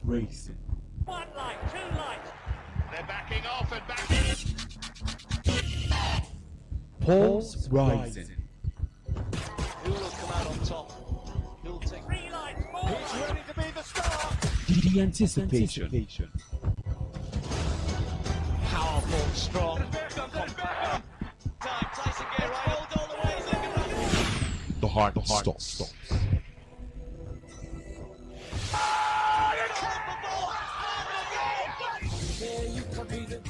racing. One light, two lights. They're backing off and backing. Pulse rising. Who will come out on top? Who'll take 3 lights, 4 lights. He's ready to be the star. The anticipation. powerful, strong, compact. Time, Tyson Gay, right, all the way, he's looking back. The heart stops.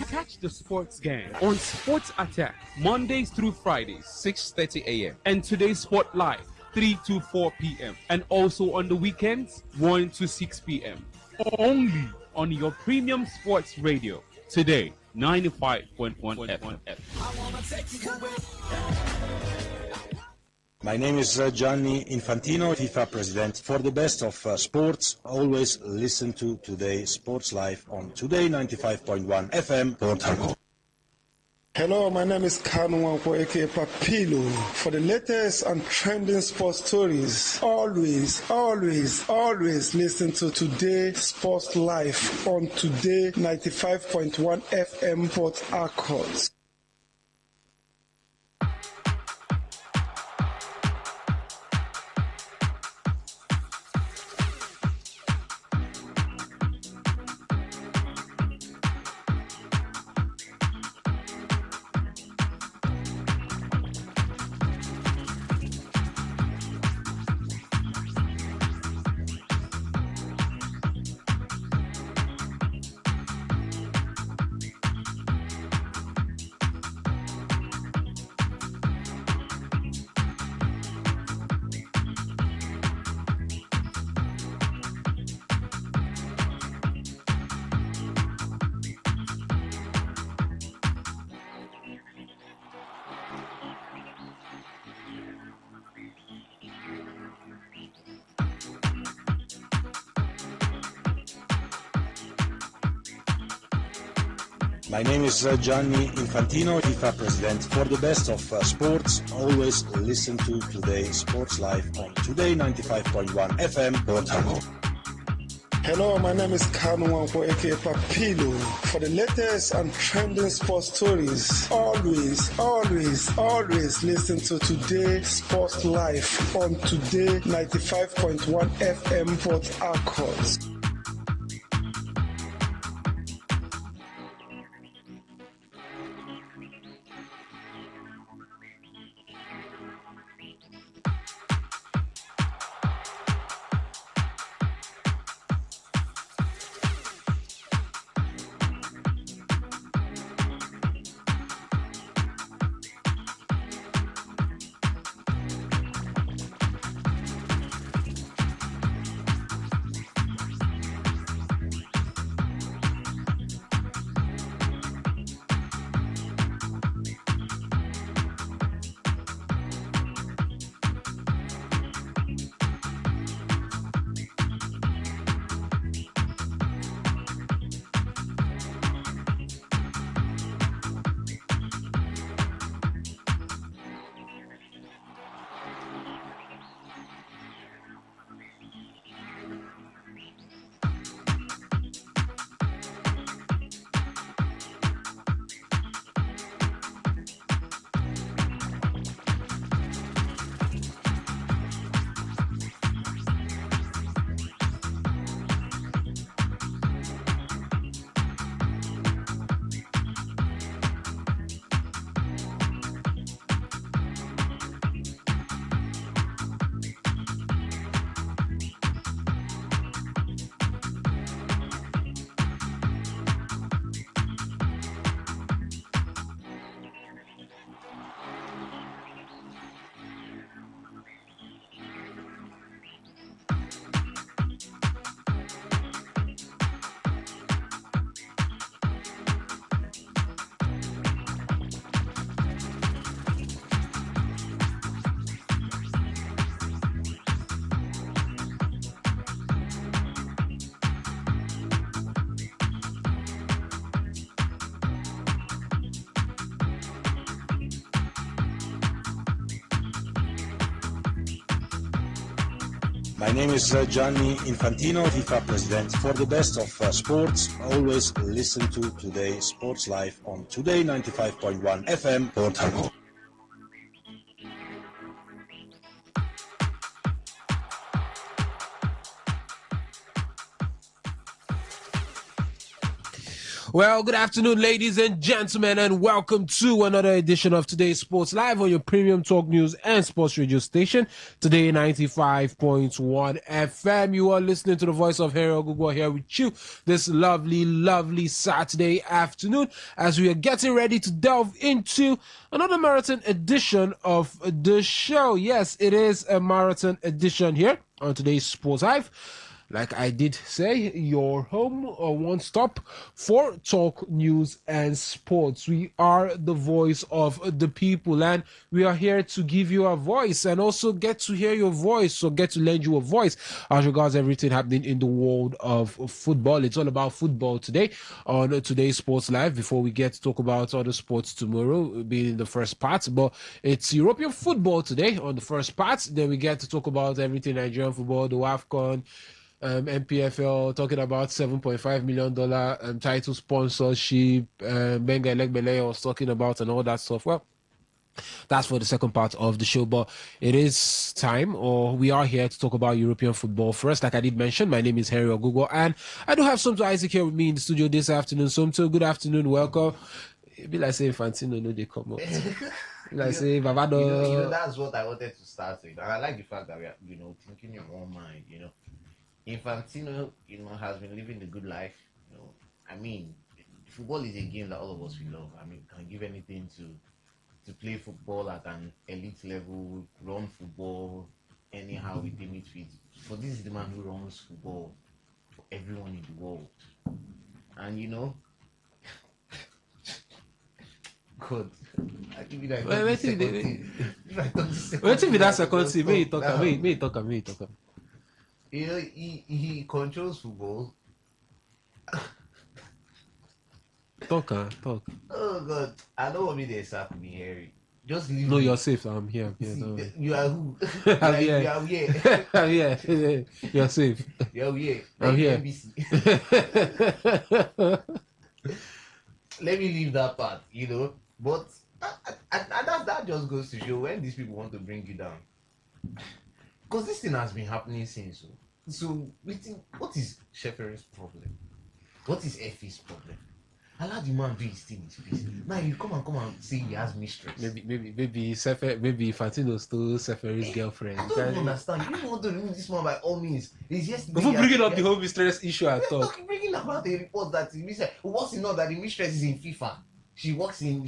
Catch the sports game on Sports Attack Mondays through Fridays 6:30 a.m. and Today's Sport Live 3 to 4 p.m. and also on the weekends 1 to 6 p.m. Only on your premium sports radio. Today 95.1 FM. My name is Gianni Infantino, FIFA President. For the best of sports, always listen to Today Sports Live on Today95.1 FM, Port Harcourt. Hello, my name is Kanu Wanko, aka Papilo. For the latest and trending sports stories, always listen to Today Sports Live on Today 95.1 FM, Port Harcourt. My name is Gianni Infantino, FIFA President. For the best of sports, always listen to Today Sports Live on Today 95.1 FM, Port Harcourt. Hello, my name is Kanu Wanko, aka Papilo. For the latest and trending sports stories, always listen to Today Sports Live on Today 95.1 FM, Port Harcourt. My name is Gianni Infantino, FIFA president. For the best of sports, always listen to Today Sports Live on Today95.1 FM, Port Harcourt. Well, good afternoon, ladies and gentlemen, and welcome to another edition of Today's Sports Live on your premium talk news and sports radio station, Today 95.1 FM. You are listening to the voice of Harry Ogugo here with you this lovely Saturday afternoon as we are getting ready to delve into another marathon edition of the show. Yes, it is a marathon edition here on Today's Sports Live. Like I did say, your home or one stop for talk news and sports. We are the voice of the people, and we are here to give you a voice and also get to hear your voice, or get to lend you a voice as regards everything happening in the world of football. It's all about football today on Today's Sports Live. Before we get to talk about other sports tomorrow, being in the first part, but it's European football today on the first part. Then we get to talk about everything Nigerian football, the AFCON, MPFL, talking about $7.5 million title sponsorship, Benga Elegbele was talking about, and all that stuff. Well, that's for the second part of the show, but it is time, or we are here to talk about European football first. Like I did mention, my name is Harry Ogugo, and I do have Somto Isaac here with me in the studio this afternoon. Somto, good afternoon, welcome. It'd be like saying Fantino, no, they come up. Like say, Bavado. That's what I wanted to start with. And I like the fact that we are, thinking in one mind, Infantino, has been living the good life. I mean, football is a game that all of us will love. I mean, can give anything to play football at an elite level, run football anyhow within it fit. But this is the man who runs football for everyone in the world. And God, I give you that. Wait till that second scene. May you talk. He controls football. Talk. Oh God, I don't want me to start me, Harry. Just leave. No, me. you're safe. I'm here. See, you are who? I'm here. You are here. I'm here. You're safe. You're here. I'm here. NBC. Let me leave that part, But that just goes to show when these people want to bring you down. Because this thing has been happening since. So what is Sheffer's problem? What is Effie's problem? Allow the man do his thing in his peace. Now you come and say he has mistress. Maybe Fantino stole Sefer's girlfriend. I don't understand. You don't want to remove this man by all means. It's just before bringing up the whole mistress issue at all. Bringing about the report that the mistress. What's it not that the mistress is in FIFA? She works in.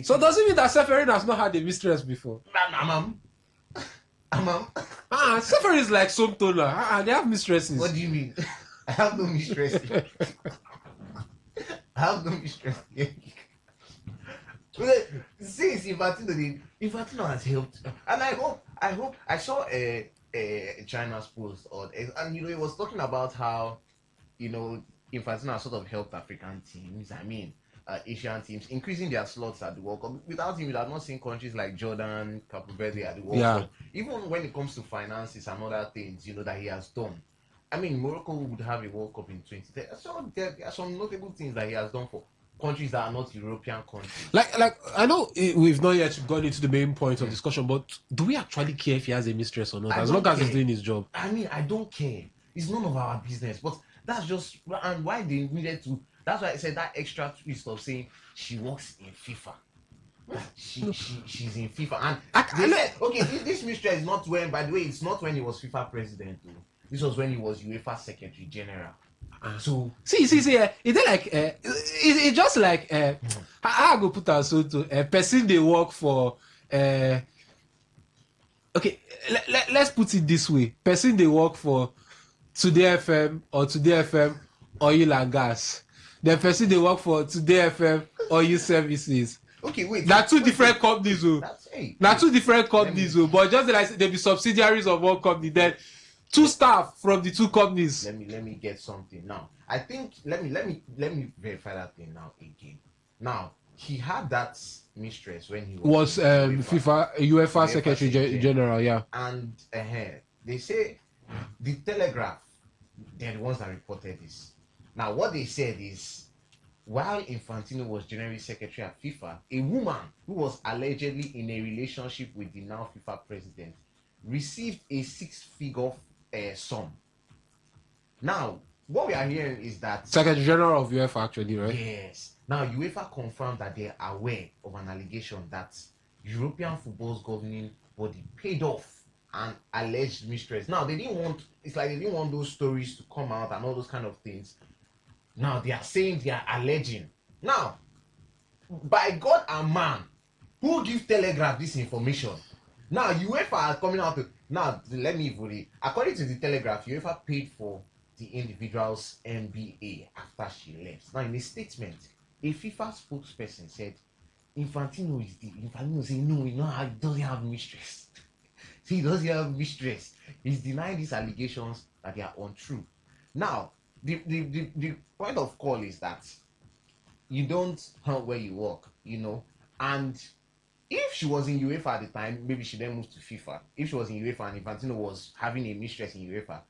So does it mean that Seferin has not had a mistress before? Seferin is like Somtola. They have mistresses. What do you mean? I have no mistress. Since Infantino has helped, and I hope I saw a China's post and it was talking about how Infantino has sort of helped African teams. I mean, Asian teams increasing their slots at the World Cup. Without him, we have not seen countries like Jordan, Cape Verde at the World Cup. Even when it comes to finances and other things, that he has done. I mean, Morocco would have a World Cup in 2030. So there are some notable things that he has done for countries that are not European countries. Like I know we've not yet gone into the main point of discussion, but do we actually care if he has a mistress or not? As long as he's doing his job. I mean, I don't care. It's none of our business. But that's just and why they needed to. That's why I said that extra twist of saying she works in FIFA. She's in FIFA, and they said, okay, this mistress is not when. By the way, it's not when he was FIFA president. This was when he was UEFA Secretary General. So see, it's like it's just like I go put out so to person they work for. Okay, let's put it this way: person they work for Today FM Oil and Gas. The person they work for Today FM Oil Services. Okay, wait. Now two different companies, but just like they be subsidiaries of one company. Then two staff from the two companies. Let me get something now. I think let me verify that thing now again. Now he had that mistress when he was UEFA Secretary General, yeah. And they say The Telegraph, they're the ones that reported this. Now, what they said is, while Infantino was general secretary at FIFA, a woman who was allegedly in a relationship with the now FIFA president received a six-figure sum. Now, what we are hearing is that Secretary General of UEFA, actually, right? yes. Now, UEFA confirmed that they are aware of an allegation that European football's governing body paid off an alleged mistress. Now, they didn't want, it's like they didn't want those stories to come out and all those kind of things. Now, they are saying they are alleging. Now, by God and man, who give Telegraph this information? Now, UEFA are coming out to, now, let me put it. According to the Telegraph, UEFA paid for the individual's MBA after she left. Now, in a statement, a FIFA spokesperson said, Infantino saying, no, he doesn't have mistress. See, he doesn't have mistress. He's denying these allegations that they are untrue. Now, the point of call is that you don't hunt where you walk, you know, and if she was in UEFA at the time, maybe she then moved to FIFA. If she was in UEFA and Infantino was having a mistress in UEFA,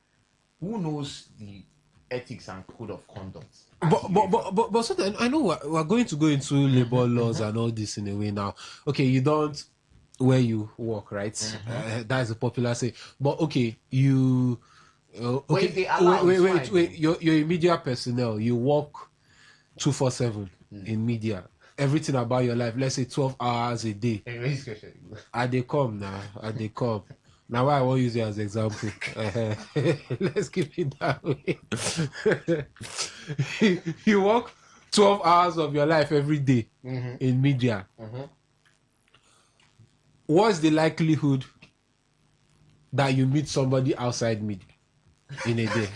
who knows the ethics and code of conduct? But something, I know we're going to go into labor laws and all this in a way now. Okay, you don't where you work, right? That's a popular say. But okay, you okay. Wait. You're a media personnel. You work 247 in media. Everything about your life, let's say 12 hours a day. And they come now. And they come. Now, why I won't use it as an example. Let's keep it that way. You work 12 hours of your life every day in media. What's the likelihood that you meet somebody outside media in a day?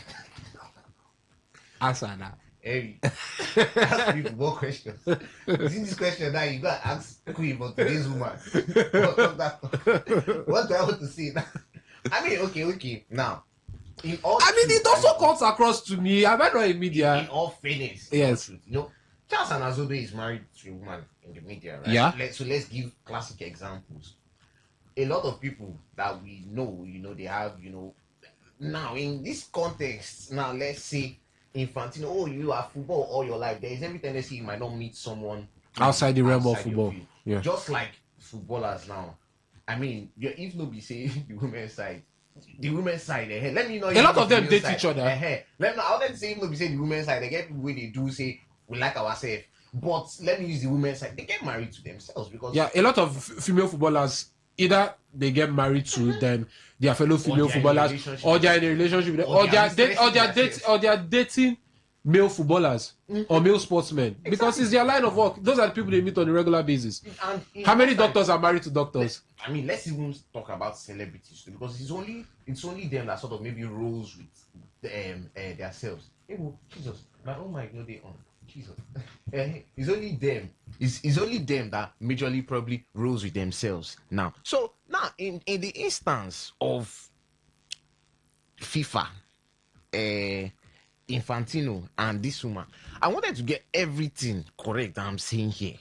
Answer now. Hey, ask me more questions. See this question now, you gotta ask Queen about today's woman. What do I want to say now? I mean, okay. Now, in all it also comes across to me. Am I not in media? In all fairness, yes. You know, Charles Anazobe is married to a woman in the media, right? Yeah. Let's give classic examples. A lot of people that we know, you know, they have, you know, now in this context, now let's say Infantino, oh, you are football all your life. There is every tendency you might not meet someone outside the realm of football. Yeah. Just like footballers now. I mean, if nobody say the women's side, let me know. A lot of them date each other. Let me. I want to say if nobody say the women's side, they get people where they do say we like ourselves. But let me use the women's side. They get married to themselves because a lot of female footballers either they get married to them, their fellow female footballers, or they're in a relationship with them, or they are dating male footballers or male sportsmen. Exactly. Because it's their line of work. Those are the people they meet on a regular basis. How many doctors are married to doctors? Let's even talk about celebrities too, because it's only them that sort of maybe rolls with themselves. Jesus, my oh my God, they on. Jesus. It's only them. It's only them that majorly probably rolls with themselves now. So now in the instance of FIFA, Infantino and this woman, I wanted to get everything correct that I'm saying here.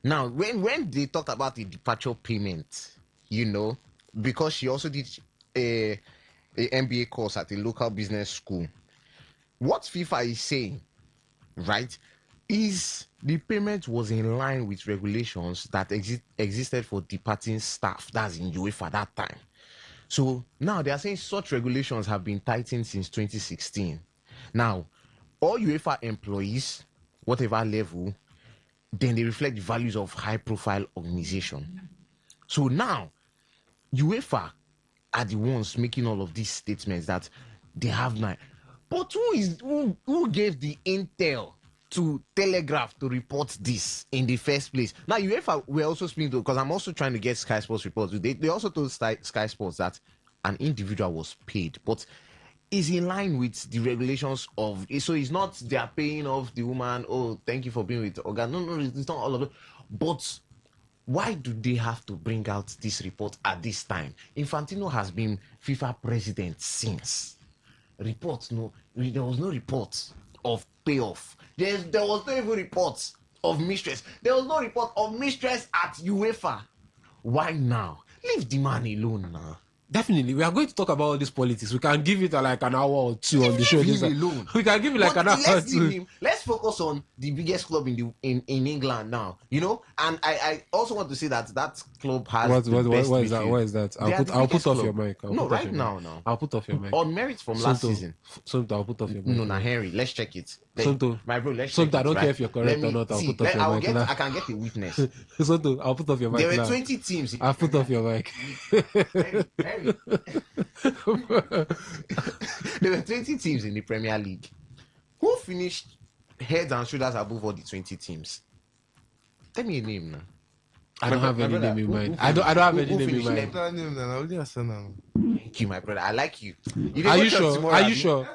Now, when they talk about the departure payment, you know, because she also did a MBA course at a local business school, what FIFA is saying, right, is the payment was in line with regulations that existed for departing staff. That's in UEFA that time. So now they are saying such regulations have been tightened since 2016. Now, all UEFA employees, whatever level, then they reflect the values of high-profile organization. So now, UEFA are the ones making all of these statements that they have now. But who gave the intel to Telegraph to report this in the first place? Now, UEFA were also speaking to, because I'm also trying to get Sky Sports reports. They also told Sky Sports that an individual was paid, but is in line with the regulations of. So it's not they are paying off the woman. Oh, thank you for being with Oga. No, it's not all of it. But why do they have to bring out this report at this time? Infantino has been FIFA president since. Reports, no, there was no report of payoff. There was no even report of mistress. There was no report of mistress at UEFA. Why now? Leave the man alone now. Definitely, we are going to talk about all this politics. We can give it like an hour or two on the show. Leave him alone. We can give it like But an hour or let's leave two. him. Let's focus on the biggest club in England now. You know, and I also want to say that club has What the best is that? midfield. What is that? They are the I'll put biggest off club. your mic. No, right now. I'll put off your mic. On merit from last season. I'll put off your mic. No, Henry. Let's check it. My bro, let's check it. I don't care right? if you're correct or not. I'll put off your mic. I can get a witness. I'll put off your mic. There were now. 20 teams. I'll put off your mic. Henry. There were 20 teams in the Premier League. Who finished heads and shoulders above all the 20 teams? Tell me a name now. I don't have any name in mind. I don't have any name in mind. Thank you, my brother. I like you. Are you sure? Are you sure?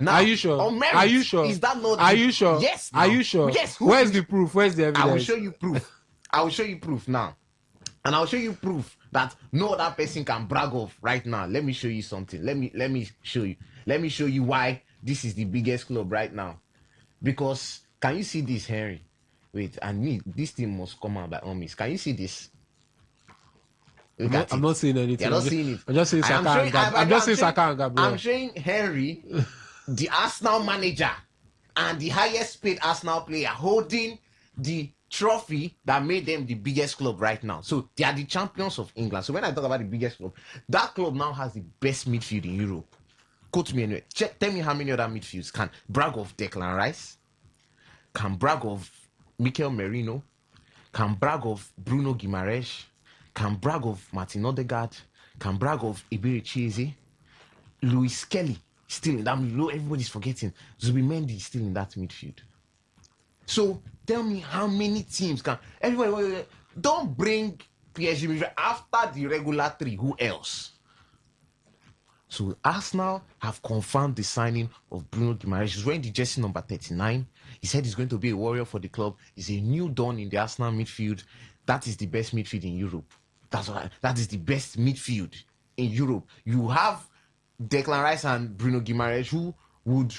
Now, Are you sure? on merit, Are you sure? Is that not? Are you sure? Yes. Are you sure? Yes. Where's the proof? Where's the evidence? I will show you proof. I will show you proof now. And I'll show you proof that no other person can brag of right now. Let me show you something. Let me show you. Let me show you why this is the biggest club right now. Because can you see this, Henry? Wait, and me, this thing must come out by all means. Can you see this? I'm not seeing anything. You're not seeing it. I'm just saying Saka and Gab. I'm just saying Saka and Gab. I'm showing Henry, the Arsenal manager, and the highest paid Arsenal player holding the trophy that made them the biggest club right now. So they are the champions of England. So when I talk about the biggest club, that club now has the best midfield in Europe. Quote me anyway. Tell me how many other midfields can brag of Declan Rice, can brag of Mikel Merino, can brag of Bruno Guimaraes, can brag of Martin Odegaard, can brag of Iberi Chieze, Luis Kelly still in that midfield. Everybody's forgetting. Zubimendi is still in that midfield. So tell me how many teams can everybody don't bring PSG after the regular three. Who else? So Arsenal have confirmed the signing of Bruno Guimaraes. He's wearing the jersey number 39. He said he's going to be a warrior for the club. He's a new dawn in the Arsenal midfield. That is the best midfield in Europe. That is the best midfield in Europe. You have Declan Rice and Bruno Guimaraes who would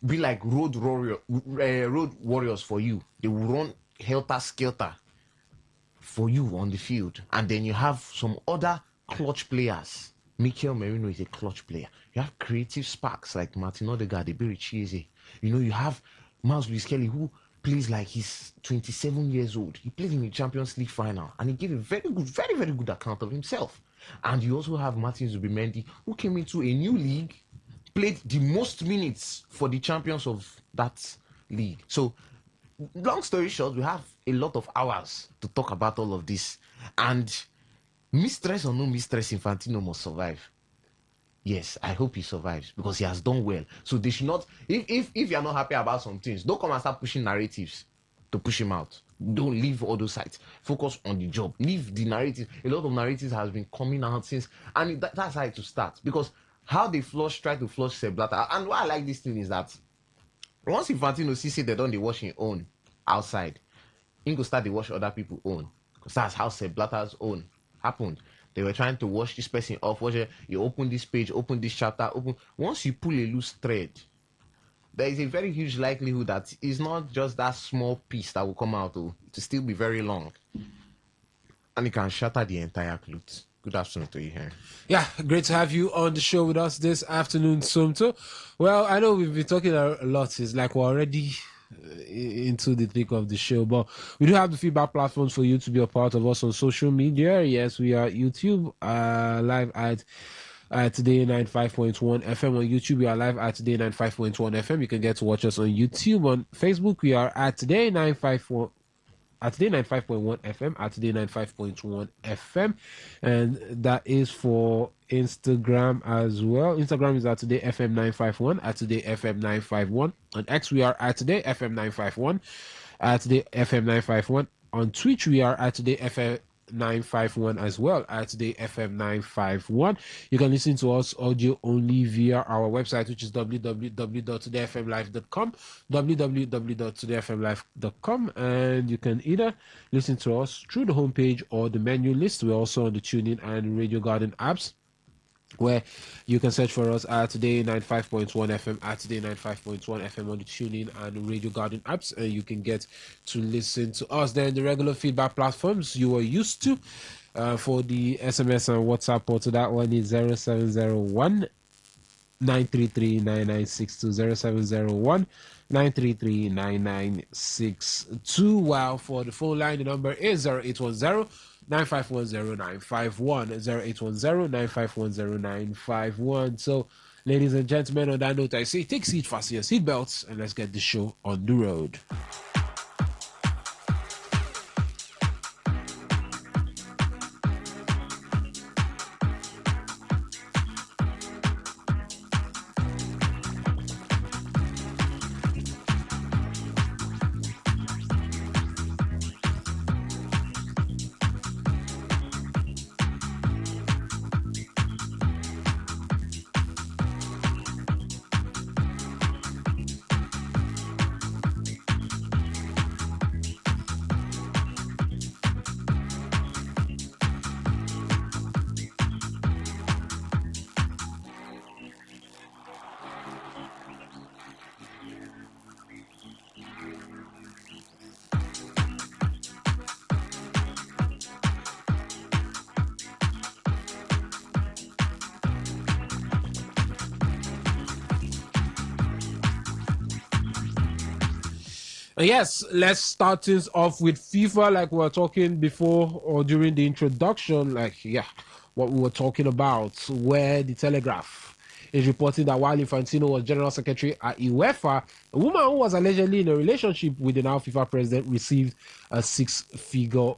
be like road warriors for you. They will run helter-skelter for you on the field. And then you have some other clutch players. Mikel Merino is a clutch player. You have creative sparks like Martin Odegaard, Iberi Chieze. You know, you have Miles Lewis Kelly who plays like he's 27 years old. He played in the Champions League final and he gave a very good account of himself. And you also have Martin Zubimendi who came into a new league, played the most minutes for the champions of that league. So, long story short, we have a lot of hours to talk about all of this. And mistress or no mistress, Infantino must survive. Yes, I hope he survives because he has done well. So they should not, if you're not happy about some things, don't come and start pushing narratives to push him out. Don't leave all those sides. Focus on the job. Leave the narrative. A lot of narratives has been coming out since, and that's how it to start. Because how they try to flush Sepp Blatter. And why I like this thing is that once Infantino sees they don't they wash his own outside, he go start to wash other people's own. Because that's how Sepp Blatter's own happened. They were trying to wash this person off. You open this page, open this chapter, open. Once you pull a loose thread, there is a very huge likelihood that it's not just that small piece that will come out to still be very long. And it can shatter the entire cloth. Good afternoon to you here. Yeah, great to have you on the show with us this afternoon, Sumto. Well, I know we've been talking a lot. It's like we're already into the thick of the show, but we do have the feedback platforms for you to be a part of us on social media. Yes, we are YouTube live at Today95.1 FM on YouTube. We are live at Today95.1 FM. You can get to watch us on YouTube. On Facebook, we are at Today95.1 FM, at Today95.1 FM, and that is for Instagram as well. Instagram is at Today FM 951, at Today FM 951. On X, we are at Today FM 951, at Today FM 951. On Twitch, we are at Today FM 951 as well, at Today FM 951. You can listen to us audio only via our website, which is www.todayfmlive.com, www.todayfmlive.com, and you can either listen to us through the homepage or the menu list. We're also on the TuneIn and Radio Garden apps, where you can search for us at Today95.1 FM, at Today95.1 FM on the TuneIn and Radio Garden apps, and you can get to listen to us. Then the regular feedback platforms you are used to. For the SMS and WhatsApp portal, that one is 0701 933 9962 0701 933 9962. While for the phone line, the number is 0810 9510951 0810 9510951. So, ladies and gentlemen, on that note, I say take seat, fasten your seatbelts, and let's get the show on the road. Yes, let's start things off with FIFA, like we were talking before or during the introduction. What we were talking about, where the Telegraph is reporting that while Infantino was general secretary at UEFA, a woman who was allegedly in a relationship with the now FIFA president received a six-figure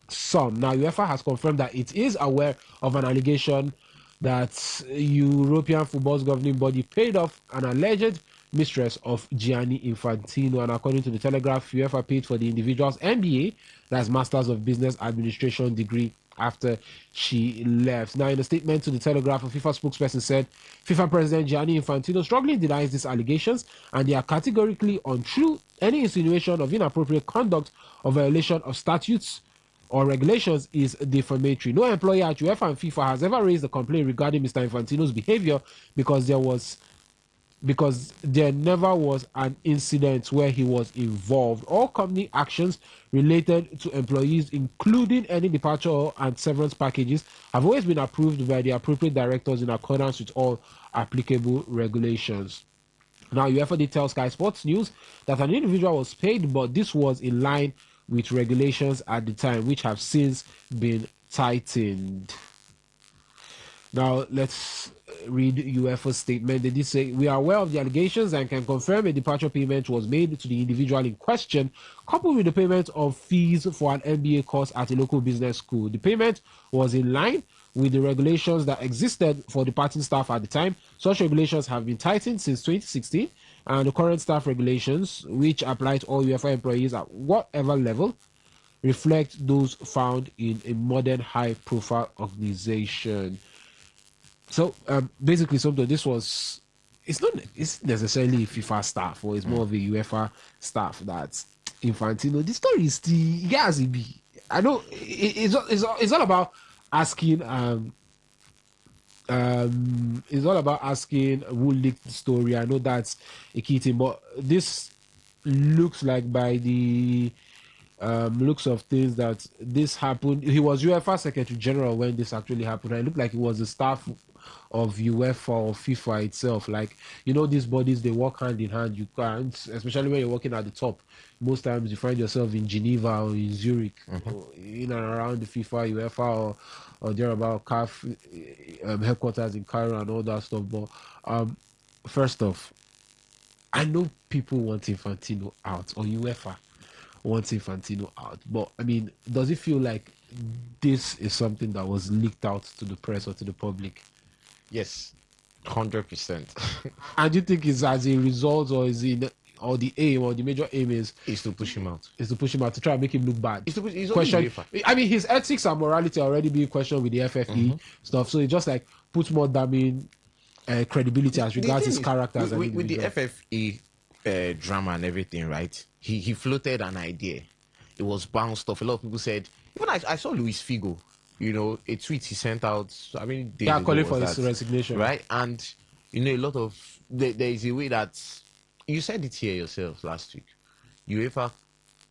sum. Now, UEFA has confirmed that it is aware of an allegation that European football's governing body paid off an alleged mistress of Gianni Infantino, and according to the Telegraph, UEFA paid for the individual's MBA, that's Masters of Business Administration degree, after she left. Now, in a statement to the Telegraph, a FIFA spokesperson said FIFA President Gianni Infantino strongly denies these allegations, and they are categorically untrue. Any insinuation of inappropriate conduct or violation of statutes or regulations is defamatory. No employee at UEFA and FIFA has ever raised a complaint regarding Mr. Infantino's behavior because there never was an incident where he was involved. All company actions related to employees, including any departure and severance packages, have always been approved by the appropriate directors in accordance with all applicable regulations. Now, UEFA did tell Sky Sports News that an individual was paid, but this was in line with regulations at the time, which have since been tightened. Now, let's read UEFA's statement. They did say, we are aware of the allegations and can confirm a departure payment was made to the individual in question, coupled with the payment of fees for an MBA course at a local business school. The payment was in line with the regulations that existed for departing staff at the time. Such regulations have been tightened since 2016, and the current staff regulations, which apply to all UEFA employees at whatever level, reflect those found in a modern high-profile organization. So basically, something it's not necessarily FIFA staff, or it's more of a UEFA staff that's Infantino. The story is still I know it's all about asking it's all about asking who leaked the story. I know that's a key thing, but this looks like, by the looks of things, that this happened. He was UEFA Secretary General when this actually happened. It looked like it was the staff of UEFA or FIFA itself. Like, these bodies, they work hand in hand. You can't, especially when you're working at the top. Most times you find yourself in Geneva or in Zurich, or in and around the FIFA, UEFA, or thereabout, CAF headquarters in Cairo and all that stuff. But first off, I know people want Infantino out, or UEFA wants Infantino out, but I mean, does it feel like this is something that was leaked out to the press or to the public? Yes, 100%. And do you think it's as a result, or is it, or the aim, or the major aim is to push him out? Is to push him out, to try and make him look bad. Question. I mean, his ethics and morality are already being questioned with the FFE stuff, so it just like puts more damning credibility as regards his character as an individual. With the FFE drama and everything, right? He floated an idea. It was bounced off. A lot of people said, even I saw Luis Figo, a tweet he sent out. I mean, calling for his resignation, right? And a lot of there is a way that you said it here yourself last week. UEFA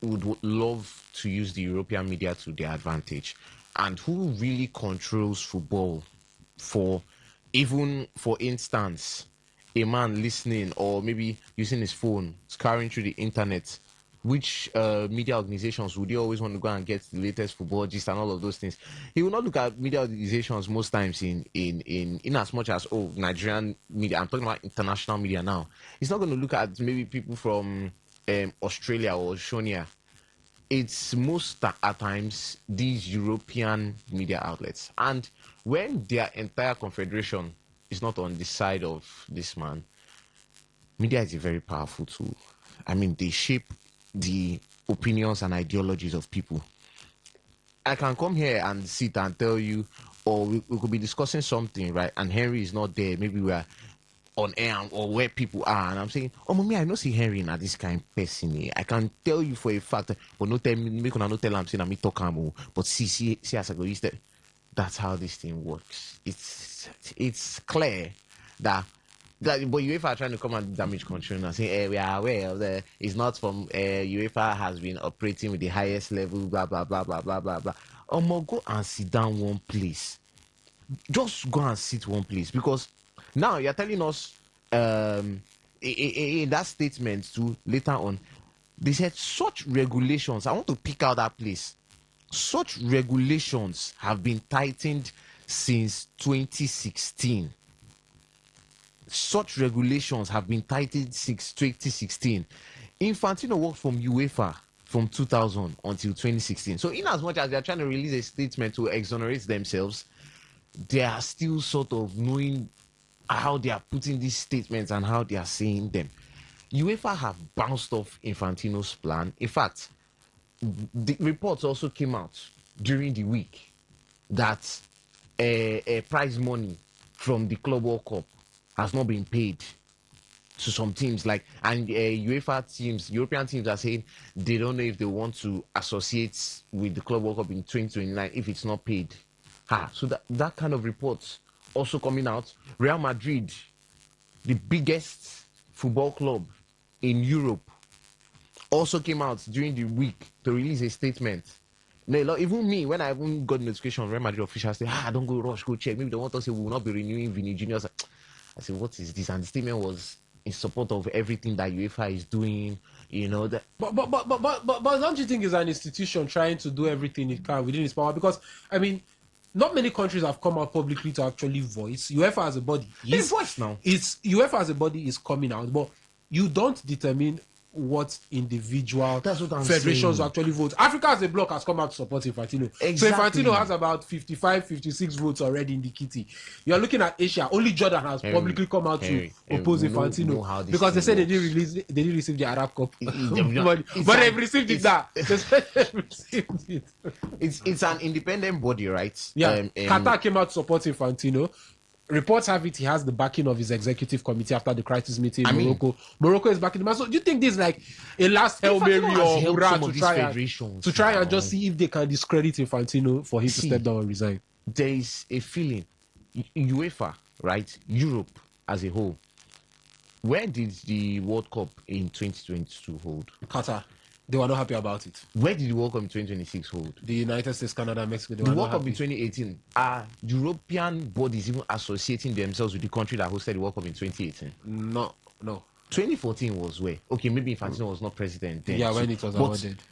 would love to use the European media to their advantage, and who really controls football. For instance, a man listening or maybe using his phone, scouring through the internet, which media organizations would he always want to go and get the latest football gist and all of those things? He will not look at media organizations most times in as much as Nigerian media. I'm talking about international media now. He's not going to look at maybe people from Australia or Oceania. It's most at times these European media outlets, and when their entire confederation is not on the side of this man, media is a very powerful tool. I mean, they shape the opinions and ideologies of people. I can come here and sit and tell you, or we could be discussing something, right? And Henry is not there. Maybe we are on air or where people are, and I'm saying, oh, mommy, I know see Henry na this kind of person. I can tell you for a fact, but no tell me, make una no tell I'm saying I'm talk am. But see as I go, that's how this thing works. It's clear that but UEFA are trying to come and damage control and say, we are aware of the it's not from UEFA has been operating with the highest level, blah blah blah blah blah blah blah. Go and sit down one place. Just go and sit one place, because now you're telling us in that statement too later on, they said such regulations. I want to pick out that place. Such regulations have been tightened since 2016. Such regulations have been tightened since 2016. Infantino worked from UEFA from 2000 until 2016. So in as much as they're trying to release a statement to exonerate themselves, they are still sort of knowing how they are putting these statements and how they are saying them. UEFA have bounced off Infantino's plan. In fact, the reports also came out during the week that prize money from the Club World Cup has not been paid to some teams, and UEFA teams, European teams are saying they don't know if they want to associate with the Club World Cup in 2029 if it's not paid. So that kind of reports also coming out. Real Madrid, the biggest football club in Europe, also came out during the week to release a statement. Now, even me, when I even got notification, Real Madrid officials say, don't go rush, go check. Maybe they want us to say we will not be renewing Vini Jr. I said, what is this? And the statement was in support of everything that UEFA is doing, that. But don't you think it's an institution trying to do everything it can within its power? Because I mean, not many countries have come out publicly to actually voice. UEFA as a body voice now. UEFA as a body is coming out, but you don't determine what individual federations saying. Actually vote. Africa as a bloc has come out to support Infantino. Exactly. So Infantino has about 55, 56 votes already in the kitty. You're looking at Asia. Only Jordan has publicly come out to oppose Infantino because they said they didn't receive the Arab Cup money. But they've received it now. It's an independent body, right? Yeah. Qatar came out to support Infantino. Reports have it he has the backing of his executive committee after the crisis meeting in Morocco. Morocco is backing the man. So do you think this is like a last Hail Mary or hurrah to try and just see if they can discredit Infantino for him to step down and resign? There is a feeling, UEFA, right? Europe as a whole. Where did the World Cup in 2022 hold? Qatar. They were not happy about it. Where did the World Cup in 2026 hold? The United States, Canada, Mexico. The World Cup in 2018. Are European bodies even associating themselves with the country that hosted the World Cup in 2018? No. 2014 was where? Okay, maybe Infantino was not president then. Yeah, when it was awarded.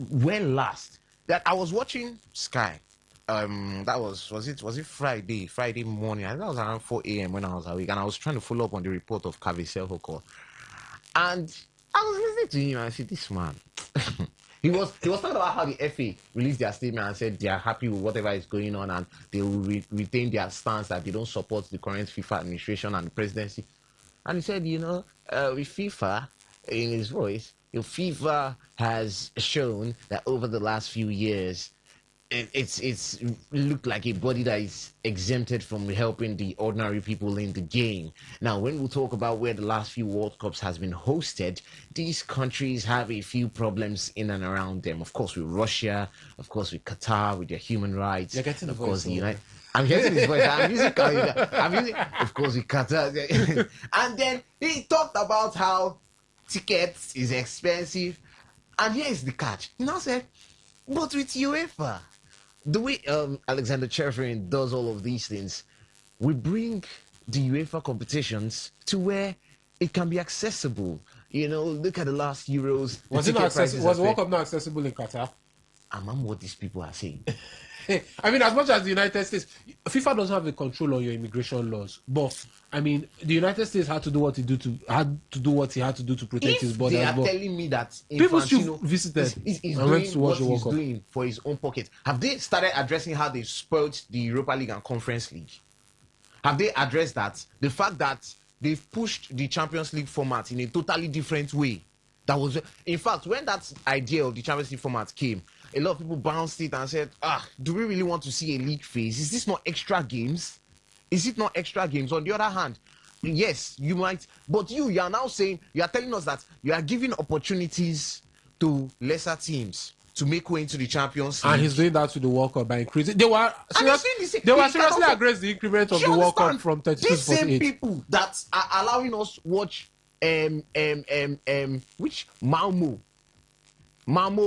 When last? That I was watching Sky. That was it Friday morning. I think that was around 4 a.m. when I was awake, and I was trying to follow up on the report of Kavisel Hoko. And I was listening to him and I said, this man. he was talking about how the FA released their statement and said they are happy with whatever is going on and they will retain their stance that they don't support the current FIFA administration and the presidency. And he said, with FIFA, in his voice, FIFA has shown that over the last few years, it's looked like a body that is exempted from helping the ordinary people in the game. Now, when we talk about where the last few World Cups has been hosted, these countries have a few problems in and around them. Of course, with Russia, of course, with Qatar, with their human rights. You're getting the of course, voice. I'm getting his voice. I'm using, of course, with Qatar. And then he talked about how tickets is expensive. And here is the catch. He now said, but with UEFA, the way Alexander Cheferin does all of these things, we bring the UEFA competitions to where it can be accessible. You know, look at the last Euros. Was the it not ticket prices accessible? Was are the World fair. Cup not accessible in Qatar? I'm what these people are saying. I mean, as much as the United States, FIFA doesn't have the control on your immigration laws. But I mean, the United States had to do what he had to do to protect his If borders. they are But telling me that people still Infantino visited is and went doing to watch what the World he's Cup. doing for his own pocket, have they started addressing how they spoiled the Europa League and Conference League? Have they addressed that? The fact that they've pushed the Champions League format in a totally different way. That was, in fact, when that idea of the Champions League format came, a lot of people bounced it and said, do we really want to see a league phase? Is this not extra games? Is it not extra games? On the other hand, yes, you might, but you are now saying, you are telling us that you are giving opportunities to lesser teams to make way into the Champions League. And he's doing that to the World Cup by increasing. They were seriously seriously against the increment of the World Cup from 32 these to 48. same people that are allowing us watch which Malmo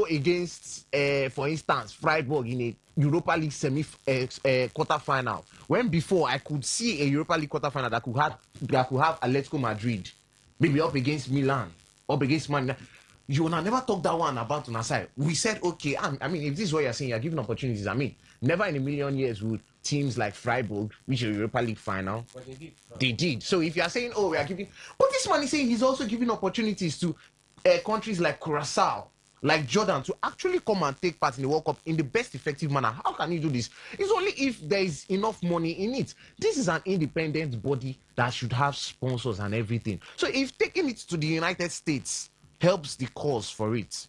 against for instance Freiburg in a Europa League quarter final, when before I could see a Europa League quarter final that could have Atletico Madrid maybe up against Milan, up against Man United. You will never talk that one about Unasai. We said, okay, I mean, if this is what you're saying, you're giving opportunities. I mean, never in a million years would teams like Freiburg reach a Europa League final. But they did. They did. So if you're saying, we are giving... But this man is saying he's also giving opportunities to countries like Curacao, like Jordan, to actually come and take part in the World Cup in the best effective manner. How can you do this? It's only if there is enough money in it. This is an independent body that should have sponsors and everything. So if taking it to the United States helps the cause for it,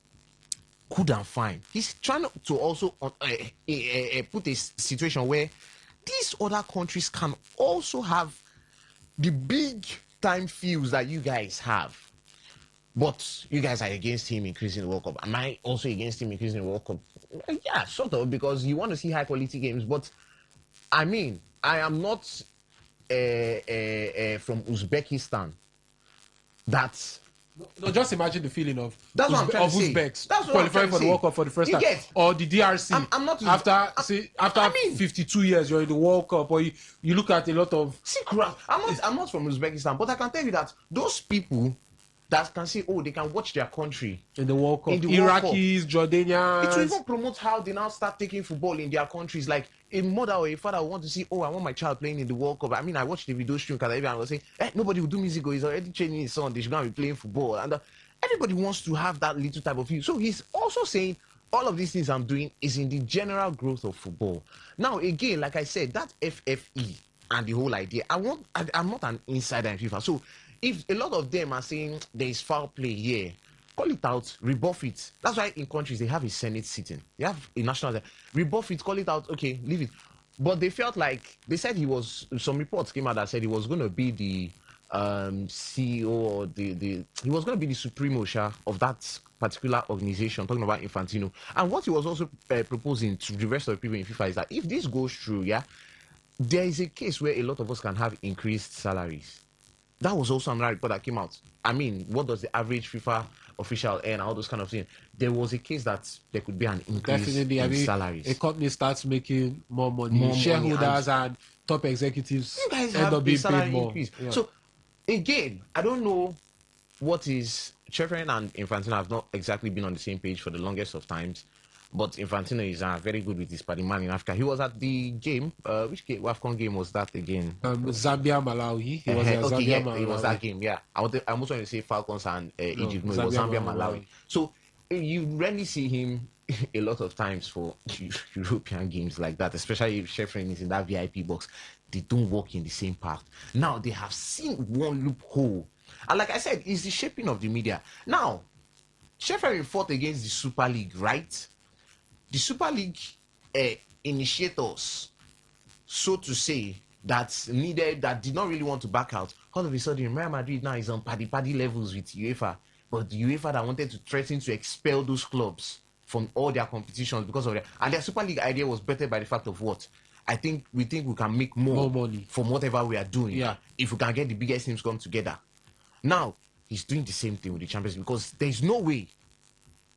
good and fine. He's trying to also put a situation where these other countries can also have the big time feels that you guys have. But you guys are against him increasing the World Cup. Am I also against him increasing the World Cup? Yeah, sort of, because you want to see high quality games. But I mean, I am not from Uzbekistan. That's... No, just imagine the feeling of That's Uzbeks what I'm qualifying for the World Cup for the first time, or the DRC. I'm not after 52 years you're in the World Cup, or you look at a lot of. I'm not from Uzbekistan, but I can tell you that those people that can say, they can watch their country in the World Cup, Iraqis, Jordanians. It will even promote how they now start taking football in their countries. Like a mother or a father will want to see, I want my child playing in the World Cup. I mean, I watched the video stream because everyone was saying, nobody will do music. He's already training his son. They should go and be playing football. And everybody wants to have that little type of view. So he's also saying, all of these things I'm doing is in the general growth of football. Now, again, like I said, that FFE and the whole idea, I'm not an insider in FIFA. So if a lot of them are saying there is foul play here, call it out, rebuff it. That's why in countries they have a Senate sitting. They have a national, rebuff it, call it out, okay, leave it. But they felt like, they said some reports came out that said he was going to be the CEO or he was going to be the supremo of that particular organization, talking about Infantino. And what he was also proposing to the rest of the people in FIFA is that if this goes through, there is a case where a lot of us can have increased salaries. That was also another report that came out. I mean, what does the average FIFA official earn? All those kind of things. There was a case that there could be an increase in salaries. A company starts making more money. Shareholders and top executives you guys end have up being salary paid more. Increase. Yeah. So, again, I don't know what is... Cheferin and Infantino have not exactly been on the same page for the longest of times. But Infantino is very good with his party man in Africa. He was at the game. Which game? AFCON game was that again? Zambia, Malawi. He was at Zambia, Malawi. It was that game, yeah. I almost want to say Falcons and Egypt. No, it was Zambia, Malawi. So you rarely see him a lot of times for European games like that, especially if Cheferin is in that VIP box. They don't walk in the same path. Now, they have seen one loophole. And like I said, it's the shaping of the media. Now, Cheferin fought against the Super League, right? The Super League initiators, so to say, that did not really want to back out. All of a sudden, Real Madrid now is on paddy levels with UEFA. But the UEFA that wanted to threaten to expel those clubs from all their competitions because of that. And their Super League idea was better by the fact of what? We think we can make more money from whatever we are doing if we can get the biggest teams come together. Now, he's doing the same thing with the Champions League because there's no way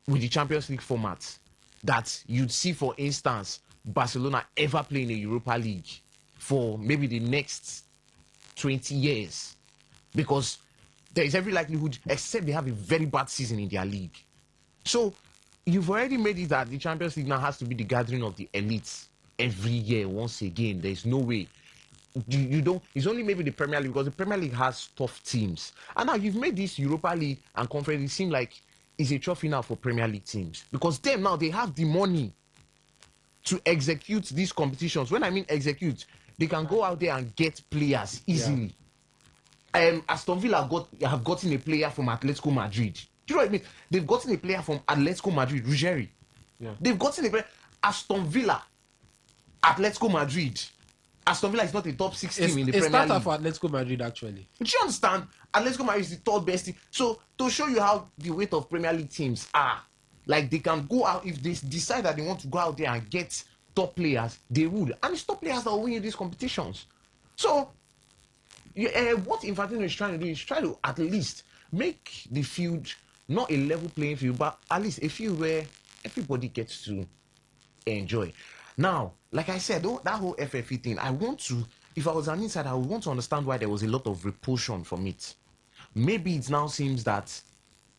with the Champions League format that you'd see, for instance, Barcelona ever play in a Europa League for maybe the next 20 years, because there is every likelihood, except they have a very bad season in their league. So you've already made it that the Champions League now has to be the gathering of the elites every year. Once again, there's no way. You don't. It's only maybe the Premier League, because the Premier League has tough teams. And now you've made this Europa League and Conference, it seem like it's a trophy now for Premier League teams, because them now they have the money to execute these competitions. When I mean execute, they can go out there and get players easily. Aston Villa have gotten a player from Atletico Madrid. Do you know what I mean? They've gotten a player from Atletico Madrid, Ruggeri. Yeah. They've gotten a player, Aston Villa, Atletico Madrid. Aston Villa is not a top 6 team in the Premier League. It's starter for Atletico Madrid, actually. Do you understand? Atletico Madrid is the third best team. So to show you how the weight of Premier League teams are, like they can go out, if they decide that they want to go out there and get top players, they would. And it's top players that will win these competitions. So what Infantino is trying to do is try to at least make the field not a level playing field, but at least a field where everybody gets to enjoy. Now, like I said, that whole FFE thing, if I was an insider, I would want to understand why there was a lot of repulsion from it. Maybe it now seems that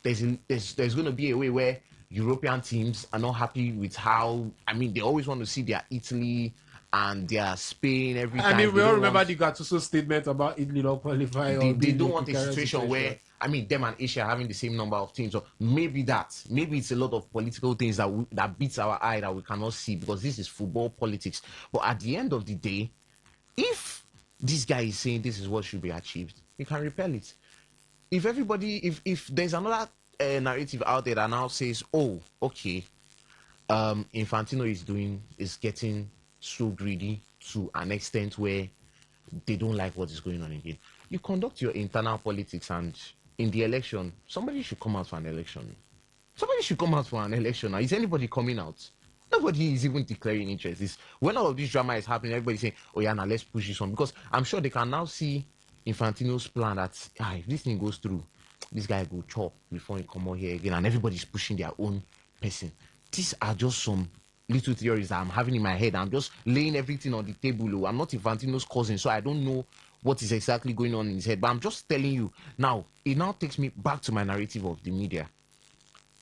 there's going to be a way where European teams are not happy with how, they always want to see their Italy and their Spain every time. We all remember the Gattuso statement about Italy not qualifying. They don't want a situation where, them and Asia are having the same number of teams. So maybe it's a lot of political things that beats our eye that we cannot see, because this is football politics. But at the end of the day, if this guy is saying this is what should be achieved, you can repel it. If there's another narrative out there that now says, oh, okay, Infantino is getting so greedy to an extent where they don't like what is going on again. You conduct your internal politics, and in the election, somebody should come out for an election. Now, is anybody coming out? Nobody is even declaring interest. When all of this drama is happening, everybody's saying, oh yeah, now let's push this on. Because I'm sure they can now see Infantino's plan that if this thing goes through, this guy will chop before he come out here again, and everybody's pushing their own person. These are just some little theories that I'm having in my head. I'm just laying everything on the table. I'm not Infantino's cousin, so I don't know what is exactly going on in his head. But I'm just telling you. Now, it now takes me back to my narrative of the media.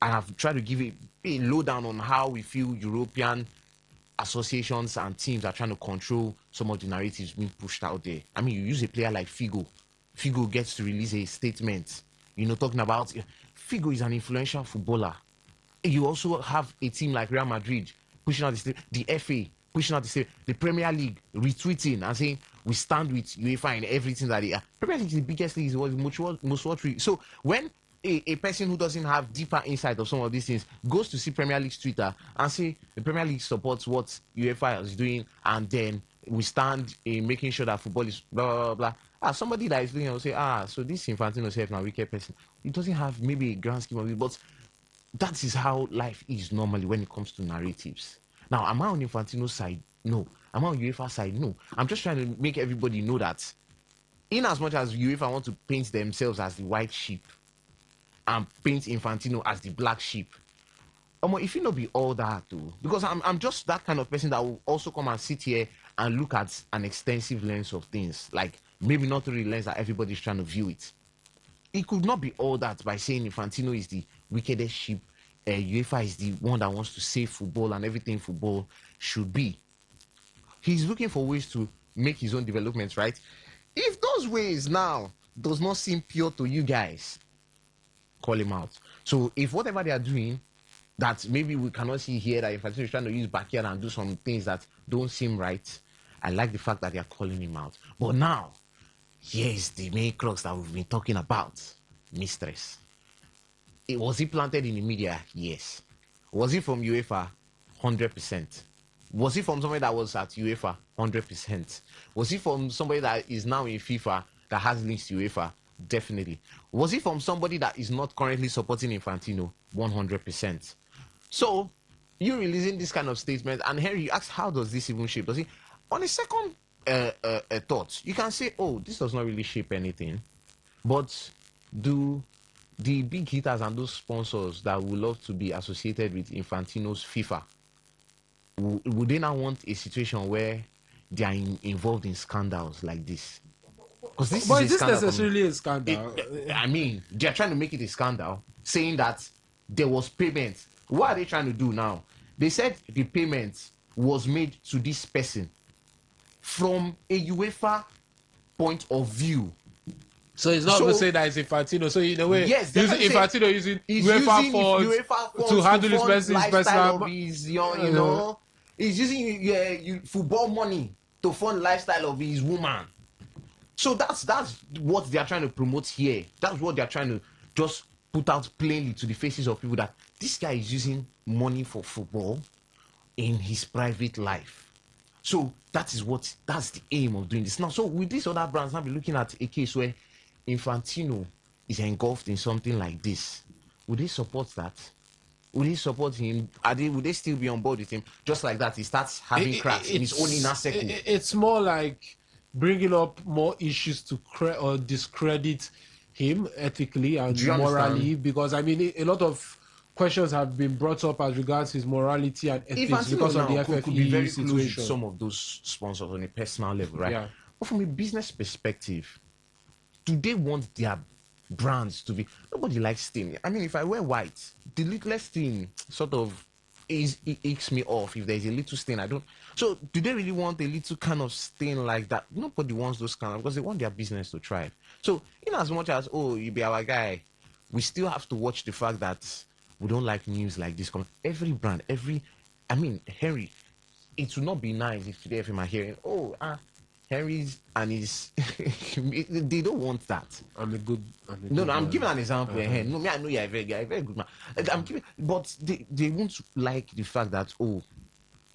And I've tried to give it a lowdown on how we feel European associations and teams are trying to control some of the narratives being pushed out there. You use a player like Figo. Figo gets to release a statement, talking about Figo is an influential footballer. You also have a team like Real Madrid pushing out the FA pushing out the Premier League retweeting and saying we stand with UEFA in everything that they are. Premier League is the biggest league, most watched. So when a person who doesn't have deeper insight of some of these things goes to see Premier League's Twitter and say the Premier League supports what UEFA is doing, and then we stand in making sure that football is blah blah blah. Somebody that is doing it will say, so this Infantino self now wicked person. He doesn't have maybe a grand scheme of it, but that is how life is normally when it comes to narratives. Now, am I on Infantino's side? No. Am I on UEFA's side? No. I'm just trying to make everybody know that in as much as UEFA want to paint themselves as the white sheep and paint Infantino as the black sheep, if you not be all that too, because I'm just that kind of person that will also come and sit here and look at an extensive lens of things, like maybe not through the lens that everybody's trying to view it. It could not be all that by saying Infantino is the wickedest sheep, UEFA is the one that wants to save football and everything football should be. He's looking for ways to make his own developments, right? If those ways now does not seem pure to you guys, call him out. So if whatever they are doing that maybe we cannot see here, that Infantino is trying to use backyard and do some things that don't seem right, I like the fact that they are calling him out. But now, here's the main crux that we've been talking about, mistress. Was he planted in the media? Yes. Was he from UEFA? 100%. Was he from somebody that was at UEFA? 100%. Was he from somebody that is now in FIFA that has links to UEFA? Definitely. Was he from somebody that is not currently supporting Infantino? 100%. So, you releasing this kind of statement, and Henry, you ask, how does this even shape? Does he? On a second thought, you can say, oh, this does not really shape anything. But do the big hitters and those sponsors that would love to be associated with Infantino's FIFA, would they now want a situation where they are involved in scandals like this? Because this But is is a this scandal. necessarily a scandal? I mean, they're trying to make it a scandal, saying that there was payment. What are they trying to do now? They said the payment was made to this person from a UEFA point of view. So it's not even saying that it's Infantino. So in a way, yes, using Infantino using he's UEFA using funds UEFA funds to handle his fund personal lifestyle of his, you know, he's using football money to fund lifestyle of his woman. So that's what they are trying to promote here. That's what they are trying to just put out plainly to the faces of people, that this guy is using money for football in his private life. So that's the aim of doing this. Now, so with these other brands, I'll be looking at a case where Infantino is engulfed in something like this. Would they support that? Would they support him? Would they still be on board with him? Just like that, he starts having cracks in his own inner circle. It's more like bringing up more issues to or discredit him ethically and morally, because I mean a lot of questions have been brought up as regards his morality and ethics because of the FFE could be very situation. close with some of those sponsors on a personal level, right? Yeah. But from a business perspective, do they want their brands to be? Nobody likes stain. I mean, if I wear white, the littlest stain sort of it aches me off. If there's a little stain, I don't. So, do they really want a little kind of stain like that? Nobody wants those kind of, because they want their business to thrive. So, in as much as you be our guy, we still have to watch the fact that we don't like news like this. Every brand, Henry, it would not be nice if today FM are hearing, Henry's and his, they don't want that. I'm giving an example. I know you're a very good man. But they won't like the fact that,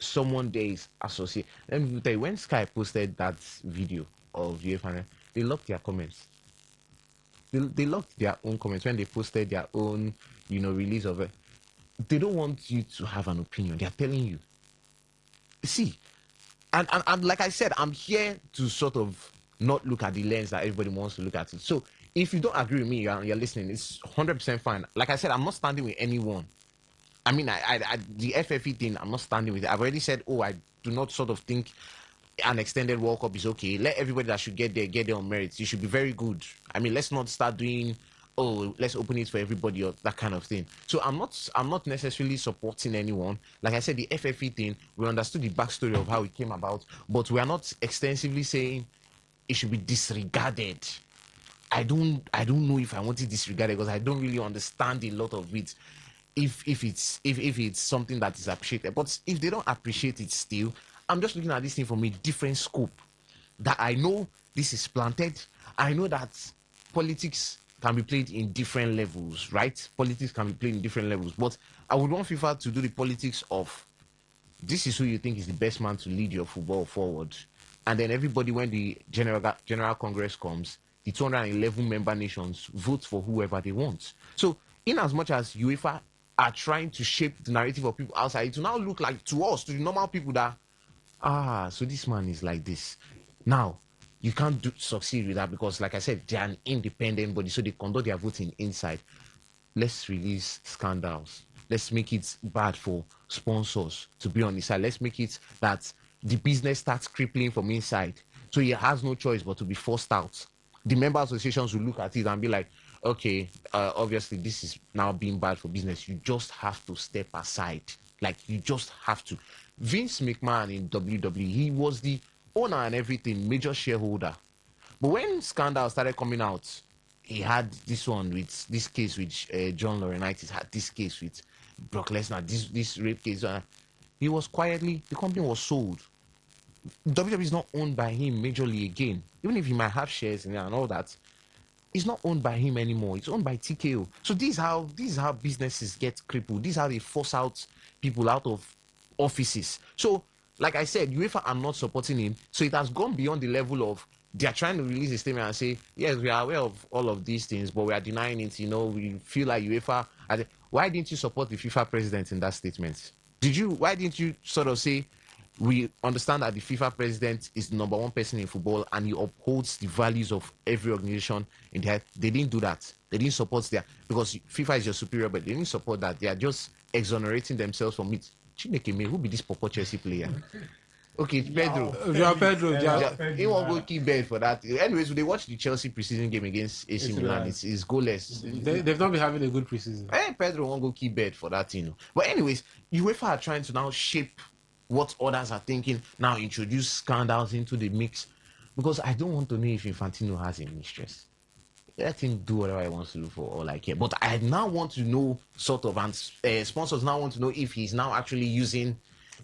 someone there is associated. Let me tell you, when Sky posted that video of UEFA, they locked their comments. They locked their own comments when they posted their own, release of it. They don't want you to have an opinion. They are telling you. See, and like I said, I'm here to sort of not look at the lens that everybody wants to look at it. So if you don't agree with me, you're listening, it's 100% fine. Like I said, I'm not standing with anyone. I mean, I the FFE thing, I'm not standing with it. I've already said, I do not sort of think an extended World Cup is okay. Let everybody that should get there on merits. You should be very good. I mean, let's not start doing, let's open it for everybody or that kind of thing. So I'm not necessarily supporting anyone. Like I said, the FFE thing, we understood the backstory of how it came about, but we are not extensively saying it should be disregarded. I don't know if I want it disregarded, because I don't really understand a lot of it. If it's something that is appreciated, but if they don't appreciate it still, I'm just looking at this thing from a different scope. That I know this is planted. I know that politics can be played in different levels, right? Politics can be played in different levels, but I would want FIFA to do the politics of, this is who you think is the best man to lead your football forward, and then everybody, when the General Congress comes, the 211 member nations vote for whoever they want. So, in as much as UEFA are trying to shape the narrative of people outside, it will now look like to us, to the normal people, that so this man is like this. Now, you can't succeed with that, because, like I said, they're an independent body, so they conduct their voting inside. Let's release scandals. Let's make it bad for sponsors to be on the side. Let's make it that the business starts crippling from inside, so he has no choice but to be forced out. The member associations will look at it and be like, okay, obviously this is now being bad for business. You just have to step aside. Like, you just have to. Vince McMahon in WWE, he was the owner and everything, major shareholder. But when scandals started coming out, he had this one with this case with John Laurinaitis, had this case with Brock Lesnar, this rape case. He was quietly, the company was sold. WWE is not owned by him majorly again. Even if he might have shares in it and all that, it's not owned by him anymore. It's owned by TKO. So this is how businesses get crippled. This is how they force out people out of offices. So, like I said, UEFA are not supporting him. So it has gone beyond the level of, they are trying to release a statement and say, yes, we are aware of all of these things, but we are denying it. We feel like UEFA. Why didn't you support the FIFA president in that statement? Why didn't you sort of say, we understand that the FIFA president is the number one person in football and he upholds the values of every organization in there? They didn't do that. They didn't support that, because FIFA is your superior, but they didn't support that. They are just exonerating themselves from it. Chineke, me, who be this Popo Chelsea player? Okay, Pedro. Pedro. He won't go keep bed for that. Anyways, they watch the Chelsea preseason game against AC Milan. It's goalless. They've not been having a good preseason. Hey, Pedro won't go keep bed for that, you know. But anyways, UEFA are trying to now shape what others are thinking. Now introduce scandals into the mix, because I don't want to know if Infantino has a mistress. Let him do whatever he wants to do for all I care. But I now want to know sort of, and sponsors now want to know if he's now actually using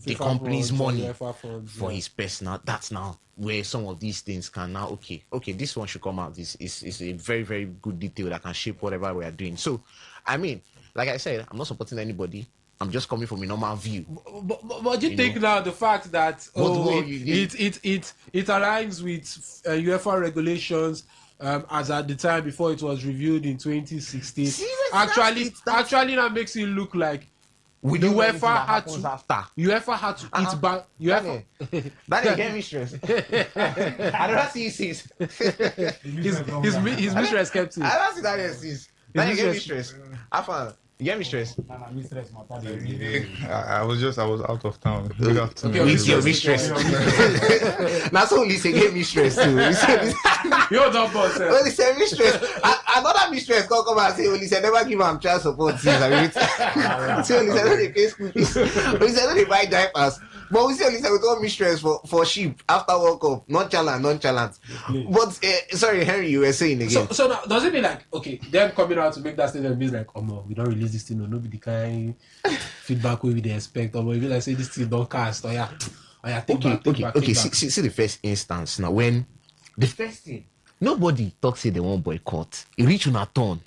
the company's money for his personal. That's now where some of these things can now, okay, this one should come out. This is a very, very good detail that can shape whatever we are doing. So, I mean, like I said, I'm not supporting anybody. I'm just coming from a normal view. But you think now the fact that it aligns with UEFA regulations as at the time before it was reviewed in 2016. Actually now makes it look like UEFA had to eat back. That get me stressed. I don't see since his mistress kept it. I don't see that since. That get me stressed. You get me stressed. I was out of town. Good afternoon. With your mistress. That's all Lisa get me stressed too. You're not boss. Lisa mistress. Another mistress come and say, Lisa never give him child support since. So Lisa don't they pay school fees. Lisa don't they buy diapers. But we see Lisa with all mistress for sheep after World Cup. Nonchalant. But sorry, Henry, you were saying again. So now, does it mean like, okay, them coming out to make that statement means like, oh no, we don't release this thing, no be the kind feedback we expect, or maybe like say this thing don't cast, take back. See the first instance now, when the first thing, nobody talks say they won't boycott. You reach on a turn,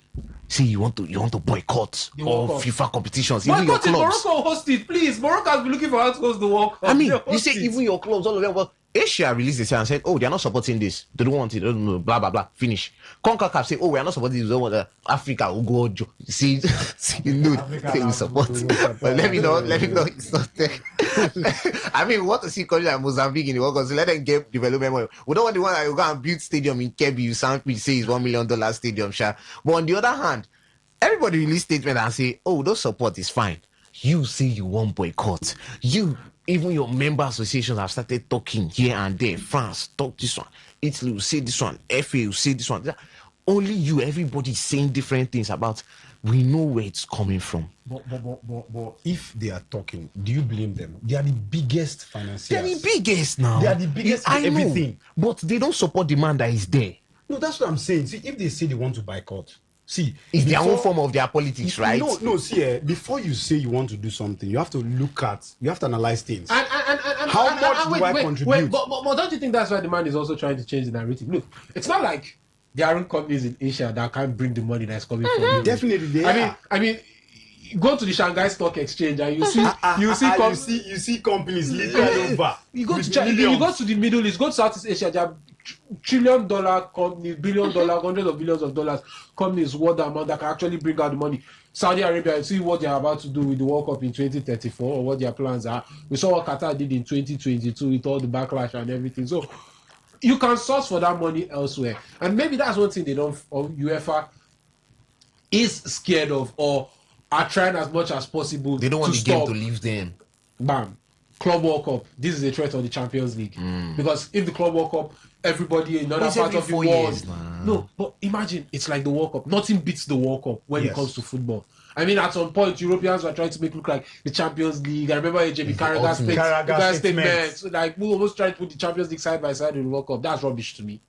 say you want to boycott all FIFA competitions, even your clubs. Morocco host it, please. Morocco has been looking for how to host the World Cup. I mean, you say even your clubs, all of them. Well, Asia released this and said, oh, they are not supporting this. They don't want it. They don't know, blah, blah, blah. Finish. CONCACAF say, oh, we are not supporting this. We don't want Africa will go. See, you know, they will support. But let me know it's not there. I mean, we want to see countries like Mozambique in the World Cup. So let them get development money. We don't want the one that will go and build stadium in Kebbi. You sound me say it's $1 million stadium, sure. But on the other hand, everybody release statement and say, oh, those support is fine. You say you want boycott. Even your member associations have started talking here and there. France, talk this one. Italy will say this one. FA will say this one. Only you, everybody saying different things about. We know where it's coming from. But if they are talking, do you blame them? They are the biggest financiers. They are the biggest now. They are the biggest in everything. But they don't support the man that is there. No, that's what I'm saying. See, if they say they want to boycott, it's their own form of their politics, right? No. See, before you say you want to do something, you have to analyze things. How much do I contribute? But don't you think that's why the man is also trying to change the narrative? Look, it's not like there aren't companies in Asia that can't bring the money that's coming from you. Definitely, they are. I mean, go to the Shanghai Stock Exchange and you see companies literally over. You go to the Middle East, go to Southeast Asia. There are $1 trillion companies, $1 billion, hundreds of billions of dollars companies worth the amount that can actually bring out the money. Saudi Arabia, you see what they are about to do with the World Cup in 2034 or what their plans are. We saw what Qatar did in 2022 with all the backlash and everything. So you can source for that money elsewhere. And maybe that's one thing UEFA is scared of or are trying as much as possible. They don't want the game to leave them. Bam. Club World Cup. This is a threat on the Champions League. Because if the Club World Cup, everybody in another part of the world. No, but imagine it's like the World Cup. Nothing beats the World Cup when it comes to football. I mean, at some point, Europeans were trying to make it look like the Champions League. I remember JB Carragher's statement. Like, we almost tried to put the Champions League side by side with the World Cup. That's rubbish to me.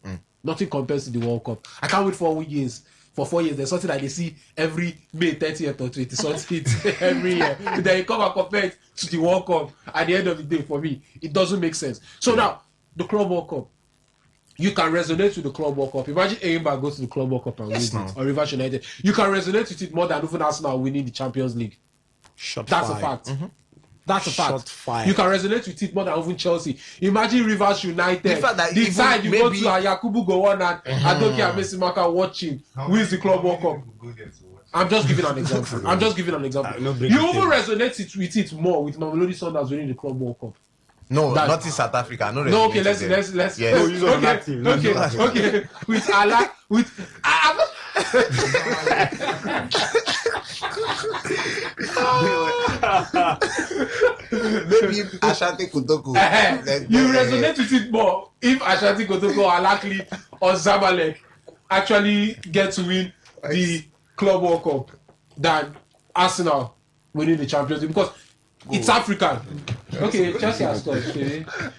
Nothing compares to the World Cup. I can't wait for 4 years. For 4 years, there's something that they see every May 30th or 20th something every year. Then you come and compare it to the World Cup. At the end of the day, for me, it doesn't make sense. So now, the Club World Cup. You can resonate with the Club World Cup. Imagine Aimba goes to the Club World Cup and wins it. Or Rivers United. You can resonate with it more than even Arsenal winning the Champions League. That's a fact. That's a fact. You can resonate with it more than even Chelsea. Imagine Rivers United. The side you go to Yakubu Gowon and Adoke Amesimaka watching wins the Club World Cup. I'm just giving an example. You even resonate with it more with Mamelodi Sundowns winning the Club World Cup. No, not in South Africa. No, okay, let's yes. Okay. With Allah, Maybe Ashanti Kotoko. You resonate with it more if Ashanti Kotoko or Alakli or Zamalek actually get to win the Club World Cup than Arsenal winning the Champions League because it's African. Okay, Chelsea has scored.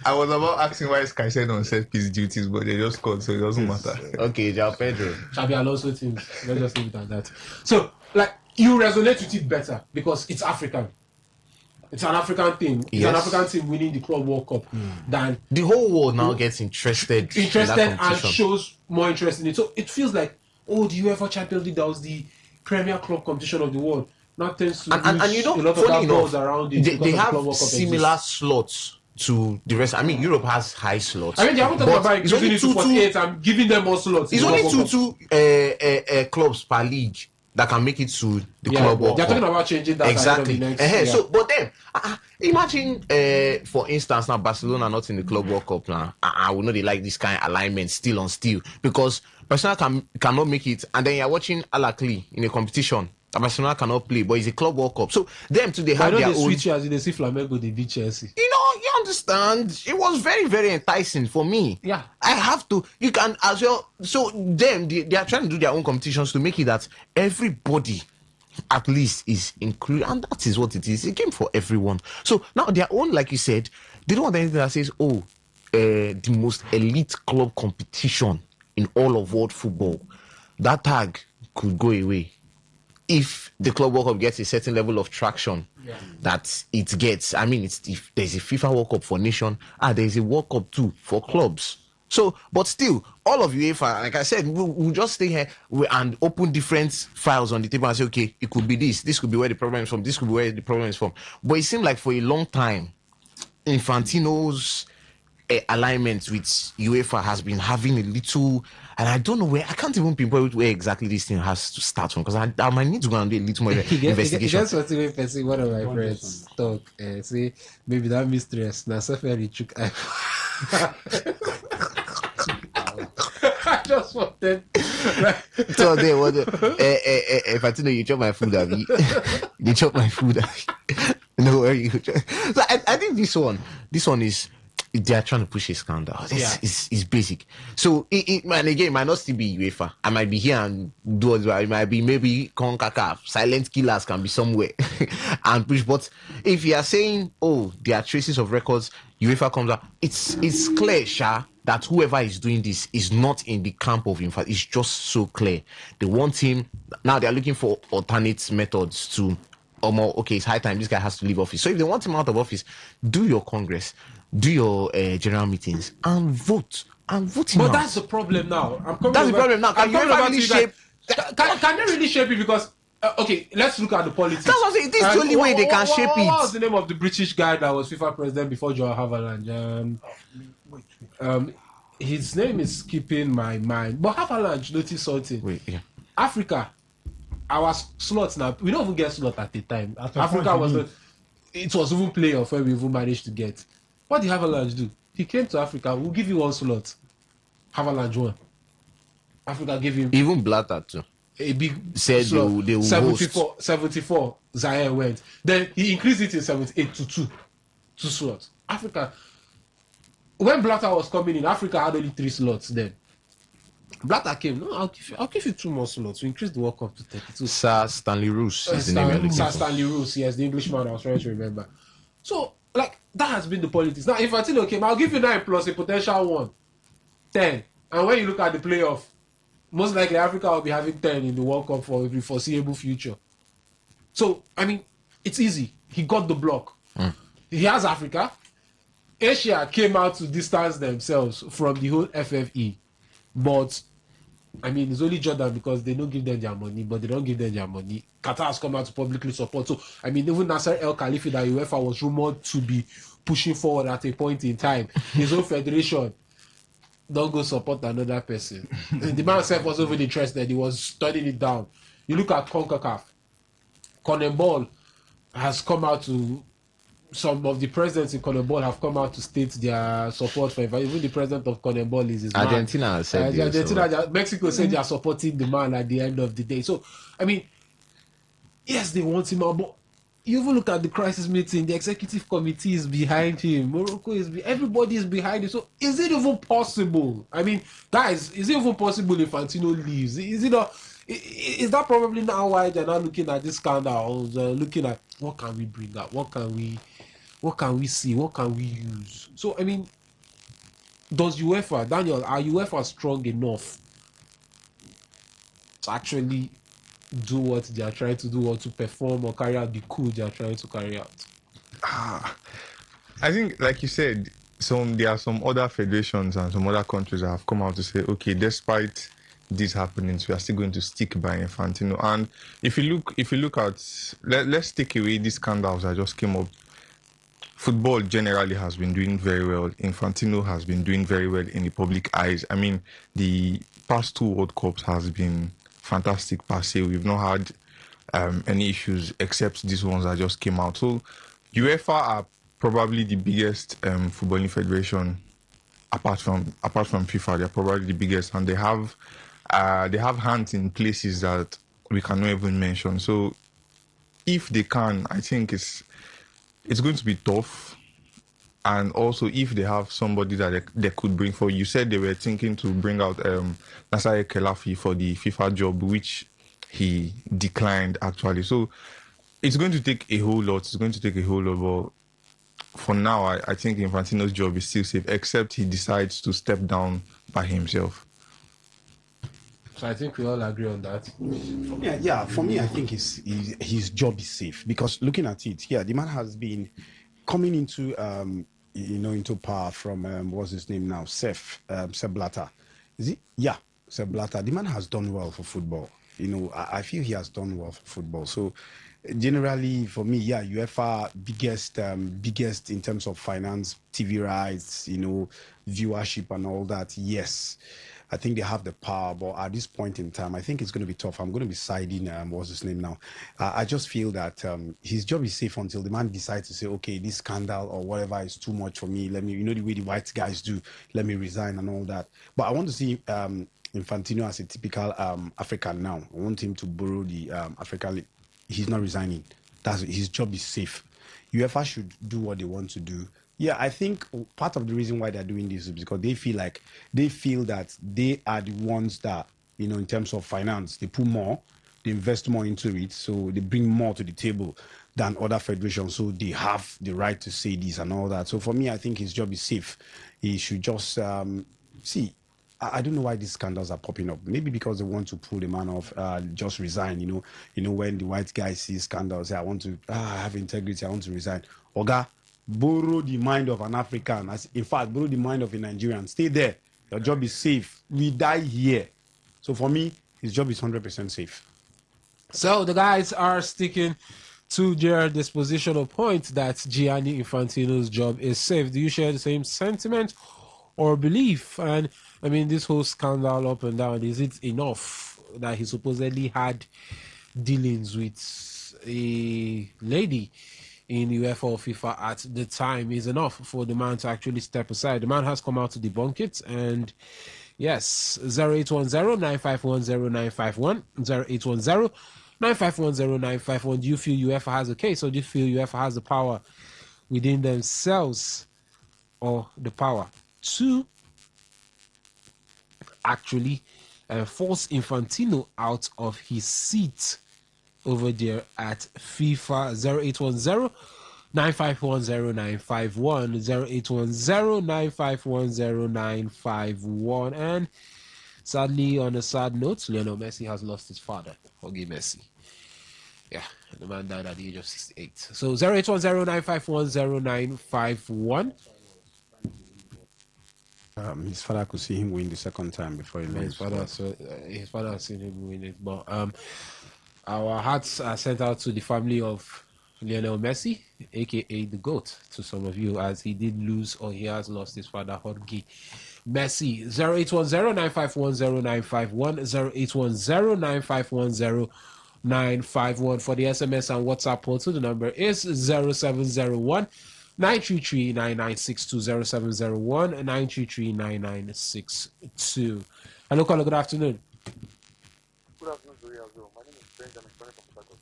I was about asking why is Caicedo on set piece duties, but they just scored, so it doesn't matter. Okay, João Pedro. Xabi Alonso teams. Let's just leave it at that. So, like, you resonate with it better because it's African. It's an African team. It's an African team winning the Club World Cup than the whole world now gets interested in and shows more interest in it. So it feels like, oh, the UEFA Champions League, that was the premier club competition of the world. Not tends to and you know, a lot funny of balls around it. They have similar slots to the rest. I mean, Europe has high slots. I mean, they haven't talked about increasing it to 48 and giving them more slots. It's only two clubs per league that can make it to the Club World Cup. They're talking about changing that. Exactly. So, but then, imagine, for instance, now Barcelona not in the Club World Cup now. I would know they like this kind of alignment still on still because Barcelona cannot make it, and then you're watching Alakli in a competition. Barcelona cannot play, but it's a Club World Cup. So them too, they have their own. Switch as they see Flamengo, they beat Chelsea. You know, you understand. It was very, very enticing for me. Yeah, I have to. You can as well. So them, they are trying to do their own competitions to make it that everybody, at least, is included, and that is what it is. A game for everyone. So now their own, like you said, they don't want anything that says, oh, the most elite club competition in all of world football. That tag could go away if the Club World Cup gets a certain level of traction that it gets. I mean, if there's a FIFA World Cup for nation, there's a World Cup too for clubs. So, but still, all of UEFA, like I said, we'll just stay here and open different files on the table and say, okay, it could be this could be where the problem is from, this could be where the problem is from. But it seemed like for a long time, Infantino's alignment with UEFA has been having a little, and I don't know where, I can't even pinpoint where exactly this thing has to start from because I might need to go and do a little more investigation. That's what one of my friends talk say maybe that mistress now very chook. I just wanted. So they what? If I tell you chop my food, Abby, you chop my food. No worry. So I think this one is. They are trying to push a scandal. It's basic. So, and again, it might not still be UEFA. I might be here and do it. It might be maybe CONCACAF. Silent killers can be somewhere and push. But if you are saying, oh, there are traces of records, UEFA comes out, it's clear, Sha, that whoever is doing this is not in the camp of UEFA. It's just so clear. They want him. Now they are looking for alternate methods to, okay, it's high time. This guy has to leave office. So if they want him out of office, do your Congress. Do your general meetings and vote him out. That's the problem now. That's the problem now. Can you really shape? Can they really shape it? Because okay, let's look at the politics. That's what I'm saying. This is the only way they can shape it. What was the name of the British guy that was FIFA president before Joao Havelange? His name is skipping my mind. But Havelange noticed something. Africa, our slots now. We don't even get slot at the time. Africa was not. It was even playoff where we even managed to get. What did Havelange do? He came to Africa. We'll give you one slot. Havelange won. Africa gave him even Blatter too. A big said slot. they will 74. Zaire went. Then he increased it in 78 to 2 slots. Africa. When Blatter was coming in, Africa had only 3 slots then. Blatter came. No, I'll give you 2 more slots. We increased the World Cup to 32. Sir Stanley Roos is the name. Sir Stanley Roos, yes, the Englishman I was trying to remember. So, like, that has been the politics. Now, if Infantino came, I'll give you 9 plus a potential 1. 10. And when you look at the playoff, most likely Africa will be having 10 in the World Cup for the foreseeable future. So, I mean, it's easy. He got the block. He has Africa. Asia came out to distance themselves from the whole FFE. But, I mean, it's only Jordan because they don't give them their money, but they don't give them their money. Qatar has come out to publicly support. So, I mean, even Nasser El Khalifi that UEFA was rumored to be pushing forward at a point in time, his own federation, don't go support another person. The man himself wasn't even interested. He was turning it down. You look at CONCACAF. CONMEBOL has come out to... Some of the presidents in CONMEBOL have come out to state their support for it. Even the president of CONMEBOL is his Argentina man. said Mexico said they are supporting the man at the end of the day. So, I mean, yes, they want him out, but you even look at the crisis meeting, the executive committee is behind him. Morocco everybody is behind him. So is it even possible? I mean, guys, is it even possible if Infantino leaves? Is it not? Is that probably now why they're not looking at this scandals? Looking at what can we bring up? What can we see? What can we use? So I mean, does UEFA, Daniel, are UEFA strong enough to actually do what they are trying to do, or to perform or carry out the coup they are trying to carry out? I think, like you said, there are some other federations and some other countries that have come out to say, okay, despite this happenings, we are still going to stick by Infantino. And if you look at, let's take away these scandals that just came up. Football generally has been doing very well. Infantino has been doing very well in the public eyes. I mean, the past 2 World Cups has been fantastic per se. We've not had any issues except these ones that just came out. So UEFA are probably the biggest footballing federation apart from FIFA. They're probably the biggest, and they have hands in places that we cannot even mention. So if they can, I think it's going to be tough. And also, if they have somebody that they could bring for, you said they were thinking to bring out Nasser Khelaifi for the FIFA job, which he declined actually. So it's going to take a whole lot. It's going to take a whole lot. But for now, I think Infantino's job is still safe, except he decides to step down by himself. So I think we all agree on that. For me, I think his job is safe, because looking at it, the man has been coming into into power from what's his name now, Sepp Blatter. Is it? Yeah, Sepp Blatter. The man has done well for football. I feel he has done well for football. So generally, for me, UEFA biggest in terms of finance, TV rights, viewership and all that. Yes, I think they have the power, but at this point in time, I think it's going to be tough. I'm going to be siding, what's his name now? I just feel that his job is safe until the man decides to say, okay, this scandal or whatever is too much for me. Let me, the way the white guys do, let me resign and all that. But I want to see Infantino as a typical African now. I want him to borrow the African. He's not resigning. His job is safe. UEFA should do what they want to do. Yeah, I think part of the reason why they're doing this is because they feel that they are the ones that, in terms of finance, they put more, they invest more into it, so they bring more to the table than other federations. So they have the right to say this and all that. So for me, I think his job is safe. He should just see. I don't know why these scandals are popping up. Maybe because they want to pull the man off, just resign. When the white guy sees scandals, say, I want to have integrity, I want to resign. Oga, borrow the mind of an African. In fact, borrow the mind of a Nigerian. Stay there. Your job is safe. We die here. So for me, his job is 100% safe. So the guys are sticking to their dispositional point that Gianni Infantino's job is safe. Do you share the same sentiment or belief? And I mean, this whole scandal up and down, is it enough that he supposedly had dealings with a lady in UEFA or FIFA at the time is enough for the man to actually step aside? The man has come out to debunk it, and yes, 0810-951-0951, 0810-951-0951. Do you feel UEFA has a case, or do you feel UEFA has the power within themselves, or the power to actually force Infantino out of his seat over there at FIFA? 0810-951-0951, 0810-951-0951. And sadly, on a sad note, Lionel Messi has lost his father, Jorge Messi. Yeah, the man died at the age of 68. So 0810-951-0951. His father could see him win the second time before he leaves. His father has seen him win it. But our hearts are sent out to the family of Lionel Messi, aka the GOAT, to some of you, as he did lose, or he has lost, his father, Jorge Messi. 0810-951-0951, 0810-951-0951 for the SMS and WhatsApp portal. The number is 0701 933-9962, 0701 933-9962. Hello, caller. Good afternoon. Good afternoon to you as well. My name is Benjamin.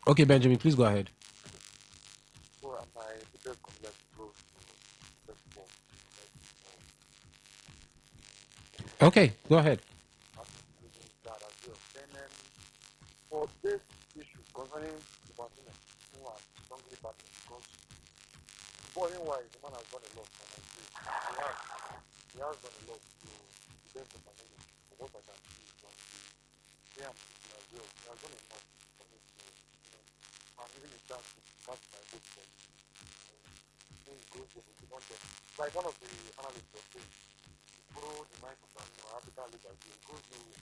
Okay, Benjamin, please go ahead. biggest congratulations goes to the Okay, go ahead. that as well. Then for this issue concerning the Martinez, who are strongly battling because bowling wise, the man has done a lot for Nigeria. He has done a lot to the best of my knowledge. For what I can see from the AM people as well, he has done enough for me to, and even a chance to catch my boat for him. Things goes there, he don't get. Like one of the analysts was saying, borrow the mind of African League as well. It goes nowhere.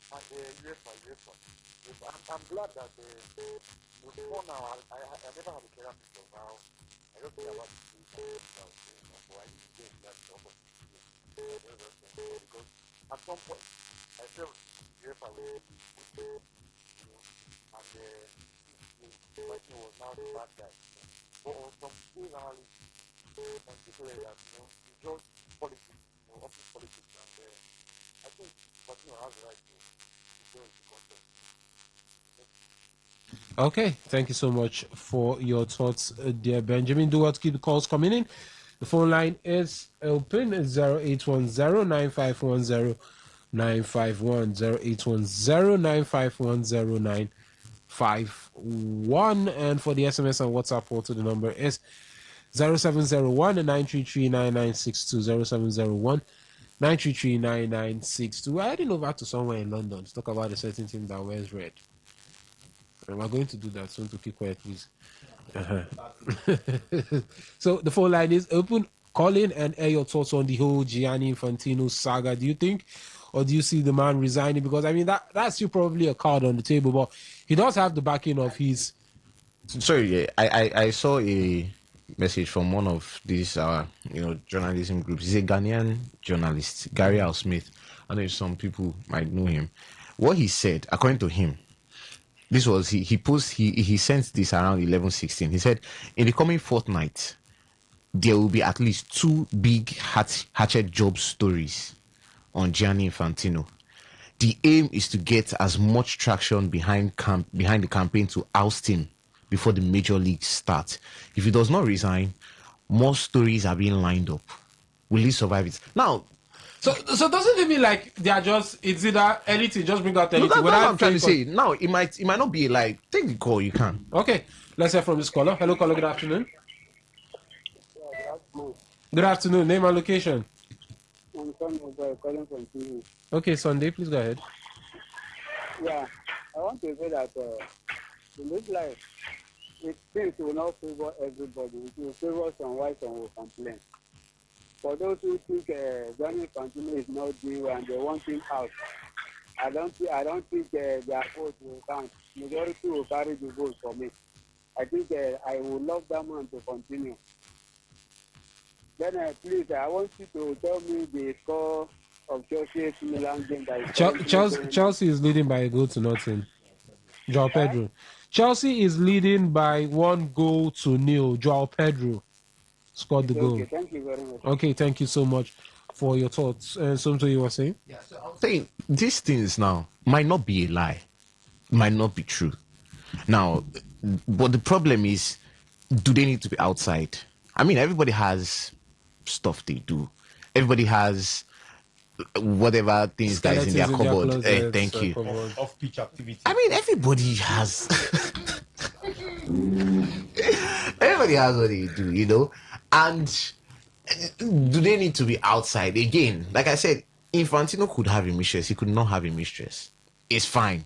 And UEFA. Yes, I'm glad that before now, I never had a clear picture of how I just think about the situation but I need to get that job because at some point I felt UEFA was and Martin was now the bad guy. But on some schools analysts and people like that, it's just politics, office politics, and I think Martin has the right to go into content. Okay, thank you so much for your thoughts, dear Benjamin. Do what, keep the calls coming in. The phone line is open. It's 0810 9510 951 0810 9510 951. And for the SMS and WhatsApp photo, the number is 0701 933 9962 0701 933 9962. We're heading over to somewhere in London to talk about a certain team that wears red. And we're going to do that soon, to keep quiet, please. So the phone line is open. Call in and air your thoughts on the whole Gianni Infantino saga. Do you think, or do you see the man resigning? Because I mean that's still probably a card on the table, but he does have the backing of his. Sorry, I saw a message from one of these journalism groups. He's a Ghanaian journalist, Gary Al Smith. I know some people might know him. What he said, according to him, this was he sent this around 11:16. He said, in the coming fortnight, there will be at least two big hatchet job stories on Gianni Infantino. The aim is to get as much traction behind the campaign to oust him before the major leagues start. If he does not resign, more stories are being lined up. Will he survive it? Now, So doesn't it mean like they are just, it's either anything, just bring out anything? that's what I'm trying to say. Now, it might not be like, take the call, you can. Okay, let's hear from this caller. Hello, caller, good afternoon. Good afternoon, name and location. I'm calling from TV. Okay, Sunday, please go ahead. Yeah, I want to say that in this life, things will not favor everybody. It will favor some, why some will complain. For those who think Johnny Infantino is not due and they want him out, I don't think their vote will count. Majority will carry the vote for me. I think I would love that man to continue. Then please, I want you to tell me the score of Chelsea's Milan game. Chelsea is leading by a goal to nothing. Joao Pedro. Chelsea is leading by 1-0. Joao Pedro scored the goal. Okay, thank you very much. Okay, thank you so much for your thoughts. Something you were saying? Yeah, so I was saying these things now might not be a lie, might not be true. Now, but the problem is, do they need to be outside? I mean, everybody has stuff they do. Everybody has whatever things that is in their cupboard. Thank you. Off-pitch activity. I mean, everybody has. Everybody has what they do, And do they need to be outside? Again, like I said, Infantino could have a mistress. He could not have a mistress. It's fine.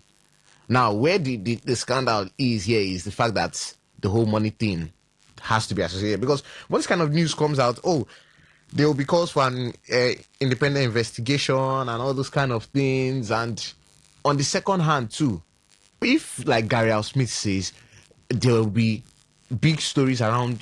Now, where the scandal is here is the fact that the whole money thing has to be associated. Because when this kind of news comes out, there will be calls for an independent investigation and all those kind of things. And on the second hand, too, if, like Gary Al Smith says, there will be big stories around,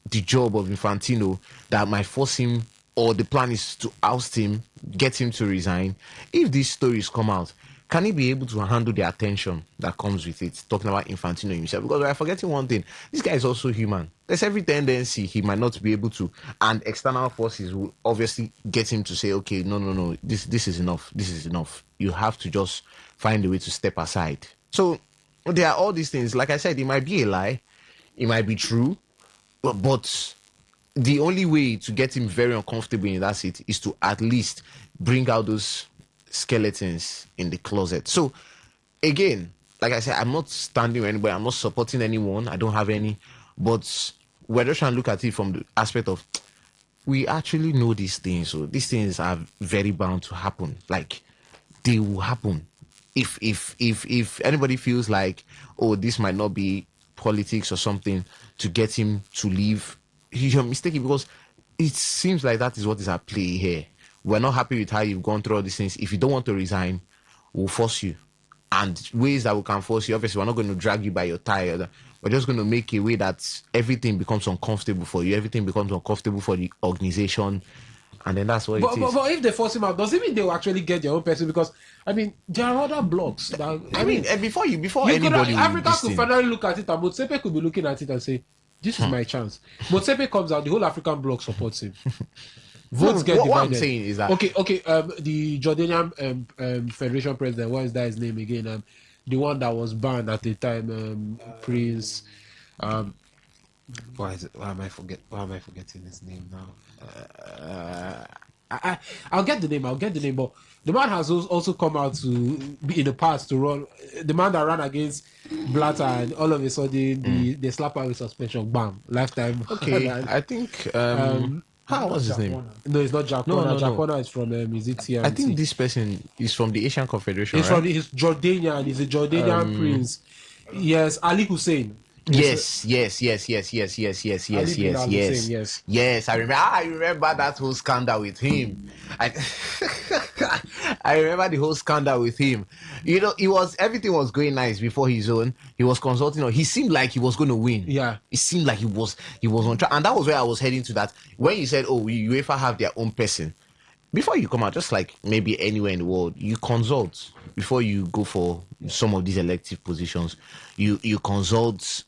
the job of Infantino that might force him, or the plan is to oust him, get him to resign. If these stories come out, can he be able to handle the attention that comes with it? Talking about Infantino himself, because we are forgetting one thing: this guy is also human. There's every tendency he might not be able to, and external forces will obviously get him to say, "Okay, no, this is enough. This is enough. You have to just find a way to step aside." So there are all these things. Like I said, it might be a lie, it might be true, but the only way to get him very uncomfortable in that seat is to at least bring out those skeletons in the closet. So again, like I said, I'm not standing with anybody, I'm not supporting anyone, I don't have any, but we're just trying to look at it from the aspect of we actually know these things, so these things are very bound to happen. Like, they will happen. If anybody feels like, oh, this might not be politics or something to get him to leave, you're mistaken, because it seems like that is what is at play here. We're not happy with how you've gone through all these things. If you don't want to resign, we'll force you. And ways that we can force you, obviously, we're not going to drag you by your tie. We're just going to make a way that everything becomes uncomfortable for you. Everything becomes uncomfortable for the organization. And then that's what it is. But if they force him out, does it mean they will actually get their own person? Because I mean, there are other blocks. That, I mean, before could, anybody, Africa could finally look at it, and Motsepe could be looking at it and say, "This is my chance." Motsepe comes out, the whole African bloc supports him. Votes get divided. What I'm saying is that okay. The Jordanian Federation president, what is that his name again? The one that was banned at the time, Prince. Why am I forgetting his name now? I'll get the name. But the man has also come out to be in the past to run. The man that ran against Blatter, and all of a sudden they slap out with suspension. Bam, lifetime. Okay, I think. How was his name? No, it's not Jack Warner. No. Jack Warner is from is it TNT? I think this person is from the Asian Confederation. He's he's Jordanian. He's a Jordanian prince. Yes, Ali Hussein. Yes. I remember that whole scandal with him. I remember the whole scandal with him. You know, everything was going nice before his own. He was consulting. He seemed like he was going to win. Yeah, it seemed like he was on track, and that was where I was heading to. That when you said, "Oh, UEFA have their own person," before you come out, just like maybe anywhere in the world, you consult before you go for some of these elective positions. You consult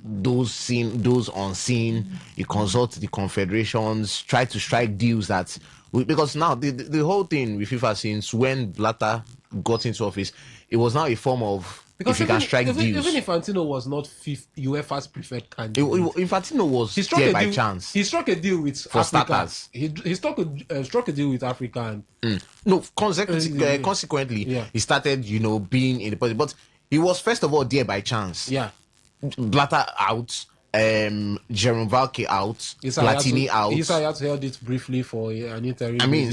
those seen, those unseen. You consult the confederations, try to strike deals that, because now the whole thing with FIFA, since when Blatter got into office, it was now a form of, because if you can strike deals. Even if Infantino was not UEFA's preferred candidate, Infantino was there by chance. He struck a deal with for Africa. Starters. He struck a deal with Africa. No, consequently, he started, being in the position. But he was first of all there by chance. Yeah. Blatter out, Jerome Valke out, Platini out. Isaiah held it briefly for an interim. I mean,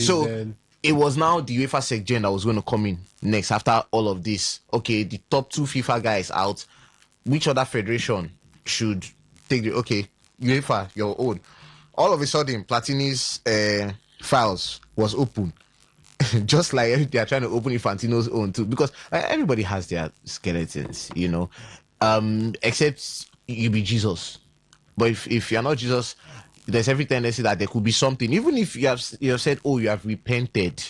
it was now the UEFA SecGen that was going to come in next after all of this. Okay, the top 2 FIFA guys out. Which other federation should take UEFA, your own? All of a sudden, Platini's files was open. Just like they are trying to open Infantino's own too, because everybody has their skeletons, except you be Jesus. But if you're not Jesus, there's every tendency that there could be something. Even if you have said, oh, you have repented,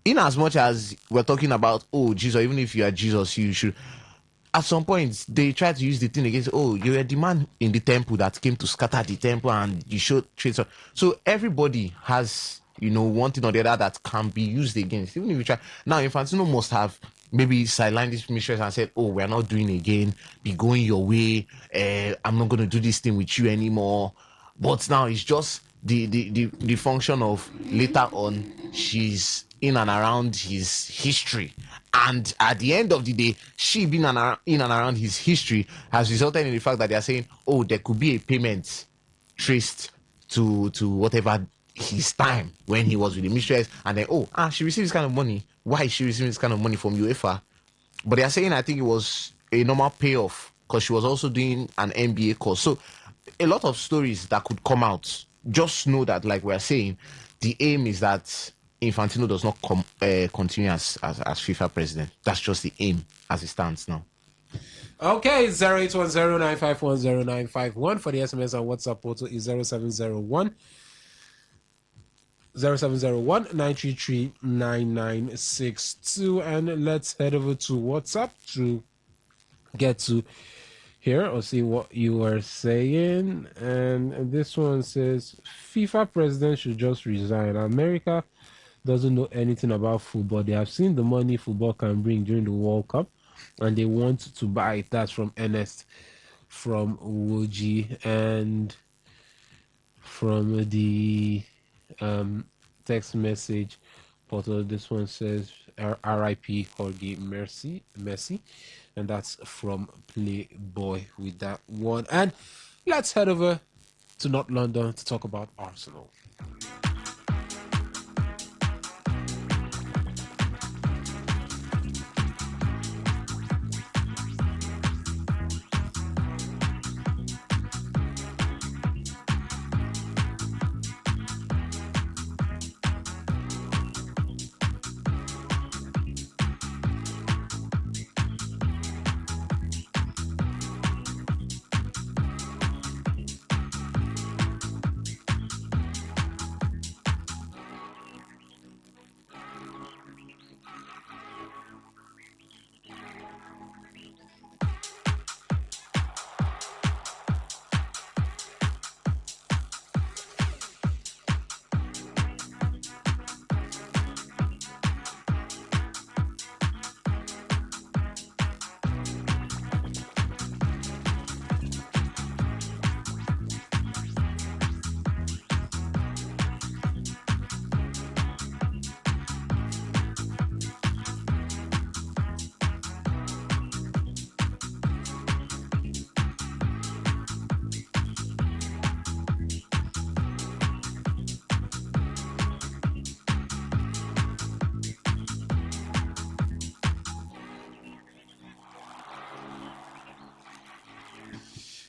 in as much as we're talking about, oh, Jesus, even if you are Jesus, you should. At some point, they try to use the thing against, oh, you were the man in the temple that came to scatter the temple and you showed traits. So everybody has, one thing or the other that can be used against. Even if you try. Now, Infantino must have maybe sidelined this mistress and said, oh, we're not doing again. Be going your way. I'm not going to do this thing with you anymore. But now it's just the function of later on, she's in and around his history. And at the end of the day, she being in and around his history has resulted in the fact that they are saying, oh, there could be a payment traced to whatever his time when he was with the mistress. And then, she received this kind of money. Why is she receiving this kind of money from UEFA? But they are saying, I think it was a normal payoff because she was also doing an MBA course. So a lot of stories that could come out. Just know that, like we're saying, the aim is that Infantino does not continue as FIFA president. That's just the aim as it stands now. Okay, 0810-951-0951 for the SMS and WhatsApp portal is 0701 0701-933-9962, and let's head over to WhatsApp to get to here or see what you are saying. And this one says FIFA president should just resign. America doesn't know anything about football. They have seen the money football can bring during the World Cup and they want to buy it. That's from Ernest from Woji. And from the text message portal. This one says RIP Jorge Messi, and that's from Playboy with that one. And let's head over to North London to talk about Arsenal.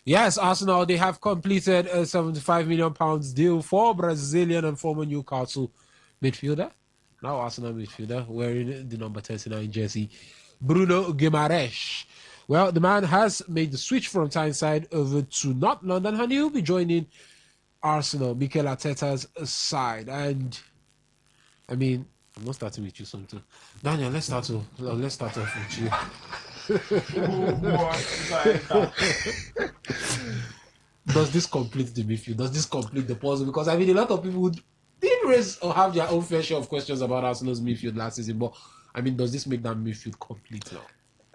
Yes, Arsenal, they have completed a £75 million deal for Brazilian and former Newcastle midfielder, now Arsenal midfielder, wearing the number 39 jersey, Bruno Guimaraes. Well, the man has made the switch from Tyneside over to North London, and he'll be joining Arsenal, Mikel Arteta's side. And, I mean, I'm not starting with you, something. Daniel, let's start off with you. Does this complete the midfield? Does this complete the puzzle? Because I mean, a lot of people did raise or have their own fair share of questions about Arsenal's midfield last season. But I mean, does this make that midfield complete now?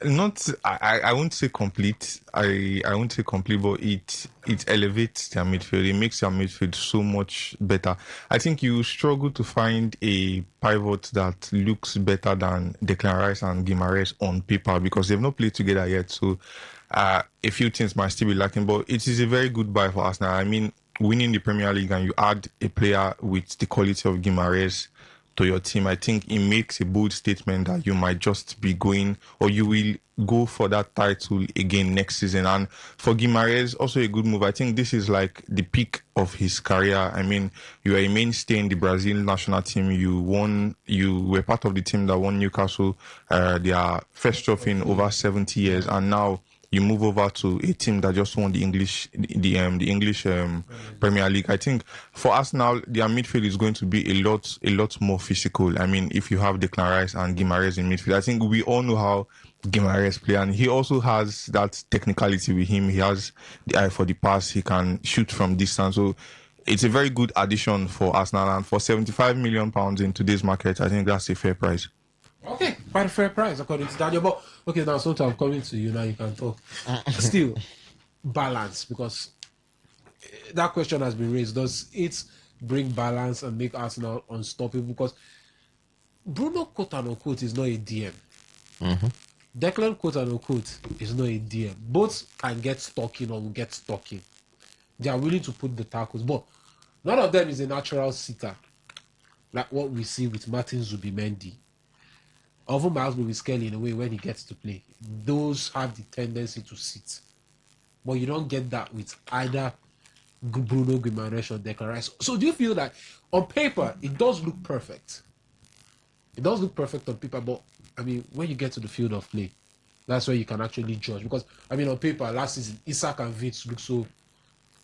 Not, I won't say complete. I won't say complete, but it elevates their midfield. It makes their midfield so much better. I think you struggle to find a pivot that looks better than Declan Rice and Guimaraes on paper because they've not played together yet. So a few things might still be lacking, but it is a very good buy for Arsenal. I mean, winning the Premier League and you add a player with the quality of Guimaraes to your team, I think it makes a bold statement that you might just be going, or you will go for that title again next season. And for Guimaraes, also a good move. I think this is like the peak of his career. I mean, you are a mainstay in the Brazil national team. You were part of the team that won Newcastle their first trophy in over 70 years, and now you move over to a team that just won the English Premier League. I think for us now, their midfield is going to be a lot more physical. I mean, if you have Declan Rice and Guimaraes in midfield, I think we all know how Guimaraes play, and he also has that technicality with him. He has the eye for the pass. He can shoot from distance. So it's a very good addition for Arsenal, and for £75 million in today's market, I think that's a fair price. Okay, quite a fair price according to Daniel. But okay, now sometimes I'm coming to you now. You can talk. Still, balance, because that question has been raised. Does it bring balance and make Arsenal unstoppable? Because Bruno, quote unquote, is not a DM. Mm-hmm. Declan, quote unquote, is not a DM. Both can get stuck in or will get stuck in. They are willing to put the tackles, but none of them is a natural sitter, like what we see with Martin Zubimendi. Even Miles Lewis Kelly, in a way, when he gets to play, those have the tendency to sit. But you don't get that with either Bruno Guimaraes or Declan Rice. So do you feel that on paper, it does look perfect? It does look perfect on paper, but I mean, when you get to the field of play, that's where you can actually judge. Because, I mean, on paper, last season, Isak and Vitz looked so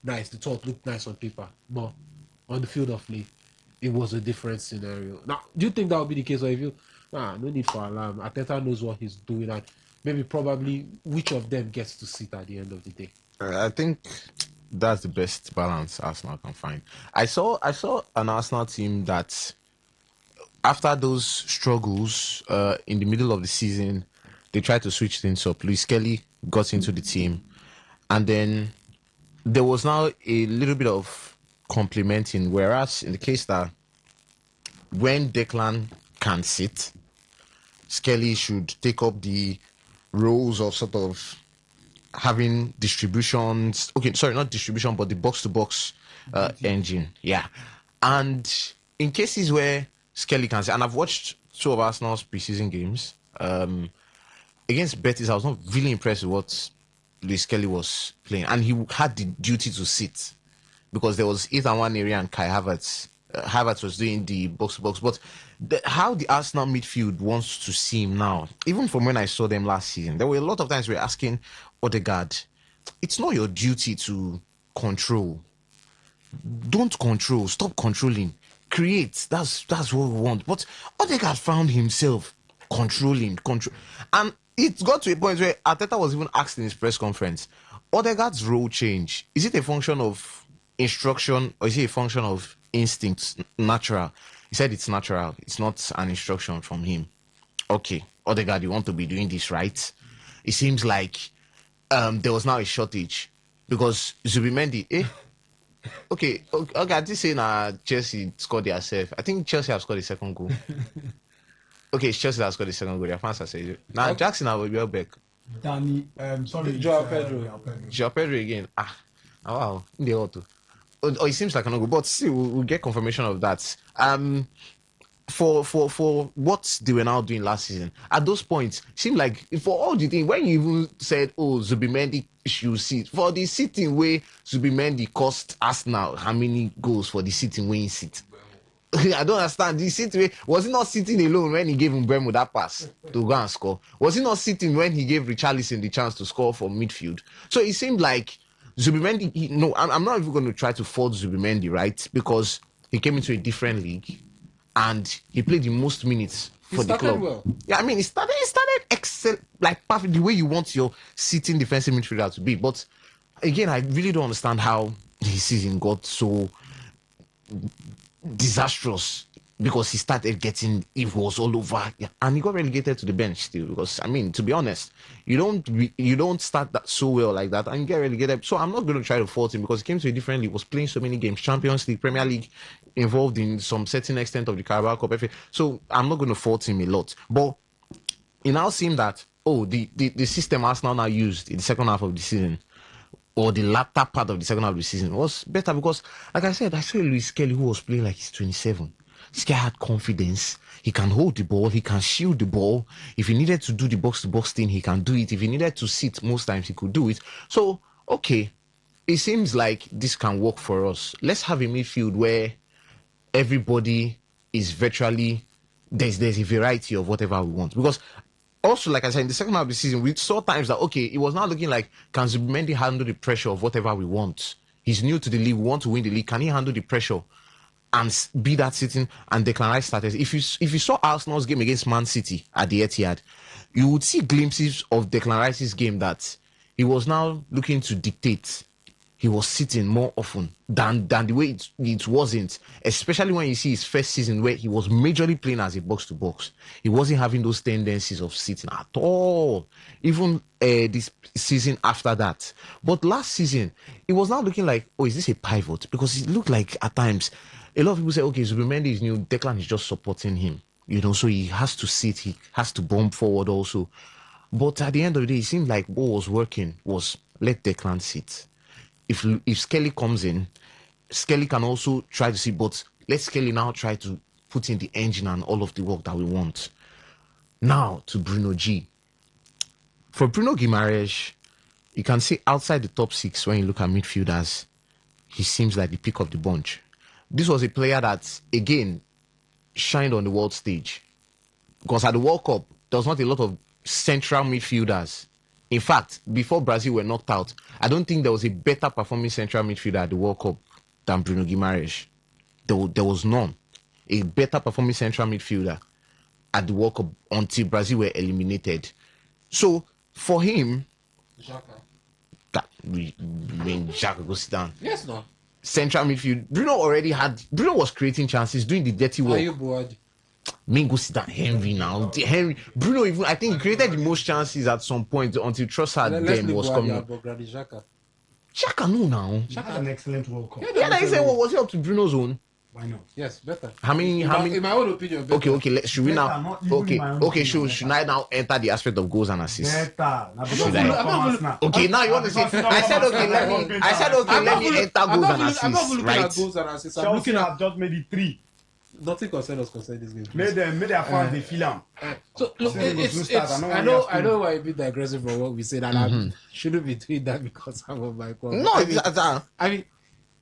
nice. The thought looked nice on paper. But on the field of play, it was a different scenario. Now, do you think that would be the case? Or if you, no need for alarm. Arteta knows what he's doing, and maybe probably which of them gets to sit at the end of the day. I think that's the best balance Arsenal can find. I saw an Arsenal team that, after those struggles in the middle of the season, they tried to switch things up. Luis Kelly got into the team, and then there was now a little bit of complementing. Whereas in the case that when Declan can sit, Skelly should take up the roles of sort of having distributions. Okay, sorry, not distribution, but the box-to-box engine. Yeah. And in cases where Skelly can sit, and I've watched two of Arsenal's preseason games. Against Betis, I was not really impressed with what Luis Skelly was playing. And he had the duty to sit because there was Ethan Nwaneri and Kai Havertz. Havertz was doing the box-to-box. But how the Arsenal midfield wants to see him now, even from when I saw them last season, there were a lot of times we were asking Odegaard, it's not your duty to control. Don't control. Stop controlling. Create. That's what we want. But Odegaard found himself controlling. And it got to a point where Arteta was even asked in his press conference, Odegaard's role change, is it a function of instruction or is it a function of instinct, natural? He said it's natural. It's not an instruction from him. Okay, Odegaard, you want to be doing this, right? It seems like there was now a shortage because Zubimendi, Okay, I did say Chelsea scored themselves. I think Chelsea have scored the second goal. Okay, it's Chelsea that scored the second goal. Their fans are saying now Jackson will be back. Danny, sorry, Joao Pedro. Joao Pedro again. Wow, in the auto. Oh, it seems like an goal, but still, we'll get confirmation of that. For what they were now doing last season, at those points, seemed like for all the thing when you even said, "Oh, Zubimendi should sit," for the sitting way Zubimendi cost Arsenal how many goals for the sitting way he sit? I don't understand. The sitting way, was he not sitting alone when he gave Mbeumo that pass to go and score? Was he not sitting when he gave Richarlison the chance to score from midfield? So it seemed like Zubimendi. No, I'm not even going to try to fault Zubimendi, right? Because he came into a different league. And he played the most minutes for the club. Well. Yeah, I mean, he started excellent, like perfect, the way you want your sitting defensive midfielder to be. But again, I really don't understand how his season got so disastrous because he started getting, it was all over, and he got relegated to the bench still. Because I mean, to be honest, you don't start that so well like that and you get relegated. So I'm not going to try to fault him because he came to a different league, was playing so many games, Champions League, Premier League, involved in some certain extent of the Carabao Cup. So I'm not going to fault him a lot. But it now seemed that the system Arsenal now used in the second half of the season, or the latter part of the second half of the season, was better because, like I said, I saw Luis Kelly who was playing like he's 27. This guy had confidence. He can hold the ball. He can shield the ball. If he needed to do the box-to-box thing, he can do it. If he needed to sit, most times he could do it. So, okay, it seems like this can work for us. Let's have a midfield where everybody is virtually, there's a variety of whatever we want. Because also, like I said, in the second half of the season, we saw times that, okay, it was not looking like, can Zubimendi handle the pressure of whatever we want? He's new to the league. We want to win the league. Can he handle the pressure and be that sitting and Declan Rice started? If you saw Arsenal's game against Man City at the Etihad, you would see glimpses of Declan Rice's game that he was now looking to dictate. He was sitting more often than the way it wasn't, especially when you see his first season where he was majorly playing as a box-to-box. He wasn't having those tendencies of sitting at all, even this season after that. But last season, it was now looking like, is this a pivot? Because it looked like at times, a lot of people say, okay, Zubimendi is new, Declan is just supporting him. So he has to sit, he has to bomb forward also. But at the end of the day, it seemed like what was working was let Declan sit. If Skelly comes in, Skelly can also try to see, but let Skelly now try to put in the engine and all of the work that we want. Now to Bruno G. For Bruno Guimaraes, you can see outside the top six when you look at midfielders, he seems like the pick of the bunch. This was a player that, again, shined on the world stage. Because at the World Cup, there was not a lot of central midfielders. In fact, before Brazil were knocked out, I don't think there was a better performing central midfielder at the World Cup than Bruno Guimaraes. There was none. A better performing central midfielder at the World Cup until Brazil were eliminated. So, for him... Xhaka. Xhaka, go sit down. Yes, no. Central midfield. Bruno was creating chances, doing the dirty work. Are you bored? Go sit down. Henry now. Bruno even, I think, he created the most chances at some point until Trossard then was coming up. Xhaka no now. He had an excellent World Cup. Yeah, that is saying was he up to Bruno's own? Why not? Yes, better. How many? In my own opinion, better. Okay. Should we Better, now? not even in my own Okay. opinion, Should I now enter the aspect of goals and assists? Better. Now, because Should you're I? not Thomas now. Okay, now you want to say? I said okay. Let me enter I'm goals not and looking assists, at right? goals and assists. I'm Chelsea looking at have just maybe 3. nothing concern this game. Made their fans they feel am. So look, it's I know why a bit digressive from what we said, and I shouldn't be doing that because I'm on my call. No, I mean,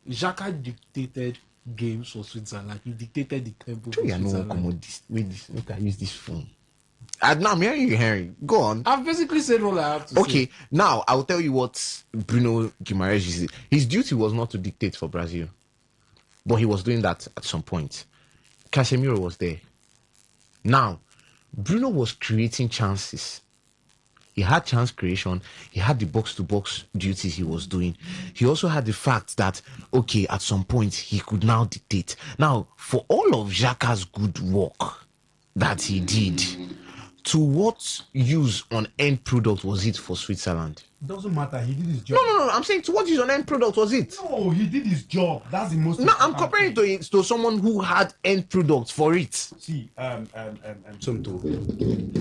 Xhaka dictated games for Switzerland. He dictated the tempo for Switzerland. Look, I use this phone. Now I'm hearing you, Henry. Go on. I've basically said all I have to say. Okay, now I'll tell you what Bruno Guimaraes is. His duty was not to dictate for Brazil, but he was doing that at some point. Casemiro was there. Now, Bruno was creating chances. He had chance creation. He had the box-to-box duties he was doing. He also had the fact that, okay, at some point, he could now dictate. Now, for all of Xhaka's good work that he did, to what use on end product was it for Switzerland? Doesn't matter. He did his job. No. I'm saying to what use on end product was it? No, he did his job. That's the most. No, I'm comparing it to someone who had end product for it. See,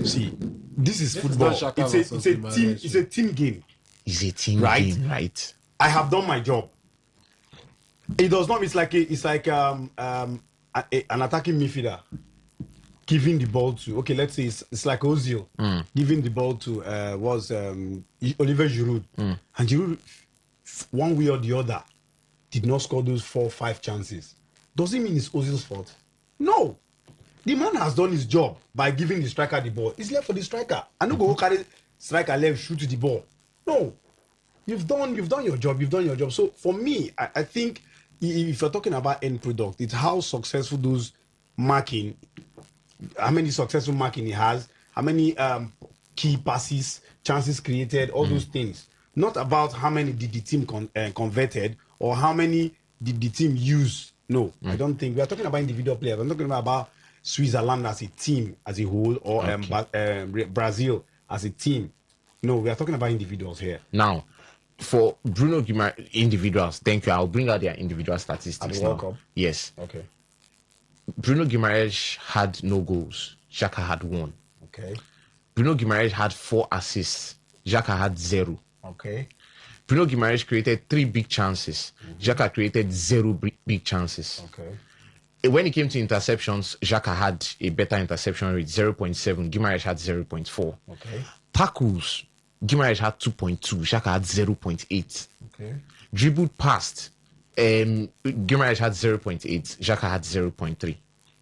see, this is football. It's a team game. It's a team game, right? I have done my job. It does not. It's like an attacking midfielder giving the ball to, okay, let's say it's like Ozil giving the ball to Oliver Giroud, and Giroud, one way or the other, did not score those 4 or 5 chances. Does it mean it's Ozil's fault? No. The man has done his job by giving the striker the ball. It's left for the striker. I don't go carry striker left, shoot the ball. No. You've done your job. You've done your job. So for me, I think if you're talking about end product, it's how successful those marking, how many successful marking he has, how many key passes, chances created, all those things. Not about how many did the team converted or how many did the team use. No, I don't think. We are talking about individual players. I'm talking about Switzerland as a team, as a whole, or Brazil as a team. No, we are talking about individuals here. Now, for Bruno Guimaraes, individuals, thank you. I'll bring out their individual statistics At the now. World Cup? Yes. Okay. Bruno Guimaraes had no goals. Xhaka had 1. Okay. Bruno Guimaraes had 4 assists. Xhaka had 0. Okay. Bruno Guimaraes created 3 big chances. Xhaka created 0 big chances. Okay. When it came to interceptions, Xhaka had a better interception rate, 0.7. Guimaraes had 0.4. Okay. Tackles, Guimaraes had 2.2. Xhaka had 0.8. Okay. Dribbled past, Guimaraes had 0.8. Xhaka had 0.3.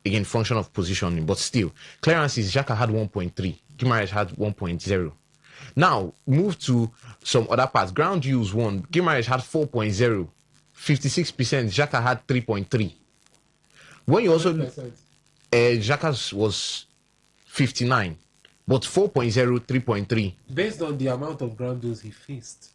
Again, function of positioning, but still. Clearances, Xhaka had 1.3. Guimaraes had 1.0. Now, move to some other parts. Ground use 1. Guimaraes had 4.0. 56%. Xhaka had 3.3. When you also... Xhaka's was 59. But 4.0, 3.3. Based on the amount of ground use he faced.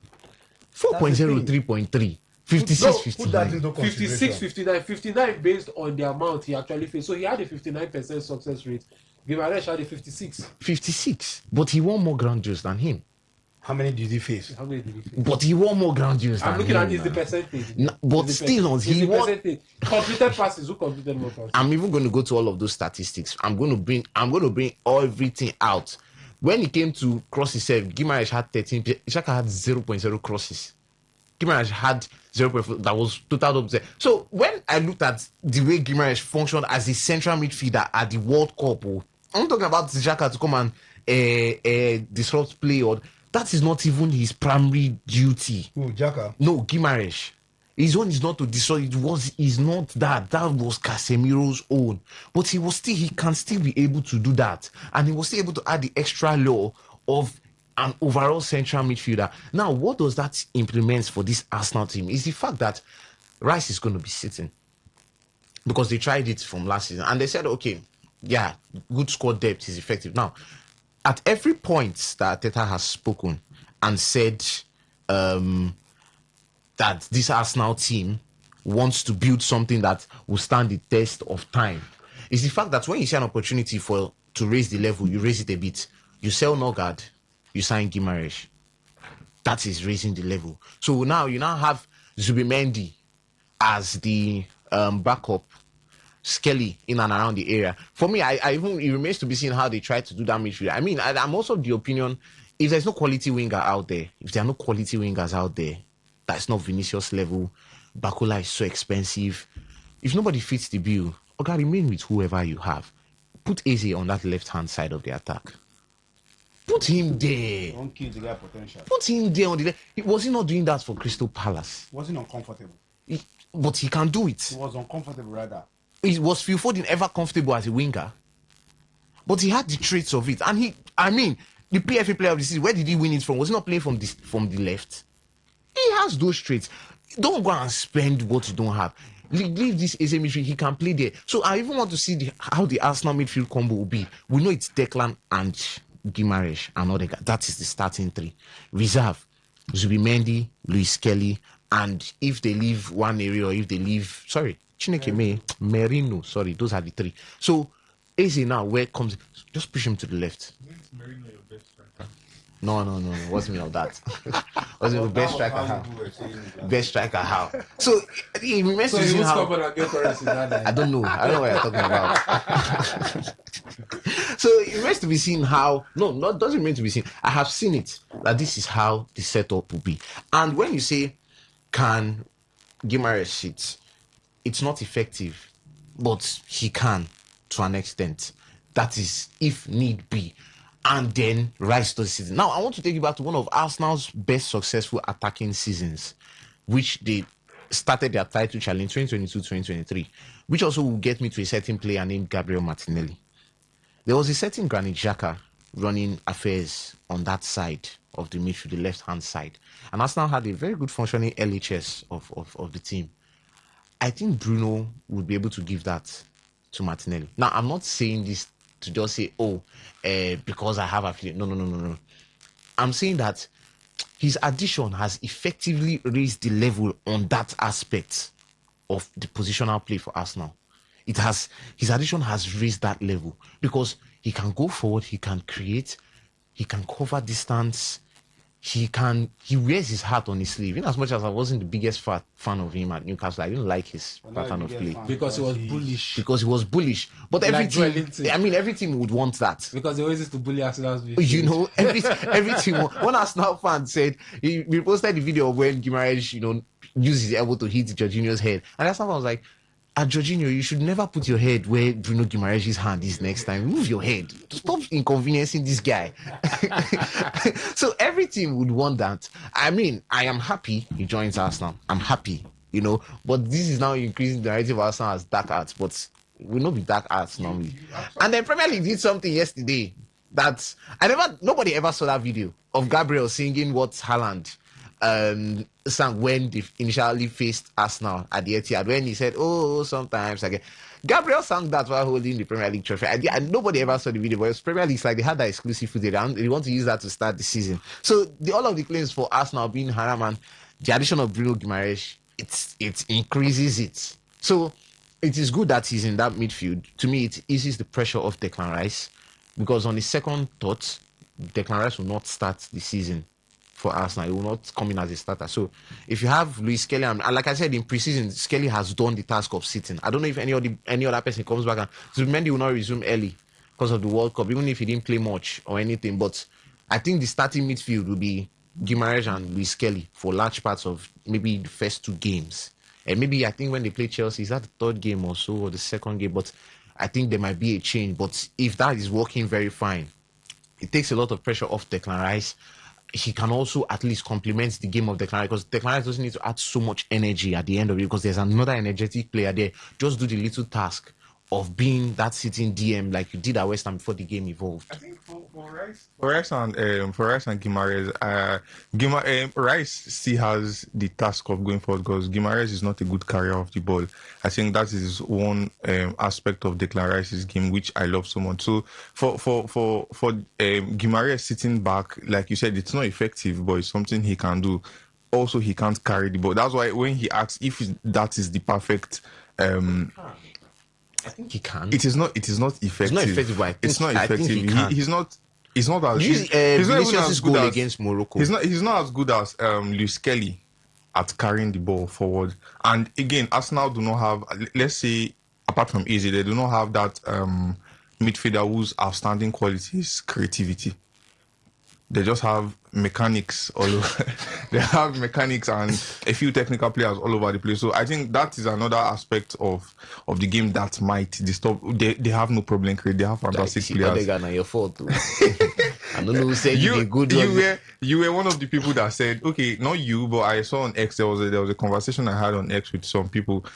4.0, 3.3. 56, 59. 56, 59. 59 based on the amount he actually faced. So he had a 59% success rate. Guimaraes had a 56. 56. But he won more ground use than him. How many did he face? How many did he face? But he won more ground use than him. I'm looking at is the percentage. But still, he won. Completed passes. Who completed more passes? I'm even going to go to all of those statistics. I'm going to bring everything out. When it came to crosses, Guimaraes had 13. Xhaka had 0.0 crosses. Guimaraes had 0.4. That was total opposite. So when I looked at the way Guimaraes functioned as a central midfielder at the World Cup, I'm talking about Xhaka to come and disrupt play, or that is not even his primary duty. Who, Xhaka? No, Guimaraes. His own is not to destroy. Is not that. That was Casemiro's own. But he can still be able to do that. And he was still able to add the extra law of an overall central midfielder. Now, what does that implement for this Arsenal team is the fact that Rice is going to be sitting. Because they tried it from last season. And they said, okay, yeah, good squad depth is effective. Now, at every point that Arteta has spoken and said that this Arsenal team wants to build something that will stand the test of time, is the fact that when you see an opportunity to raise the level, you raise it a bit. You sell Nogard, you sign Guimaraes. that is raising the level. So now you now have Zubimendi as the backup, Skelly in and around the area. For me, I even it remains to be seen how they try to do that midfield. I mean, I'm also of the opinion, if there's no quality winger out there, if there are no quality wingers out there, that's not Vinicius level. Bakula is so expensive. If nobody fits the bill, okay, remain with whoever you have. Put Eze on that left-hand side of the attack. Put him there. Don't kill the guy potential. Put him there on the left. Was he not doing that for Crystal Palace? Wasn't uncomfortable. But he can do it. He was uncomfortable rather. Was Phil Foden ever comfortable as a winger? But he had the traits of it. And the PFA player of the season, where did he win it from? Was he not playing from the left? He has those traits. Don't go and spend what you don't have. Leave this as a midfield. He can play there. So I even want to see how the Arsenal midfield combo will be. We know it's Declan and Guimaraes and Odegaard. That is the starting three. Reserve, Zubimendi, Luis Kelly, and if they leave one area or if they leave, Chineke Merino, those are the three. So Eze now, where comes, just push him to the left. Merino your best striker? No, what's me of that? What's the best striker how? Best striker how? So it remains to see how. I don't know what you're talking about. So it remains to be seen how. No, doesn't remain to be seen. I have seen it that this is how the setup will be. And when you say, can Guimaraes sit? It's not effective, but he can to an extent. That is, if need be. And then rise to the season. Now, I want to take you back to one of Arsenal's best successful attacking seasons, which they started their title challenge 2022-2023, which also will get me to a certain player named Gabriel Martinelli. There was a certain Granit Xhaka running affairs on that side of the midfield, the left-hand side. And Arsenal had a very good functioning LHS of the team. I think Bruno would be able to give that to Martinelli. Now, I'm not saying this to just say, because I have a feeling. No. I'm saying that his addition has effectively raised the level on that aspect of the positional play for Arsenal. His addition has raised that level because he can go forward, he can create, he can cover distance, he wears his heart on his sleeve. In as much as I wasn't the biggest fan of him at Newcastle, I didn't like his pattern of play. Because he was bullish. But every team would want that. Because they always used to bully Arsenal's midfield. Every team. One Arsenal fan said, he posted the video of when Guimaraes, used his elbow to hit Jorginho's head. And Arsenal fan was like, Jorginho, you should never put your head where Bruno Guimaraes' hand is next time. Move your head. Stop inconveniencing this guy. So every team would want that. I am happy he joins Arsenal. I'm happy, But this is now increasing the narrative of Arsenal as dark arts. But we know be dark arts normally. And then Premier League did something yesterday that nobody ever saw that video of Gabriel singing what Haaland sang when they initially faced Arsenal at the Etihad, when he said, sometimes again. Gabriel sang that while holding the Premier League trophy. And nobody ever saw the video, but it's Premier League, like they had that exclusive footage and they want to use that to start the season. So all of the claims for Arsenal being haram and the addition of Bruno Guimaraes, it increases it. So it is good that he's in that midfield. To me, it eases the pressure of Declan Rice, because on the second thought, Declan Rice will not start the season for Arsenal. He will not come in as a starter. So if you have Luis Kelly, and like I said in preseason, Skelly has done the task of sitting. I don't know if any other person comes back, and Zubimendi will not resume early because of the World Cup, even if he didn't play much or anything. But I think the starting midfield will be Guimaraes and Luis Kelly for large parts of maybe the first two games. And maybe I think when they play Chelsea, is that the third game or so, or the second game? But I think there might be a change. But if that is working very fine, it takes a lot of pressure off Declan Rice. He can also at least complement the game of Declan Rice, because Declan Rice doesn't need to add so much energy at the end of it, because there's another energetic player there. Just do the little task of being that sitting DM like you did at West Ham before the game evolved. I think for Rice and Guimaraes, Rice still has the task of going forward, because Guimaraes is not a good carrier of the ball. I think that is one aspect of Declan Rice's game which I love so much. So for Guimaraes sitting back, like you said, it's not effective, but it's something he can do. Also, he can't carry the ball. That's why when he asks if that is the perfect I think he can. It is not effective. It's not effective, but it's not effective. He's not. He's not as Use he's not even Vinicius' as good goal as against Morocco. He's not as good as Luis Kelly at carrying the ball forward. And again, Arsenal do not have, let's say, apart from Easy, they do not have that midfielder whose outstanding quality is creativity. They just have mechanics all over. They have mechanics and a few technical players all over the place. So I think that is another aspect of the game that might disturb. They have no problem creating. They have fantastic players. Odegaard, na your fault too. I don't know who said you be good. You were one of the people that said, okay, not you, but I saw on X there was a conversation I had on X with some people.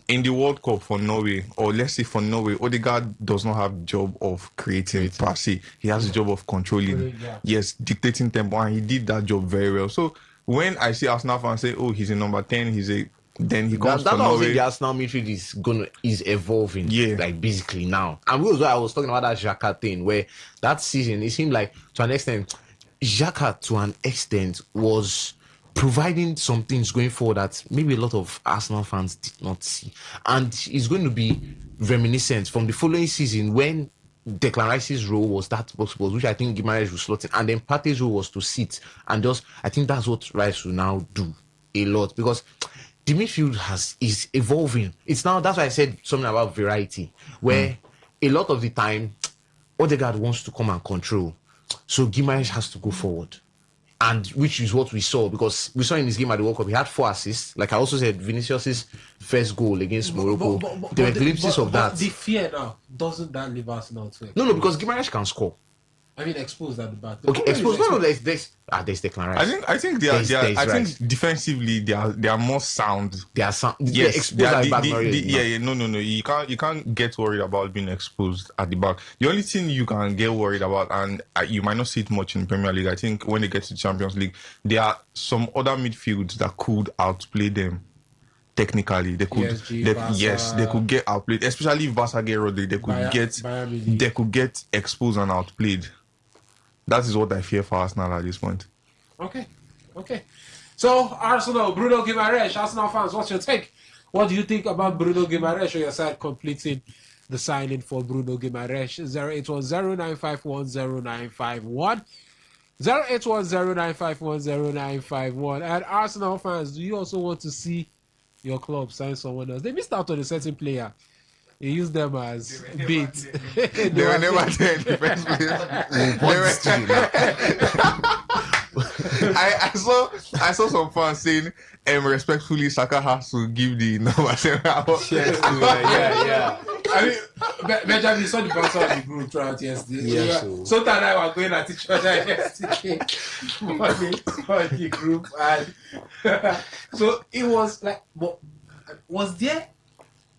In the World Cup for Norway, or let's say for Norway, Odegaard does not have the job of creating per se. He has the job of controlling, yes, dictating tempo, and he did that job very well. So when I see Arsenal fans say, "Oh, he's a number 10," then he comes to Norway. The Arsenal midfield is evolving, like basically now. And I was talking about that Xhaka thing, where that season it seemed like to an extent, Xhaka to an extent was providing some things going forward that maybe a lot of Arsenal fans did not see. And it's going to be reminiscent from the following season when Declan Rice's role was which I think Gimares was slotting, and then Partey's role was to sit and just, I think that's what Rice will now do a lot, because the midfield is evolving. It's now, that's why I said something about variety, where a lot of the time Odegaard wants to come and control, so Gimares has to go forward. And which is what we saw, because we saw in this game at the World Cup, he had 4 assists. Like I also said, Vinicius' first goal against Morocco, there were glimpses of that. The fear now, doesn't that leave us now to? No, because Gimares can score. I mean, exposed at the back. Okay, exposed. No, there's Declan Rice. I think think defensively they are more sound. They are sound. Yes, exposed at the back. No. You can't get worried about being exposed at the back. The only thing you can get worried about, and you might not see it much in Premier League, I think when they get to Champions League, there are some other midfields that could outplay them. Technically, they could. They could get outplayed, especially if Barca get Rodri. They could get exposed and outplayed. That is what I fear for Arsenal at this point. Okay. So, Arsenal, Bruno Guimaraes, Arsenal fans, what's your take? What do you think about Bruno Guimaraes or your side completing the signing for Bruno Guimaraes? 08109510951. 08109510951. And Arsenal fans, do you also want to see your club sign someone else? They missed out on a certain player. He used them as bait. They were never there in the first place. I saw some fans saying, respectfully, Saka has to give the number 7. Yeah. I mean, Benjamin, you saw the bouncer of the group throughout yesterday. Yeah, so that I were going at each other yesterday on the group. And so it was like, was there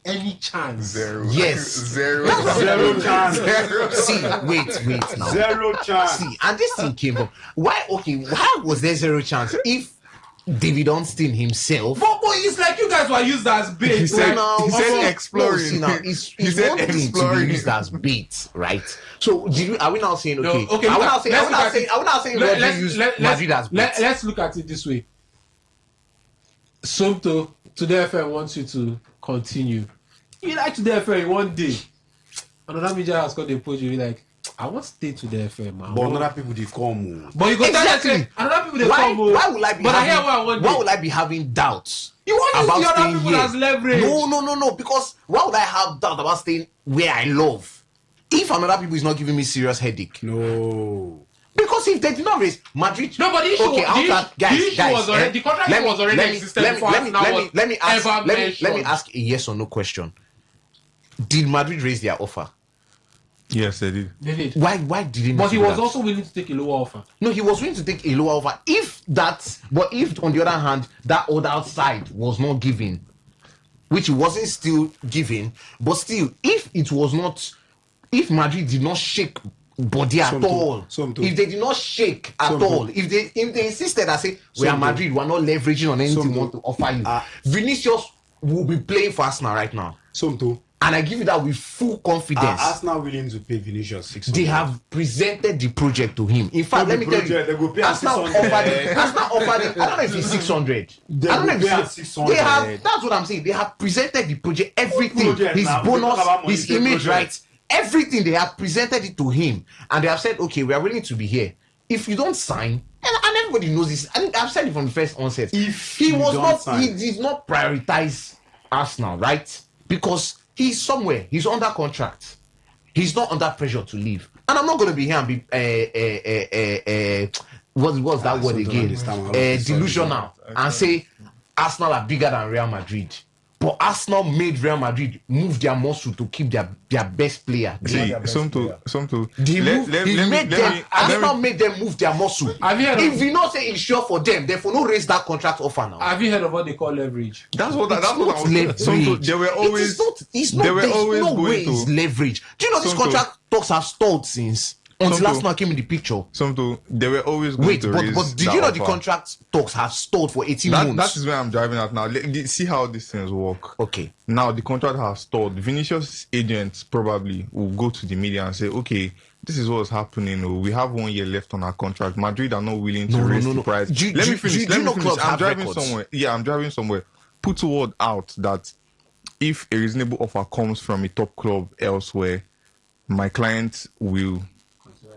any chance? Zero. Yes. Zero chance. See, wait now. 0 chance. See, and this thing came up. Why was there 0 chance if David Ornstein himself? But it's like you guys were used as bait. He said exploring. No, see now, it's one thing to be used as bait, right? So are we now saying okay? No, okay. Are we now saying Rodri used Madrid as bait? Let's look at it this way. Somto, Today FM wants you to continue. You like Today FM one day. Another media has got the approach, you be like, I want to stay Today FM, man. But other people they come. But you go Exactly. another people they come. Why would I be but having, I hear what I want. why would I be having doubts? You want to use about the other staying people here? as leverage. No. Because why would I have doubt about staying where I love if another people is not giving me serious headache? No. Because if they did not raise Madrid, No, but the issue, okay, the contract was already existent before Arsenal let me ask a yes or no question. Did Madrid raise their offer? Yes, they did. They did. Why didn't he? But he was that? also willing to take a lower offer. No, he was willing to take a lower offer. If on the other hand, that other side was not given, which it wasn't still given, but still, if Madrid did not shake body at all, if they did not shake at all, if they insisted and say we are Madrid, we are not leveraging on anything we want to offer you, Vinicius will be playing for Arsenal right now. And I give you that with full confidence. Arsenal willing to pay Vinicius 600. They have presented the project to him. In fact, let me tell you, they go pay Arsenal offered him. I don't know if it's 600. They I don't know if pay it's 600. They have. That's what I'm saying. They have presented the project, everything, his bonus, his image rights, everything, they have presented it to him, and they have said, okay, we are willing to be here. If you don't sign, and everybody knows this, and I've said it from the first onset, If he you was don't not, sign. he did not prioritize Arsenal, right? Because he's somewhere, he's under contract, he's not under pressure to leave, and I'm not going to be here and be what's that word again? Delusional, and say Arsenal are bigger than Real Madrid. But Arsenal made Real Madrid move their muscle to keep their best player. Arsenal made them move their muscle. If you not say it's sure for them, therefore no raise that contract offer now. Have you heard of what they call leverage? That's what I was. There were always. It's not leverage. It's leverage. Do you know this contract talks have stalled since? Until Arsenal came in the picture. They were always going to raise but did you know the contract talks have stalled for 18 months? That is where I'm driving at now. See how these things work. Okay. Now the contract has stalled. Vinicius' agents probably will go to the media and say, okay, this is what's happening. We have 1 year left on our contract. Madrid are not willing to raise the price. Let me finish. I'm driving somewhere. Yeah, I'm driving somewhere. Put a word out that if a reasonable offer comes from a top club elsewhere, my client will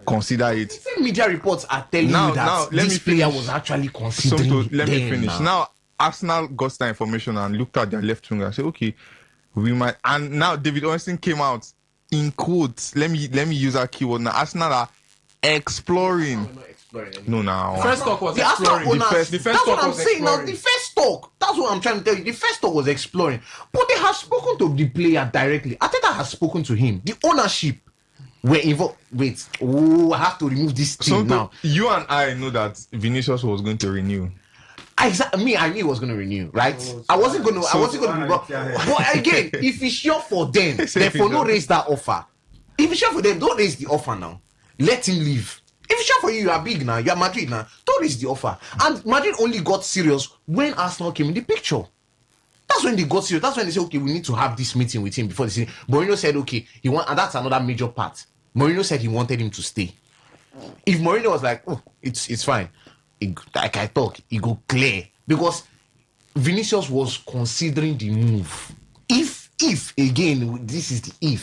consider it. Same media reports are telling you that this player was actually considering. Let me finish. Now, Arsenal got that information and looked at their left winger and said, okay, we might. And now David Ornstein came out in quotes. Let me use that keyword. Now, Arsenal are exploring. No, now. First talk was exploring. That's what I'm saying. Now, the first talk. That's what I'm trying to tell you. The first talk was exploring, but they have spoken to the player directly. Arteta has spoken to him. The ownership were involved. Wait, I have to remove this thing now. You and I know that Vinicius was going to renew. I knew he was going to renew, right? I wasn't going to. But again, if it's sure for them, therefore no raise that offer. If it's sure for them, don't raise the offer now. Let him leave. If it's sure for you, you are big now, you are Madrid now, don't raise the offer. And Madrid only got serious when Arsenal came in the picture. That's when they got serious. That's when they said, okay, we need to have this meeting with him before the season. Mourinho said, okay, and that's another major part. Mourinho said he wanted him to stay. If Mourinho was like, oh, it's fine, like I talk, he go clear. Because Vinicius was considering the move. If again, this is the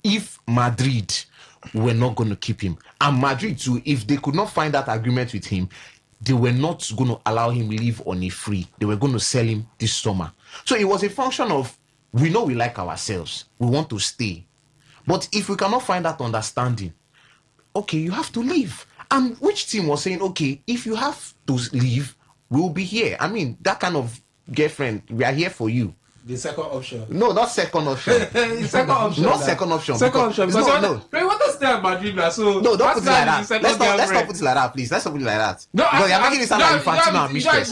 if Madrid were not going to keep him, and Madrid too, if they could not find that agreement with him, they were not going to allow him leave on a free. They were going to sell him this summer. So it was a function of, we know we like ourselves, we want to stay. But if we cannot find that understanding, okay, you have to leave. And which team was saying, okay, if you have to leave, we'll be here. I mean, that kind of girlfriend, we are here for you. The second option. No, not second option. Second option. Not second option. Second option. No. What does that Madrid now? So no, don't put it like that. Let's not put it like that, please. Let's not put it like that. No, because you're making it sound like Infantino and mistress.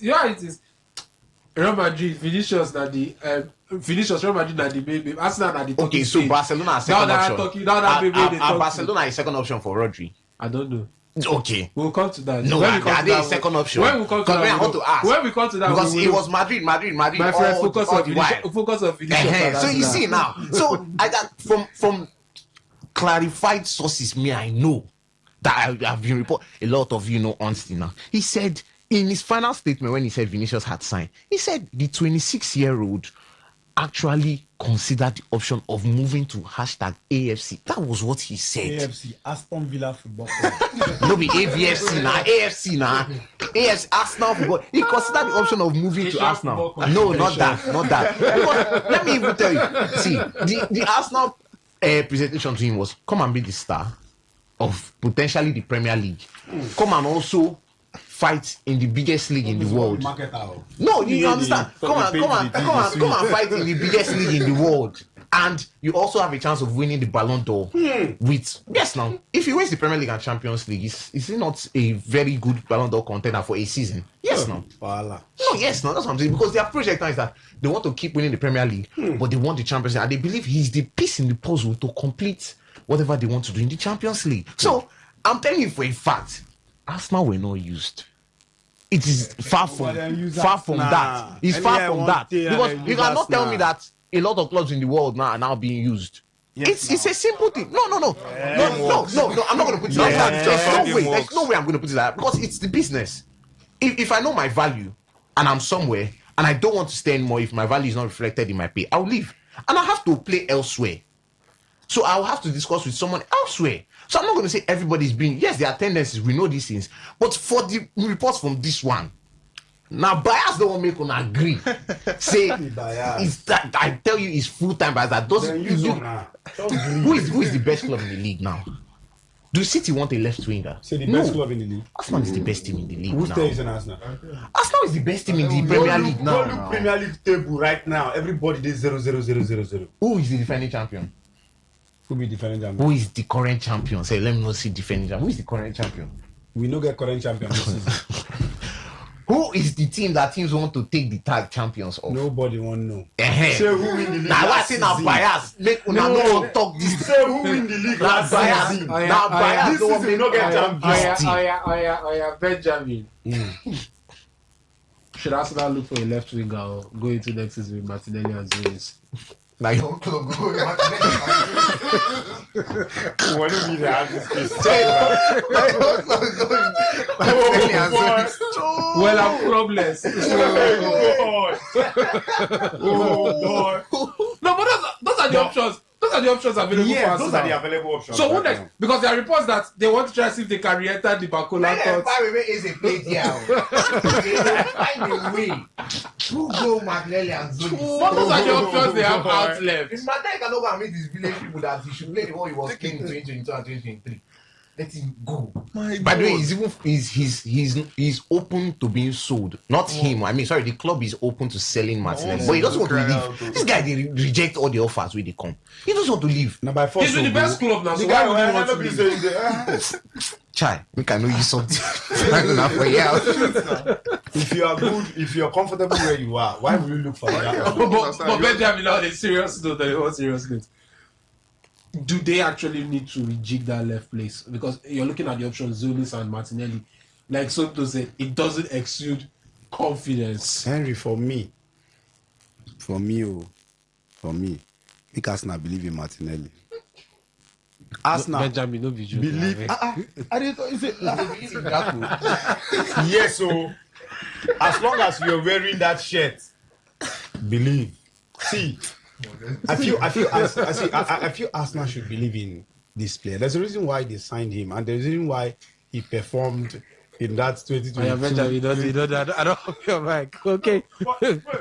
You know how it is. Real Madrid, Vinicius, Real Madrid, the baby. Arsenal, the okay, so Barcelona is second option. Barcelona is second option for Rodri. I don't know. Okay, we'll come to that. No, that is second option. When we come to that, I want to ask. When we come to that, because it was Madrid. My friend, focus on Vinicius. So you see now. So I got from clarified sources. I know that I have been reported. A lot of you know Ornstein now. He said in his final statement when he said Vinicius had signed, he said the 26-year-old actually considered the option of moving to #AFC. That was what he said. AFC, Aston Villa Football Club. No, be AVFC now. AFC now. AFC, Arsenal Football. He considered the option of moving to Arsenal. No, not that. Because, let me even tell you. See, the Arsenal presentation to him was, come and be the star of potentially the Premier League. Come and also fight in the biggest league in the world. No, you understand? Come and fight in the biggest league in the world. And you also have a chance of winning the Ballon d'Or with... Yes, now, if he wins the Premier League and Champions League, is he not a very good Ballon d'Or contender for a season? Yes, now. No, yes, now, that's what I'm saying. Because their project now is that they want to keep winning the Premier League, but they want the Champions League. And they believe he's the piece in the puzzle to complete whatever they want to do in the Champions League. So, I'm telling you for a fact, Arsenal were not used. It is far from that. It's far from that. Because you cannot tell me that a lot of clubs in the world now are now being used. Yes, it's a simple thing. No. I'm not going to put it like that. There's no way I'm going to put it like that. Because it's the business. If I know my value and I'm somewhere and I don't want to stay anymore if my value is not reflected in my pay, I'll leave. And I have to play elsewhere. So I'll have to discuss with someone elsewhere. So I'm not going to say everybody's being, yes, there are tendencies, we know these things. But for the reports from this one, now bias don't make on agree. Say it's that I tell you it's full-time bias that doesn't who is the best club in the league now? Do City want a left winger? Say the best club in the league. Arsenal is the best team in the league. Who's now. there is an Arsenal? Arsenal is the best team in the Premier League now. Go look Premier League table right now. Everybody is 0-0-0-0-0. Who is the defending champion? Who be defending champion? Who is the current champion? Say, let me not see defending champion. Who is the current champion? We no get current champion this season. Who is the team that teams want to take the tag champions of? Nobody want to know. Say who win the league now last I say now season. bias. Make una no talk this. Say who win the league last bias. season. Now bias. This season no get champion. Benjamin. Should Arsenal look for a left winger or go into next season with Martinelli and Zunis? Now your club go with Martinelli. What do you mean that this case? Well, I'm clubless. No, but those are the options. Those are the options available for Arsenal. Those are the available options. So who next? Because there are reports that they want to try to see if they can re-enter the Bacola court. Is a play there. Find a way. Who go Martinelli and Zunis? But those are the options they have out left. If Martinelli can go and meet his village people that he should play the one he was playing in 2022 and 2023. Let him go. By the way, he's open to being sold. Not him. I mean, sorry, the club is open to selling Martinelli. But he doesn't want to leave. This guy, they reject all the offers when they come. He doesn't want to leave. Now by force He's in the best club now, so why would he want to leave? Chai, we can know you something. If you are good, if you are comfortable where you are, why will you look for that? But Benjamin, on a serious note, do they actually need to rejig that left place? Because you're looking at the options Zunis and Martinelli. Like Soto said, it doesn't exude confidence. Henry, for me, make Arsenal believe in Martinelli. Arsenal Benjamin, no be joke. believe. I didn't thought you said yes, so as long as you're wearing that shirt, believe. See, I feel Arsenal should believe in this player. There's a reason why they signed him, and there's a reason why he performed in that 2022. You know, I don't have your mic. Okay.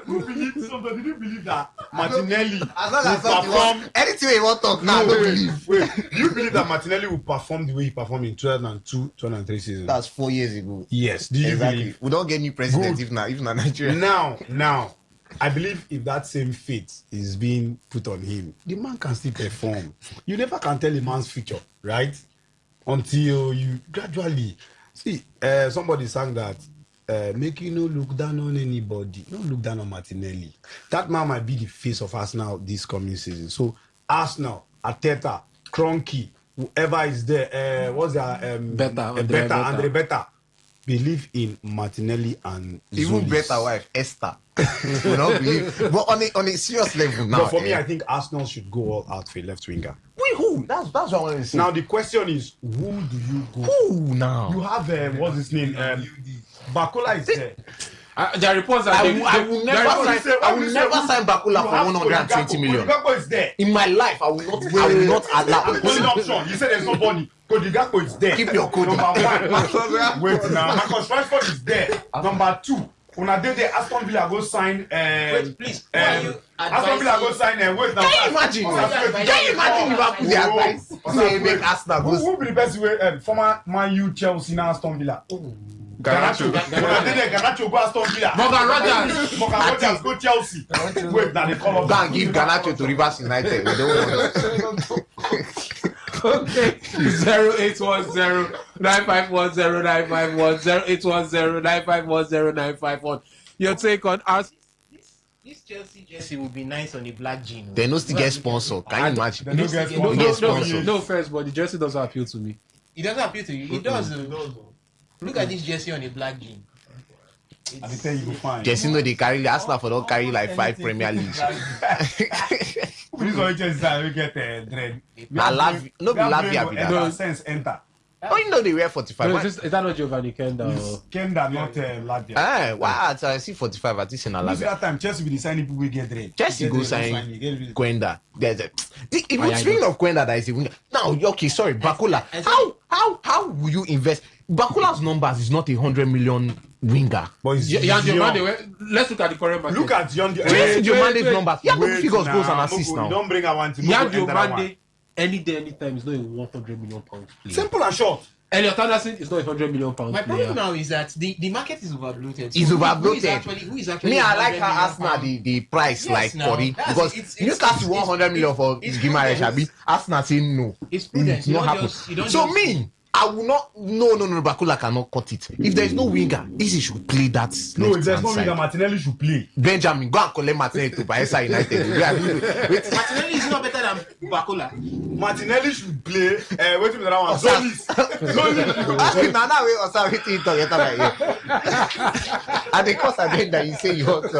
Who believes something? Did you believe that Martinelli As long as will perform? anything you want to talk now, don't believe. Wait. Do you believe that Martinelli will perform the way he performed in 2002, 2003 season? That's 4 years ago. Yes. Do you believe? We don't get new president if not Nigeria. Now, I believe if that same fate is being put on him, the man can still perform. You never can tell a man's future, right? Until you gradually see. Somebody sang that. Make you no look down on anybody. No look down on Martinelli. That man might be the face of Arsenal this coming season. So Arsenal, Arteta, Kroenke, whoever is there, what's that? Andre Beta. Believe in Martinelli and even Zunis. better wife Esther. We don't believe. But on a serious level now. But for me, I think Arsenal should go all out for a left winger. Wait, who? That's what I want to say. Now the question is, who do you go? Who now? You have what's his name? Bacola is there. There are reports that I will never sign Bakula for 120 million. Gakpo is there. In my life, I will not allow. Only option. You said there's no money. Cody Gakpo is there. Keep your code. Number one. Wait now. Marcus Rashford is there. Number two. Una dey there. Aston Villa go sign. Wait, please. Aston Villa go sign. Wait now. Can you imagine? Can you imagine Liverpool dey advise say make Arsenal go? Who be the best way? Former Man U, Chelsea, now Aston Villa. Garnacho. Una dey there. Garnacho go Aston Villa. Morgan Rogers go Chelsea. Wait now. They call up. Go and give Garnacho to Rivers United. We don't want. Okay. 0810 9510 951 0810 9510 951. Your take on us. This Chelsea jersey would be nice on a black jean. They no still get sponsor. Can you imagine? They no get sponsor. No offense, but the jersey doesn't appeal to me. It doesn't appeal to you. It does. Look at this jersey on a black jean. I tell you, go find. Just know they carry Arsenal for don't carry like 5 Premier Leagues. Please don't just we get dread. No be Lavia be that. No sense enter. Oh, you know they wear 45. No, is that not Giovanni Kenda? It's Kenda, not Latvia. Why I see 45 at this in This Alabia. that time Chelsea will sign people we get red. Chelsea go sign Quenda. Speaking of Quenda, that is a winger. Now, okay, sorry, Bakula. How will you invest? Bakula's numbers is not 100 million winger. But let's look at the current market. Look at John. Chelsea Diomande's numbers. Yeah, good figures, goals and assists now. Don't bring one to Diomande any day, anytime is not a 100 million pounds player. Simple and short. Elliot Anderson is not a 100 million pounds My player. problem now is that the market is overbloated. It's overbloated. Who is actually Me, I like how Arsenal the price Yes, like 40 because Newcastle 100 million for Gimaresh Abi. Arsenal say no. It's prudent. It's not happen. So me, I will not. No. Bakula cannot cut it. If there is no winger, Easy should play that. No, if there's no winger, Martinelli should play. Benjamin, go and collect Martinelli to Bayelsa United. Martinelli is not better than Bakula. Martinelli should play. Wait a minute, that one. Zolis. Now we also waiting to get that. And the course again that you say you want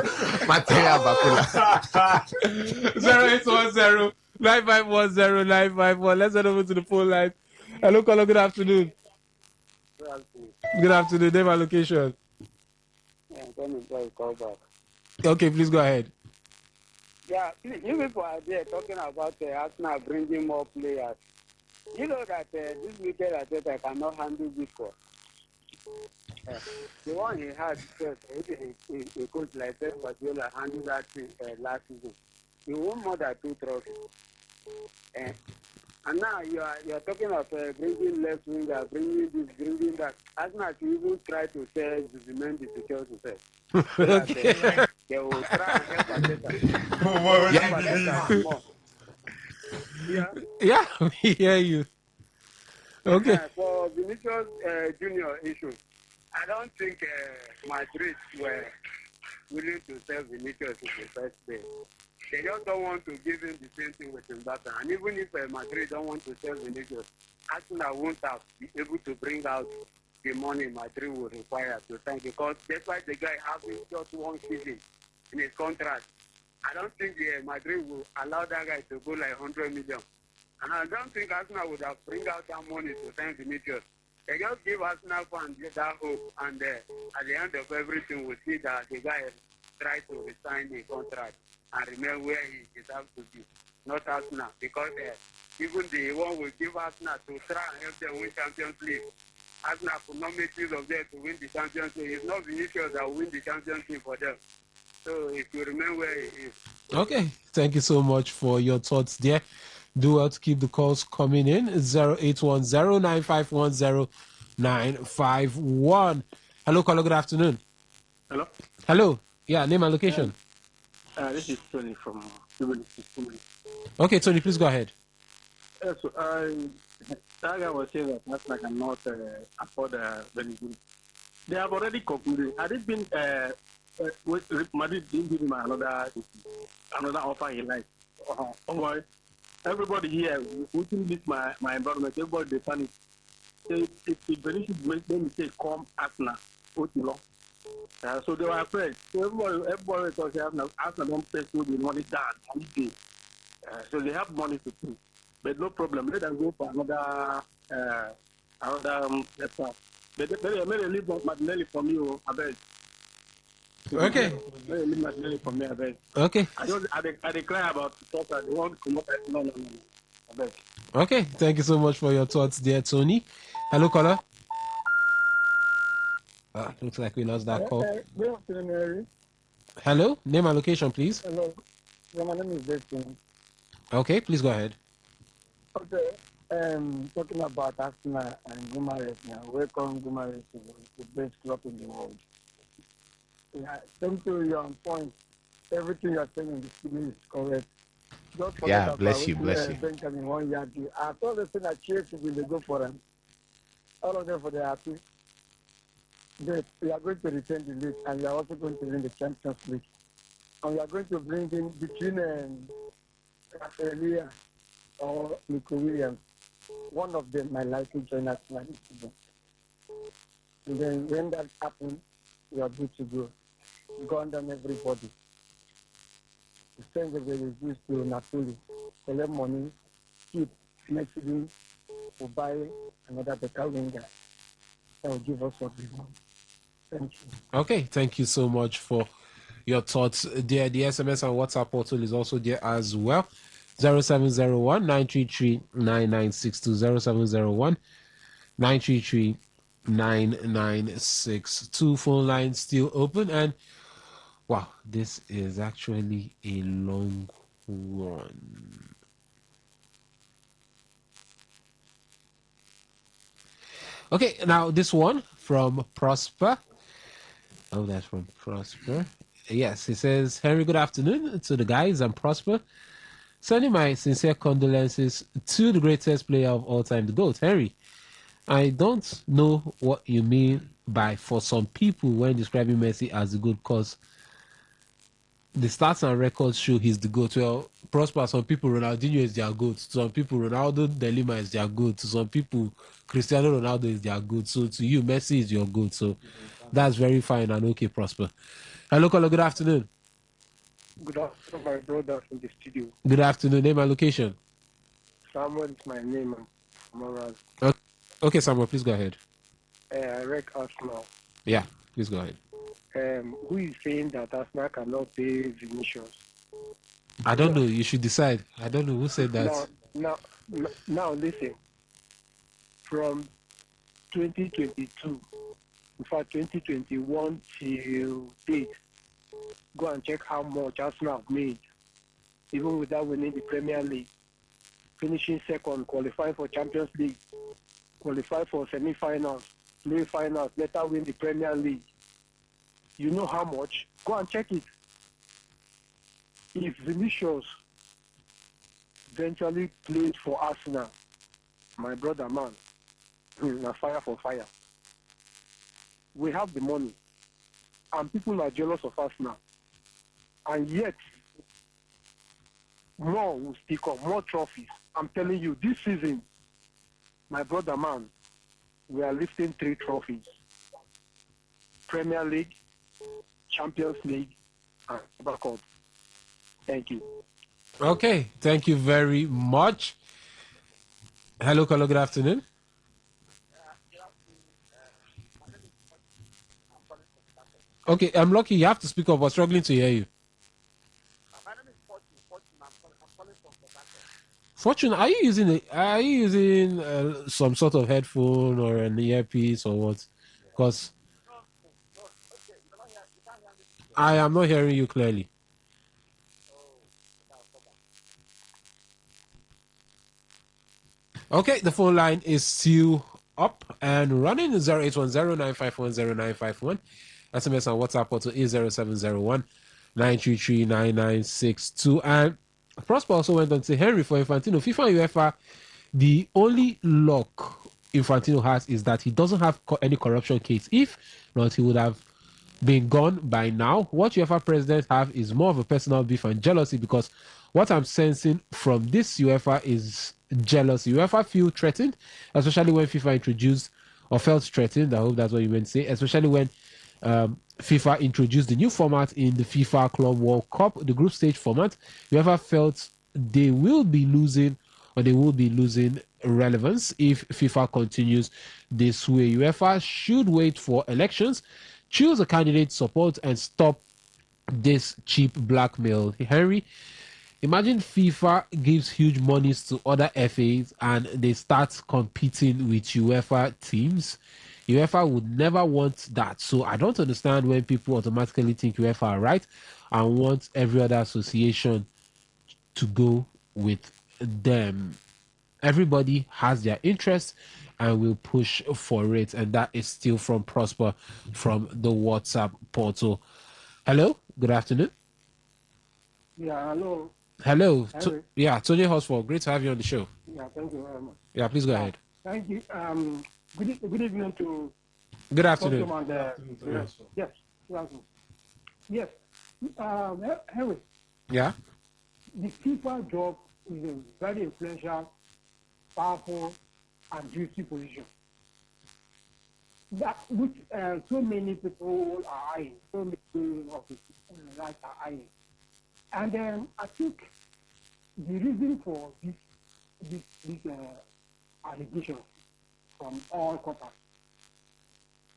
Martinelli Bakula. 0810 9510 951. Let's head over to the phone line. Hello, caller. Good afternoon. Good afternoon. Name and location. Call back. Okay, please go ahead. Yeah, you people are there talking about Arsenal bringing more players. You know that this weekend I said I cannot handle this call. The one he had first, a coach like Pep Guardiola handled that last season. He won more than 2 trophies. And now you are talking of bringing left winger, bringing this, bringing that. Arsenal should even try to sell Zubimendi to Chelsea first. Okay. They will try and help us. Yeah, we hear you. Okay. For Vinicius Junior issue, I don't think Madrid were willing to sell Vinicius in the first place. They just don't want to give him the same thing with Mbappe. And even if Madrid don't want to sell Vinicius, Arsenal won't have be able to bring out the money Madrid will require to sign, because despite the guy having just 1 season in his contract, I don't think Madrid will allow that guy to go like 100 million. And I don't think Arsenal would have bring out that money to sign Vinicius. They just give Arsenal fans that hope, and at the end of everything, we see that the guy tries to resign the contract and remain where he deserves to be, not Arsenal, because even the one will give Arsenal to try and help them win Champions League. Arsenal could not make use of them to win the Champions League. It's not Vinicius that will win the Champions League for them. So if you remain where he is. Okay, thank you so much for your thoughts there. Do well to keep the calls coming in. 0810 9510 951. Hello, caller. Good afternoon. Hello. Hello. Yeah, name and location. This is Tony from Tbilisi. Okay, Tony, please go ahead. So that guy was saying that Arsenal cannot afford very good. They have already concluded. Had it been Madrid didn't give him another offer he liked. Everybody here, within this my environment, everybody they find it. If Vinicius make them say come Arsenal, so they were afraid. So everybody thought Arsenal don't pay so the money down on the day. So they have money to pay, but no problem. Let them go for another effort. But they may leave Martinelli from you, I bet. Okay. May leave Martinelli from me, I bet. Okay. I declare about soccer. They want to come up. No. I bet. Okay. Thank you so much for your thoughts there, Tony. Hello, caller. Looks like we lost that call. Good afternoon, Mary. Hello, name and location, please. Hello. My name is Jason. Okay, please go ahead. Okay. Talking about Arsenal and Gumares now. Welcome Gumares to the best club in the world. Yeah, thank you. You're on point. Everything you're saying in the studio is correct. Yeah, bless you. Benjamin 1 year. I told the thing that Chelsea will they go for them. All of them for the happy. But we are going to retain the league, and we are also going to win the Champions League. And we are going to bring in between Rafaelia or Nico Williams. One of them might likely join us this season. And then when that happens, we are good to go. Go under everybody. The same way they used to Napoli. Collect money, keep next season, will buy another better winger that will give us what we want. Thank you. Okay, thank you so much for your thoughts there. The SMS and WhatsApp portal is also there as well. 0701 933 9962 0701 933 9962. Phone line still open, and wow, this is actually a long one. Okay, now this one from Prosper. Oh, that's from Prosper. Yes, he says, Henry, good afternoon to the guys. I'm Prosper. Sending my sincere condolences to the greatest player of all time, the GOAT, Henry. I don't know what you mean by for some people when describing Messi as the GOAT, because the stats and records show he's the GOAT. Well, Prosper, some people, Ronaldinho is their GOAT. Some people, Ronaldo de Lima is their GOAT. To some people, Cristiano Ronaldo is their GOAT. So to you, Messi is your GOAT. So that's very fine and okay, Prosper. Hello, caller. Good afternoon. Good afternoon, my brother from the studio. Good afternoon. Name and location. Samuel is my name. I'm around. Okay, Samuel, please go ahead. I read Arsenal. Yeah, please go ahead. Who is saying that Arsenal cannot pay Vinicius? I don't know. You should decide. I don't know who said that. Now listen. From 2022, in fact 2021 till date, go and check how much Arsenal have made, even without winning the Premier League, finishing second, qualifying for Champions League, qualify for semi-finals, play finals, later win the Premier League. You know how much? Go and check it. If Vinicius eventually played for Arsenal, my brother man, na fire for fire. We have the money, and people are jealous of us now. And yet, more will speak up, more trophies. I'm telling you, this season, my brother man, we are lifting 3 trophies. Premier League, Champions League, and Super Cup. Thank you. Okay, thank you very much. Hello, caller. Good afternoon. Okay, I'm lucky. You have to speak up. We're struggling to hear you. Fortune, are you using some sort of headphone or an earpiece or what? Because I am not hearing you clearly. Okay, the phone line is still up and running. 0810-951-0951. SMS and WhatsApp portal is 0701 933 9962. And Prosper also went on to say, Henry, for Infantino, FIFA and UEFA, the only luck Infantino has is that he doesn't have any corruption case. If not, he would have been gone by now. What UEFA presidents have is more of a personal beef and jealousy, because what I'm sensing from this UEFA is jealousy. UEFA feel threatened, especially when FIFA introduced, or felt threatened, I hope that's what you meant to say, especially when FIFA introduced the new format in the FIFA Club World Cup, the group stage format. UEFA felt they will be losing relevance if FIFA continues this way. UEFA should wait for elections, choose a candidate support, and stop this cheap blackmail. Henry, imagine FIFA gives huge monies to other FAs and they start competing with UEFA teams. UEFA would never want that. So I don't understand when people automatically think UEFA are right and want every other association to go with them. Everybody has their interest and will push for it. And that is still from Prosper from the WhatsApp portal. Hello, good afternoon. Yeah, hello. Hello. Tony Hosford, great to have you on the show. Yeah, thank you very much. Yeah, please go ahead. Thank you. Good evening to. Good afternoon. Yes. Yes. Henry. Yeah. The FIFA job is a very influential, powerful, and juicy position. That which so many people are eyeing, so many people of the right are eyeing. And I think the reason for this allegations from all quarters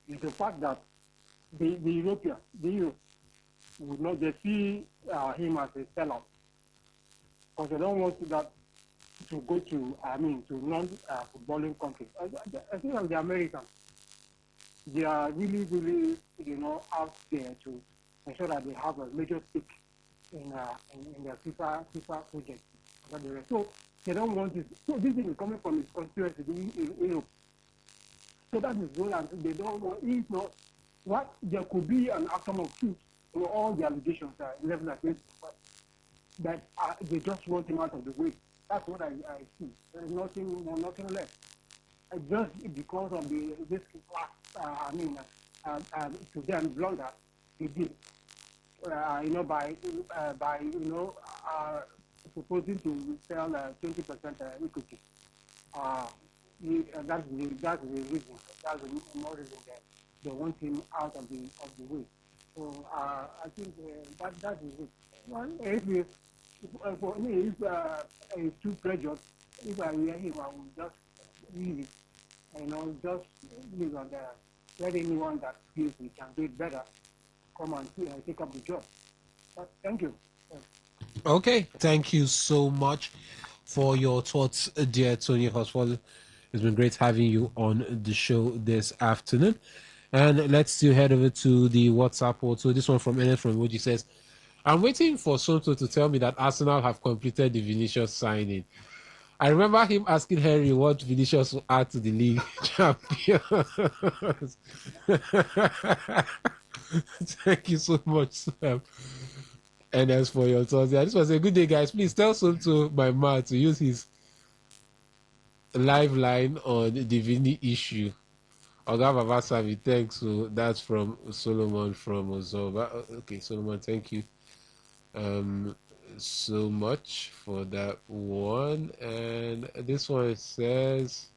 is the fact that the European, the EU, would not just see him as a sellout because they don't want that to go to, to non-footballing countries. I think of the Americans, they are really, really, out there to ensure that they have a major stake in their FIFA project. So they don't want this. So this thing is coming from his constituency in Europe. So that is good, and they don't want. If not, what there could be an outcome of truth to all the allegations leveled against him, that they just want him out of the way. That's what I see. There is nothing more, nothing less. Just because of this to them blunder he did, by proposing to sell 20% equity. That's the reason. That's the more reason that they want him out of the way. So I think that is it. Well, for me, if it's too prejudiced, if I hear him, I will just leave it. Just leave on there. Let anyone that feels we can do it better come and take up the job. But thank you. Okay, thank you so much for your thoughts, dear Tony Hoswell. It's been great having you on the show this afternoon. And let's still head over to the WhatsApp also. This one from Ernest from Emoji says, I'm waiting for Soto to tell me that Arsenal have completed the Vinicius signing. I remember him asking Henry what Vinicius will add to the league champions. Thank you so much, Sam. And as for your thoughts, this was a good day, guys. Please tell Soto, my man, to use his live line on the Vini issue. Oga Vavasavi, thanks. So that's from Solomon from Ozoba. Okay, Solomon, thank you so much for that one. And this one says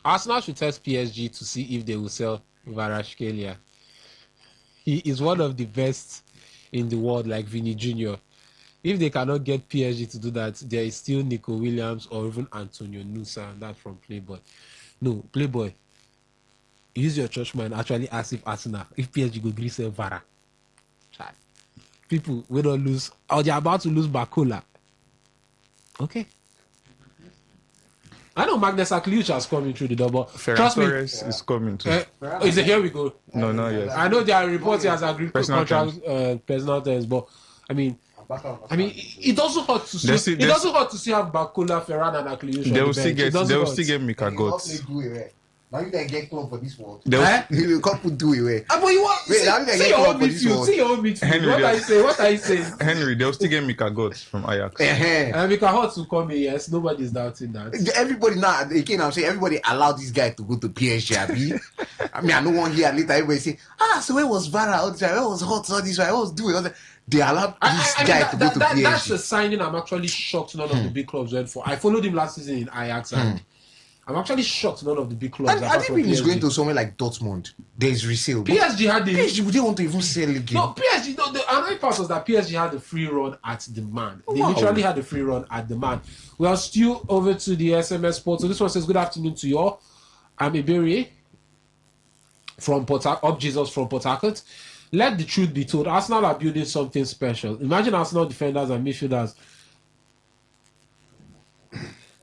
Arsenal should test PSG to see if they will sell Kvaratskhelia. He is one of the best in the world, like Vinny Jr. If they cannot get PSG to do that, there is still Nico Williams or even Antonio Nusa, that from Playboy. No, Playboy, use your church mind. Actually ask if Arsenal, if PSG go gree sell Vara. People, we don't lose, or they're about to lose Bakula. Okay. I know Magnus Akliuch has come in through the door, but trust me, is coming too. Is it here we go? No, not yet. I know there are reports he has agreed Personal contract, personal terms, but I mean, it also hurt to see. It also hurt to see have Bakula, Ferran, and Akliuch. They will still get Mika Gots. Now you can get club for this world. You can't put do away. But you want see your own midfield. See your own midfield. What are you saying? Henry, they'll still get Mika Gots from Ajax. And Mika Gots will come in. Yes, nobody's doubting that. Everybody now again. I'm saying everybody allowed this guy to go to PSG. I mean, I know one year later everybody say, so where was Vara all this time? Where was Hot all this time? What was doing? They allowed this guy to go to PSG. That's a signing I'm actually shocked none of the big clubs went for. I followed him last season in Ajax and I'm actually shocked none of the big clubs. I think he's going to somewhere like Dortmund. There's resale. PSG had the PSG. They want to even sell again. No, PSG. No, the another part was that PSG had the free run at the man. They literally had the free run at the man. We are still over to the SMS portal. So this one says, "Good afternoon to you all. I'm Iberi from Up Jesus from Port Harcourt. Let the truth be told. Arsenal are building something special. Imagine Arsenal defenders and midfielders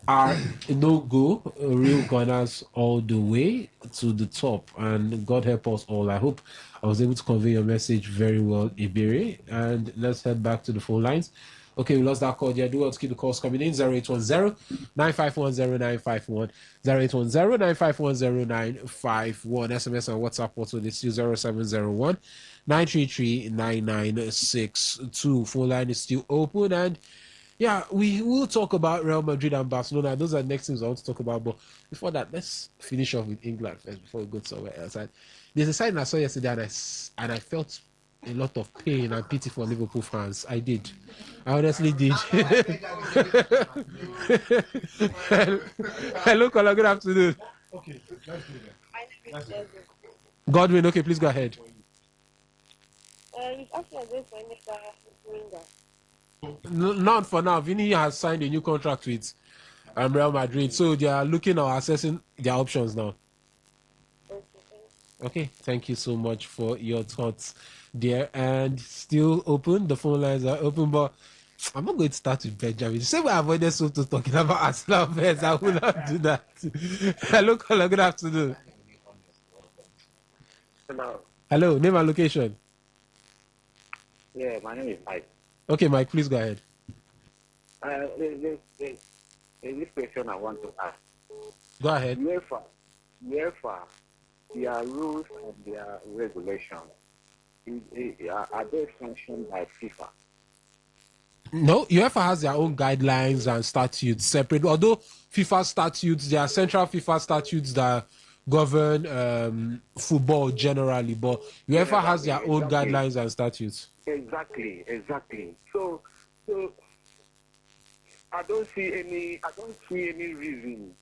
are no-go real gunners all the way to the top, and God help us all. I hope I was able to convey your message very well, Iberi. And let's head back to the phone lines. Okay, we lost that call. Yeah, do well to keep the calls coming in. 0810-951-0951, 0810-951-0951. SMS and WhatsApp also this 0701 933-9962. Phone line is still open, and yeah, we will talk about Real Madrid and Barcelona. Those are the next things I want to talk about. But before that, let's finish off with England first before we go somewhere else. And there's a sign I saw yesterday, and I felt a lot of pain and pity for Liverpool fans. I did. I honestly did. Hello, caller. Good afternoon. Okay, let's do that. Godwin, okay, please go ahead. Winger. None for now. Vinny has signed a new contract with Real Madrid. So they are looking or assessing their options now. Okay, thank you so much for your thoughts there. And still open, the phone lines are open, but I'm not going to start with Benjamin. The same way I avoided Soto talking about Arsenal fans, I will not do that. Hello, caller, good afternoon. Hello. Hello, name and location. Yeah, my name is Mike. Okay, Mike, please go ahead. There's this question I want to ask. Go ahead. UEFA, their rules and their regulations, are they sanctioned by FIFA? No, UEFA has their own guidelines and statutes separate. Although FIFA statutes, there are central FIFA statutes that govern football generally, but UEFA has their own guidelines and statutes. Exactly. So I don't see any reason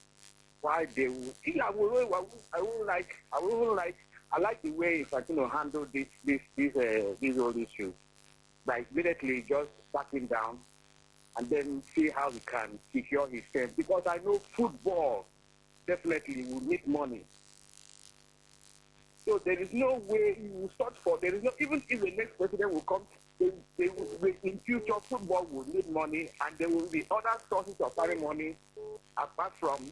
why they would. I like the way Infantino handle these old issues. Like immediately just back him down and then see how he can secure his fame. Because I know football definitely will need money. So there is no way you will search for. There is no, even if the next president will come, in future football will need money, and there will be other sources of finding money apart from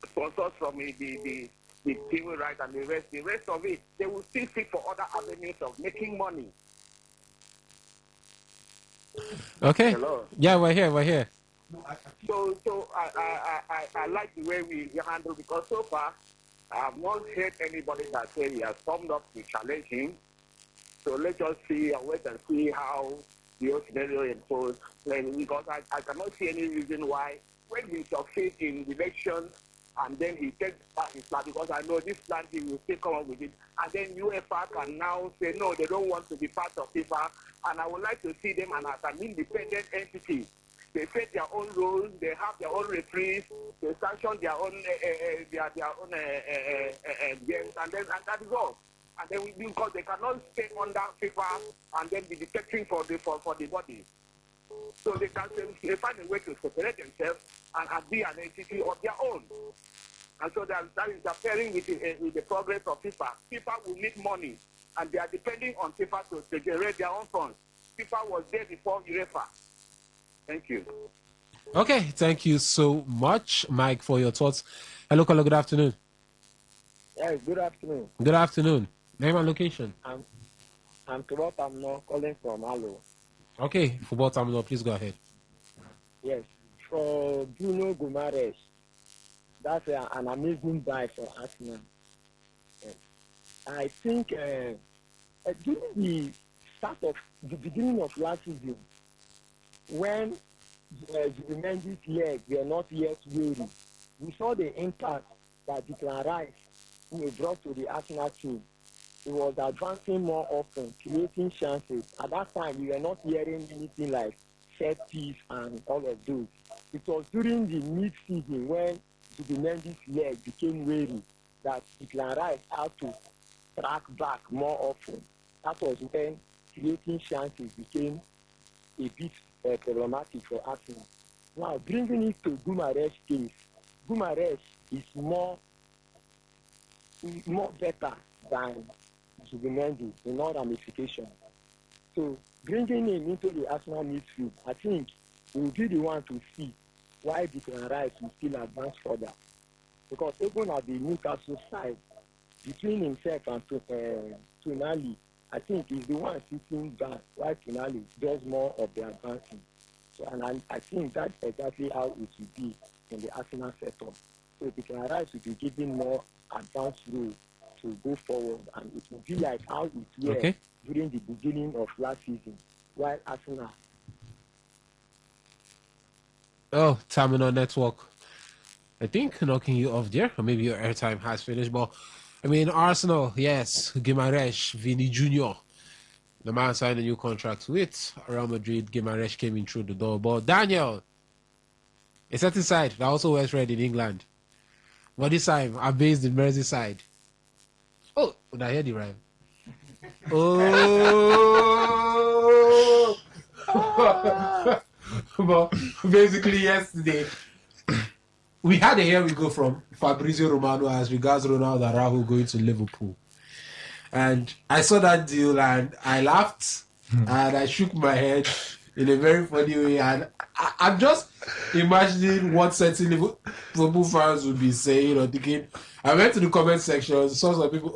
sponsors from the TV rights and the rest. The rest of it, they will still seek for other avenues of making money. Okay. Hello. Yeah, we're here. So I like the way we handle, because so far I have not heard anybody that say he has come up to challenge him. So let's just see and wait and see how the whole scenario imposed. Because I cannot see any reason why when he succeeds in the elections and then he takes back his plan, because I know this plan he will still come up with it. And then UEFA can now say no, they don't want to be part of FIFA. And I would like to see them as an independent entity. They set their own rules, they have their own referees, they sanction their own games, and that is all. And then because they cannot stay under FIFA and then be detecting for the body. So they can find a way to separate themselves and be an entity of their own. And so that is interfering with the progress of FIFA. FIFA will need money, and they are depending on FIFA to generate their own funds. FIFA was there before UEFA. Thank you. Okay, thank you so much, Mike, for your thoughts. Hello, caller, good afternoon. Yes, good afternoon. Good afternoon. Name and location. I'm Kibot. I'm not calling from Alo. Okay, football terminal, please go ahead. Yes, for Bruno Guimaraes, that's an amazing buy for Arsenal. Yes. I think during the beginning of last season, when Zubimendi's legs were not yet weary, we saw the impact that Declan Rice brought to the Arsenal team. He was advancing more often, creating chances. At that time, we were not hearing anything like set piece and all of those. It was during the mid-season when Zubimendi's leg became weary that Declan Rice had to track back more often. That was when creating chances became a bit problematic for Arsenal. Now, bringing it to Guimaraes' case, Guimaraes is more better than Zubimendi in all ramifications. So, bringing him into the Arsenal midfield, I think we will be the one to see why Declan Rice will still advance further. Because even at the Newcastle side, between himself and Tonali, I think he's the one sitting back, while Tonali does more of the advancing. So, and I think that's exactly how it will be in the Arsenal setup. So Declan Rice will be given more advanced role to go forward, and it will be like how it was during the beginning of last season, while Arsenal. Oh, terminal network. I think knocking you off there, or maybe your airtime has finished. But I mean, Arsenal, yes, Guimaraes, Vini Jr. The man signed a new contract with Real Madrid. Guimaraes came in through the door. But Daniel, a certain side that also wears red in England. But this time, I'm based in Merseyside. Oh, would I hear the rhyme? Oh! But basically, yesterday, we had a here we go from Fabrizio Romano as regards Ronaldo Araujo going to Liverpool. And I saw that deal and I laughed and I shook my head in a very funny way. And I'm just imagining what certain Liverpool fans would be saying or thinking. I went to the comment section, saw some people,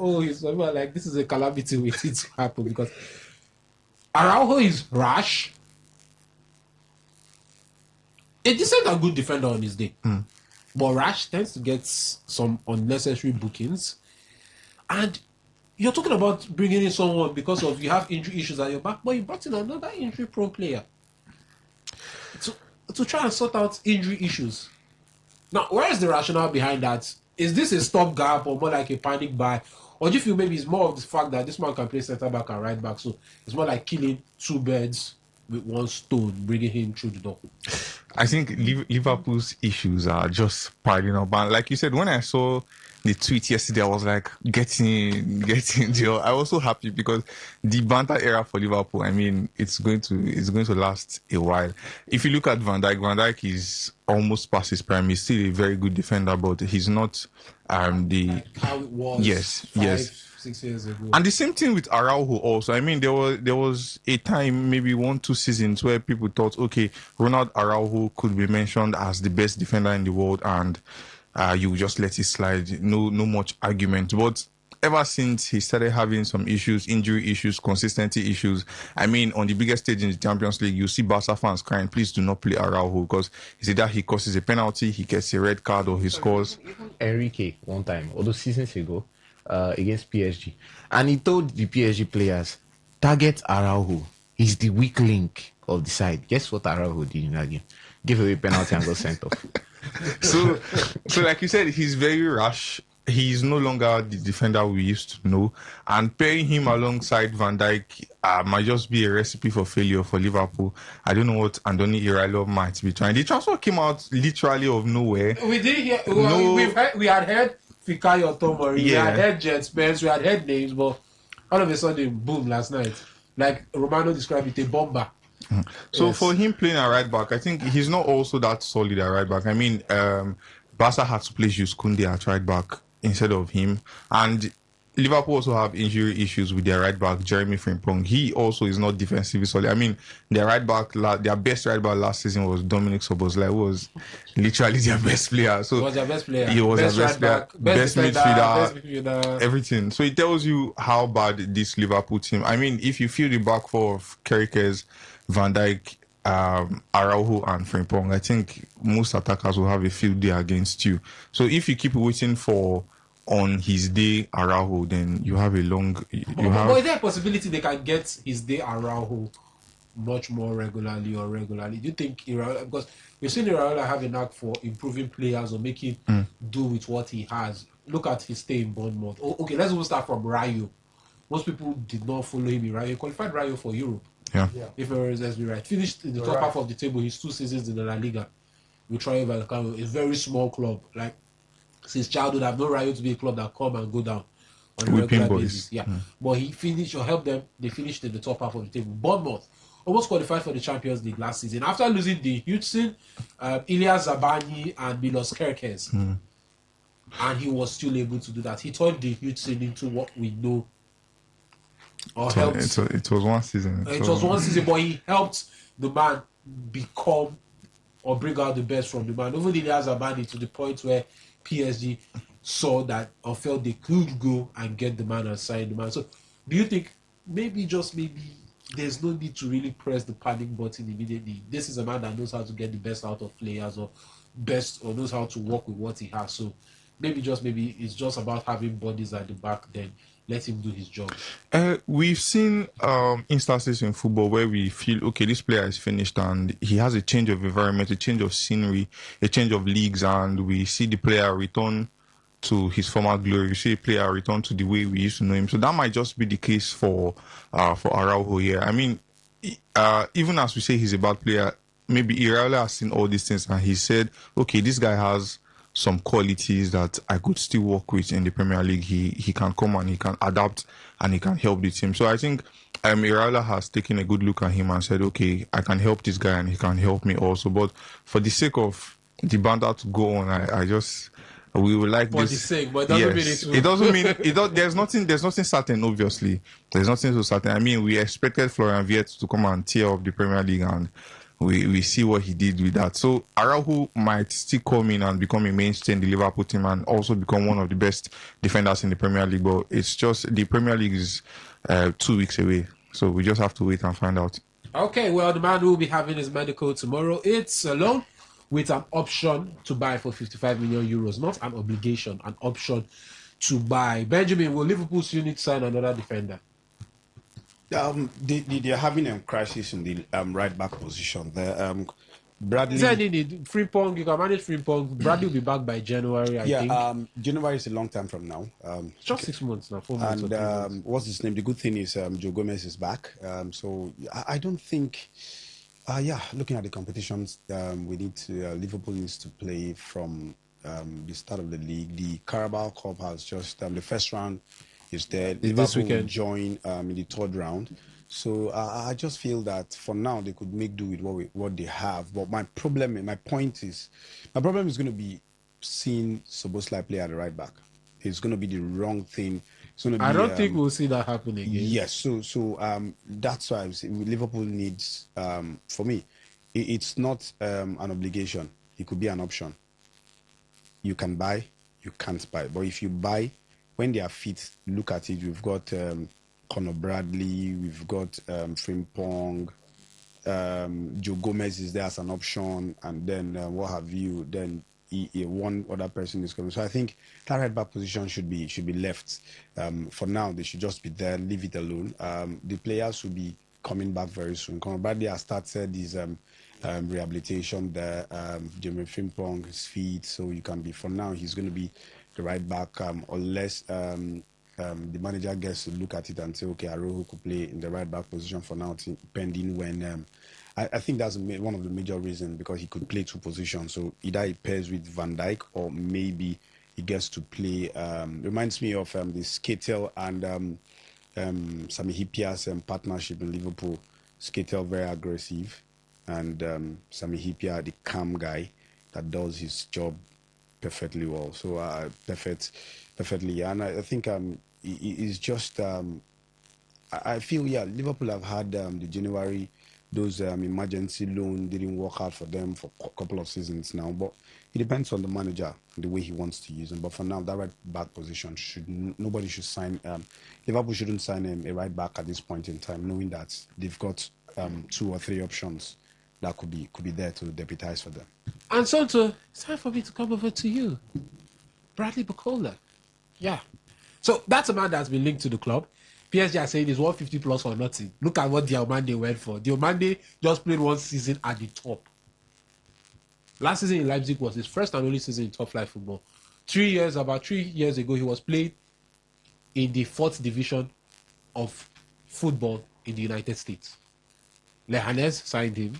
like, this is a calamity waiting to happen because Araujo is rash. A decent and good defender on his day. But rash tends to get some unnecessary bookings. And you're talking about bringing in someone because of you have injury issues at your back, but you brought in another injury-prone player to try and sort out injury issues. Now, where is the rationale behind that? Is this a stopgap or more like a panic buy? Or do you feel maybe it's more of the fact that this man can play centre back and right back, so it's more like killing two birds with one stone, bringing him through the door? I think Liverpool's issues are just piling up. And like you said, when I saw the tweet yesterday, I was like, getting Joe. I was so happy because the banter era for Liverpool, I mean, it's going to last a while. If you look at Van Dijk is almost past his prime. He's still a very good defender, but he's not the how it was 5-6 years ago. And the same thing with Araujo also. I mean, there was a time, maybe 1-2 seasons, where people thought, okay, Ronald Araujo could be mentioned as the best defender in the world, and you just let it slide. No much argument. But ever since he started having some issues, injury issues, consistency issues, I mean, on the biggest stage in the Champions League, you see Barca fans crying, please do not play Araujo, because it's either he causes a penalty, he gets a red card, or he scores. Enrique one time, all those seasons ago, against PSG, and he told the PSG players, target Araujo. He's the weak link of the side. Guess what Araujo did in that game? Give away penalty and got sent off. So like you said, he's very rash. He's no longer the defender we used to know, and pairing him alongside Van Dijk might just be a recipe for failure for Liverpool. I don't know what Andoni Iraola might be trying. The transfer came out literally of nowhere. We did hear. We had heard Fikayo Tomori. We had heard Jet Spence. We had heard names, but all of a sudden, boom! Last night, like Romano described it, a bomber. So for him playing at right back, I think he's not also that solid at right back. I mean, Barca had to play Jules Koundé at right back instead of him, and Liverpool also have injury issues with their right back, Jeremy Frimpong. He also is not defensively solid. I mean, their right back, their best right back last season was Dominic Szoboszlai, who was literally their best player. So he was their best player. He was best their best right player, best midfielder, everything. So it tells you how bad this Liverpool team. I mean, if you feel the back four of Kerkez, Van Dijk, Araujo and Frimpong, I think most attackers will have a field day against you. So if you keep waiting for on his day Araujo, then you have a long. But is there a possibility they can get his day Araujo much more regularly or regularly? Do you think Iraola, because we've seen Iraola have a knack for improving players or making do with what he has. Look at his stay in Bournemouth. Okay, let's even start from Rayo. Most people did not follow him in Rayo. He qualified Rayo for Europe. Yeah. If I was be right. Finished in the top half of the table his 2 seasons in the La Liga with Rayo Vallecano, a very small club. Like, since childhood, I've known Rayo to be a club that come and go down on a regular basis. Yeah. But he finished or helped them. They finished in the top half of the table. Bournemouth almost qualified for the Champions League last season after losing the Hudson, Ilyas Zabani, and Milos Kerkez. And he was still able to do that. He turned the Hudson into what we know. It was one season. It was one season, but he helped the man become or bring out the best from the man. Even Ilyas Zabani, to the point where PSG saw that or felt they could go and get the man and sign the man. So do you think maybe there's no need to really press the panic button immediately? This is a man that knows how to get the best out of players or knows how to work with what he has. So maybe it's just about having bodies at the back, then let him do his job. We've seen instances in football where we feel, okay, this player is finished and he has a change of environment, a change of scenery, a change of leagues, and we see the player return to his former glory. We see a player return to the way we used to know him. So that might just be the case for Araujo here. I mean, even as we say he's a bad player, maybe Iraola has seen all these things and he said, okay, this guy has some qualities that I could still work with in the Premier League. He can come and he can adapt and he can help the team. So I think Iraola has taken a good look at him and said, okay, I can help this guy and he can help me also. But for the sake of the banter to go on. I just we would like For this. the sake, but it doesn't mean Yes, it will. it doesn't mean it. There's nothing certain. Obviously, there's nothing so certain. I mean, we expected Florian Wirtz to come and tear up the Premier League, and we see what he did with that. So Araujo might still come in and become a mainstay in the Liverpool team and also become one of the best defenders in the Premier League. But it's just the Premier League is 2 weeks away, so we just have to wait and find out. Okay, well, the man who will be having his medical tomorrow, it's a loan with an option to buy for 55 million euros, not an obligation, an option to buy. Benjamin, will Liverpool's unit sign another defender? They're having a crisis in the right back position. Bradley. Is there any need? Frimpong, you can manage Frimpong. Bradley will be back by January, I think. January is a long time from now. It's just 6 months now, 4 months. And or 3 months. what's his name? The good thing is Joe Gomez is back. So I don't think. Looking at the competitions, we need to. Liverpool needs to play from the start of the league. The Carabao Cup has just the first round is there. This Liverpool will weekend. join in the third round. So I just feel that for now they could make do with what they have. But my problem is going to be seeing Szoboszlai play at the right back. It's going to be the wrong thing. It's going to be, I don't think we'll see that happen again. Yes, so that's why I'm saying Liverpool needs, for me, it's not an obligation. It could be an option. You can buy, you can't buy. But if you buy, when they are fit, look at it. We've got Conor Bradley, we've got Frimpong, Joe Gomez is there as an option, and then what have you, then one other person is coming. So I think that right back position should be left. For now, they should just be there, leave it alone. The players will be coming back very soon. Conor Bradley has started his rehabilitation there. Jeremy Frimpong is fit, so you can be, for now, he's going to be the right back, unless the manager gets to look at it and say, okay, Araujo could play in the right back position for now, pending when. I think that's one of the major reasons, because he could play two positions. So either he pairs with Van Dijk, or maybe he gets to play. Reminds me of the Skatel and Sami Hipia's partnership in Liverpool. Skatel very aggressive, and Sami Hipia the calm guy that does his job perfectly well. So perfectly, and I think it's just. I feel Liverpool have had the January. Those emergency loan didn't work out for them for a couple of seasons now, but it depends on the manager and the way he wants to use them. But for now, that right back position nobody should sign. Liverpool shouldn't sign a right back at this point in time, knowing that they've got 2 or 3 options that could be there to deputize for them. And Santo, it's time for me to come over to you, Bradley Bacola. Yeah, so that's a man that's been linked to the club. PSG are saying it's 150 plus or nothing. Look at what Diomande went for. Diomande just played 1 season at the top. Last season in Leipzig was his first and only season in top flight football. About 3 years ago, he was playing in the 4th division of football in the United States. Lehanez signed him,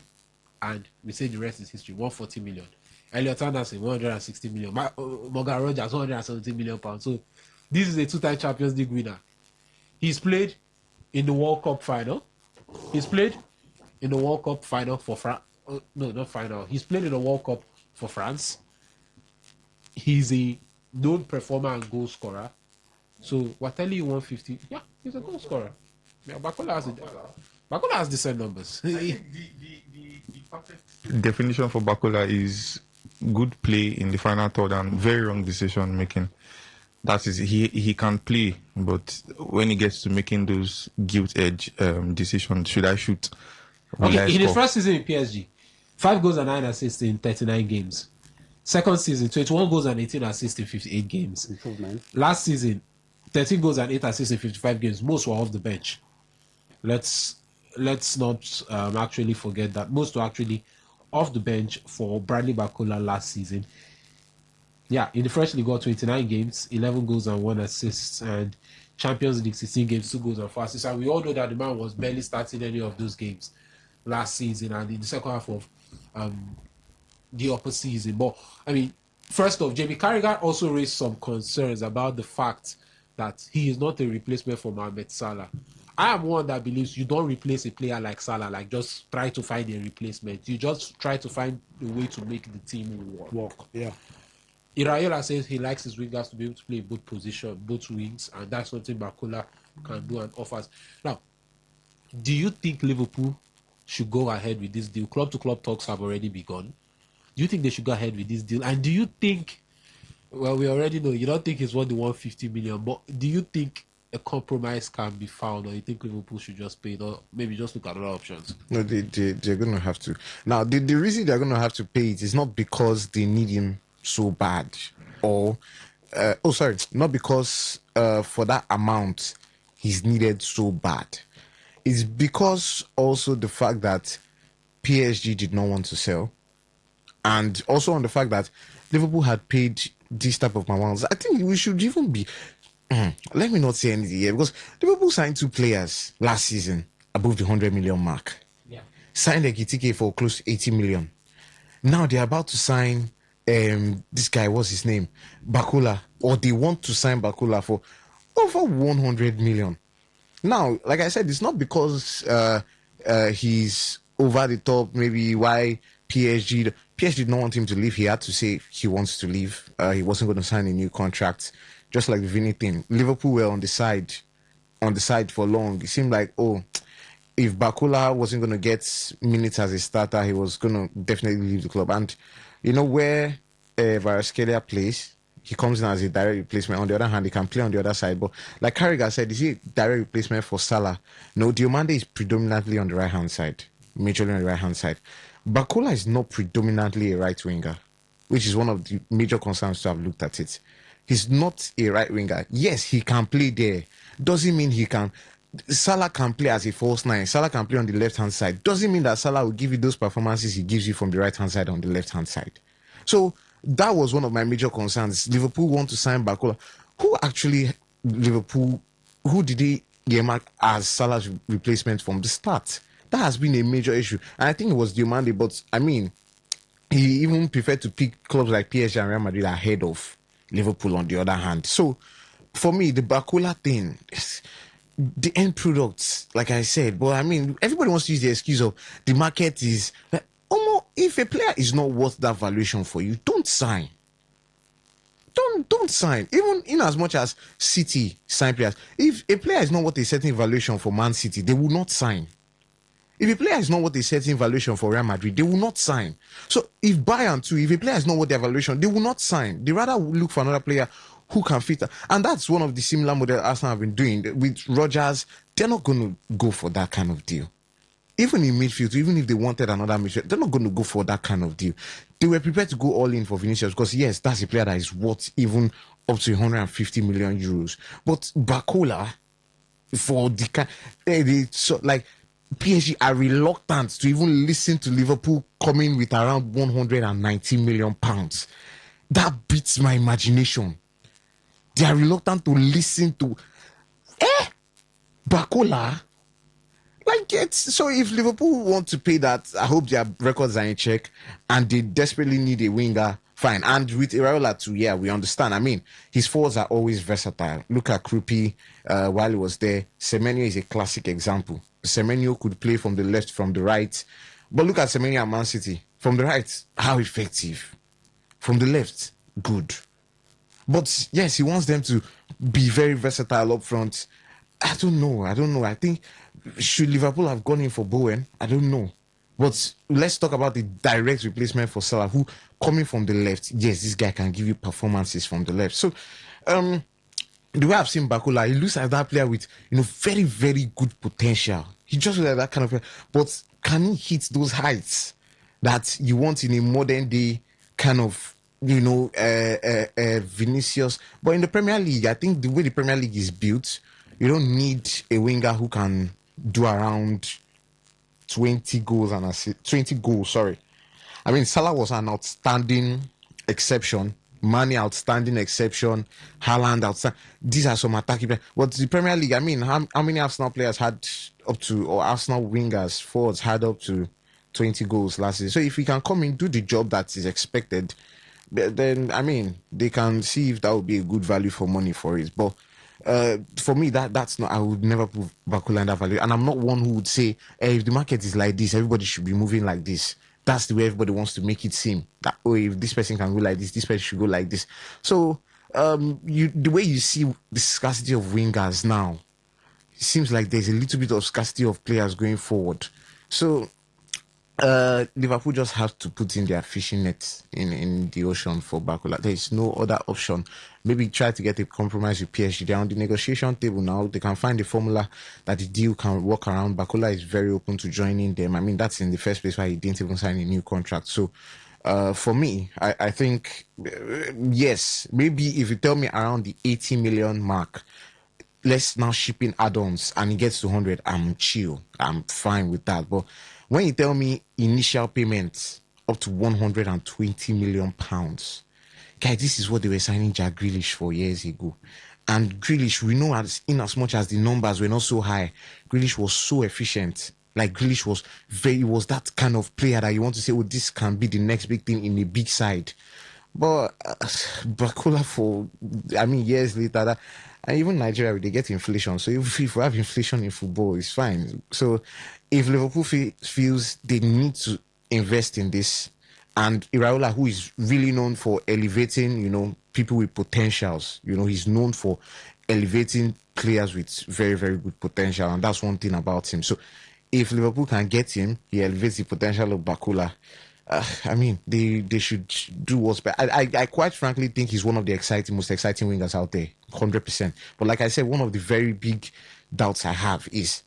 and we say the rest is history. 140 million. Elliot Anderson, 160 million. Morgan Rogers, 170 million pounds. So this is a 2-time Champions League winner. He's played in the World Cup final. He's played in the World Cup final for France. No, not final. He's played in the World Cup for France. He's a known performer and goal scorer. So we're telling you 150. Yeah, he's a goal scorer. Yeah, Bacola has decent numbers. The definition for Bacola is good play in the final third and very wrong decision making. That is, he can play, but when he gets to making those guilt edge decisions, should I shoot? Okay, in his first season in PSG, 5 goals and 9 assists in 39 games. Second season, 21 goals and 18 assists in 58 games. Improvement. Last season, 13 goals and 8 assists in 55 games. Most were off the bench. Let's not actually forget that most were actually off the bench for Bradley Bacola last season. Yeah, in the French League, got 29 games, 11 goals and 1 assist, and Champions League 16 games, 2 goals and 4 assists. And we all know that the man was barely starting any of those games last season and in the second half of the upper season. But I mean, first off, Jamie Carragher also raised some concerns about the fact that he is not a replacement for Mohamed Salah. I am one that believes you don't replace a player like Salah, like just try to find a replacement. You just try to find a way to make the team work. Yeah. Iraola says he likes his wingers to be able to play both position, both wings, and that's something Bakula can do and offers. Now, do you think Liverpool should go ahead with this deal? Club to club talks have already begun. Do you think they should go ahead with this deal? And do you think, well, we already know you don't think it's worth the 150 million, but do you think a compromise can be found, or you think Liverpool should just pay it, or maybe just look at other options? No, they're going to have to. Now, the reason they're going to have to pay it is not because they need him so bad, or, not because for that amount he's needed so bad. It's because also the fact that PSG did not want to sell, and also on the fact that Liverpool had paid this type of amounts. I think we should even be. Let me not say anything here, because Liverpool signed 2 players last season above the 100 million mark. Yeah. Signed Ekitike for close to 80 million. Now they're about to sign this guy, what's his name? Bakula. Or they want to sign Bakula for over 100 million. Now, like I said, it's not because he's over the top, maybe why PSG did not want him to leave. He had to say he wants to leave. He wasn't going to sign a new contract. Just like the Vinny thing. Liverpool were on the side for long. It seemed like, if Bakula wasn't going to get minutes as a starter, he was going to definitely leave the club. And you know where Varaskelia plays? He comes in as a direct replacement. On the other hand, he can play on the other side. But like Carragher said, is he a direct replacement for Salah? No, Diomande is predominantly on the right-hand side. Majorly on the right-hand side. Bakula is not predominantly a right winger, which is one of the major concerns to have looked at it. He's not a right winger. Yes, he can play there. Doesn't mean he can. Salah can play as a false nine. Salah can play on the left-hand side. Doesn't mean that Salah will give you those performances he gives you from the right-hand side on the left-hand side. So that was one of my major concerns. Liverpool want to sign Bakula. Who did they earmark as Salah's replacement from the start? That has been a major issue. And I think it was Diomande, but I mean, he even preferred to pick clubs like PSG and Real Madrid ahead of Liverpool on the other hand. So for me, the Bakula thing, the end products, like I said, but I mean, everybody wants to use the excuse of the market is like, if a player is not worth that valuation for you, don't sign. Don't sign. Even in as much as City sign players, if a player is not worth a certain valuation for Man City, they will not sign. If a player is not worth a certain valuation for Real Madrid, they will not sign. So if Bayern too, if a player is not worth their valuation, they will not sign. They rather look for another player who can fit. And that's one of the similar models Arsenal have been doing with Rodgers. They're not going to go for that kind of deal. Even in midfield, even if they wanted another midfield, they're not going to go for that kind of deal. They were prepared to go all in for Vinicius because, yes, that's a player that is worth even up to 150 million euros. But Bakola, for the kind, like PSG are reluctant to even listen to Liverpool coming with around 190 million pounds. That beats my imagination. They are reluctant to listen to Bakola. Like so if Liverpool want to pay that, I hope their records are in check and they desperately need a winger, fine. And with Iraola too, yeah, we understand. I mean, his forwards are always versatile. Look at Krupi while he was there. Semenyo is a classic example. Semenyo could play from the left, from the right. But look at Semenyo at Man City. From the right, how effective. From the left, good. But yes, he wants them to be very versatile up front. I don't know. I think, should Liverpool have gone in for Bowen? I don't know. But let's talk about the direct replacement for Salah, who coming from the left, yes, this guy can give you performances from the left. So, the way I've seen Bakula, he looks like that player with, very, very good potential. He just looks like that kind of player. But can he hit those heights that you want in a modern day kind of, Vinicius? But in the Premier League, I think the way the Premier League is built, you don't need a winger who can do around 20 goals and 20 goals, sorry. I mean, Salah was an outstanding exception. Mane, outstanding exception. Haaland, outstanding. These are some attacking players. But the Premier League, I mean, how many Arsenal players had up to, or Arsenal wingers, forwards had up to 20 goals last season? So if he can come in, do the job that is expected, then, I mean, they can see if that would be a good value for money for it. But For me, that's not. I would never put Bakula in that value, and I'm not one who would say, if the market is like this, everybody should be moving like this. That's the way everybody wants to make it seem. That if this person can go like this person should go like this. So, the way you see the scarcity of wingers now, it seems like there's a little bit of scarcity of players going forward. So Liverpool just have to put in their fishing nets in the ocean for Bakula. There is no other option. Maybe try to get a compromise with PSG. They're on the negotiation table now. They can find a formula that the deal can work around. Bakula is very open to joining them. I mean, that's in the first place why he didn't even sign a new contract. So, for me, I think, yes, maybe if you tell me around the 80 million mark, let's now ship in add-ons and it gets to 100, I'm chill. I'm fine with that. But when you tell me initial payments up to 120 million pounds, guys, this is what they were signing Jack Grealish for years ago. And Grealish, we know as much as the numbers were not so high, Grealish was so efficient. Like Grealish was that kind of player that you want to say, oh, this can be the next big thing in a big side. But Bakula years later, and even Nigeria, they get inflation. So if we have inflation in football, it's fine. So if Liverpool feels they need to invest in this, and Iraola, who is really known for elevating, people with potentials, he's known for elevating players with very, very good potential, and that's one thing about him. So if Liverpool can get him, he elevates the potential of Bakula. They should do what's better. I quite frankly think he's one of the most exciting wingers out there, 100%. But like I said, one of the very big doubts I have is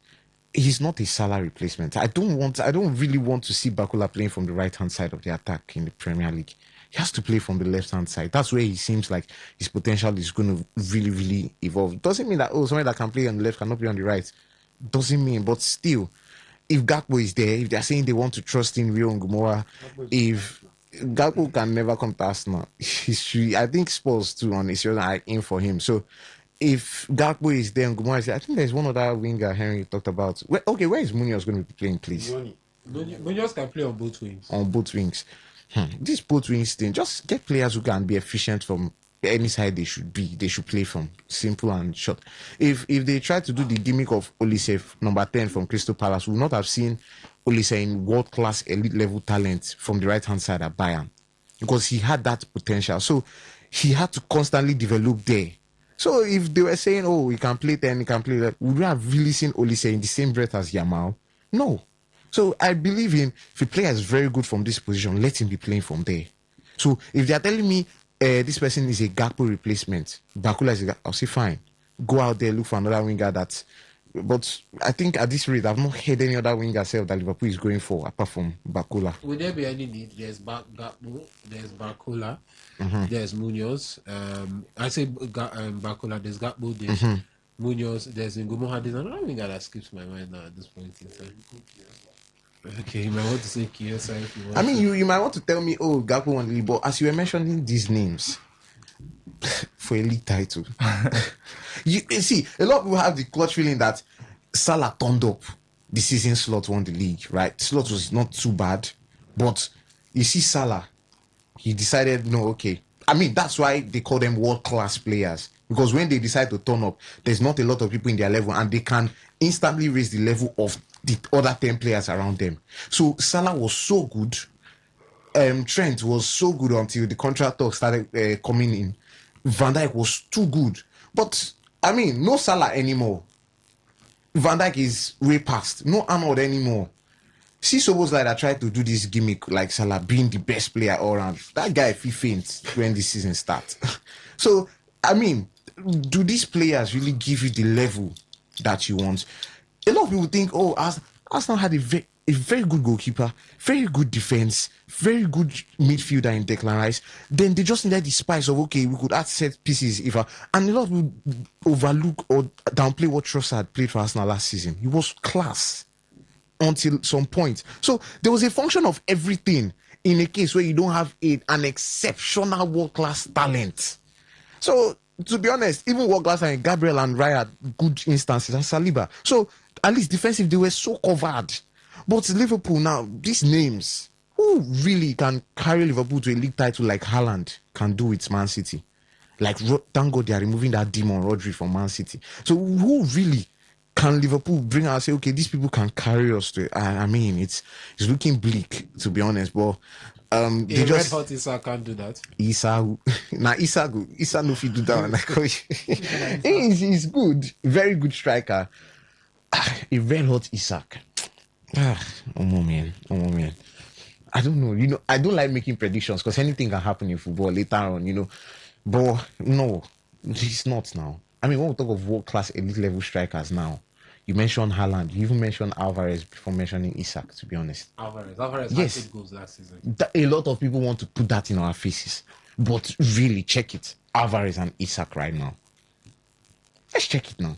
he's not a Salah replacement. I don't really want to see Bakula playing from the right-hand side of the attack in the Premier League. He has to play from the left-hand side. That's where he seems like his potential is going to really, really evolve. Doesn't mean that, somebody that can play on the left cannot play on the right. Doesn't mean, but still, if Gakpo is there, if they're saying they want to trust in Rio Ngumora, if Gakpo can never come to Arsenal, I think Spurs too on is in for him. So if Gakpo is there and Ngumora is there, I think there's one other winger Henry talked about. Where is Munoz going to be playing, please? Munoz can play on both wings. On both wings. This both wings thing, just get players who can be efficient from any side they should play from. Simple and short. If they try to do the gimmick of Olise number 10 from Crystal Palace, we would not have seen Olise in world-class elite level talent from the right-hand side at Bayern, because he had that potential. So he had to constantly develop there. So if they were saying, oh, he can play 10, he can play that, would we have really seen Olise in the same breath as Yamal? No. So I believe if a player is very good from this position, let him be playing from there. So if they are telling me this person is a Gakpo replacement, Bakula is I'll say fine. Go out there, look for another winger but I think at this rate, I've not heard any other winger that Liverpool is going for apart from Bakula. Would there be any need? There's Gakpo, there's Bakula, there's Munoz. I say Bakula, there's Gakpo, there's Munoz, there's Ngumoha. There's another winger that skips my mind now at this point in time. Okay, you might want to say Kiyosa if you want. You might want to tell me, oh, Gakpo won the league, but as you were mentioning these names for a league title, you see, a lot of people have the clutch feeling that Salah turned up the season Slot won the league, right? Slot was not too bad, but you see Salah, he decided, no, okay. That's why they call them world-class players, because when they decide to turn up, there's not a lot of people in their level, and they can instantly raise the level of the other 10 players around them. So Salah was so good. Trent was so good until the contract talk started coming in. Van Dijk was too good. But, no Salah anymore. Van Dijk is way past. No Arnold anymore. See Szoboszlai that tried to do this gimmick like Salah being the best player all around. That guy, if he faints when the season starts. So, do these players really give you the level that you want? A lot of people think, oh, Arsenal had a very good goalkeeper, very good defense, very good midfielder in Declan Rice. Then they just needed the spice of, okay, we could add set pieces. And a lot of people overlook or downplay what Trossard played for Arsenal last season. He was class until some point. So there was a function of everything in a case where you don't have an exceptional world-class talent. So, to be honest, even world-class and Gabriel and Raya, good instances, and Saliba. So, at least defensive, they were so covered. But Liverpool now, these names, who really can carry Liverpool to a league title like Haaland can do with Man City? Like, thank God they are removing that demon Rodri from Man City. So who really can Liverpool bring out and say, okay, these people can carry us to? I mean, it's looking bleak, to be honest. But they A just red hot Issa can't do that. Issa Issa no fit do that one. He's good, very good striker. A red hot Isak. Oh man. I don't know. I don't like making predictions because anything can happen in football later on. But no, it's not now. I mean, when we talk of world-class elite level strikers now, you mentioned Haaland, you even mentioned Alvarez before mentioning Isak, to be honest. Alvarez Yes. had 8 goals last season. A lot of people want to put that in our faces. But really, check it. Alvarez and Isak right now. Let's check it now.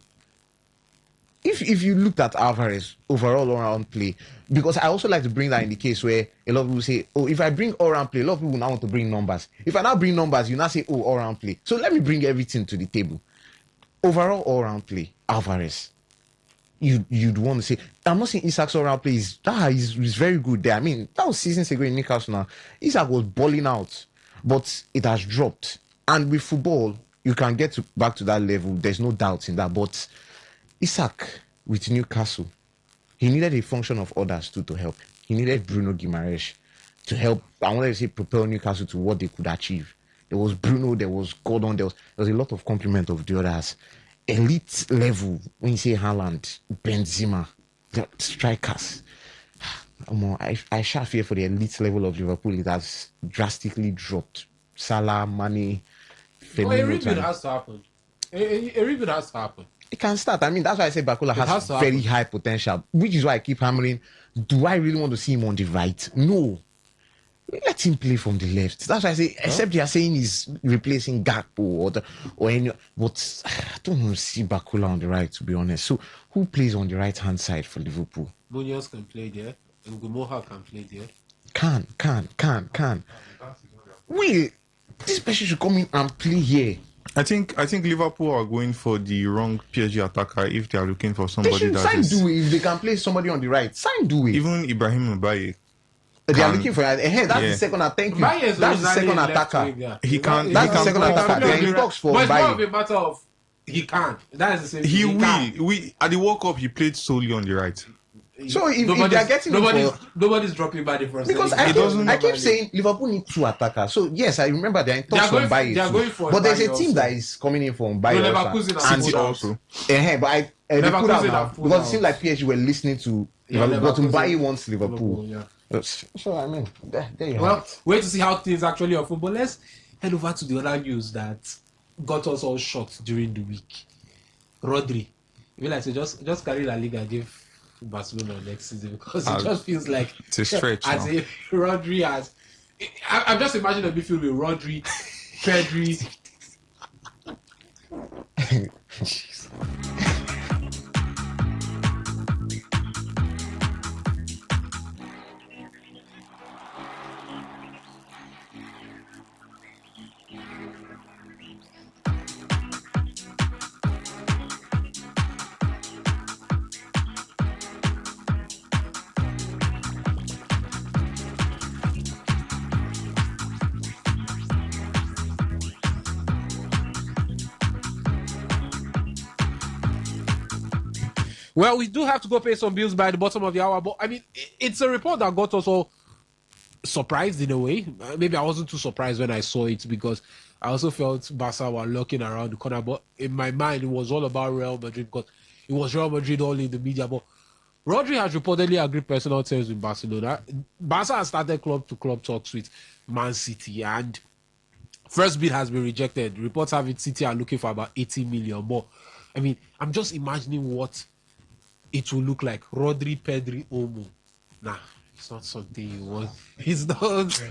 If you looked at Alvarez overall all-round play, because I also like to bring that in the case where a lot of people say, oh, if I bring all-round play, a lot of people now want to bring numbers. If I now bring numbers, you now say, oh, all-round play. So let me bring everything to the table. Overall all-round play, Alvarez. You'd want to say, I'm not saying Isak's all-round play is very good there. I mean, that was seasons ago in Newcastle now. Isak was balling out, but it has dropped. And with football, you can get back to that level. There's no doubt in that. But Isak with Newcastle, he needed a function of others too to help. He needed Bruno Guimaraes to help. I wanted to say propel Newcastle to what they could achieve. There was Bruno, there was Gordon, there was a lot of complement of the others. Elite level, when you say Haaland, Benzema, the strikers. I shall fear for the elite level of Liverpool. It has drastically dropped. Salah, Mane, Firmino. A rebuild has to happen. A rebuild has to happen. It can start. I mean, that's why I say Bakula has very high potential, which is why I keep hammering. Do I really want to see him on the right? No. Let him play from the left. That's why I say, except you are saying he's replacing Gakpo or any, but I don't want to see Bakula on the right, to be honest. So, who plays on the right hand side for Liverpool? Munoz can play there, and Gumoha can play there. Can. Wait, this person should come in and play here. I think Liverpool are going for the wrong PSG attacker if they are looking for somebody that is. Sign Doué if they can play somebody on the right. Sign Doué. Even Ibrahim Mbaye. They are looking for that's the second attacker. Thank you. That's the second attacker. He can. That's the second attacker. They're in talks for Mbaye. But it's more of a matter of he can't. That is the same. He will. We at the World Cup he played solely on the right. So if they are getting nobody's dropping by the first. Because I keep saying Liverpool need 2 attackers. So yes, I remember they're in talks for Mbaye. But there's a team that is coming in for Mbaye also. But because it seemed like PSG were listening to Liverpool, but Mbaye wants Liverpool. So I mean, there you have it. Wait to see how things actually are football. Let's head over to the other news that got us all shocked during the week. Rodri, you like to just carry La Liga and give Barcelona next season because it just feels like it's a stretch. As if Rodri has, I'm just imagining a midfield with Rodri, Pedri. Well, we do have to go pay some bills by the bottom of the hour, but I mean, it's a report that got us all surprised in a way. Maybe I wasn't too surprised when I saw it because I also felt Barca were looking around the corner, but in my mind, it was all about Real Madrid because it was Real Madrid all in the media. But Rodri has reportedly agreed personal terms with Barcelona. Barca has started club-to-club talks with Man City, and first bid has been rejected. Reports have it City are looking for about 80 million more. I mean, I'm just imagining what it will look like. Rodri, Pedri, Olmo. Nah, it's not something you want. It's not. See,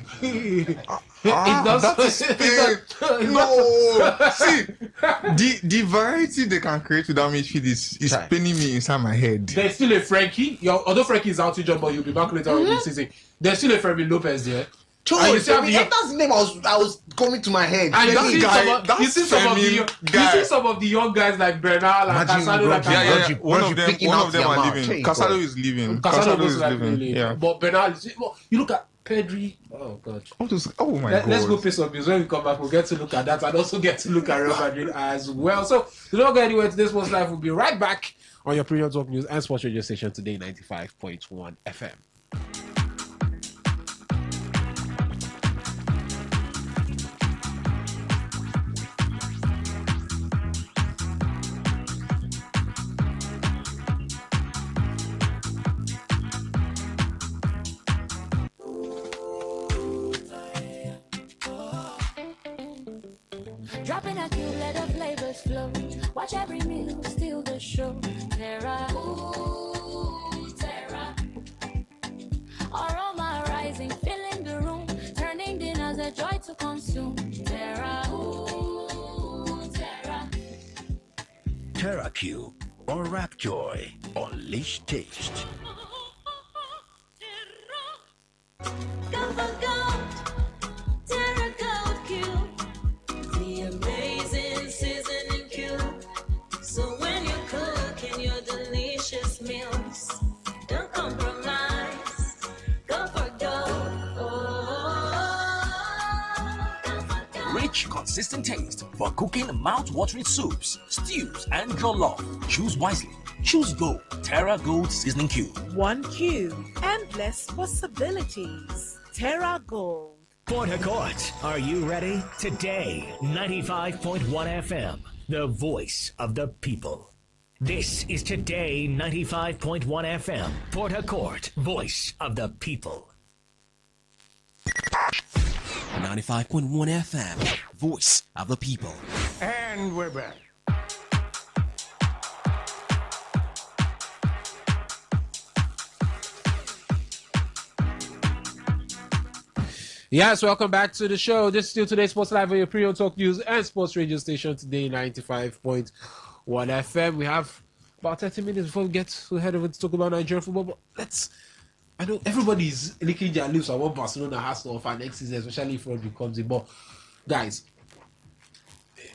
the variety they can create with that midfield is spinning me inside my head. There's still a Frankie. Although Frankie is out to job, but you'll be back later on this season. There's still a Fermin Lopez there. That's the name I was coming to my head. And you see some of the young guys like Bernal and Casado. One of them are leaving. Casado is leaving. Yeah. But Bernal, you look at Pedri. Oh God. Oh my God. Let's go pay some bills. When we come back, we'll get to look at that and also get to look at Real Madrid as well. So do not go anywhere. Today's Sports Live will be right back on your Premium Talk News and Sports Radio Station today, 95.1 FM. Dropping a cube, let the flavors flow. Watch every meal, steal the show. Terra, ooh, Terra. Aroma rising, filling the room. Turning dinners a joy to consume. Terra, ooh, Terra. Terra Cube or Rap Joy. Unleash taste. Go for gold. Terra Gold Cube. The amazing seasoning cube. So when you're cooking your delicious meals, don't compromise. Go for gold. Rich, consistent taste for cooking mouth-watering soups, stews, and jollof. Choose wisely. Choose Gold. Terra Gold Seasoning Cube. One cube, endless possibilities. Terra Gold. Port Harcourt, are you ready? Today, 95.1 FM, the voice of the people. This is Today 95.1 FM, Port Harcourt, voice of the people. 95.1 FM, voice of the people. And we're back. Yes, welcome back to the show. This is still Today's Sports Live on your Premium Talk News and Sports Radio Station today, 95.1 FM. We have about 30 minutes before we get to head over to talk about Nigerian football. But I know everybody's licking their lips on what Barcelona has to offer next season, especially if it becomes a ball. Guys,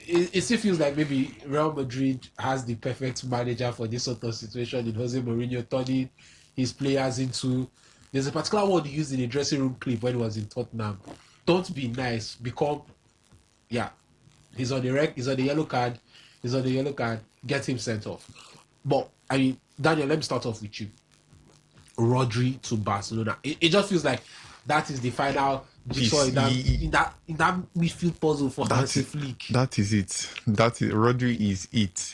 it still feels like maybe Real Madrid has the perfect manager for this sort of situation in Jose Mourinho, turning his players into... There's a particular word he used in a dressing room clip when he was in Tottenham. Don't be nice. Become... Yeah. He's on the yellow card. Get him sent off. But, I mean, Daniel, let me start off with you. Rodri to Barcelona. It just feels like that is the final jigsaw in that midfield puzzle for Hansi Flick. That is it. Rodri is it.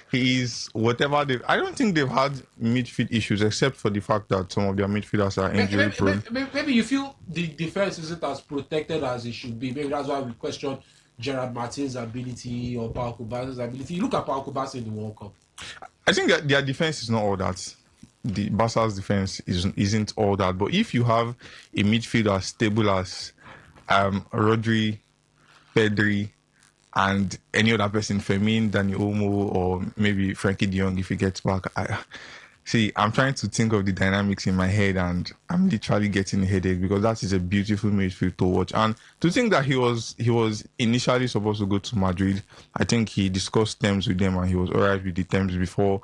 He is whatever they. I don't think they've had midfield issues except for the fact that some of their midfielders are injury prone. Maybe you feel the defense isn't as protected as it should be. Maybe that's why we question Gerard Martin's ability or Pau Kubase's ability. You look at Pau Kubase in the World Cup. I think that their defense is not all that. The Barca's defense isn't all that. But if you have a midfield as stable as Rodri, Pedri, and any other person, Fermin, Dani Olmo, or maybe Frankie de Jong if he gets back, I'm trying to think of the dynamics in my head and I'm literally getting a headache because that is a beautiful midfield to watch. And to think that he was initially supposed to go to Madrid, I think he discussed terms with them and he was alright with the terms before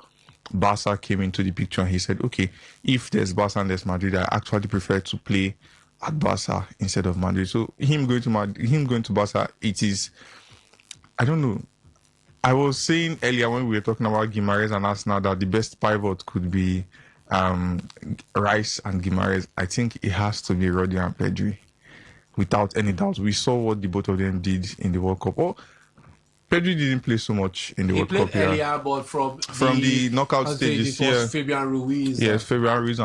Barca came into the picture, and he said, okay, if there's Barca and there's Madrid, I actually prefer to play at Barca instead of Madrid. So him going to Barca, it is, I don't know. I was saying earlier when we were talking about Guimaraes and Arsenal that the best pivot could be Rice and Guimaraes. I think it has to be Rodri and Pedri, without any doubt. We saw what the both of them did in the World Cup. Pedri didn't play so much in the World Cup. He played earlier, but from the knockout stages, Fabian Ruiz. Yes, Fabian Ruiz.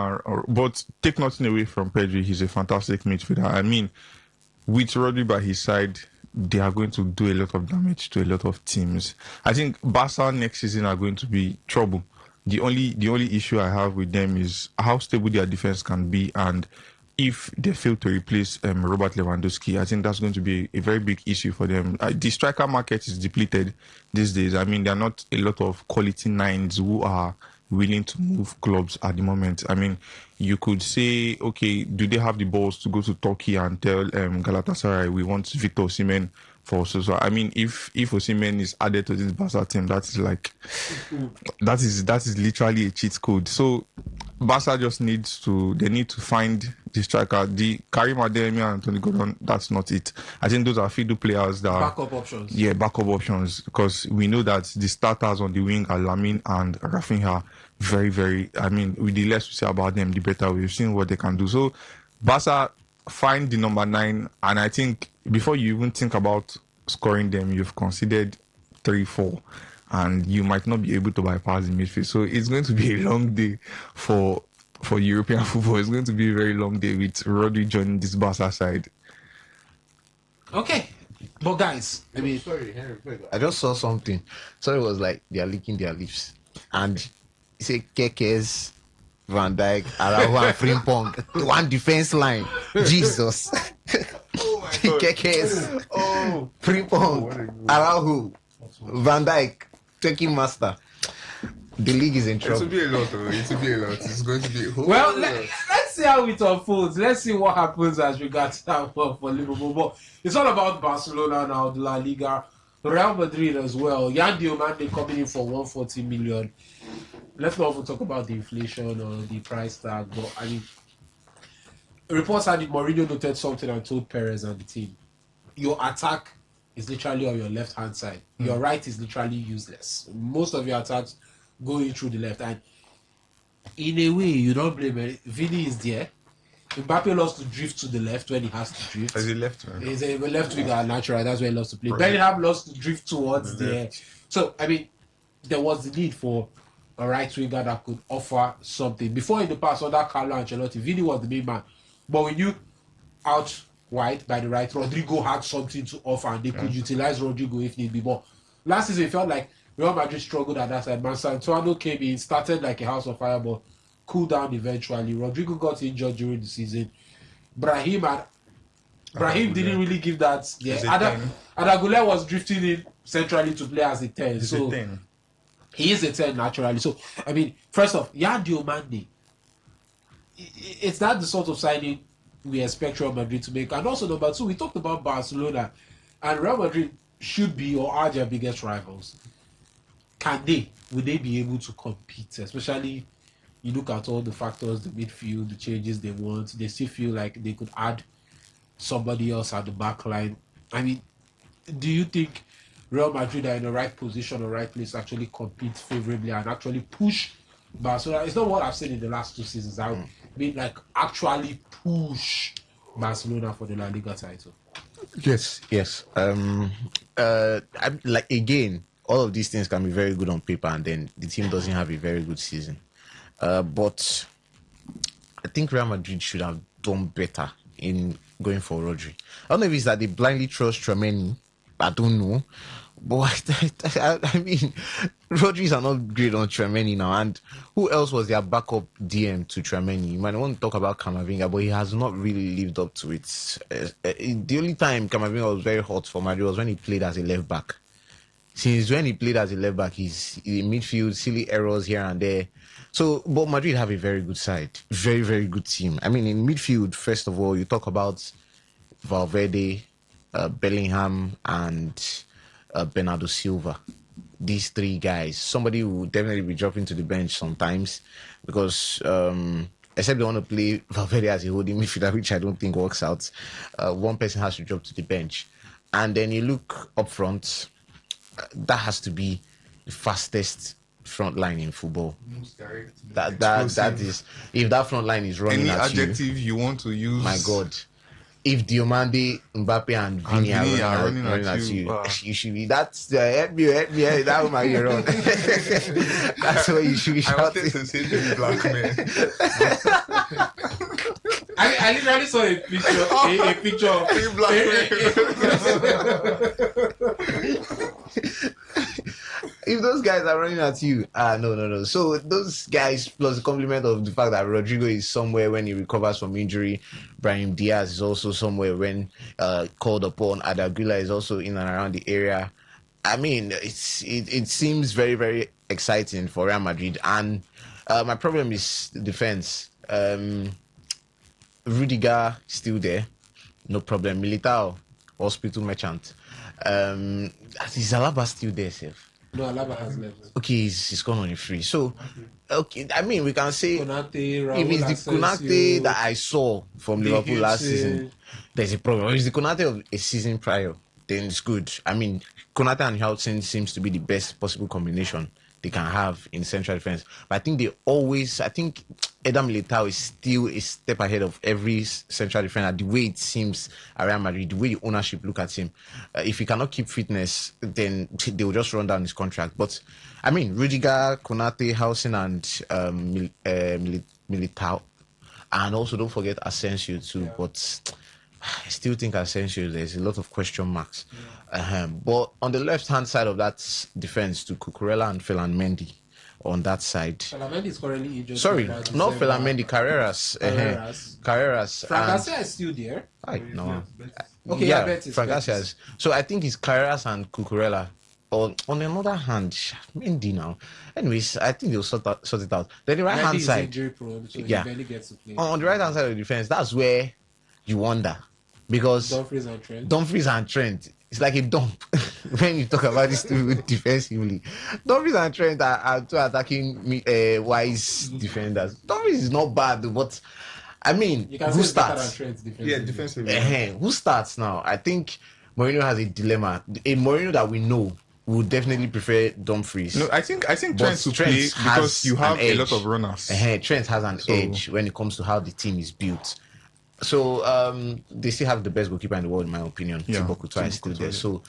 But take nothing away from Pedri. He's a fantastic midfielder. I mean, with Rodri by his side, they are going to do a lot of damage to a lot of teams. I think Barca next season are going to be trouble. The only issue I have with them is how stable their defense can be, and if they fail to replace Robert Lewandowski, I think that's going to be a very big issue for them. The striker market is depleted these days. I mean, there are not a lot of quality nines who are willing to move clubs at the moment. I mean, you could say, okay, do they have the balls to go to Turkey and tell Galatasaray we want Victor Osimhen for so? I mean, if Osimhen is added to this Barca team, that is literally a cheat code. So Barca just needs to. They need to find the striker. The Karim Adeyemi and Anthony Gordon. That's not it. I think those are few players that are Backup options. Yeah, backup options, because we know that the starters on the wing are Lamine and Rafinha. Very, very. I mean, with the less we say about them, the better. We've seen what they can do. So, Barca find the number 9, and I think before you even think about scoring them, you've considered 3-4, and you might not be able to bypass the midfield. So it's going to be a long day for European football. It's going to be a very long day with Rodri joining this Barca side. Okay, but guys, I mean, sorry, Henry, I just saw something. So it was like they are licking their lips, and you say Kekes, Van Dijk, Araujo, and Frimpong, one defense line. Jesus. Oh my God. Kekes, Frimpong, Araujo, Van Dijk, taking master. The league is in trouble. It will be a lot, though. It will be a lot. It's going to be a whole well, lot. let's see how it unfolds. Let's see what happens as regards that one for Liverpool. But it's all about Barcelona now, the La Liga, Real Madrid as well. Yan Diomande coming in for 140 million. Let's not even talk about the inflation or the price tag. But I mean, reports had it. Mourinho noted something and told Perez and the team, your attack is literally on your left hand side. Your right is literally useless. Most of your attacks going through the left, and in a way you don't blame it. Vini is there. Mbappe loves to drift to the left when he has to drift. As a left winger. He's a left winger natural. That's where he loves to play. Bellingham loves to drift towards there. So I mean, there was the need for a right winger that could offer something. Before in the past, under Carlo Ancelotti, Vini was the main man, but we knew out wide by the right, Rodrigo had something to offer, and they could utilize Rodrigo if need be. But last season, it felt like Real Madrid struggled at that side. Santuano came in, started like a house of fire, but cooled down eventually. Rodrigo got injured during the season. Brahim didn't really give that. Yeah, Adagule was drifting in centrally to play as a 10. So he is a 10 naturally. So I mean, first off, Yan Diomande, it's not the sort of signing we expect Real Madrid to make. And also number 2, we talked about Barcelona, and Real Madrid should be or are their biggest rivals. Will they be able to compete? Especially, you look at all the factors, the midfield, the changes they want. They still feel like they could add somebody else at the back line. I mean, do you think Real Madrid are in the right position or right place to actually compete favorably and actually push Barcelona? It's not what I've seen in the last 2 seasons. I mean, like, actually push Barcelona for the La Liga title. Yes. Like, again, all of these things can be very good on paper, and then the team doesn't have a very good season. But I think Real Madrid should have done better in going for Rodri. I don't know if it's that they blindly trust Tchouaméni. I don't know. But I mean, Rodri's are not great on Tchouaméni now. And who else was their backup DM to Tchouaméni? You might want to talk about Camavinga, but he has not really lived up to it. The only time Camavinga was very hot for Madrid was when he played as a left back. Since when he played as a left back, he's in midfield, silly errors here and there. So, but Madrid have a very good side. Very, very good team. I mean, in midfield, first of all, you talk about Valverde, Bellingham, and Bernardo Silva. These 3 guys. Somebody will definitely be dropping to the bench sometimes because, except they want to play Valverde as a holding midfielder, which I don't think works out. One person has to drop to the bench. And then you look up front, that has to be the fastest front line in football. That is, if that front line is running any at adjective you want to use, my God. If Diomande, Mbappe, and Vini are running at you, you should be. That's help me. That will make you run. That's what you should be shouting. I wanted to say the black man. I literally saw a picture of if those guys are running at you, no. So those guys, plus the compliment of the fact that Rodrigo is somewhere when he recovers from injury, Brahim Diaz is also somewhere when called upon, Adagula is also in and around the area. I mean, it seems very, very exciting for Real Madrid. And my problem is the defense. Rudiger still there, no problem. Militao, hospital merchant. Is Alaba still there, Seth? No, Alaba has left. Okay, he's gone on a free. So, okay, I mean, we can say Konate, if Raul it's the Konate Asensio, that I saw from the Liverpool last season, Hudson. there's a problem. If it's the Konate of a season prior, then it's good. I mean, Konate and Hudson seems to be the best possible combination they can have in central defense. But I think Eder Militao is still a step ahead of every central defender. The way it seems at Real Madrid, the way the ownership look at him, if he cannot keep fitness, then they will just run down his contract. But I mean, Rudiger, Konate, Housen, and Militao, and also don't forget Asensio too. Yeah. But I still think Asensio, there's a lot of question marks. Yeah. But on the left hand side of that defense, to Cucurella and Ferland Mendy. On that side, Felamendi is currently injured. Sorry, not Felamendi, Carreras. Carreras. Frank Garcia is still there. No. Okay, yeah, Betis. Frank Garcia. So I think it's Carreras and Cucurella. On another hand, Mendy now. Anyways, I think they'll sort it out. Then the right hand side, prone, so yeah. he gets to play. On the right hand side of the defense, that's where you wonder, because Dumfries and Trent. It's like a dump when you talk about this two defensively. Dumfries and Trent are two attacking wise defenders. Dumfries is not bad, but I mean, who starts? Yeah, defensively. Who starts now? I think Mourinho has a dilemma. A Mourinho that we know would definitely prefer Dumfries. No, I think Trent to play because you have a lot of runners. Trent has an edge when it comes to how the team is built. So they still have the best goalkeeper in the world, in my opinion. Thibaut Courtois is still there. So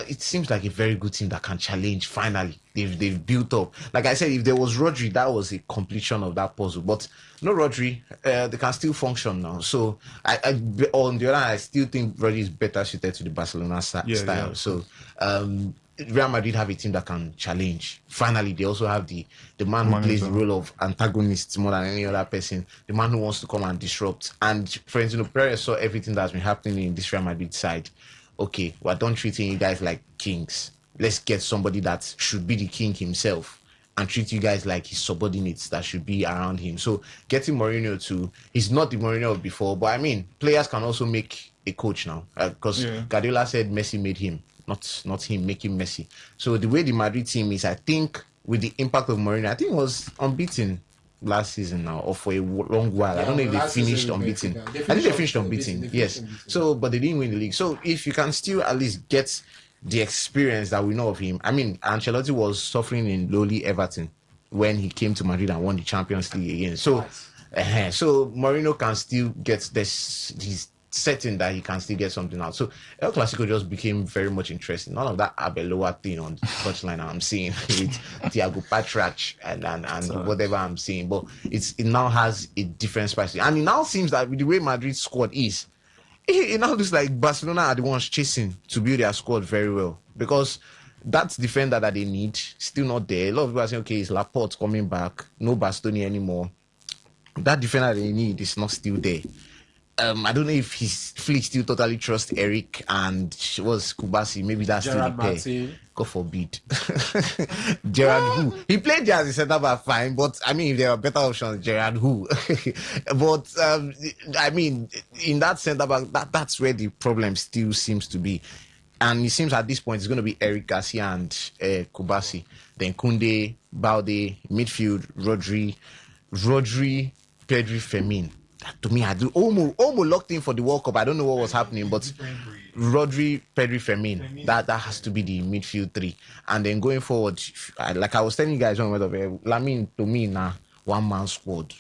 it seems like a very good team that can challenge. Finally, they've built up. Like I said, if there was Rodri, that was a completion of that puzzle. But no Rodri, they can still function now. So I on the other hand, I still think Rodri is better suited to the Barcelona style. Yeah. So Real Madrid have a team that can challenge. Finally, they also have the man who plays the role of antagonist more than any other person, the man who wants to come and disrupt. And Florentino Perez saw everything that's been happening in this Real Madrid side. Okay, we're done treating you guys like kings. Let's get somebody that should be the king himself and treat you guys like his subordinates that should be around him. So getting Mourinho he's not the Mourinho of before, but I mean, players can also make a coach now. Because Guardiola said Messi made him. Not him making Messi. So the way the Madrid team is, I think with the impact of Mourinho, I think it was unbeaten last season now, or for a long while. I don't know if they finished unbeaten. I think they finished unbeaten. Yes. So, but they didn't win the league. So if you can still at least get the experience that we know of him. I mean, Ancelotti was suffering in lowly Everton when he came to Madrid and won the Champions League again. So, so Mourinho can still get this. He's certain that he can still get something out. So El Clasico just became very much interesting. None of that Abeloa thing on the touchline I'm seeing with Thiago Patrach and whatever I'm seeing. But it now has a different spice. And it now seems that with the way Madrid's squad is, it now looks like Barcelona are the ones chasing to build their squad very well. Because that defender that they need, still not there. A lot of people are saying, okay, is Laporte coming back? No Bastoni anymore. That defender they need is not still there. I don't know if Flick still totally trusts Eric and was Kubasi. Maybe that's Gerard still the pair. God forbid. Gerard who? He played there as a centre back fine, but I mean, if there are better options, Gerard who? But I mean, in that centre back, that's where the problem still seems to be. And it seems at this point it's going to be Eric Garcia and Kubasi. Then Koundé, Balde, midfield, Rodri, Pedri, Fermin. To me, I do almost locked in for the World Cup. I don't know what was happening, but Rodri, Pedri, Fermin, that has to be the midfield three. And then going forward, like I was telling you guys one word of Lamine, to me now, one-man squad.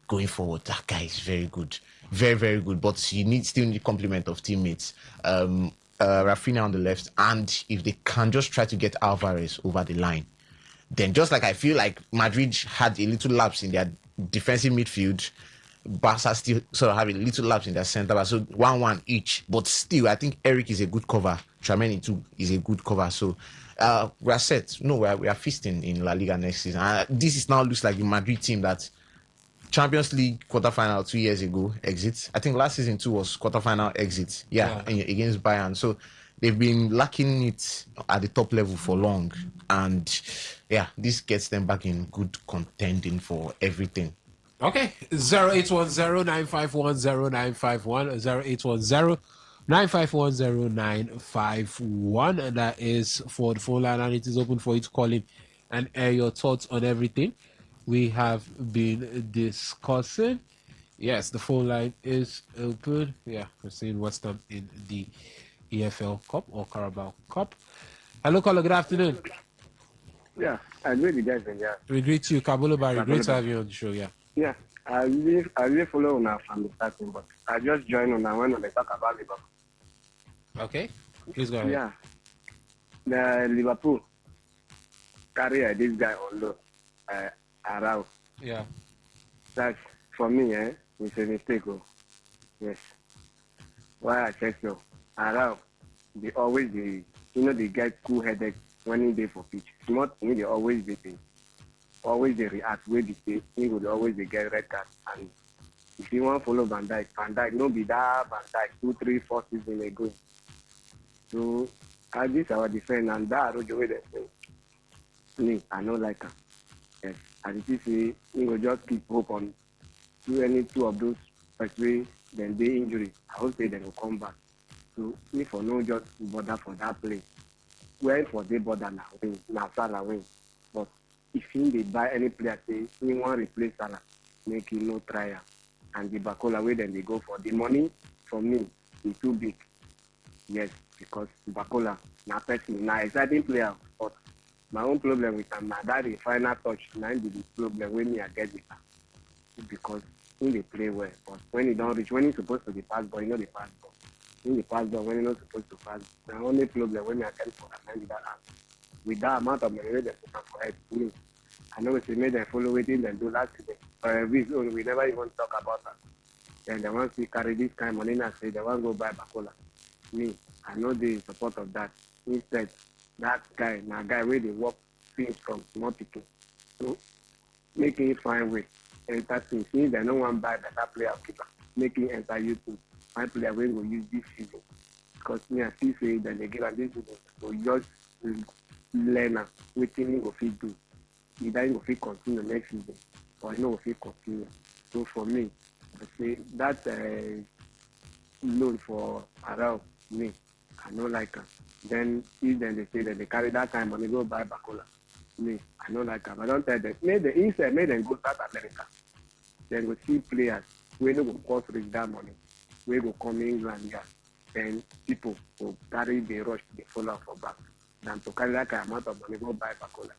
Going forward, that guy is very good. Very, very good. But you still need complement of teammates. Rafinha on the left. And if they can just try to get Alvarez over the line, then just like I feel like Madrid had a little lapse in their defensive midfield, Barca still sort of have a little lapse in their centre back, so 1-1 each. But still, I think Eric is a good cover. Tchouaméni too is a good cover. So we are set. No, we are feasting in La Liga next season. This now looks like the Madrid team that Champions League quarterfinal 2 years ago exit. I think last season too was quarterfinal exit. Yeah, against Bayern. So they've been lacking it at the top level for long, and yeah, this gets them back in good contending for everything. Okay, 0810-951-0951, 9510951, and that is for the phone line, and it is open for you to call in and air your thoughts on everything we have been discussing. Yes, the phone line is open. Yeah, we're seeing what's done in the EFL Cup or Carabao Cup. Hello, caller. Good afternoon. Yeah, I agree with that. Yeah. We greet you, Kabulu Barry. Great to Kabulu have you on the show. Yeah. Yeah, I really follow now from the starting, but I just joined on now when they talk about Liverpool. Okay, please go ahead. Yeah, the Liverpool carry this guy on low, around. Yeah. That's for me, it's a mistake. Oh. Yes. Why I check so? Around, they always they get cool headache when they for pitch. Not me, they always they react where they say he would always they get red card. And if you want to follow Van Dijk no be that Van Dijk 2, 3, 4 seasons ago. So this our defense and that the way they say. Me, I don't like him. Yes. And if you say he will just keep hope on any two of those way then they injury, I would say they will come back. So if for no just bother for that play. Where for they bother now win, now Salah win. But if they buy any player say he want replace Salah, make him no trial. And the Bacola way then they go for the money for me is too big. Yes, because Bacola now person now exciting player, but my own problem with him now that the final touch now the problem when me I get with him. Because when they play well, but when he don't reach when he's supposed to be pass ball, you know the pass ball. When the pass ball when he's not supposed to pass, the only problem when I get for that with that hand. With that amount of money they put for head, I know it's made them follow waiting and do last season. We never even talk about that. Then they want to carry this kind of money and say they want to go buy Bacola. Me, I know the support of that. Instead, that guy, now guy where they work things from small people. So making it fine way. Enter things. Since they don't want to buy better player keeper, making enter you to find player where will use this season. Because me I still say that they give us this season. So just learn what thing go fit do. Either you go fit continue next season or you know go fit continue. So for me, I say that loan for around me, I don't like her. Then if then they say that they carry that time money go buy Bacola. Me, I don't like her. I don't tell them. Make them go start America. Then go see players where they go cost reach that money. Where go come England here. Then people will carry the rush they follow for back. Than to carry that kind of amount of money go buy Bacola.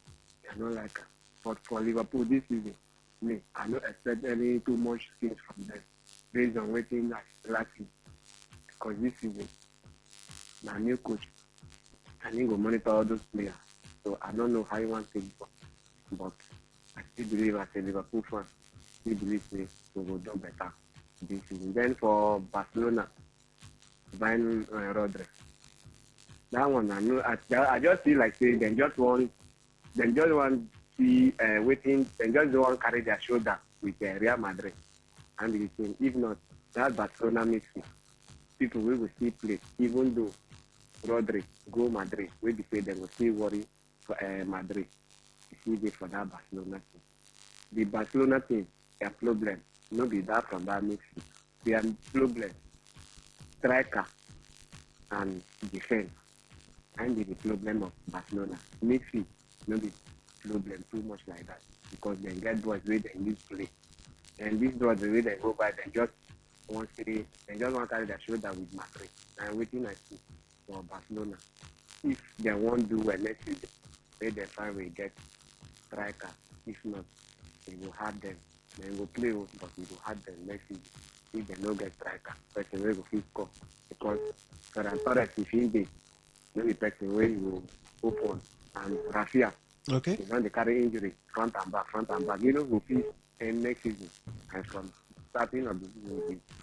I don't like her. But for Liverpool this season, me, I don't expect any too much things from them based on waiting last season. Because this season, my new coach, I need to monitor all those players. So I don't know how you want to take it, but I still believe as a Liverpool fan, still believe we will do better this season. Then for Barcelona, buying Rodri. That one I know. I just feel like saying they just want see waiting. They just don't want carry their shoulder with Real Madrid and the team. If not, that Barcelona makes it. People will still play, even though Rodri go Madrid, we be say they will still worry for Madrid. You see, for that Barcelona team. The Barcelona team, their problem, no be that from that midfield. Their problem, striker and defense, and the problem of Barcelona. Midfield, no be problem too much like that because they get boys where they need to play, and these boys the way they go by, they just want to carry their shoulder with Madrid. And waiting I see for Barcelona. If they won't do well next season, they find we get striker. If not, they will hard them. They will play, but we will hard them next season. If they don't get striker, person will go score. Because Ferran Torres, if he did, maybe person will you open and Rafia. Okay. When they carry injury, front and back. You know who feels next season and from starting of the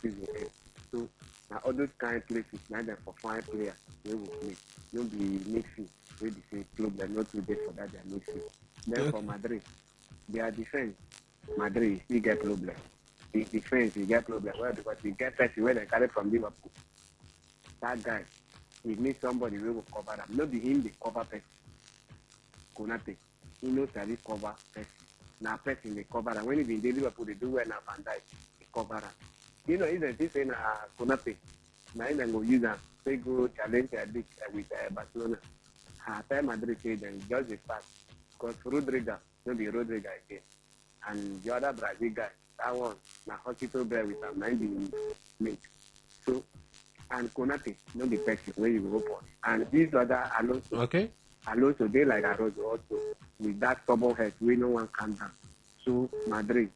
season end. So now all those kind of places, now them for fine players, they will play. No be midfield. We be say club they're not too dead for that they're midfield. Then for Madrid, their defense, Madrid still get problem. The defense you get problem. Well, because you get person where they carry from Liverpool. That guy, he needs somebody who will cover them. Not be him they cover person. Konate, he knows that he cover person. Now person they cover them. When he be in Liverpool, they do well now Van Dijk, they cover them. You know, even this in Konate, Now then go use them. They go challenge with Barcelona. After Madrid say then just the fact because Rodrigo, no be Rodrigo again, and the other Brazil guy, that one na hospital bed with a 90 mate. So and Konate, no be person where you go for. And this other Alonso they like Alonso also with that stubborn head we no one calm down. So Madrid,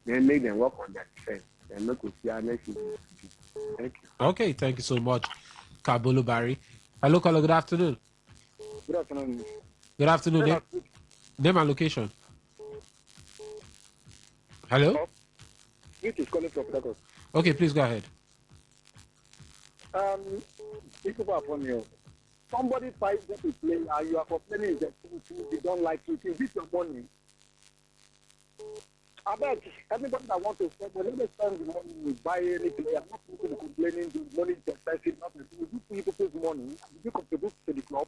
then make them work on their defense. Then make us see our next season. Thank you. Okay, thank you so much, Kabulu Barry. Hello, caller. Good afternoon. Good afternoon. Good afternoon. Name and location. Hello. This is calling from Lagos. Okay, please go ahead. People are upon you. Somebody fights them to play, and you are complaining that you don't like it. Is this your money? I beg everybody that wants to spend, whenever they spend the money, we buy anything. I'm not people complaining the money is expensive, nothing. You people's money, you contribute to the club.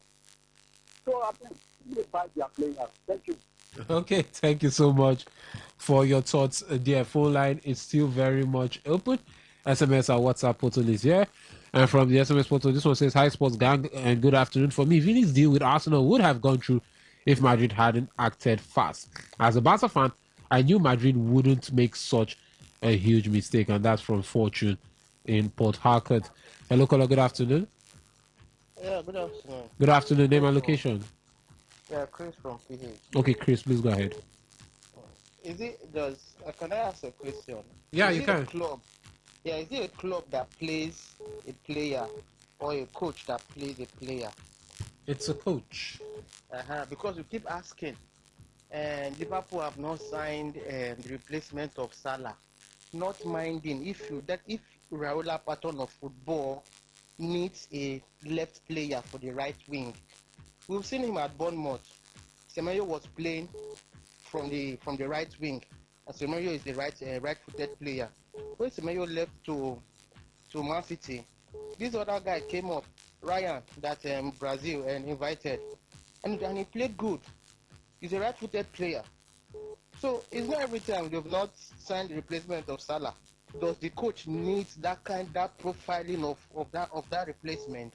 So I think they buy their players. Thank you. Okay, thank you so much for your thoughts. The phone line is still very much open. SMS or WhatsApp portal is here. And from the SMS portal, this one says, "Hi, sports gang, and good afternoon. For me, Vini's deal with Arsenal would have gone through if Madrid hadn't acted fast. As a Barca fan, I knew Madrid wouldn't make such a huge mistake." And that's from Fortune in Port Harcourt. Hello, caller, good afternoon. Yeah, good afternoon. Good afternoon. Name and location. Yeah, Chris from PH. Okay, Chris, please go ahead. Can I ask a question? Yeah, is you it can. A club? Yeah, is it a club that plays a player or a coach that plays a player? It's a coach. Because you keep asking, and Liverpool have not signed the replacement of Salah, not minding if Raiola pattern of football needs a left player for the right wing. We've seen him at Bournemouth. Semenyo was playing from the right wing, and Semenyo is the right-footed player. When Semenyo left to Man City, this other guy came up, Ryan, that Brazil and invited, and he played good. He's a right-footed player. So it's not every time they've not signed the replacement of Salah. Does the coach need that profiling of that replacement?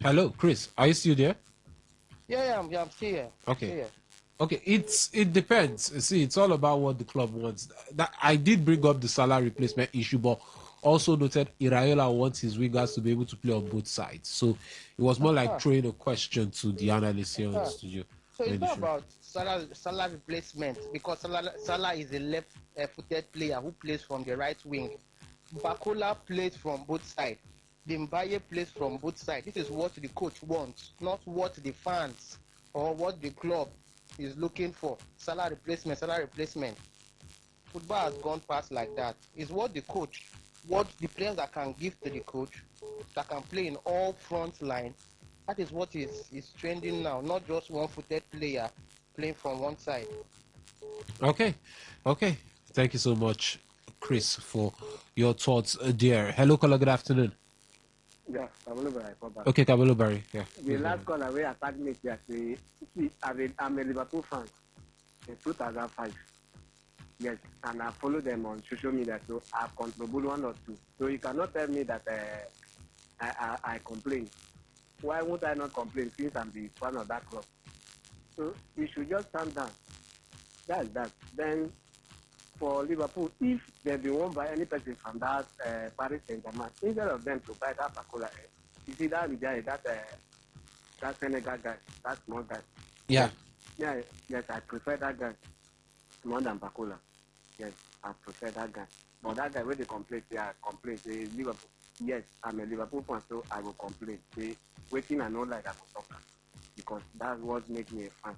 Hello, Chris. Are you still there? Yeah, I'm still here. Okay. Still here. Okay, it depends. See, it's all about what the club wants. That I did bring up the Salah replacement issue, but also noted Iraola wants his wingers to be able to play on both sides. So it was more like throwing a question to the analyst here on the studio. So it's not about Salah replacement, because Salah is a left-footed player who plays from the right wing. Bakola plays from both sides. Dembaye plays from both sides. This is what the coach wants, not what the fans or what the club is looking for. Salah replacement. Football has gone past like that. It's what the coach, what the players that can give to the coach, that can play in all front line. That is what is trending now, not just one-footed player playing from one side. Okay. Thank you so much, Chris, for your thoughts, dear. Hello, caller. Good afternoon. Yeah, Kabulubari. Okay, Kabulubari. Yeah. The last caller we attacked me yesterday. See, I'm a Liverpool fan in 2005. Yes, and I follow them on social media, so I've contributed one or two. So you cannot tell me that I complain. Why would I not complain since I'm the fan of that club? So you should just calm down. That's that. Then for Liverpool, if they be won by any person from that Paris Saint-Germain, instead of them to buy that Pacola, you see that guy, that Senegal guy, that small guy. Yeah. Yeah, yes, I prefer that guy more than Pacola. Yes, I prefer that guy. But that guy, when they complain, say Liverpool. Yes, I'm a Liverpool fan, so I will complain. Say, waiting and not like I will talk. Because that's what makes me a fan.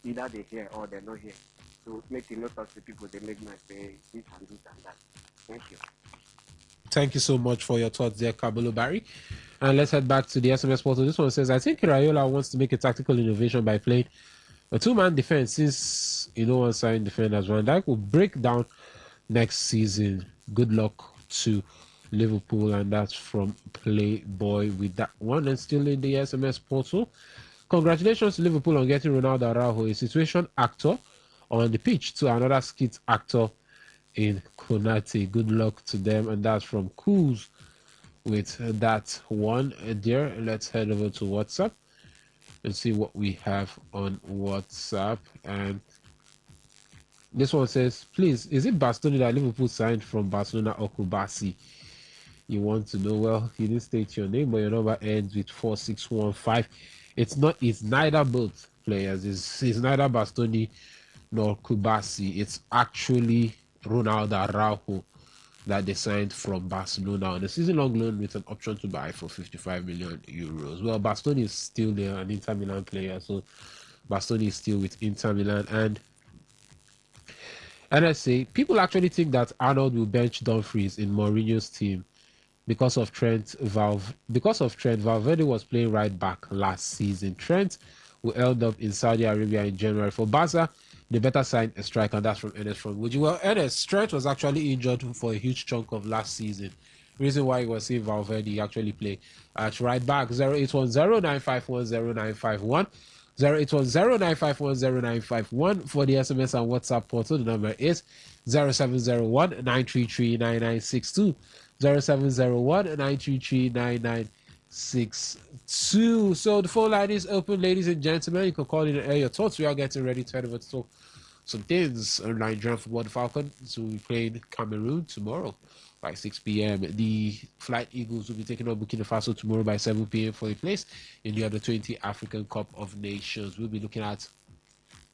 Either they hear or they don't hear. So make no talk to people, they make me say this and this and that. Thank you. Thank you so much for your thoughts there, Kabulu Barry. And let's head back to the SMS portal. This one says, I think Raiola wants to make a tactical innovation by playing a two-man defense, since one side defenders Van Dijk will break down next season. Good luck to Liverpool. And that's from Playboy with that one. And still in the SMS portal, congratulations to Liverpool on getting Ronaldo Araujo, a situation actor on the pitch, to another skit actor in Konate. Good luck to them. And that's from Kuz with that one there. Let's head over to WhatsApp and see what we have on WhatsApp. And this one says, please, is it Bastoni that Liverpool signed from Barcelona or Kubasi? You want to know? Well, you didn't state your name, but your number ends with 4615. It's neither both players. It's neither Bastoni nor Kubasi. It's actually Ronaldo Araujo that they signed from Barcelona on a season-long loan with an option to buy for 55 million euros. Well, Bastoni is still there, an Inter Milan player, so Bastoni is still with Inter Milan. And I say, people actually think that Arnold will bench Dumfries in Mourinho's team because of Trent. Valverde was playing right back last season. Trent will end up in Saudi Arabia in January. For Barca, they better sign a striker, and that's from Ernest from Would you? Well, Ernest, Trent was actually injured for a huge chunk of last season. Reason why he was seeing Valverde actually play at right back. 08109510951. 08109510951 for the SMS and WhatsApp portal. The number is 0701 933 9962. 0701-933-9962. So the phone line is open, ladies and gentlemen. You can call in and air your thoughts. We are getting ready to head over to talk some things on Nigerian football. The Falcons will be playing Cameroon tomorrow by 6 p.m. The Flight Eagles will be taking on Burkina Faso tomorrow by 7 p.m. for a place in the Under-20 African Cup of Nations. We'll be looking at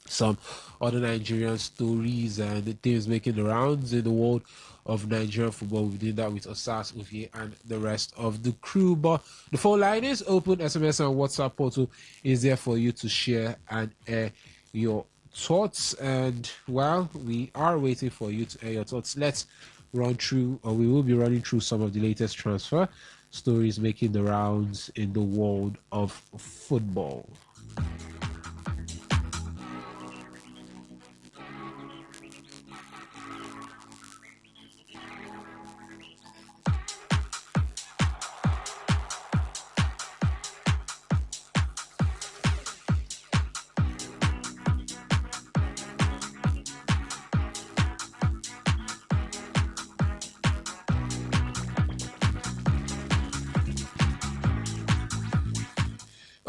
some other Nigerian stories and the things making the rounds in the world of Nigerian football. We did that with Osas, Uvie, and the rest of the crew. But the phone line is open. SMS and WhatsApp portal is there for you to share and air your thoughts. And while we are waiting for you to air your thoughts, let's run through, or we will be running through some of the latest transfer stories making the rounds in the world of football.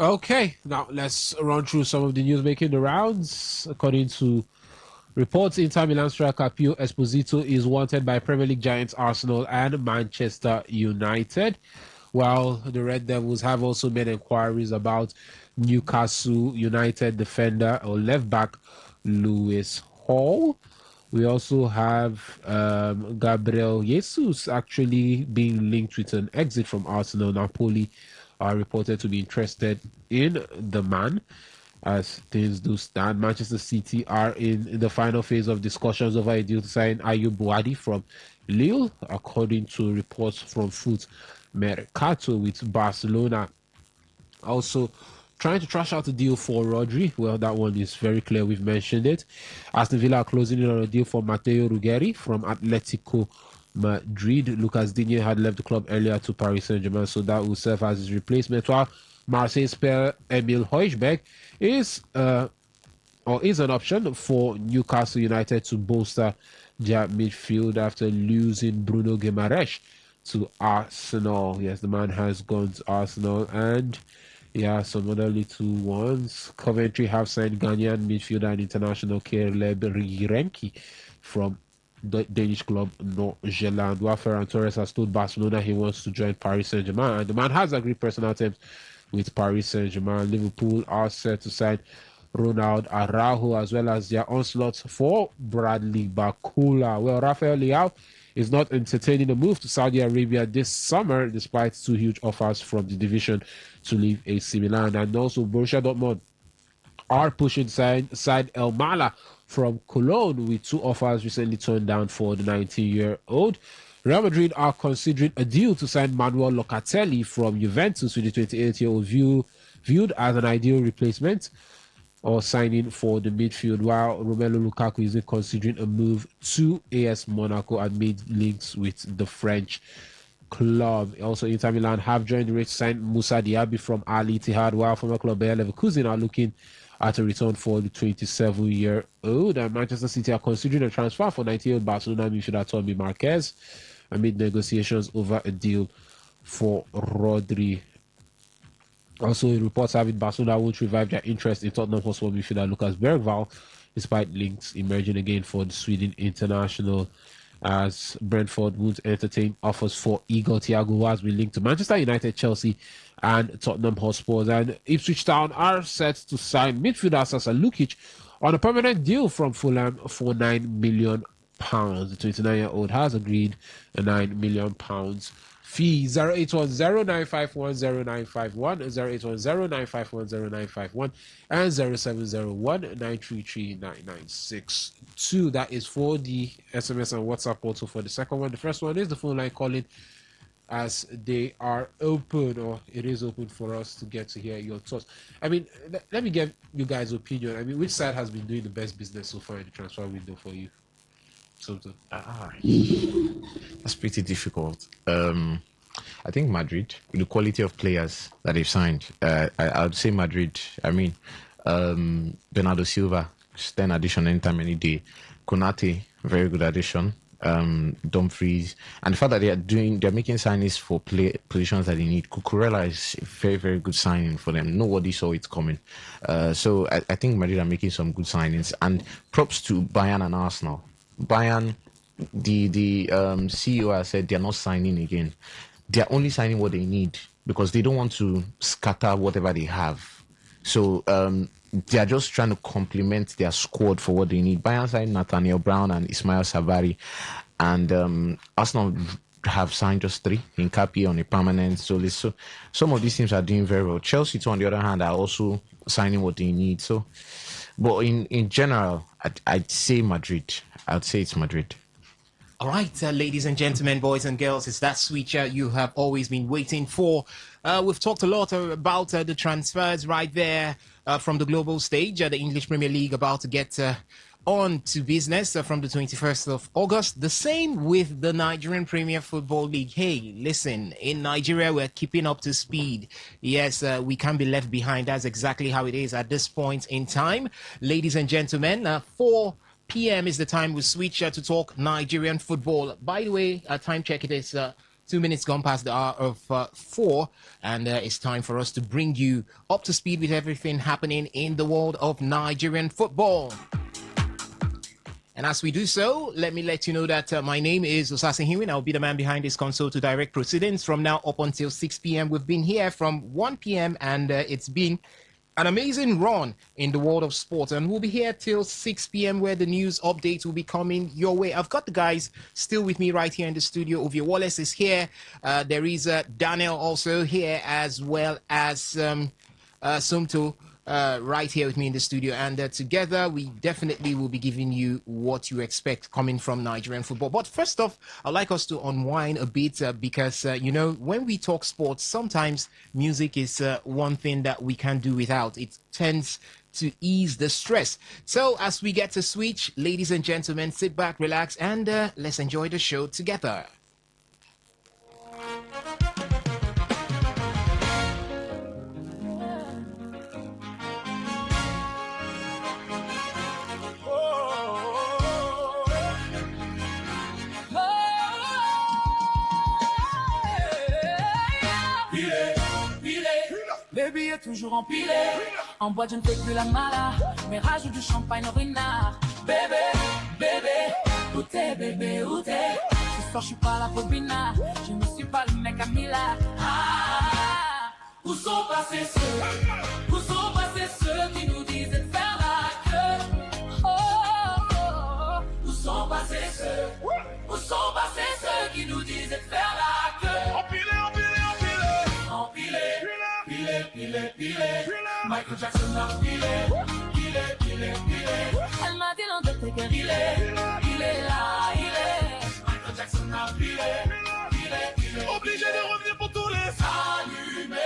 Okay, now let's run through some of the news making the rounds. According to reports, Inter Milan striker Pio Esposito is wanted by Premier League giants Arsenal and Manchester United, while the Red Devils have also made inquiries about Newcastle United defender or left back Lewis Hall. We also have Gabriel Jesus actually being linked with an exit from Arsenal. Napoli are reported to be interested in the man. As things do stand, Manchester City are in the final phase of discussions over a deal to sign Ayub Buadi from Lille, according to reports from Foot Mercato, with Barcelona also trying to trash out a deal for Rodri. Well, that one is very clear. We've mentioned it. Aston Villa are closing in on a deal for Matteo Ruggeri from Atletico Madrid. Lucas Digne had left the club earlier to Paris Saint-Germain, so that will serve as his replacement. While Marseille's Emil Højbjerg is an option for Newcastle United to bolster their midfield after losing Bruno Guimaraes to Arsenal. Yes, the man has gone to Arsenal. And yeah, some other little ones. Coventry have signed Ghanaian midfielder and international Caleb Renki from the Danish club Nordsjælland. While Ferran Torres has told Barcelona he wants to join Paris Saint-Germain, and the man has agreed personal terms with Paris Saint-Germain. Liverpool are set to sign Ronald Araujo as well as their onslaught for Bradley Bakula. Well, Rafael Leao is not entertaining a move to Saudi Arabia this summer despite two huge offers from the division to leave AC Milan. And also Borussia Dortmund are pushing side El Mala from Cologne with two offers recently turned down for the 19-year-old. Real Madrid are considering a deal to sign Manuel Locatelli from Juventus with the 28-year-old viewed as an ideal replacement or signing for the midfield, while Romelu Lukaku is considering a move to AS Monaco and made links with the French club. Also, Inter Milan have joined the race to sign Moussa Diaby from Al Ittihad, while former club Bayer Leverkusen are looking at a return for the 27-year-old. And Manchester City are considering a transfer for 98 Barcelona midfielder Tommy Marquez amid negotiations over a deal for Rodri. Also, reports have it Barcelona won't revive their interest in Tottenham Hotspur midfielder Lucas Bergvall, despite links emerging again for the Sweden international, as Brentford won't entertain offers for Igor Thiago, who has been linked to Manchester United, Chelsea, and Tottenham Hotspur. And Ipswich Town are set to sign midfielder Sasa Lukic on a permanent deal from Fulham for £9 million. The 29-year-old has agreed a £9 million fee. 08109510951, 08109510951, and 0701933996. That is for the SMS and WhatsApp portal for the second one. The first one is the phone line calling, as they are open, or it is open for us to get to hear your thoughts. I mean, let me get you guys' opinion. I mean, which side has been doing the best business so far in the transfer window for you? That's pretty difficult. I think Madrid, with the quality of players that they've signed, I would say Madrid. I mean, Bernardo Silva, 10 addition anytime, any day. Konate, very good addition. Dumfries, and the fact that they're making signings for positions that they need. Cucurella is a very, very good signing for them. Nobody saw it coming. So I think Madrid are making some good signings, and props to Bayern and Arsenal. Bayern, the CEO has said they're not signing again. They're only signing what they need because they don't want to scatter whatever they have. So they're just trying to complement their squad for what they need. Bayern signed Nathaniel Brown and Ismail Savary, and Arsenal have signed just 3 in Capi on a permanent. So some of these teams are doing very well. Chelsea, too, on the other hand, are also signing what they need. So, but in general, I'd say Madrid. I'd say it's Madrid. All right, ladies and gentlemen, boys and girls, it's that switcher you have always been waiting for. We've talked a lot about the transfers right there from the global stage. The English Premier League about to get on to business from the 21st of August. The same with the Nigerian Premier Football League. Hey, listen, in Nigeria, we're keeping up to speed. Yes, we can't be left behind. That's exactly how it is at this point in time. Ladies and gentlemen, 4 p.m. is the time we switch to talk Nigerian football. By the way, time check, it is 2 minutes gone past the hour of 4, and it's time for us to bring you up to speed with everything happening in the world of Nigerian football. And as we do so, let me let you know that my name is Osase Hiwin. I'll be the man behind this console to direct proceedings from now up until 6 p.m. We've been here from 1 p.m. and it's been an amazing run in the world of sport, and we'll be here till 6 p.m. where the news updates will be coming your way. I've got the guys still with me right here in the studio. Ovia Wallace is here. There is Daniel also here, as well as Sumto right here with me in the studio, and together we definitely will be giving you what you expect coming from Nigerian football. But first off, I'd like us to unwind a bit because you know, when we talk sports, sometimes music is one thing that we can't do without. It tends to ease the stress. So as we get to switch, ladies and gentlemen, sit back, relax, and let's enjoy the show together. Baby est toujours empilé. En boîte, je ne fais plus la mala, mais rajoute du champagne au renard. Bébé, bébé, où t'es, bébé, où t'es? Ce soir, je suis pas la bobina, je ne suis pas le mec à Mila. Ah, où sont passés ceux qui nous disaient de faire la queue? Oh, oh, oh. Où sont passés ceux qui nous disaient de faire la queue? Empilé, Michael Jackson a pilé. Elle m'a dit l'un de tes cœurs, il est là, Michael Jackson a pilé. Obligé de revenir pour tous les allumés.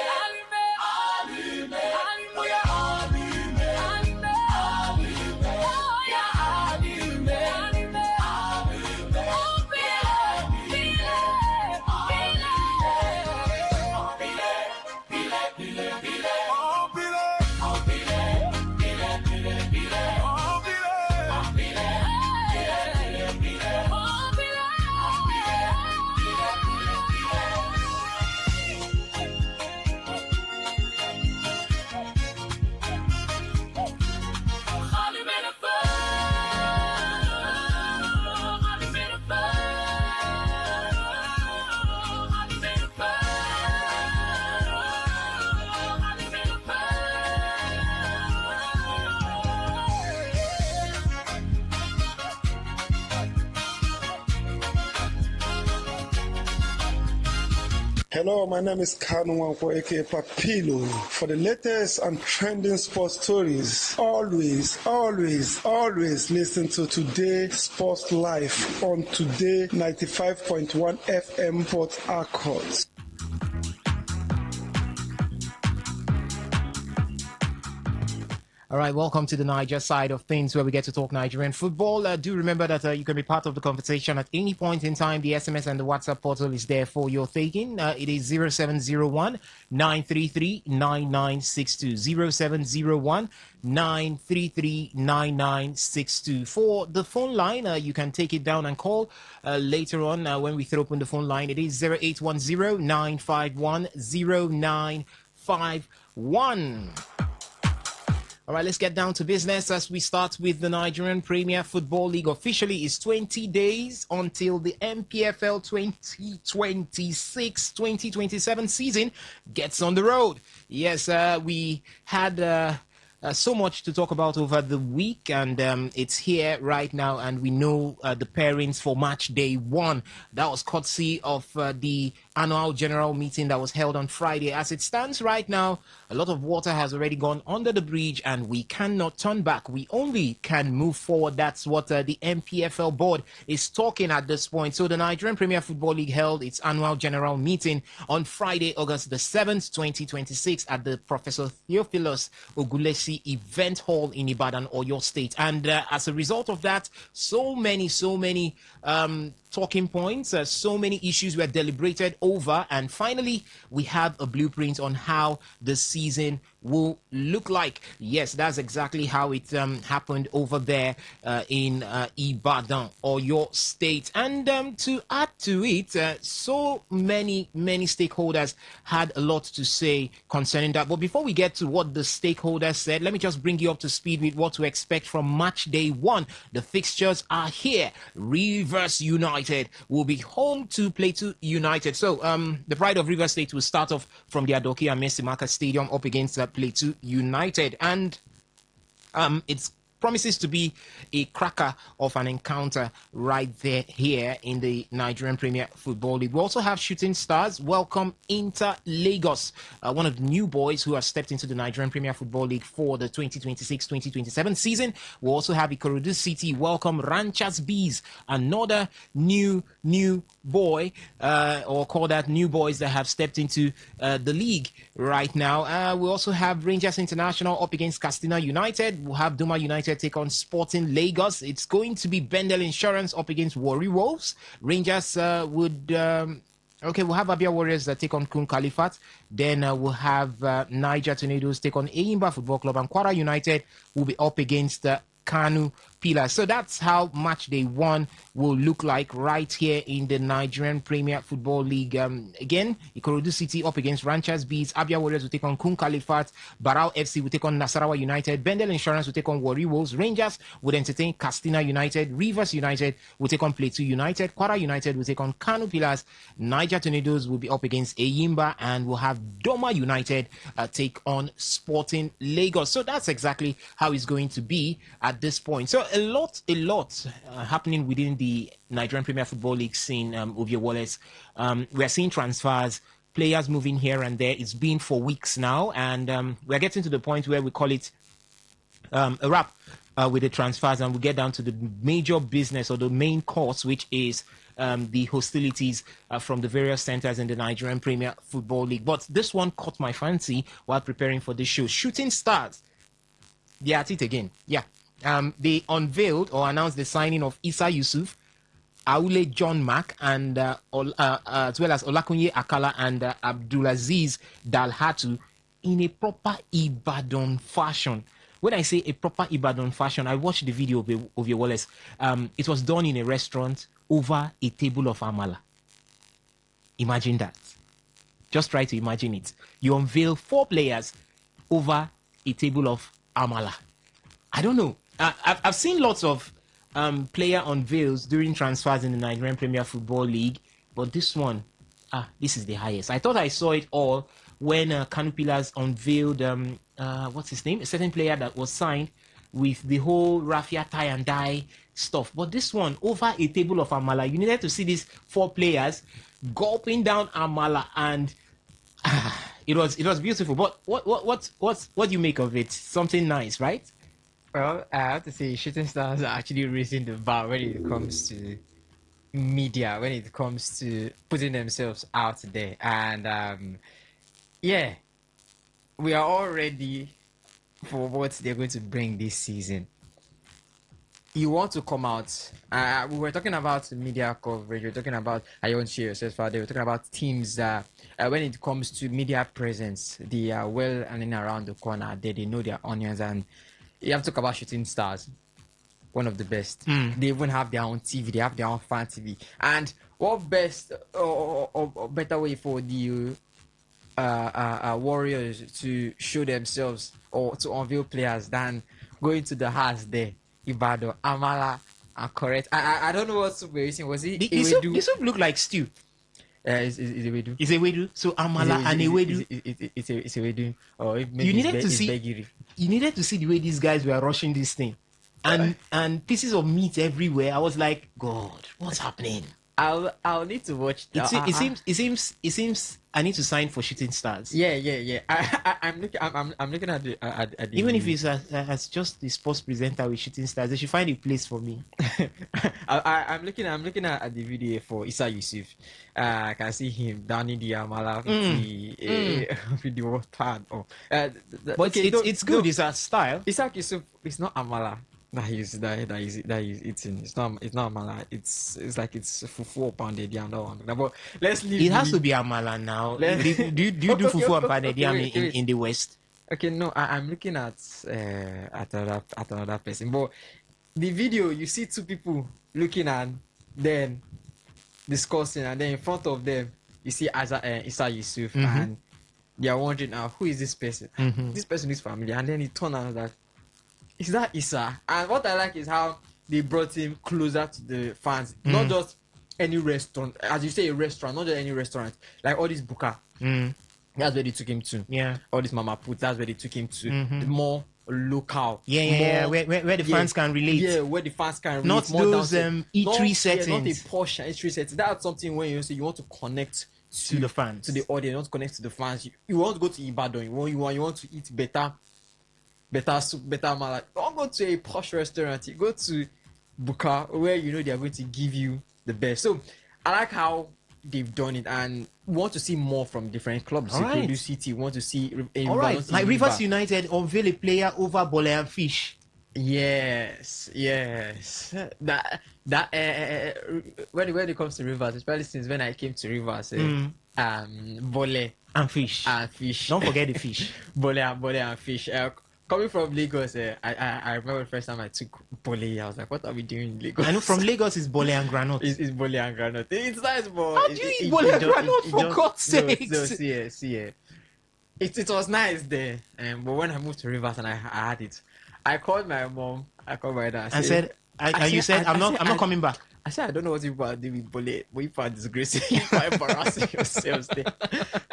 Hello, my name is Kanu Wanko, aka Papilo. For the latest and trending sports stories, always listen to Today Sports Live on Today 95.1 FM Port Harcourt. All right, welcome to the Niger side of things where we get to talk Nigerian football. Do remember that you can be part of the conversation at any point in time. The SMS and the WhatsApp portal is there for your taking. It is 0701 933 9962. 0701 933 9962. For the phone line, you can take it down and call later on when we throw open the phone line. It is 0810 951 0951. All right, let's get down to business as we start with the Nigerian Premier Football League. Officially, it's 20 days until the MPFL 2026-2027 season gets on the road. Yes, we had so much to talk about over the week, and it's here right now, and we know the pairings for match day 1. That was courtesy of the annual general meeting that was held on Friday. As it stands right now, a lot of water has already gone under the bridge, and we cannot turn back. We only can move forward. That's what the MPFL board is talking at this point. So the Nigerian Premier Football League held its annual general meeting on Friday, August the 7th, 2026 at the Professor Theophilus Ogulesi Event Hall in Ibadan, Oyo State. And as a result of that, so many talking points, so many issues were deliberated over, and finally we have a blueprint on how the season will look like. Yes, that's exactly how it happened over there in Ibadan, Oyo State. And to add to it, so many stakeholders had a lot to say concerning that. But before we get to what the stakeholders said, let me just bring you up to speed with what to expect from match day 1. The fixtures are here. Rivers United will be home to Plateau United. So the Pride of Rivers State will start off from the Adoki Amesimaka Stadium up against Plateau United, and it promises to be a cracker of an encounter right there here in the Nigerian Premier Football League. We also have Shooting Stars welcome Inter Lagos, one of the new boys who have stepped into the Nigerian Premier Football League for the 2026-2027 season. We also have Ikorodu City welcome Ranchers Bees, another new boy, or call that new boys that have stepped into the league right now. We also have Rangers International up against Castina United. We'll have Duma United take on Sporting Lagos. It's going to be Bendel Insurance up against Warri Wolves. Rangers we'll have Abia Warriors that take on Kun Khalifat. Then we'll have Niger Tornadoes take on Eyimba Football Club, and Kwara United will be up against Kanu Pillars. So that's how match day 1 will look like right here in the Nigerian Premier Football League. Again, Ikorodu City up against Ranchers Bees. Abia Warriors will take on Kun Khalifat. Barao FC will take on Nasarawa United. Bendel Insurance will take on Warri Wolves. Rangers would entertain Castina United. Rivers United will take on Plateau United. Kwara United will take on Kanu Pillars. Niger Tornadoes will be up against Eyimba, and we'll have Doma United take on Sporting Lagos. So that's exactly how it's going to be at this point. So a lot happening within the Nigerian Premier Football League scene, Ovie Wallace. We are seeing transfers, players moving here and there. It's been for weeks now, and we're getting to the point where we call it a wrap with the transfers, and we get down to the major business or the main course, which is the hostilities from the various centers in the Nigerian Premier Football League. But this one caught my fancy while preparing for this show. Shooting Stars, they are at it again. Yeah. They unveiled or announced the signing of Issa Yusuf, Aule John Mack, and as well as Olakunye Akala and Abdulaziz Dalhatu in a proper Ibadan fashion. When I say a proper Ibadan fashion, I watched the video of your Wallace. It was done in a restaurant over a table of amala. Imagine that. Just try to imagine it. You unveil 4 players over a table of amala. I don't know. I've seen lots of player unveils during transfers in the Nigerian Premier Football League, but this one, this is the highest. I thought I saw it all when Kanu Pillars unveiled, what's his name? A certain player that was signed with the whole raffia tie and die stuff. But this one, over a table of amala, you needed to see these 4 players gulping down amala, and it was beautiful. But what do you make of it? Something nice, right? Well, I have to say, Shooting Stars are actually raising the bar when it comes to media, when it comes to putting themselves out there. And yeah, we are all ready for what they're going to bring this season. You want to come out. We were talking about media coverage. We're talking about I want to share yourself Father. We're talking about teams that when it comes to media presence, they are well and in around the corner. They know their onions, and you have to talk about Shooting Stars, one of the best. They even have their own TV. They have their own fan TV. And what best or better way for the Warriors to show themselves or to unveil players than going to the house there, Ibado, Amala, and correct. I don't know what soup we're eating. Was it the soup look like stew? It's Ewedu. It's Ewedu. So amala and Ewedu. It's Ewedu. Or maybe You needed to it's see. Begiri. You needed to see the way these guys were rushing this thing, and pieces of meat everywhere. I was like, God, what's happening? I'll need to watch. It seems I need to sign for Shooting Stars. Yeah. I'm looking at the Even if it's as just the sports presenter with Shooting Stars, they should find a place for me. I'm looking at the video for Issa Yusuf. I can see him down in the Amala with the water. But it's good. It's a style. Issa Yusuf. It's not Amala. That is eating. It's not amala. It's like it's fufu pounded yam. But let's leave. It has to be amala now. Do you do fufu and pounded yam in the West? Okay, no. I'm looking at another person. But the video, you see two people looking and then discussing, and then in front of them you see Issa Yusuf, and they are wondering now, who is this person? This person is family, and then he turned and was like, is that Issa? And what I like is how they brought him closer to the fans. Not just any restaurant, as you say, a restaurant, not just any restaurant. Like all this buka. That's where they took him to. Yeah. All this mama put, that's where they took him to. The more local. Yeah. Where the fans can relate. Yeah, where the fans can relate. Not more those eatery settings. Yeah, not a posh eatery setting. That's something when you say you want to connect to the fans, to the audience. You want to connect to the fans. You want to go to Ibadan. You want to eat better soup, better mala. Don't go to a posh restaurant. You go to Buka, where you know they are going to give you the best. So I like how they've done it, and want to see more from different clubs. Produce City, want to see. All right, like Rivers United unveil a player over Bole and Fish. Yes. That when it comes to Rivers, especially since when I came to Rivers, Bole and Fish. Don't forget the fish. Bole and Fish. Coming from Lagos, I remember the first time I took Bole. I was like, what are we doing in Lagos? I know from Lagos is Bole and Granot. It's Bole and Granot. It's nice, but how do you eat Bole and Granot, for God's sake? No, see. It was nice there. But when I moved to Rivers and I had it, I called my mom, I called my dad. And said, you said, I'm not coming back. I said, I don't know what you are doing with Bole, but if I disgrace you, if I embarrassing yourselves there.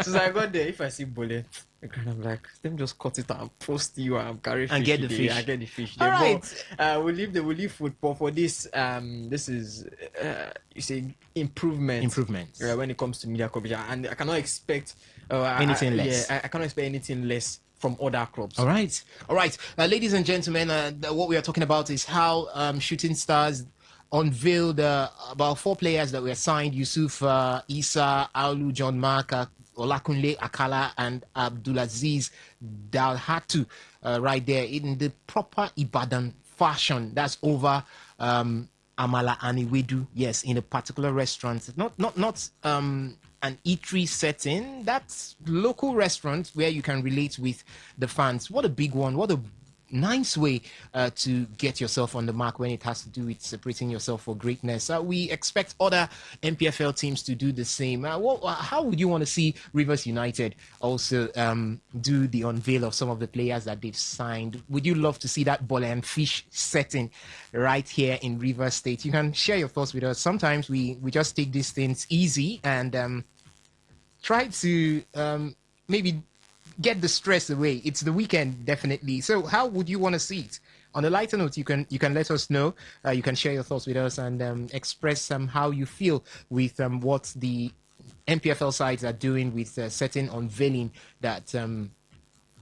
So I got there, if I see Bole, I'm like, let me just cut it and post you and carry fish. And get the fish. I get the fish. All right. We'll leave football for this. This is, you say, improvement. When it comes to media coverage. And I cannot expect anything less. Yeah, I cannot expect anything less from other clubs. All right. Ladies and gentlemen, what we are talking about is how Shooting Stars unveiled about 4 players that were signed: Yusuf, Issa, Aulu, John Mark, Olakunle Akala, and Abdulaziz Dalhatu, right there in the proper Ibadan fashion. That's over Amala and Iwedu. Yes, in a particular restaurant, not an eatery setting. That's local restaurant where you can relate with the fans. What a big one! What a nice way to get yourself on the mark when it has to do with separating yourself for greatness. We expect other MPFL teams to do the same. How would you want to see Rivers United also do the unveil of some of the players that they've signed? Would you love to see that Bole and Fish setting right here in Rivers State? You can share your thoughts with us. Sometimes we just take these things easy and try to maybe get the stress away. It's the weekend, definitely. So how would you want to see it? On a lighter note, you can let us know. You can share your thoughts with us and express how you feel with what the MPFL sides are doing with certain unveiling that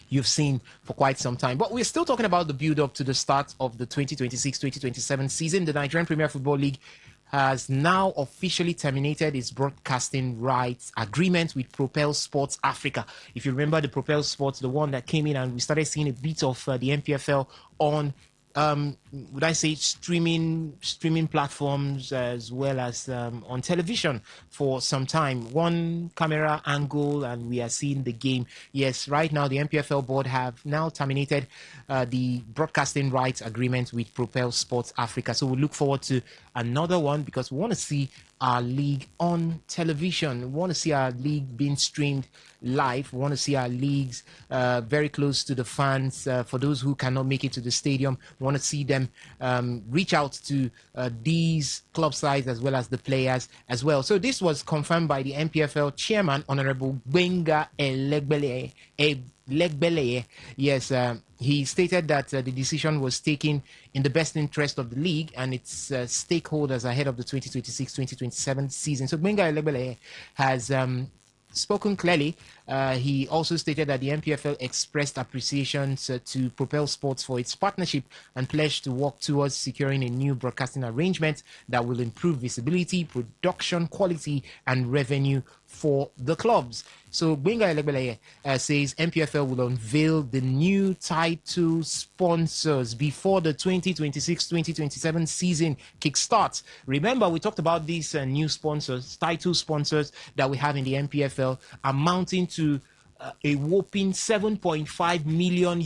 you've seen for quite some time. But we're still talking about the build-up to the start of the 2026-2027 season. The Nigerian Premier Football League has now officially terminated its broadcasting rights agreement with Propel Sports Africa. If you remember the Propel Sports, the one that came in and we started seeing a bit of the MPFL on would I say streaming platforms as well as on television for some time. One camera angle and we are seeing the game. Yes, right now the MPFL board have now terminated the broadcasting rights agreement with Propel Sports Africa. So we look forward to another one because we want to see our league on television. We want to see our league being streamed live. We want to see our leagues very close to the fans. For those who cannot make it to the stadium, we want to see them reach out to these club sides as well as the players as well. So this was confirmed by the MPFL chairman, Honorable Benga Elegbele. Yes, he stated that the decision was taken in the best interest of the league and its stakeholders ahead of the 2026-2027 season. So Benga Elegbele has spoken clearly. He also stated that the MPFL expressed appreciations to Propel Sports for its partnership and pledged to work towards securing a new broadcasting arrangement that will improve visibility, production quality, and revenue for the clubs. So Benga Elegbele says MPFL will unveil the new title sponsors before the 2026-2027 season kickstarts. Remember, we talked about these new sponsors, title sponsors that we have in the MPFL, amounting to a whopping $7.5 million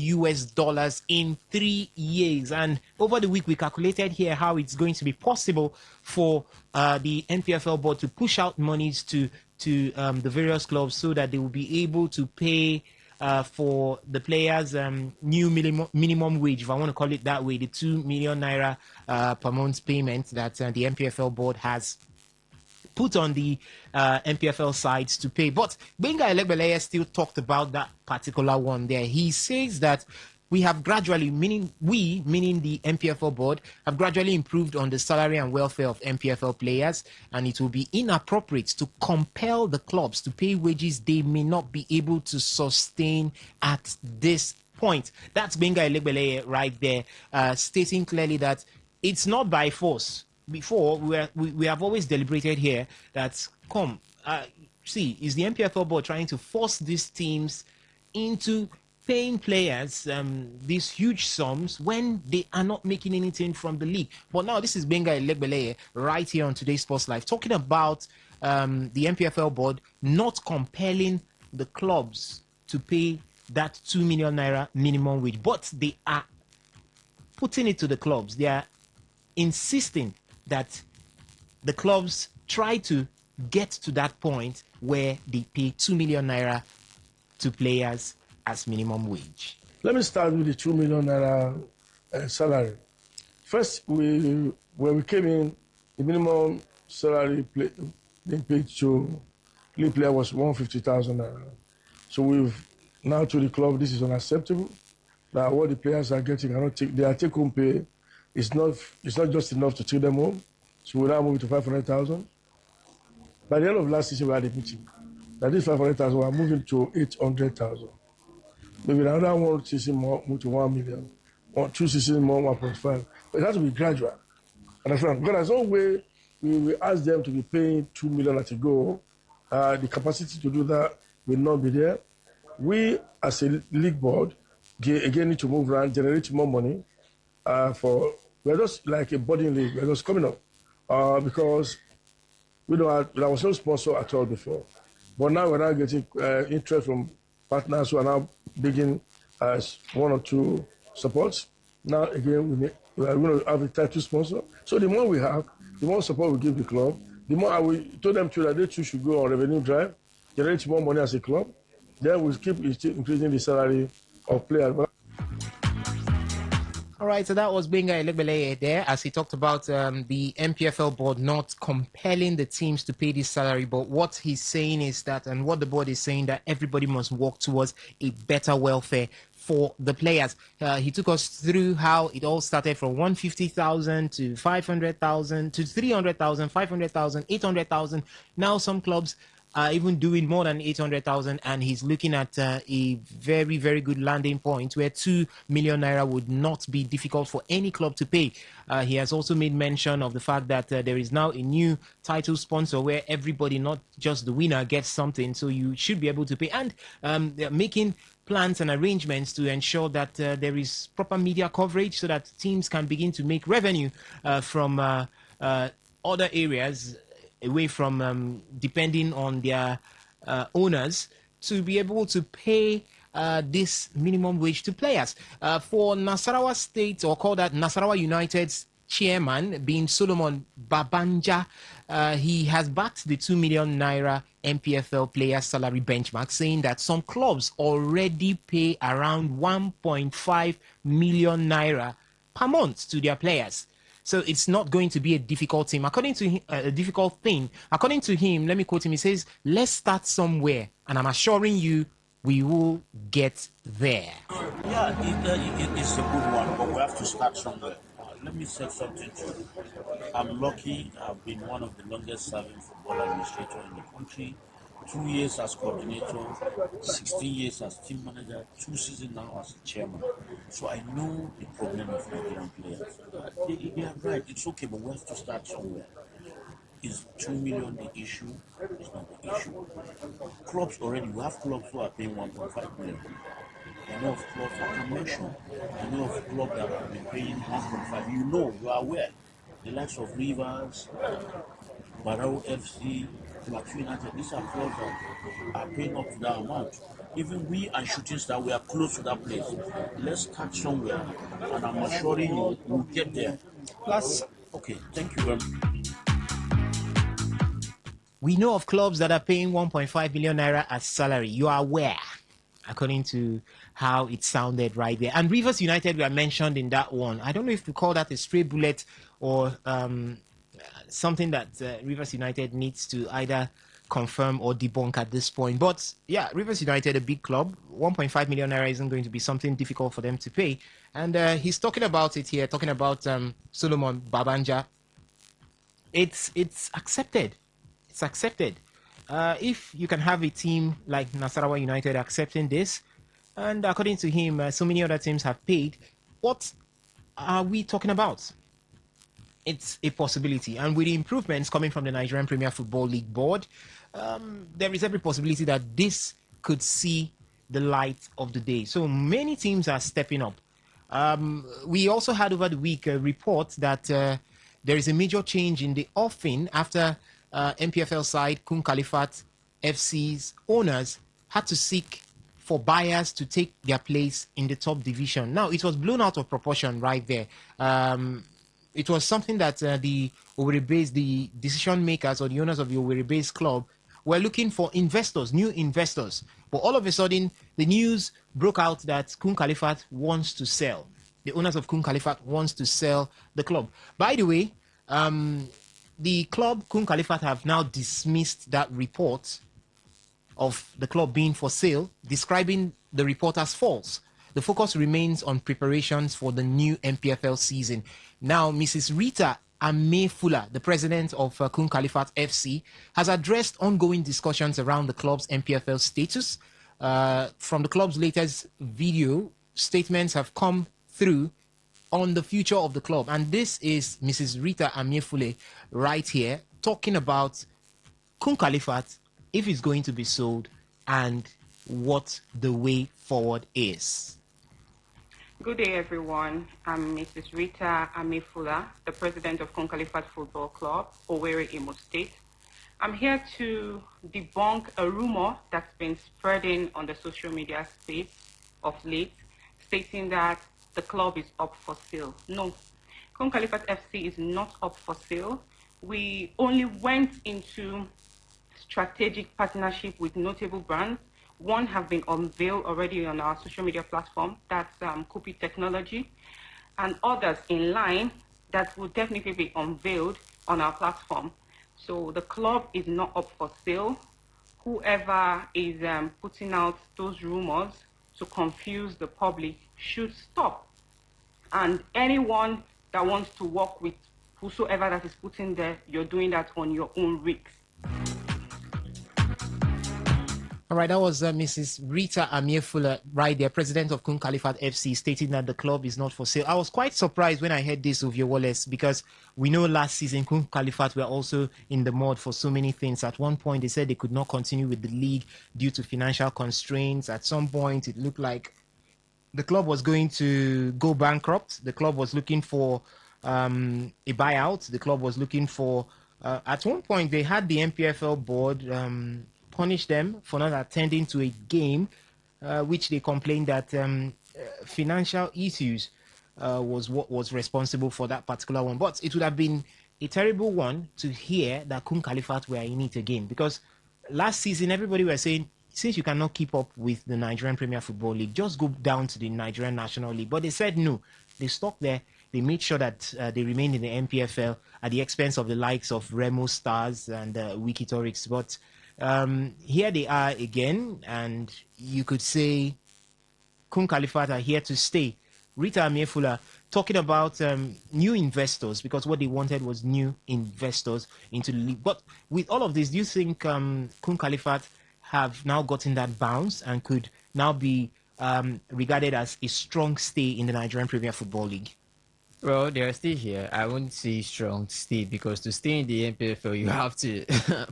in 3 years. And over the week, we calculated here how it's going to be possible for the NPFL board to push out monies to the various clubs so that they will be able to pay for the players' new minimum wage, if I want to call it that way, the 2 million naira per month payment that the NPFL board has put on the MPFL sides to pay. But Benga Elegbeleye still talked about that particular one there. He says that we have gradually, meaning the MPFL board, have gradually improved on the salary and welfare of MPFL players, and it will be inappropriate to compel the clubs to pay wages they may not be able to sustain at this point. That's Benga Elegbeleye right there, stating clearly that it's not by force. Before, we have always deliberated here that, is the MPFL board trying to force these teams into paying players these huge sums when they are not making anything from the league? But now this is Benga Elegbeleye right here on Today's Sports Live talking about the MPFL board not compelling the clubs to pay that 2 million naira minimum wage, but they are putting it to the clubs. They are insisting that the clubs try to get to that point where they pay 2 million naira to players as minimum wage. Let me start with the 2 million naira salary. First, when we came in, the minimum salary being paid to league player was 150,000 naira. So we've now told the club this is unacceptable. That what the players are getting their take-home pay it's not just enough to take them home. So we now move to 500,000. By the end of last season, we had a meeting. That this 500,000, we are moving to 800,000. Maybe another one season more, move to 1 million. Or 2 seasons more, 1.5. But it has to be gradual. Understand? Because there's no way we ask them to be paying 2 million at a go. The capacity to do that will not be there. We, as a league board, again need to move around, generate more money. We're just like a budding league. We're just coming up because there was no sponsor at all before. But now we're now getting interest from partners who are now beginning as 1 or 2 supports. Now again, we are going to have a title sponsor. So the more we have, the more support we give the club. The more we told them that they too should go on revenue drive, generate more money as a club. Then we'll keep increasing the salary of players. All right, so that was Benga Elegbeleye there as he talked about the MPFL board not compelling the teams to pay this salary. But what he's saying is that, and what the board is saying, that everybody must work towards a better welfare for the players. He took us through how it all started from 150,000 to 500,000 to 300,000, 500,000, 800,000. Now some clubs even doing more than 800,000, and he's looking at a very, very good landing point where 2 million naira would not be difficult for any club to pay. He has also made mention of the fact that there is now a new title sponsor where everybody, not just the winner, gets something. So you should be able to pay, and they're making plans and arrangements to ensure that there is proper media coverage so that teams can begin to make revenue from other areas away from depending on their owners to be able to pay this minimum wage to players. For Nasarawa State, or call that Nasarawa United's chairman, being Solomon Babanja, he has backed the 2 million naira MPFL player salary benchmark, saying that some clubs already pay around 1.5 million naira per month to their players. So it's not going to be a difficult thing. According to him, a difficult thing. According to him, let me quote him. He says, "Let's start somewhere, and I'm assuring you, we will get there." Yeah, it's a good one, but we have to start somewhere. Let me say something to you. I'm lucky. I've been one of the longest serving football administrators in the country. 2 years as coordinator, 16 years as team manager, 2 seasons now as chairman. So I know the problem of Nigerian players. They are right. It's okay, but we have to start somewhere. Is 2 million the issue? It's not the issue. Clubs already, we have clubs who are paying 1.5 million. I know of clubs I can mention. I know of clubs that have been paying 1.5. You are aware. The likes of Rivers, Barrow FC, Plateau United, these are clubs that are paying up to that amount. Even we and Shooting Star, we are close to that place. Let's start somewhere, and I'm assuring you, we'll get there. Plus, okay, thank you very much. We know of clubs that are paying 1.5 million naira as salary. You are aware, according to how it sounded right there. And Rivers United were mentioned in that one. I don't know if to call that a stray bullet or something that Rivers United needs to either confirm or debunk at this point. But yeah, Rivers United, a big club, 1.5 million naira isn't going to be something difficult for them to pay. And he's talking about it here, talking about Solomon Babanja. It's accepted. It's accepted. If you can have a team like Nasarawa United accepting this, and according to him, so many other teams have paid, what are we talking about? It's a possibility. And with the improvements coming from the Nigerian Premier Football League Board, there is every possibility that this could see the light of the day. So many teams are stepping up. We also had over the week a report that there is a major change in the offing after MPFL side Kun Khalifat FC's owners had to seek for buyers to take their place in the top division. Now, it was blown out of proportion right there. It was something that the Owerri Base, the decision makers or the owners of the Owerri Base club were looking for investors, new investors. But all of a sudden, the news broke out that Kun Khalifat wants to sell. The owners of Kun Khalifat wants to sell the club. By the way, the club Kun Khalifat have now dismissed that report of the club being for sale, describing the report as false. The focus remains on preparations for the new MPFL season. Now, Mrs. Rita Amefula, the president of Kun Khalifat FC, has addressed ongoing discussions around the club's MPFL status. From the club's latest video, statements have come through on the future of the club. And this is Mrs. Rita Amefule right here talking about Kun Khalifat, if it's going to be sold, and what the way forward is. Good day, everyone. I'm Mrs. Rita Amefula, the president of Kun Khalifat Football Club, Owerri, Imo State. I'm here to debunk a rumor that's been spreading on the social media space of late, stating that the club is up for sale. No, Kun Khalifat FC is not up for sale. We only went into strategic partnership with notable brands. One have been unveiled already on our social media platform, that's Kupi Technology, and others in line that will definitely be unveiled on our platform. So the club is not up for sale. Whoever is putting out those rumors to confuse the public should stop. And anyone that wants to work with whosoever that is putting there, you're doing that on your own risk. All right, that was Mrs. Rita Amir Fuller, right there, president of Kun Khalifat FC, stating that the club is not for sale. I was quite surprised when I heard this of your Wallace, because we know last season Kun Khalifat were also in the mud for so many things. At one point, they said they could not continue with the league due to financial constraints. At some point, it looked like the club was going to go bankrupt. The club was looking for a buyout. The club was looking for. At one point, they had the MPFL board punish them for not attending to a game, which they complained that financial issues was what was responsible for that particular one. But it would have been a terrible one to hear that Kun Khalifat were in it again, because last season everybody was saying, since you cannot keep up with the Nigerian Premier Football League, just go down to the Nigerian National League. But they said no. They stuck there. They made sure that they remained in the MPFL at the expense of the likes of Remo Stars and Wikitorix. But here they are again, and you could say Kun Khalifat are here to stay. Rita Amiefula talking about new investors, because what they wanted was new investors into the league. But with all of this, do you think Kun Khalifat have now gotten that bounce and could now be regarded as a strong stay in the Nigerian Premier Football League? Well, they're still here. I wouldn't say strong stay, because to stay in the MPFL, you have to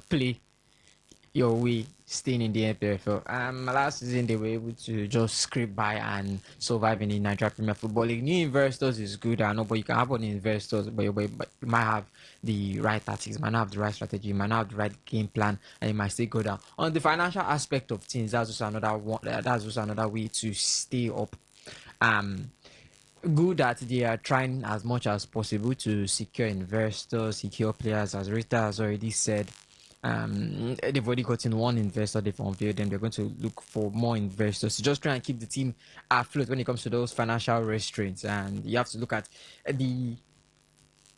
play your way staying in the MPFL. Last season they were able to just scrape by and survive in the Nigeria Premier Football League. New investors is good, I know, but you can have on investors, but you might have the right tactics, you might not have the right strategy, you might not have the right game plan, and you might still go down. On the financial aspect of things, that's also another one. That's also another way to stay up. Good that they are trying as much as possible to secure investors, secure players, as Rita has already said. They've already gotten one investor, they've unveiled them. They're going to look for more investors to just try and keep the team afloat when it comes to those financial restraints. And you have to look at the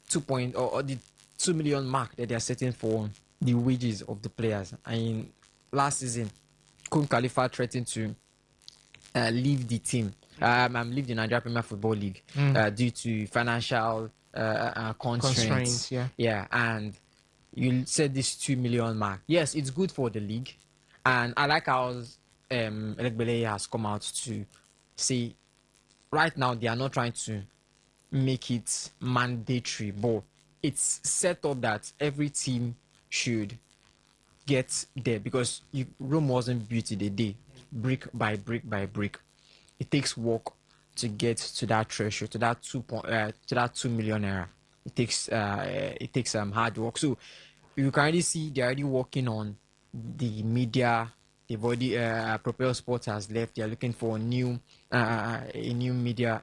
2 million mark that they're setting for the wages of the players. I mean, last season, Kun Khalifa threatened to leave the team. Leave the Nigeria Premier Football League due to financial constraints. Yeah, and you said this 2 million mark. Yes, it's good for the league, and I like how Elegbele has come out to say right now they are not trying to make it mandatory, but it's set up that every team should get there, because Rome wasn't built in a day, brick by brick by brick. It takes work to get to that threshold, to that 2 million naira. It takes hard work. So you can already see they're already working on the media. They've already Propel Sports has left. They're looking for a new media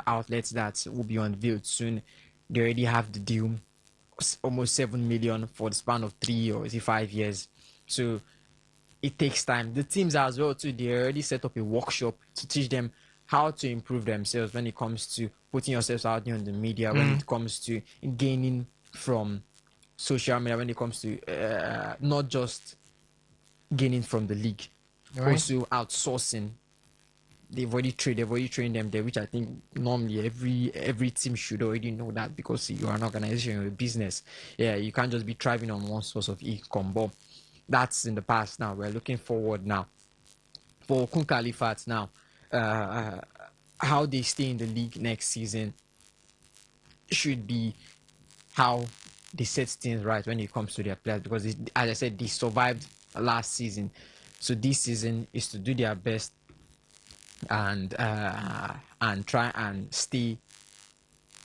outlets that will be unveiled soon. They already have the deal, almost 7 million for the span of 3 or 5 years. So it takes time. The teams as well too, they already set up a workshop to teach them how to improve themselves when it comes to putting yourselves out there in the media, when it comes to gaining from social media, when it comes to not just gaining from the league, also outsourcing. They've already trained them there, which I think normally every team should already know that, because you are an organization, you're a business. Yeah, you can't just be thriving on one source of income. But that's in the past now. We're looking forward now. For Kun Khalifat now, how they stay in the league next season should be how they set things right when it comes to their players, because as I said, they survived last season. So this season is to do their best and try and stay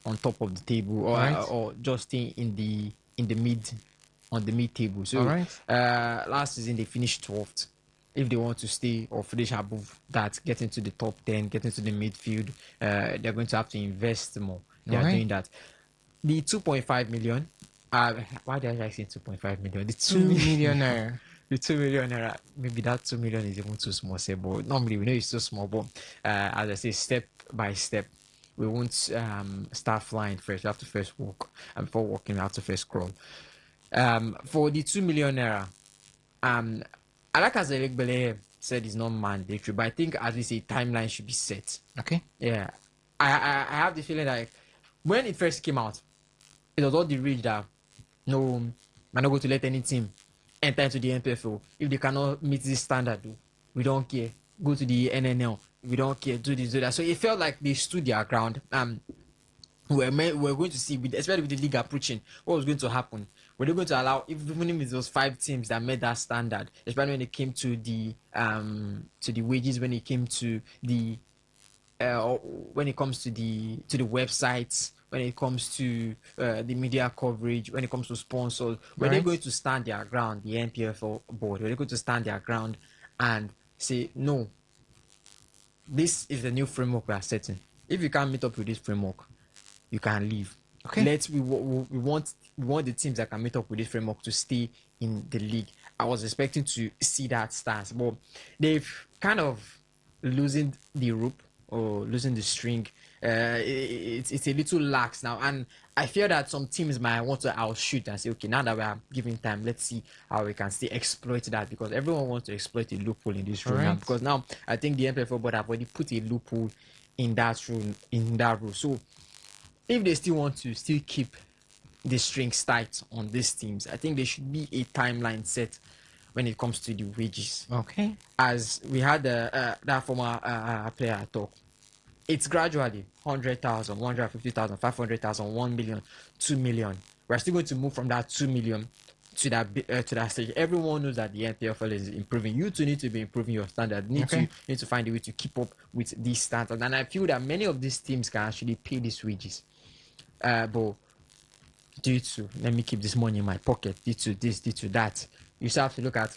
on top of the table, or just stay in the mid table. So last season they finished 12th. If they want to stay or finish above that, get into the top 10, get into the midfield, they're going to have to invest more. They are doing that. The 2.5 million. Why did I say 2.5 million? The 2 million naira. The 2 million naira. Maybe that 2 million is even too small. Say, but normally we know it's too small. But as I say, step by step, we won't start flying first. We have to first walk, and before walking, we have to first crawl. For the 2 million naira, I like as Elegbele said, it's not mandatory, but I think as we say, timeline should be set. Okay. Yeah, I have the feeling that when it first came out, it was all the rage that no, I'm not going to let any team enter into the NPFL. If they cannot meet this standard, we don't care. Go to the NNL. We don't care. Do this, do that. So it felt like they stood their ground. We're going to see, especially with the league approaching, what was going to happen. Were they going to allow, even if it was 5 teams that met that standard, especially when it came to the wages, when it came to the when it comes to the websites, when it comes to the media coverage, when it comes to sponsors, were they Right. going to stand their ground, the NPFL board? Were they going to stand their ground and say, no, this is the new framework we are setting. If you can't meet up with this framework, you can leave. Okay. We want the teams that can meet up with this framework to stay in the league. I was expecting to see that stance, but they've kind of losing the rope or losing the string. It's a little lax now, and I fear that some teams might want to outshoot and say, okay, now that we are giving time, let's see how we can still exploit that, because everyone wants to exploit a loophole in this rule now. Alright. Because now I think the NPFL board have already put a loophole in that rule. So if they still want to still keep the strings tight on these teams, I think there should be a timeline set when it comes to the wages. Okay. As we had that former player talk, it's gradually 100,000, 150,000, 500,000, 1 million, 2 million. We're still going to move from that 2 million to that stage. Everyone knows that the NPFL is improving. You too need to be improving your standard. Need to find a way to keep up with these standards. And I feel that many of these teams can actually pay these wages. But due to, let me keep this money in my pocket, due to this, due to that, you still have to look at,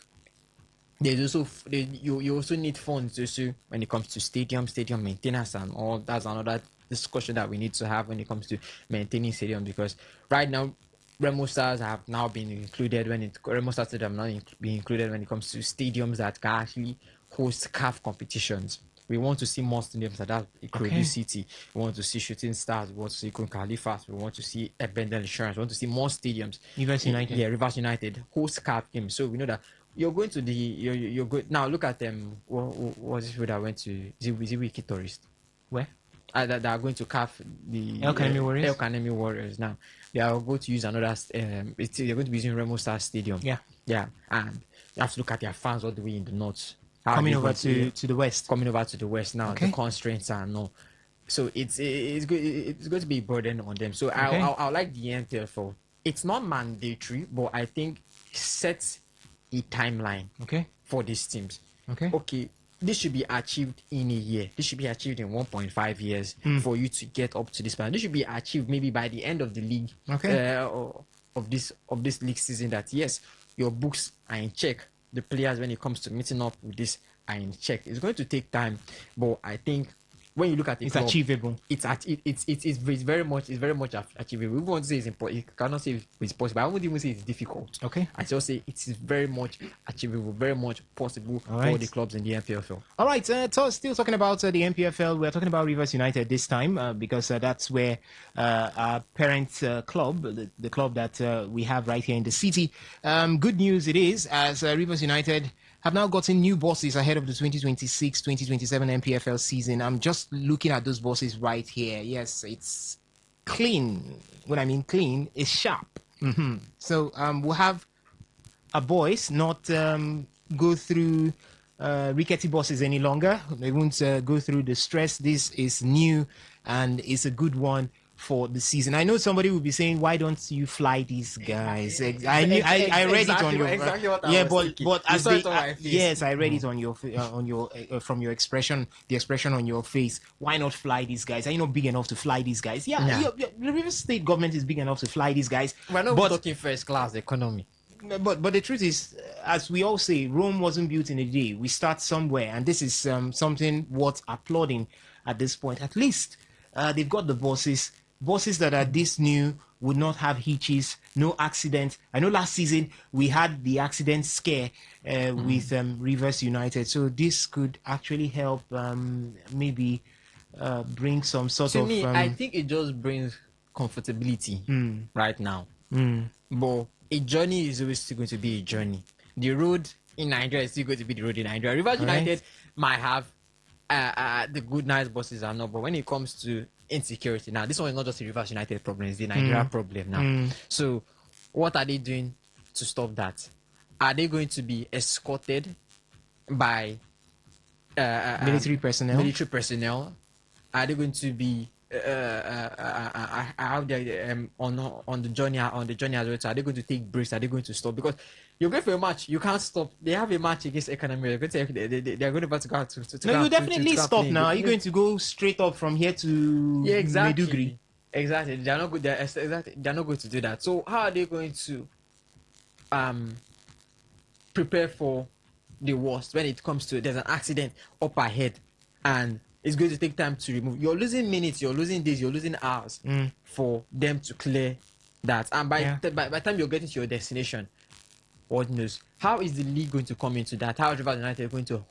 there's also you also need funds also when it comes to stadium maintenance and all. That's another discussion that we need to have when it comes to maintaining stadium, because right now Remo Stars have now been included Remo Stars have now been included when it comes to stadiums that can actually host CAF competitions. We want to see more stadiums like that. Ikorodu City. We want to see Shooting Stars. We want to see Kun Khalifas. We want to see Ebendel Insurance. We want to see more stadiums. Rivers United. Yeah, Rivers United host CAF games. So we know that you're going to you're good now. Look at them. What was it that went to Wiki Tourist? Where? That are going to CAF the El Kanemi Warriors. El Kanemi Warriors. Now they are going to use another. They're going to be using Remo Star Stadium. Yeah, and you have to look at their fans all the way in the north. Coming over to the west. Coming over to the west now. The constraints are no. So it's going to be a burden on them. So I like the NPFL. It's not mandatory, but I think sets a timeline for these teams. Okay, this should be achieved in a year. This should be achieved in 1.5 years for you to get up to this point. This should be achieved maybe by the end of the league of this league season. That yes, your books are in check. The players, when it comes to meeting up with this, are in check. It's going to take time, but I think when you look at it, it's achievable. It's very much achievable. We want to say it's important. You cannot say it's possible. I won't even say it's difficult. I just say it is very much achievable, very much possible for the clubs in the NPFL. All right, still talking about the NPFL. We're talking about Rivers United this time because that's where our parent club, the club that we have right here in the city. Good news it is, as Rivers United have now gotten new bosses ahead of the 2026-2027 NPFL season. I'm just looking at those bosses right here. Yes, it's clean. When I mean clean, it's sharp. So we'll have our boys not go through rickety bosses any longer. They won't go through the stress. This is new and it's a good one for the season. I know somebody will be saying, "Why don't you fly these guys?" I read it on your but as they yes, I read it on your from your expression, the expression on your face. Why not fly these guys? Are you not big enough to fly these guys? The Rivers State government is big enough to fly these guys. We're not talking first class economy. But the truth is, as we all say, Rome wasn't built in a day. We start somewhere, and this is something worth applauding at this point. At least they've got the bosses that are this new, would not have hitches, no accident. I know last season we had the accident scare with Rivers United, so this could actually help maybe bring some sort of... To me, I think it just brings comfortability right now. But a journey is always still going to be a journey. The road in Nigeria is still going to be the road in Nigeria. Rivers United might have the good, nice bosses are not, but when it comes to insecurity, now this one is not just a Rivers United problem, it's the Nigeria problem now. So what are they doing to stop that? are they going to be escorted by military personnel? Military personnel? Are they going to be how they on the journey as well? So are they going to take breaks? Are they going to stop? Because you're going for a match, you can't stop. They have a match against Economy. They're going to about to go out to No, go you and definitely to stop play. now. Are you going to go straight up from here to Yeah, exactly. Maiduguri? Exactly. They're not good. They're not going to do that. So how are they going to prepare for the worst when it comes to there's an accident up ahead and it's going to take time to remove? You're losing minutes, you're losing days, you're losing hours for them to clear that. And by the time you're getting to your destination, what knows? How is the league going to come into that? How is Rivers United going to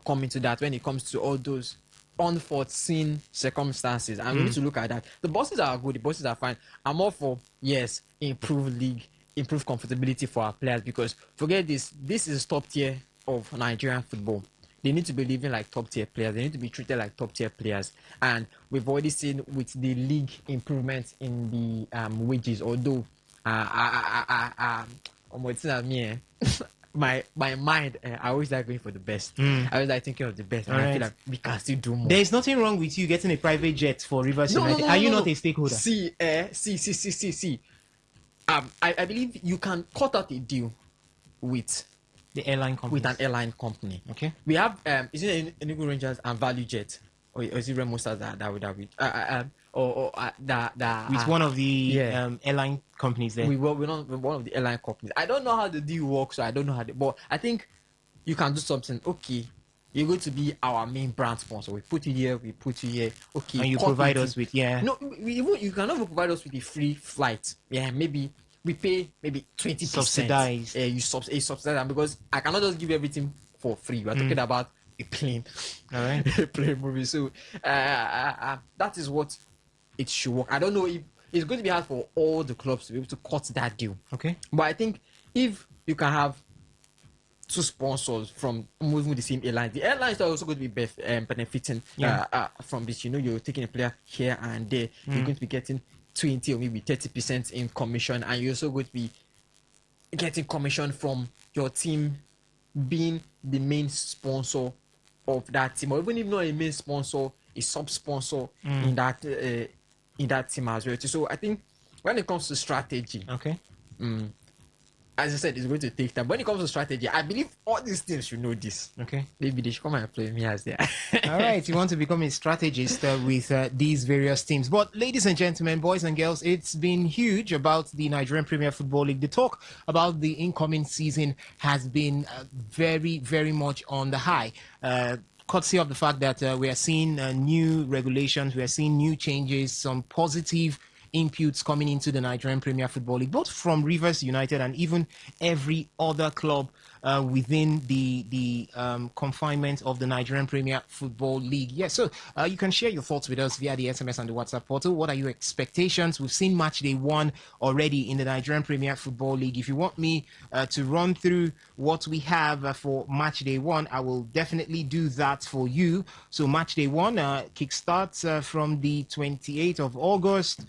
come into that when it comes to all those unforeseen circumstances? And we need to look at that. The bosses are good, the bosses are fine. I'm all for, yes, improve league, improve comfortability for our players, because forget this is top tier of Nigerian football. They need to be living like top tier players. They need to be treated like top tier players. And we've already seen with the league improvements in the wages, although it's not me. My mind, I always like going for the best. I always like thinking of the best, and I feel like we can still do more. There is nothing wrong with you getting a private jet for Rivers United. Are you not a stakeholder? See. I believe you can cut out a deal with the airline company. With an airline company. Okay. We have is it Enugu Rangers and Value Jet, or is it Remo Stars that with with one of the airline companies there. We're not one of the airline companies. I don't know how the deal works, so I don't know how. But I think you can do something. Okay, you're going to be our main brand sponsor. We put you here. We put you here. Okay, and you provide us with No, you cannot even provide us with a free flight. Yeah, maybe we pay maybe 20%. Subsidized. You subsidize them, because I cannot just give you everything for free. We're talking about a plane. All right. A plane movie. So that is what it should work. I don't know if it's going to be hard for all the clubs to be able to cut that deal. Okay. But I think if you can have two sponsors from moving the same airlines, the airlines are also going to be benefiting from this. You know, you're taking a player here and there. You're going to be getting 20 or maybe 30% in commission, and you're also going to be getting commission from your team being the main sponsor of that team, or even if not a main sponsor, a sub-sponsor in that team as well. So I think when it comes to strategy, as I said, it's going to take time. When it comes to strategy, I believe all these teams should know this. Okay. Maybe they should come and play me as there. All right. You want to become a strategist with these various teams. But ladies and gentlemen, boys and girls, it's been huge about the Nigerian Premier Football League. The talk about the incoming season has been very, very much on the high. Courtesy of the fact that we are seeing new regulations, we are seeing new changes, some positive inputs coming into the Nigerian Premier Football League, both from Rivers United and even every other club within the confinement of the Nigerian Premier Football League. Yes, so you can share your thoughts with us via the SMS and the WhatsApp portal. What are your expectations? We've seen match day 1 already in the Nigerian Premier Football League. If you want me to run through what we have for match day 1, I will definitely do that for you. So match day 1 kickstarts from the 28th of August.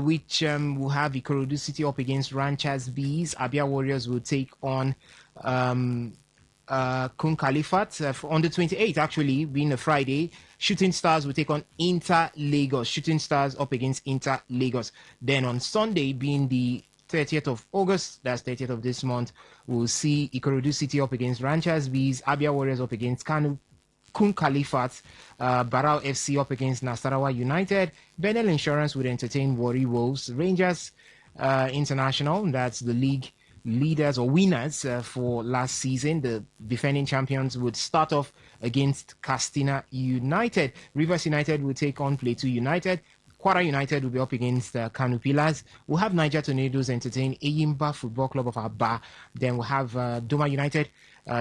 Which will have Ikorodu City up against Ranchers Bees. Abia Warriors will take on Kun Khalifat on the 28th, actually, being a Friday. Shooting Stars will take on Inter Lagos. Shooting Stars up against Inter Lagos. Then on Sunday, being the 30th of August, that's 30th of this month, we'll see Ikorodu City up against Ranchers Bees. Abia Warriors up against Kun Khalifat, Barao FC up against Nasarawa United. Benel Insurance would entertain Warri Wolves. Rangers International, that's the league leaders or winners for last season. The defending champions would start off against Castina United. Rivers United will take on Plateau United. Kwara United will be up against Kanu Pillars. We'll have Niger Tornadoes entertain Eyimba Football Club of Aba. Then we'll have Doma United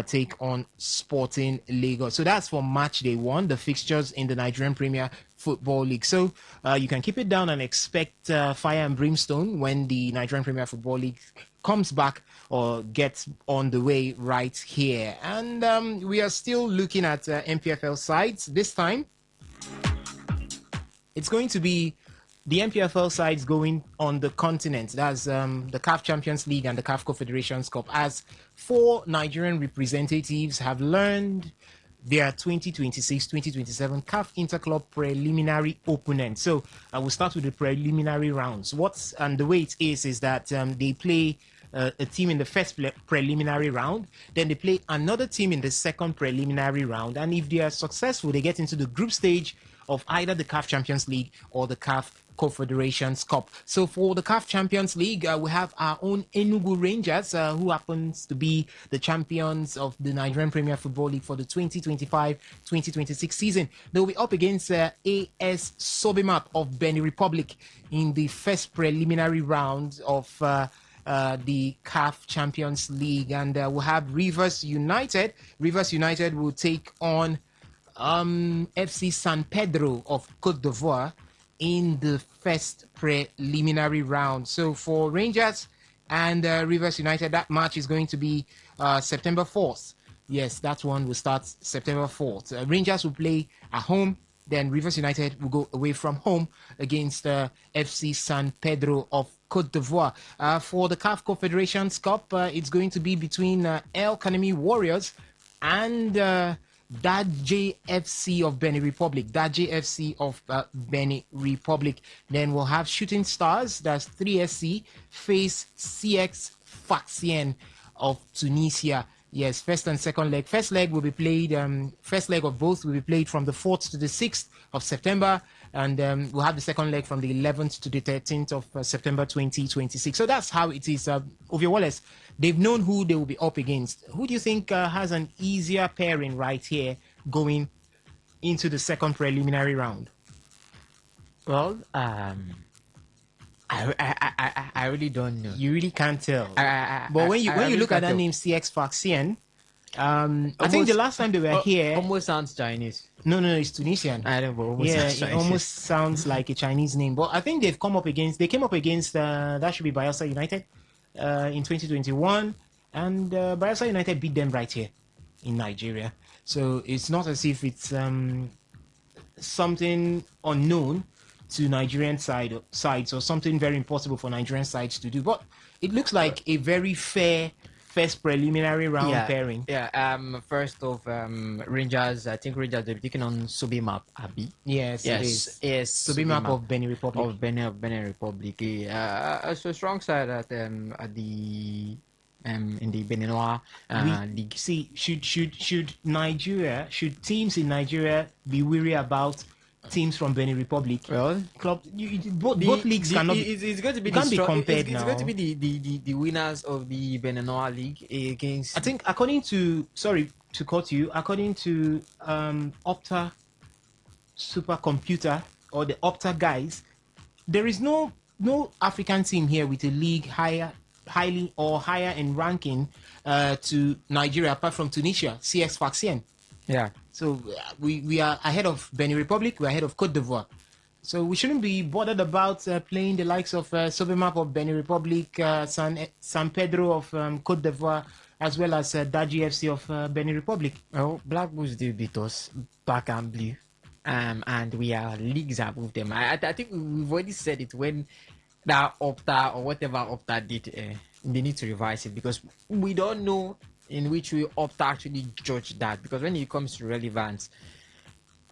take on Sporting Lagos. So that's for match day 1, the fixtures in the Nigerian Premier Football League. So you can keep it down and expect fire and brimstone when the Nigerian Premier Football League comes back or gets on the way right here. And we are still looking at MPFL sides. This time, it's going to be the MPFL sides going on the continent. That's the CAF Champions League and the CAF Confederations Cup. As 4 Nigerian representatives have learned their 2026-2027 CAF Interclub preliminary opponent. So we'll start with the preliminary rounds. And the way it is that they play a team in the first preliminary round, then they play another team in the second preliminary round, and if they are successful, they get into the group stage of either the CAF Champions League or the CAF Confederations Cup. So for the CAF Champions League, we have our own Enugu Rangers, who happens to be the champions of the Nigerian Premier Football League for the 2025-2026 season. They'll be up against AS Sobimap of Benin Republic in the first preliminary round of the CAF Champions League. And we'll have Rivers United. Rivers United will take on FC San Pedro of Cote d'Ivoire in the first preliminary round. So for Rangers and Rivers United, that match is going to be September 4th. Yes, that one will start September 4th. Rangers will play at home, then Rivers United will go away from home against FC San Pedro of Cote d'Ivoire. For the CAF Confederations Cup, it's going to be between El Kanemi Warriors and Daje FC of Benin Republic. Daje FC of Benin Republic. Then we'll have Shooting Stars, that's 3SC, face CX Faxien of Tunisia. Yes, first and second leg. First leg will be played, first leg of both will be played from the 4th to the 6th of September. And we'll have the second leg from the 11th to the 13th of September 2026. So that's how it is. Ovie Wallace, they've known who they will be up against. Who do you think has an easier pairing right here going into the second preliminary round? Well, I really don't know. You really can't tell. But when you really look at that can't name, CX Faxien, I think the last time they were here, almost sounds Chinese. No, it's Tunisian. I don't know. It almost sounds like a Chinese name. But I think they came up against that should be Bayelsa United in 2021, and Bayelsa United beat them right here in Nigeria. So it's not as if it's something unknown to Nigerian sides or something very impossible for Nigerian sides to do. But it looks like a very fair first preliminary round pairing. Yeah. First off, Rangers. I think Rangers will be taking on Sobimap Abi. Yes. It is. Yes. Sobimap of Benin Republic. Of Benin Republic. It's a strong side at the in the Beninois league. See, should teams in Nigeria be worried about teams from Benin Republic? Well, both leagues cannot. It's going to be can't be compared now. It's going to be the winners of the Beninois league against. I think according to Opta Supercomputer or the Opta guys, there is no African team here with a league highly in ranking to Nigeria apart from Tunisia, CS Faxien. Yeah. So we are ahead of Benin Republic, we're ahead of Cote d'Ivoire. So we shouldn't be bothered about playing the likes of Sobimap of Benin Republic, San Pedro of Cote d'Ivoire, as well as Daji FC of Benin Republic. Well, Black Bulls did beat us black and blue. And we are leagues above them. I think we've already said it when that Opta or whatever Opta did, they need to revise it because we don't know in which way Opta actually judge that. Because when it comes to relevance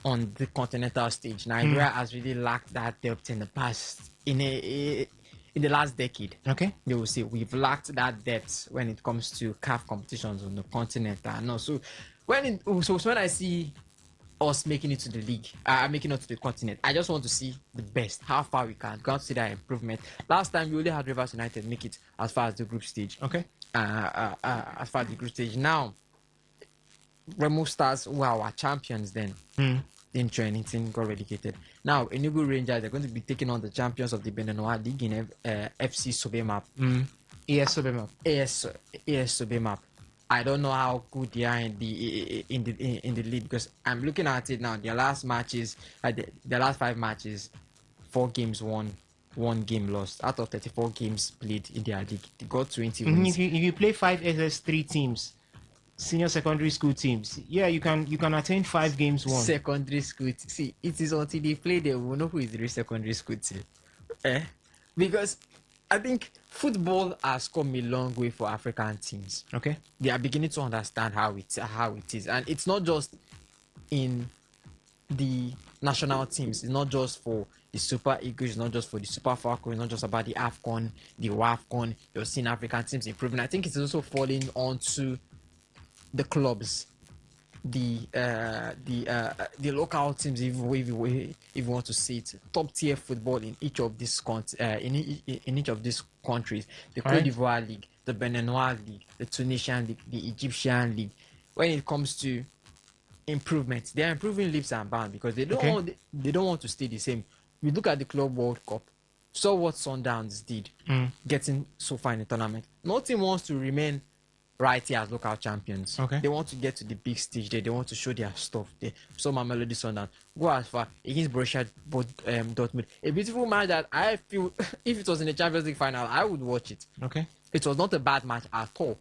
on the continental stage, Nigeria has really lacked that depth in the past, in the last decade. Okay, they will say we've lacked that depth when it comes to CAF competitions on the continent. So when I see us making it to the league, making it to the continent, I just want to see the best, how far we can go to see that improvement. Last time we only had Rivers United make it as far as the group stage. Okay. As far as the group stage. Now, Remo Stars, who are our champions then, in training, got relegated. Now, Enugu Rangers, they're going to be taking on the champions of the Beninois League in FC Sobimap. AS Sobimap. AS Sobimap. I don't know how good they are in the league because I'm looking at it now. Their last matches, their last 5 matches, 4 games won, 1 game lost. Out of 34 games played in their league, they got 20 wins. If you play 5 SS3 teams, senior secondary school teams, you can attain 5 games won. Secondary school, see, it is until they play they will know who is the real secondary school team. Because I think football has come a long way for African teams. Okay. They are beginning to understand how it is, and it's not just in the national teams. It's not just for the Super Eagles, it's not just for the Super Falcons, it's not just about the AFCON, the WAFCON. You're seeing African teams improving. I think it's also falling onto the clubs, the local teams, if you want to see it, top tier football in each of these in each of these countries. The Cote d'Ivoire League, the Beninois League, the Tunisian League, the Egyptian League. When it comes to improvements, they are improving leaps and bounds because they don't want to stay the same. We look at the Club World Cup, saw what Sundowns did, getting so far in the tournament. No team wants to remain right here as local champions. Okay. They want to get to the big stage there. They want to show their stuff there. So my Melody Sundowns go as far against Borussia Dortmund. A beautiful match that I feel if it was in the Champions League final, I would watch it. Okay. It was not a bad match at all.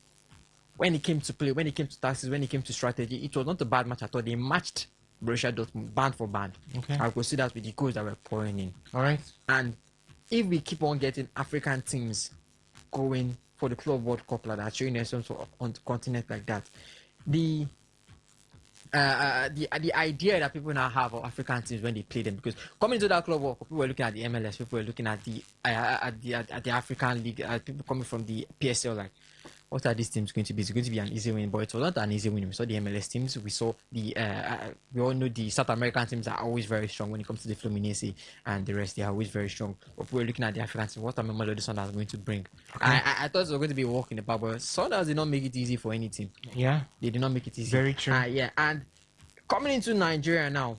When it came to play, when it came to tactics, when it came to strategy, it was not a bad match at all. They matched Borussia Dortmund band for band. Okay. I could see that with the goals that were pouring in. All right. And if we keep on getting African teams going for the Club World Cup like that, showing themselves on the continent like that, the idea that people now have of African teams when they play them, because coming to that Club World Cup, people were looking at the MLS, people were looking at the African League, people coming from the PSL, like, what are these teams going to be? It's going to be an easy win, but it was not an easy win. We saw the MLS teams. We saw we all know the South American teams are always very strong when it comes to the Fluminense and the rest. They are always very strong. But we're looking at the African team. What are Melody Sundowns going to bring? Okay. I thought it was going to be a walk in the park, but Sundowns did not make it easy for any team. Yeah, they did not make it easy. Very true. Yeah, and coming into Nigeria now,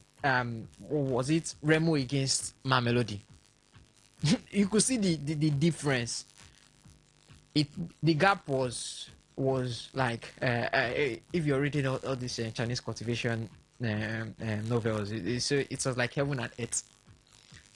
was it Remo against Mamelodi? You could see the difference. The gap was like if you're reading all these Chinese cultivation novels, it was like heaven and earth.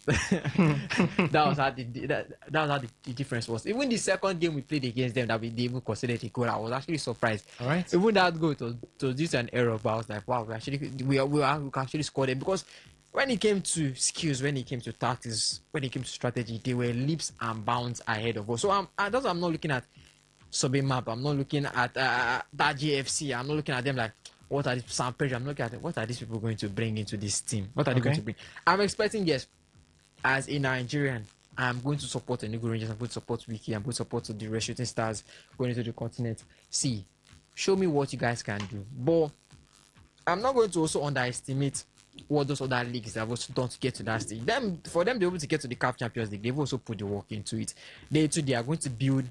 that was how the difference was. Even the second game we played against them that we didn't even consider it a goal, I was actually surprised. All right. Even that goal, it was just an error, but I was like, wow, we can actually score them, because when it came to skills, when it came to tactics, when it came to strategy, they were leaps and bounds ahead of us. So I'm not looking at Sobe Map. I'm not looking at that GFC. I'm not looking at them like, what are San Pedro? I'm looking at what are these people going to bring into this team? What are they going to bring? I'm expecting, yes, as a Nigerian, I'm going to support the Enugu Rangers. I'm going to support Wiki. I'm going to support the Red Shooting Stars going into the continent. See, show me what you guys can do. But I'm not going to also underestimate what those other leagues that have also done to get to that stage. For them to be able to get to the CAF Champions League, they've also put the work into it. They are going to build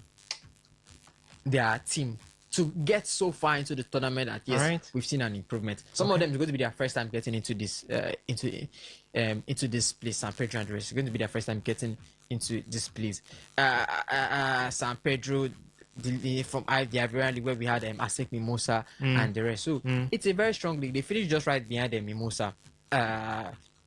their team to get so far into the tournament that yes, we've seen an improvement. Some of them is going to be their first time getting into this into this place. San Pedro and the rest is going to be their first time getting into this place. San Pedro, from the Ivorian League, where we had Asec Mimosa and the rest. So it's a very strong league. They finished just right behind Mimosa.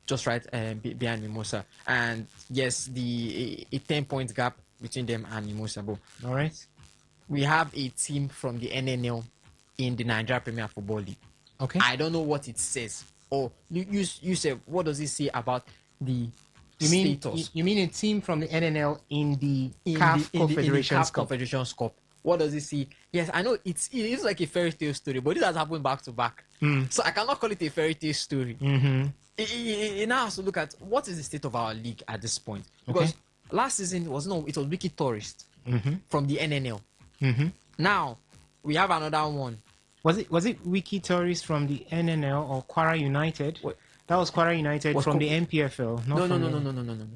Just right behind Mimosa. And yes, a 10-point gap between them and Mimosa. But all right, we have a team from the NNL in the Nigeria Premier Football League. Okay. I don't know what it says. Or you said, what does it say about the status? You mean a team from the NNL in the CAF Confederations Cup? Confederations Cup. What does it say? Yes, I know it is like a fairy tale story, but this has happened back to back. So I cannot call it a fairy tale story. It now has to look at what is the state of our league at this point. Because last season it was Wiki Tourist from the NNL. Now we have another one. Was it Wiki Tourist from the NNL or Kwara United? That was Kwara United from the MPFL. No.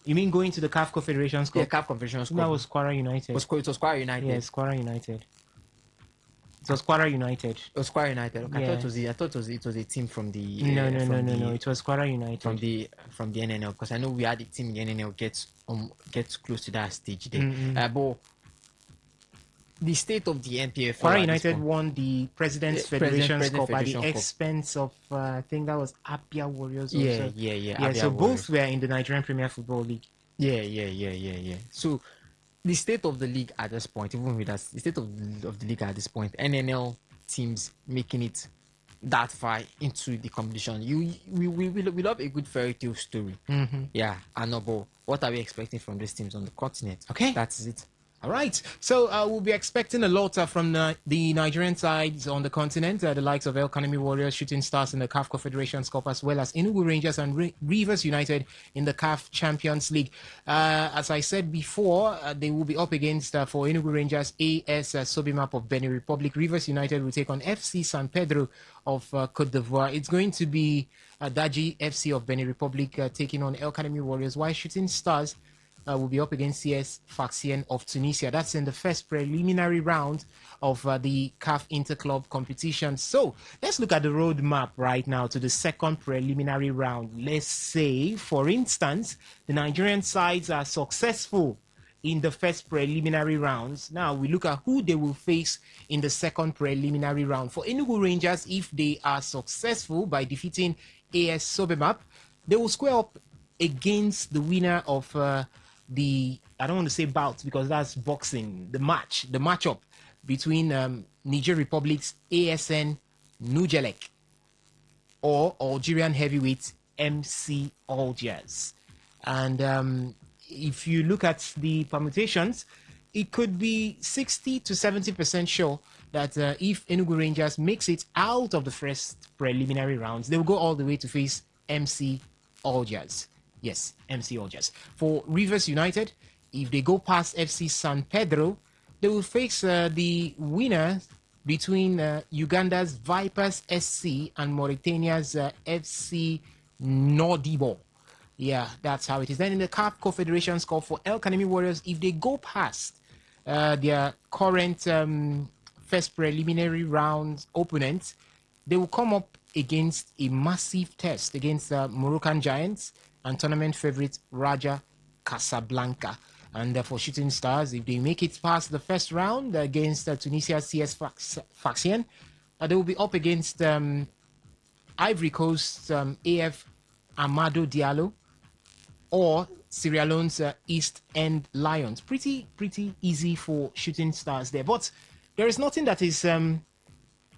You mean going to the CAF Confederations Cup? Yeah, CAF Confederations Cup. That was Kwara United. It was Kwara United. Yes, Kwara United. It was Kwara United. It was Kwara United. Okay, yeah. I thought it was a team from the. No. It was Kwara United from the NNL, because I know we had a team in the NNL gets close to that stage there. But the state of the NPFL. Kwara United won the President's Federations Cup at the expense of I think that was Abia Warriors. Also. Yeah. So both were in the Nigerian Premier Football League. Yeah. So the state of the league at this point, even with us, the state of the league at this point, NNL teams making it that far into the competition. We love a good fairy tale story. Mhm. Yeah, I know, but what are we expecting from these teams on the continent? Okay. That's it. All right. So we'll be expecting a lot from the Nigerian sides on the continent, the likes of El Kanemi Warriors, Shooting Stars in the CAF Confederations Cup, as well as Enugu Rangers and Rivers United in the CAF Champions League. As I said before, they will be up against, for Enugu Rangers, AS Sobimap of Benin Republic. Rivers United will take on FC San Pedro of Cote d'Ivoire. It's going to be Daji FC of Benin Republic taking on El Kanemi Warriors, while Shooting Stars will be up against CS Sfaxien of Tunisia. That's in the first preliminary round of the CAF Interclub competition. So let's look at the roadmap right now to the second preliminary round. Let's say, for instance, the Nigerian sides are successful in the first preliminary rounds. Now we look at who they will face in the second preliminary round. For Enugu Rangers, if they are successful by defeating AS Sobemap, they will square up against the winner of I don't want to say bout because that's boxing, the matchup between Niger Republic's ASN Nujelek or Algerian heavyweight MC Algiers. And if you look at the permutations, it could be 60 to 70% sure that if Enugu Rangers makes it out of the first preliminary rounds, they will go all the way to face MC Algiers. Yes, MC Algiers. For Rivers United, if they go past FC San Pedro, they will face the winner between Uganda's Vipers SC and Mauritania's FC Nordibo. Yeah, that's how it is. Then in the CAF Confederations Cup for El Kanemi Warriors, if they go past their current first preliminary round opponent, they will come up against a massive test against Moroccan Giants and tournament favorite Raja Casablanca. And for Shooting Stars, if they make it past the first round against Tunisia CS Sfaxien, they will be up against Ivory Coast AF Amado Diallo or Sierra Leone's East End Lions. Pretty easy for Shooting Stars there. But there is nothing that is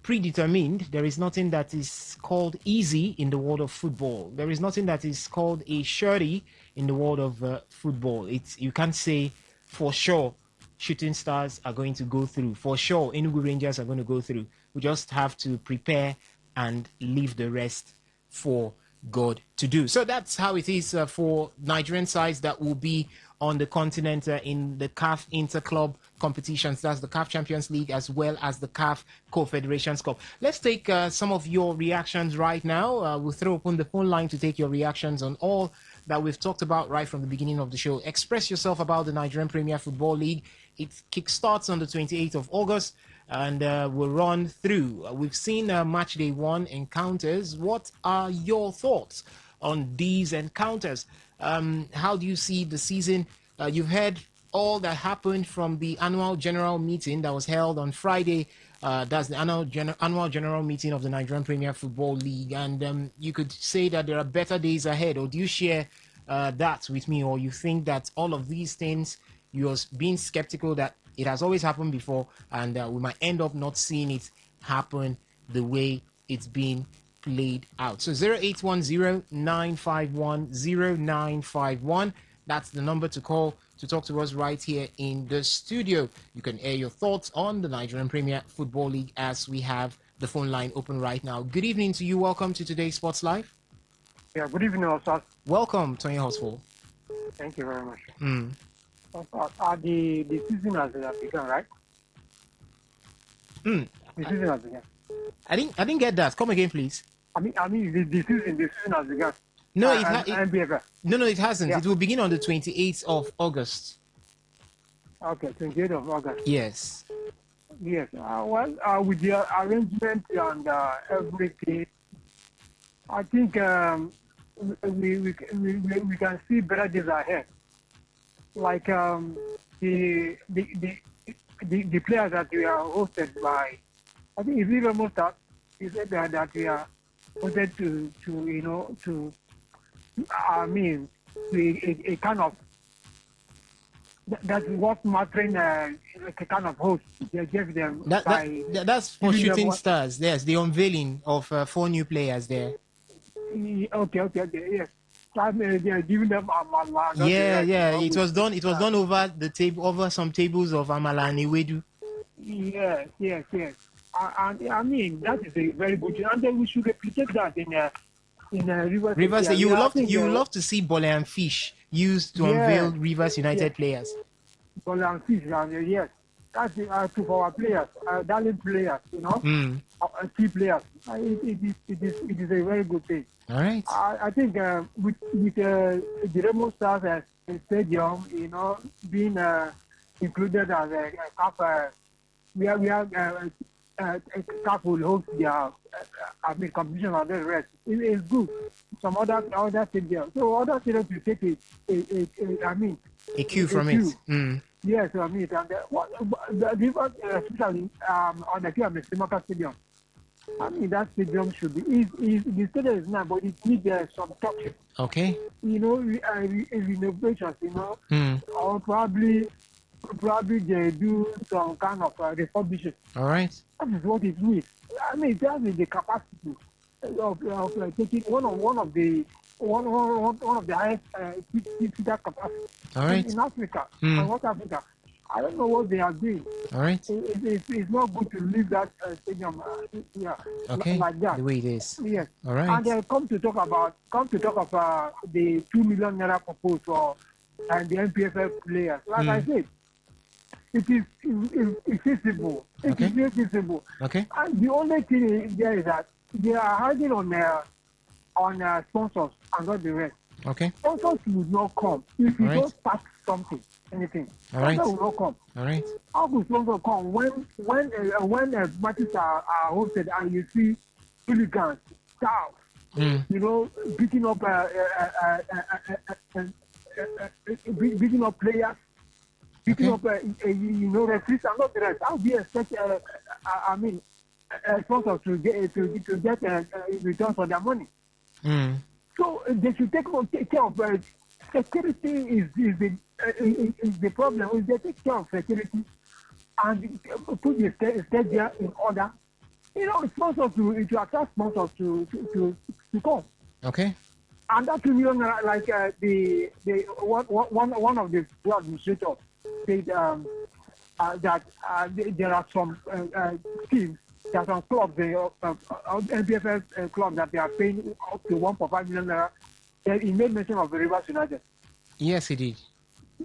predetermined. There is nothing that is called easy in the world of football. There is nothing that is called a surety in the world of football. You can't say for sure Shooting Stars are going to go through. For sure Enugu Rangers are going to go through. We just have to prepare and leave the rest for God to do. So that's how it is for Nigerian sides that will be on the continent in the CAF Interclub competitions. That's the CAF Champions League as well as the CAF Confederations Cup. Let's take some of your reactions right now. We'll throw open the phone line to take your reactions on all that we've talked about right from the beginning of the show. Express yourself about the Nigerian Premier Football League. It kickstarts on the 28th of August and we'll run through. We've seen match day one encounters. What are your thoughts on these encounters? How do you see the season? You've heard all that happened from the annual general meeting that was held on Friday. That's the annual general meeting of the Nigerian Premier Football League. And you could say that there are better days ahead. Or do you share that with me? Or you think that all of these things, you're being skeptical that it has always happened before and we might end up not seeing it happen the way it's been played out? So 0810-951-0951. That's the number to call to talk to us right here in the studio. You can air your thoughts on the Nigerian Premier Football League as we have the phone line open right now. Good evening to you. Welcome to today's Sports Live. Yeah, good evening, also. Welcome, Tony Houseful. Thank you very much. Mm. The season has begun, right? Mm. The season has begun. I didn't get that. Come again, please. I mean, the season has begun. No, it hasn't. Yeah. It will begin on the 28th of August. Okay, 28th of August. Yes. Yes. With the arrangement and everything, I think we can see better days ahead. Like the players that we are hosted by, I think it's even most that he said that we are hosted to a kind of that's what mattering like a kind of host they gave them That's for giving them Shooting what- Stars. Yes, the unveiling of 4 new players there. Okay, yes. I mean, they're giving them amala. Yeah, yeah. You know, It was done. It was done over the table, over some tables of amala and ewedu. Yes. And I mean, that is a very good thing. And then we should replicate that in Rivers. Rivers, State. you would I love to, think, you would love to see Bole and Fish used to yes, unveil Rivers United players. Ball fish, and yes, that's two for our players, darling players, you know, Mm. key players. It is a very good thing. All right. I think with the Remo Stars Stadium, you know, being included as a cup, we have a cup will host their competition on the rest. It is good. Some other stadiums. So other stadiums will take A cue from it. Mm. Yes, I mean, and the Rivers, especially on the Kia Messimaka Stadium. I mean, that stadium should be. The stadium is nice, but it needs some touch. Okay. You know, renovations. You know, Mm. or probably they do some kind of refurbishing. All right. That is what it needs. I mean, it has the capacity of taking one of the highest physical capacity All right. in Africa Mm. and West Africa. I don't know what they are doing. All right. It's not good to leave that stadium Okay. like that. The way it is. Yes. All right. And then come to talk of the 2 million naira proposed for and the NPFL players. Like I said, it is feasible. It is very feasible. Okay. And the only thing there is that they are hiding on sponsors and not the rest. Okay. Sponsors will not come if you All right. don't start something, anything. All right. Sponsors will not come. All right. How will sponsors come when matches are hosted and you see hooligans, stars, Mm. you know, beating up players, beating up referees and not the rest. How do you expect sponsors to get return for their money? Mm. So they should take care of security. Is the problem? If they take care of security and put the state there in order, you know, sponsors to attract sponsors to come. Okay. And that 2 million, like the one of the administrators said that there are some teams. There are some clubs, NPFL clubs that they are paying up to 1.5 million naira. He made mention of the Rivers United. Yes, he did.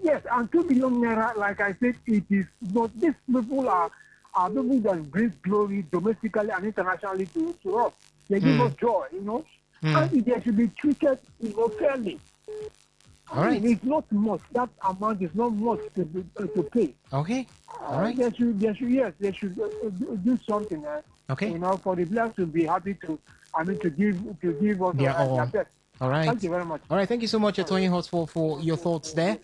Yes, and 2 million naira, like I said, it is not. These people are people that bring glory domestically and internationally to us. They give us joy, you know. And they should be treated, you know, fairly. All right. It's not much. That amount is not much to pay. Okay. All right. They should do something. Okay. You know, for the players to be happy to give us their best. All right. Thank you very much. All right. Thank you so much, Tony Hotspur, for your thoughts there.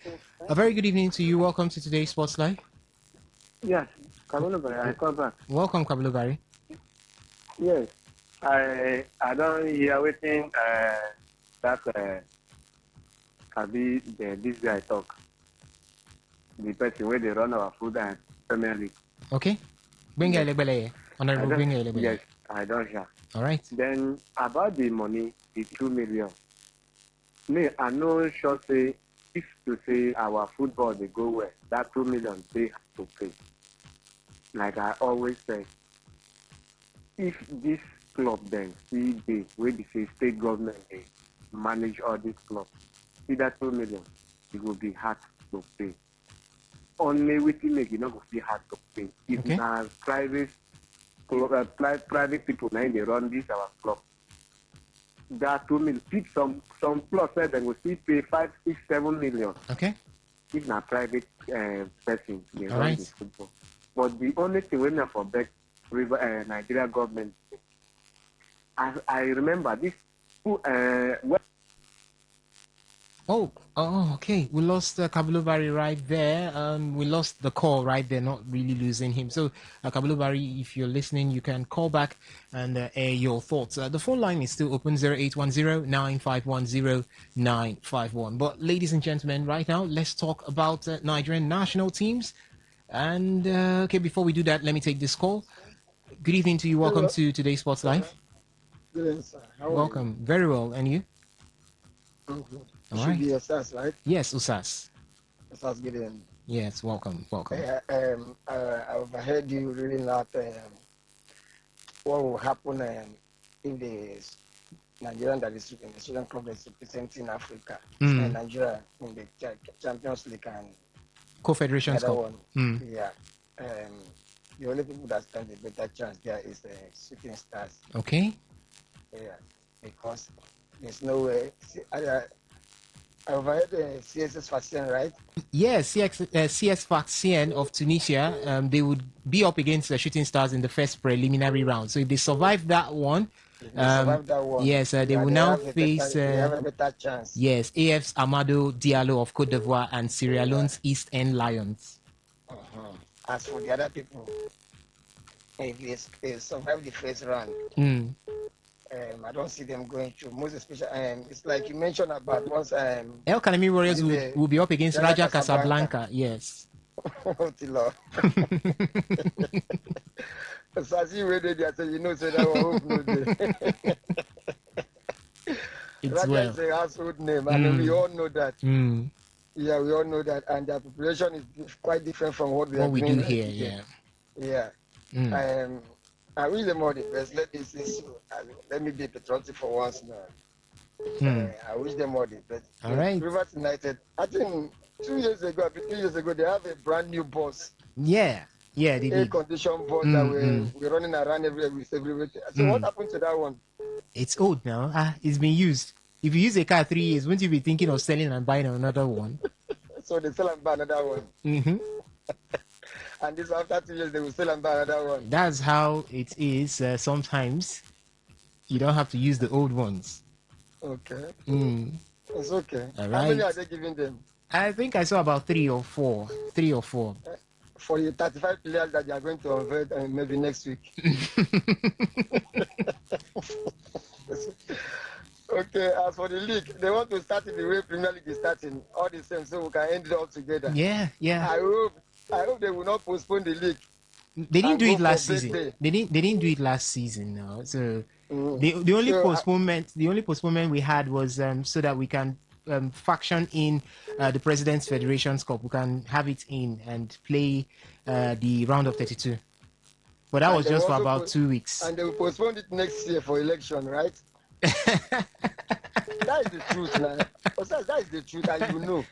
A very good evening to you. Welcome to today's Sports Live. Yes, Kabulubari, I call back. Welcome, Kabulubari. Yes, I don't hear waiting that Kabi this guy talk. The person where they run our food and Premier League. Okay. Bring your lebele. Honorable, bring your lebele. Yes, I don't hear. All right. Then about the money, the 2 million. Me, I know sure say if to say our football they go well, that 2 million they have to pay. Like I always say, if this club then see the way they say state government they manage all these clubs, see that 2 million, it will be hard to pay. Only with make it not go be hard to pay. If Okay. private club, private people now they run this our club. That 2 million. Some plus they will still pay 5, 6, 7 million. Okay. If not private person they All run right. the football. But the only thing we for back Nigeria government, I remember this. Okay. We lost Kabulubari right there. We lost the call right there, not really losing him. So, Kabulubari, if you're listening, you can call back and air your thoughts. The phone line is still open, 0810-9510-951. But, ladies and gentlemen, right now, let's talk about Nigerian national teams. And okay, before we do that, let me take this call. Good evening to you. Welcome to today's Sports Live. Good evening, sir. How are Welcome. Very well. And you? you? I'm good. All It should right. be Osas, right? Yes, Usas. Osas, good evening. Yes, welcome. I overheard you reading out what will happen if the Nigerian that is in the Sudan Club that is representing Africa and Nigeria in the Champions League and the Co-Federations other Cup. one. Yeah. The only people that stand a better chance there is the shooting stars. Okay. Yeah. Because there's no way. I overheard the CSS Fashion, right? Yes, CS Sfaxien of Tunisia, they would be up against the Shooting Stars in the first preliminary round. So if they survive that one, yes, they will now face. They have a better chance. Yes, AF's Amado Diallo of Cote d'Ivoire and Sierra Leone's East End Lions. As for the other people, if they survive the first round, I don't see them going through. Most especially, it's like you mentioned about once. El Kanemi Warriors will be up against Raja Casablanca. Yes. So as you read it, I said, you know, so that one. Raja is a household name, and we all know that. Yeah, we all know that, and their population is quite different from what we are doing do here. Yeah. I wish them all the best. Let me be patriotic for once now. I wish them all the best. All right. Rivers United, I think 2 years ago, 3 years ago, they have a brand new bus. Yeah, they did. Air-conditioned bus that we're running around everywhere. So what happened to that one? It's old now. It's been used. If you use a car 3 years, wouldn't you be thinking of selling and buying another one? So they sell and buy another one. And this after 2 years, they will sell and buy another one. That's how it is. Sometimes you don't have to use the old ones. Okay. It's okay. All right. How many are they giving them? I think I saw about 3 or 4. 3 or 4. For the 35 players that they are going to unveil maybe next week. Okay, as for the league, they want to start in the way Premier League is starting, all the same, so we can end it all together. Yeah. I hope they will not postpone the league. They didn't do it last season. They didn't do it last season. No. So the only postponement we had was so that we can faction in the President's Federations Cup. We can have it in and play the round of 32. But that was just for about 2 weeks. And they will postpone it next year for election, right? That is the truth, man. That is the truth, and you know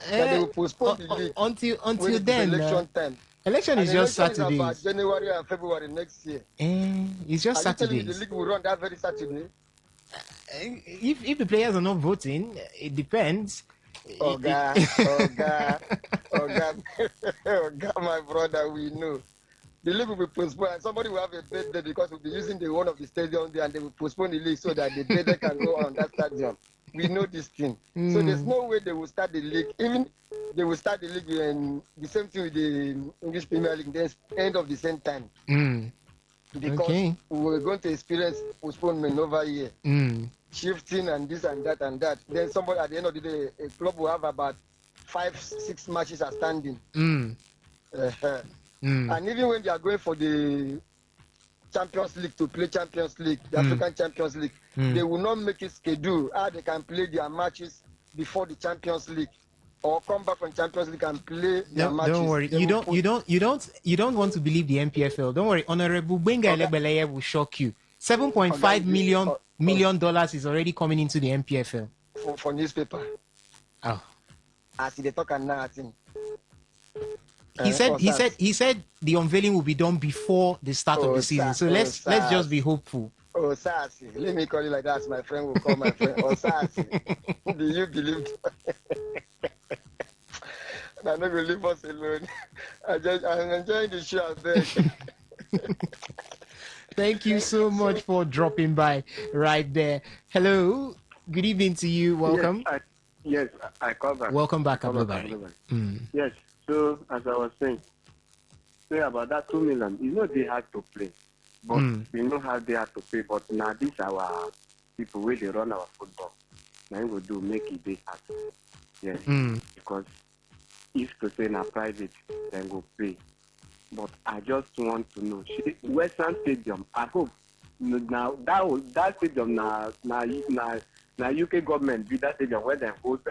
that they will postpone the league until then. Election time. Election is just Saturday. About January and February next year. It's just Saturday. The league will run that very Saturday. If the players are not voting, it depends. Oga, my brother, we know. The league will be postponed, and somebody will have a birthday because we'll be using the one of the stadium there, and they will postpone the league so that the birthday can go on that stadium. We know this thing. So there's no way they will start the league. Even they will start the league in the same thing with the English Premier League, then end of the same time. Because we're going to experience postponement over here. Shifting and this and that and that. Then somebody at the end of the day, a club will have about 5-6 matches are standing. And even when they are going for the Champions League to play Champions League, the African Champions League, they will not make it schedule how they can play their matches before the Champions League, or come back from Champions League and play their matches. Don't worry. You don't want to believe the MPFL. Don't worry. Honorable Benga Elebeleye will shock you. $7.5 million is already coming into the MPFL for newspaper. Oh, as they talk and now, I think. He said the unveiling will be done before the start of the season. So let's just be hopeful. Oh, Sassy. Let me call you like that. My friend will call my friend. Oh, Sassy. Do you believe? I'm not going to leave us alone. I'm enjoying the show. Thank you so much for dropping by right there. Hello. Good evening to you. Welcome. Yes, I call back. Welcome back, Abdullah. Yes. So, as I was saying about that 2 million, you know they had to play. But we know how they have to pay. But now these are our people where they run our football. Now we do make it big happen. Yes. Because if to say na private, then go pay. But I just want to know, Western Stadium, I hope now that stadium na UK government be that stadium where they hold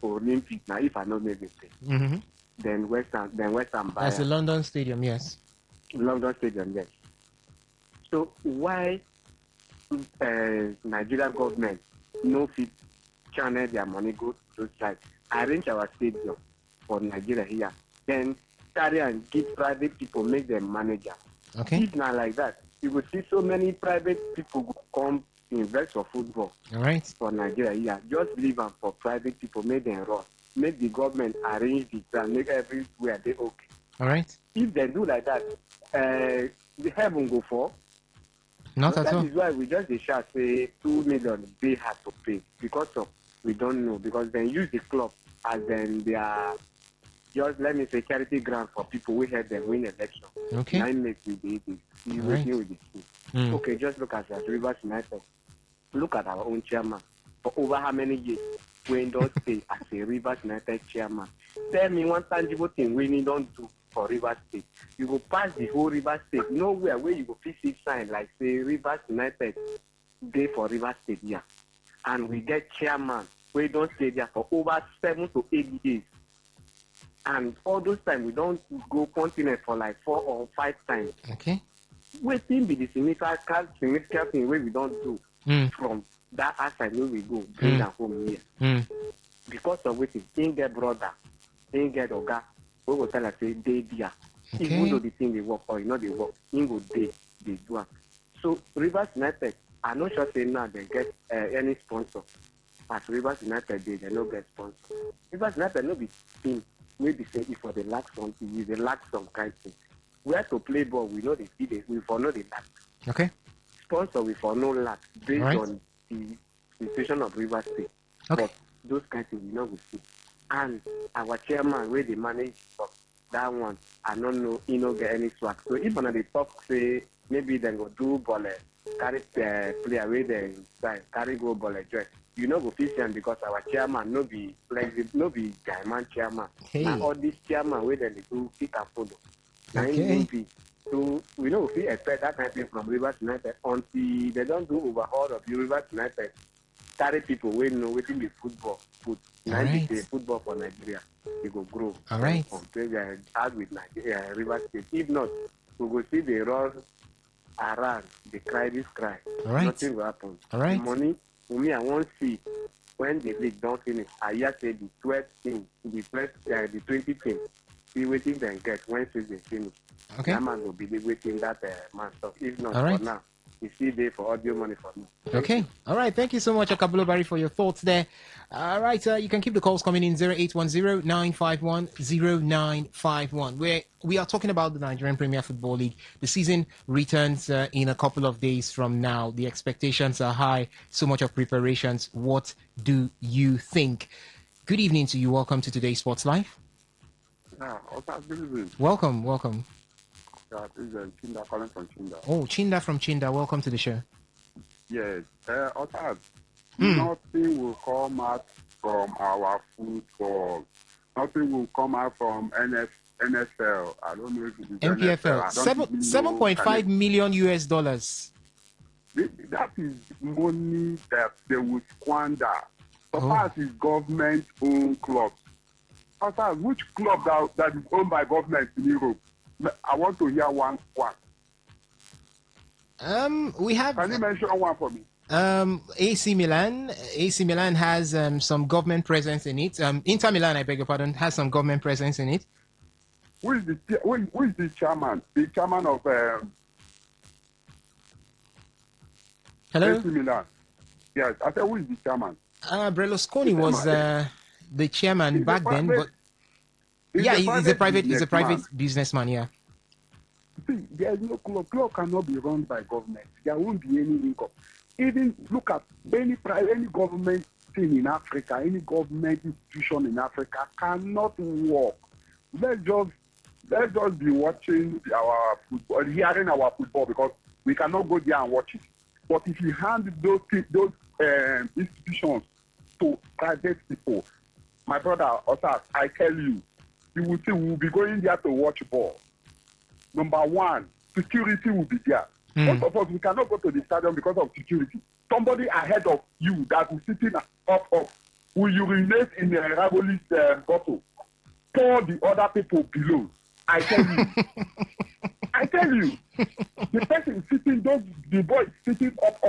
Olympics. Now if I know maybe Mm-hmm. then Western buy That's the London Stadium, yes. London Stadium, yes. So why Nigeria government no fit channel their money go to those sides, arrange our stadium for Nigeria here, then carry and give private people, make them manager. Okay. If not like that, you will see so many private people go come invest for football. All right. For Nigeria here, just leave them for private people, make them run. Make the government arrange the plan, make everywhere they okay. All right. If they do like that, the heaven go fall. Not So at all. that is why we just shout say 2 million they have to pay because of we don't know, because they use the club as then they are just, let me say, charity grant for people who help them win election. Okay. Now make we do this. We All right. deal with this. Mm. Okay, just look at us, Rivers United. Look at our own chairman. For over how many years we don't stay as a Rivers United chairman. Tell me one tangible thing we need don't do for Rivers State. You go pass the whole Rivers State, nowhere where you go see sign like say Rivers United day for Rivers State here. And we get chairman we don't stay there for over 7 to 8 years. And all those times we don't go continent for like 4 or 5 times. Okay. Waiting be the significant thing where we don't do from that outside where we go, bring them home here. Because of which is in get brother, in get oga, we will tell us say they there. Okay. Even though the thing they work or you know they work, in go they do it. So Rivers United, I'm not sure say now they get any sponsor. As Rivers United they no get sponsor. Rivers United no be team, maybe say if for the lack something, they lack some kind of thing. Where to play ball, we know we for know the lack. Okay. Sponsor we for no lack based Right. on the situation of Rivers State. Okay. But those kinds of things we know we see. And our chairman where they manage that one, I don't know, he no get any swag. So if when they talk say maybe they go do ball, carry player where they carry go ball joy. You know go fit them because our chairman no be flexible, no be Gaiman chairman. Hey. Now all these chairman where they do pick and follow. Now Okay. be. So we know we expect that kind of thing from Rivers United until they don't do overhaul of the Rivers United. Carry people we know waiting the football. Now Alright. the football for Nigeria, they go grow. Alright. As with Nigeria, Rivers State. If not, we will see the run around, they cry this cry. Alright. Nothing will happen. Alright. The money, for me, I won't see when the league don't finish. I just say the 12 team, the 20 team, be waiting then get when season finish. Okay. That man will be waiting that man. So if not Alright. for now, it's still there for audio money for me. Okay. All right. Thank you so much, Akabulo Barry, for your thoughts there. All right. You can keep the calls coming in 0810-951-0951, where we are talking about the Nigerian Premier Football League. The season returns in a couple of days from now. The expectations are high. So much of preparations. What do you think? Good evening to you. Welcome to today's Sports Live. Yeah, good evening. Welcome. Yeah, this is Chinda calling from Chinda. Oh, Chinda from Chinda. Welcome to the show. Yes, nothing will come out from our football. Nothing will come out from NFL. I don't know if it is MPFL. NFL. $7.5 million US. That is money that they will squander. So Oh. far as is government-owned clubs. As far as which club that is owned by government in Europe? I want to hear one. We have. Can you mention one for me? AC Milan. AC Milan has some government presence in it. Inter Milan, I beg your pardon, has some government presence in it. Who is the chairman? The chairman of Hello? AC Milan. Yes, I said who is the chairman? Berlusconi was the chairman back then, but He's he's a private businessman. Yeah. See, there is no club. Club cannot be run by government. There won't be any income. Even look at any government thing in Africa, any government institution in Africa cannot work. Let's just be watching our football, hearing our football, because we cannot go there and watch it. But if you hand those institutions to private people, my brother Osas, I tell you, you will see we will be going there to watch ball. Number one, security will be there. Most of us, we cannot go to the stadium because of security. Somebody ahead of you that is sitting up will urinate in a Ragoli's bottle. Pour the other people below. I tell you. I tell you. The person sitting, the boy sitting up,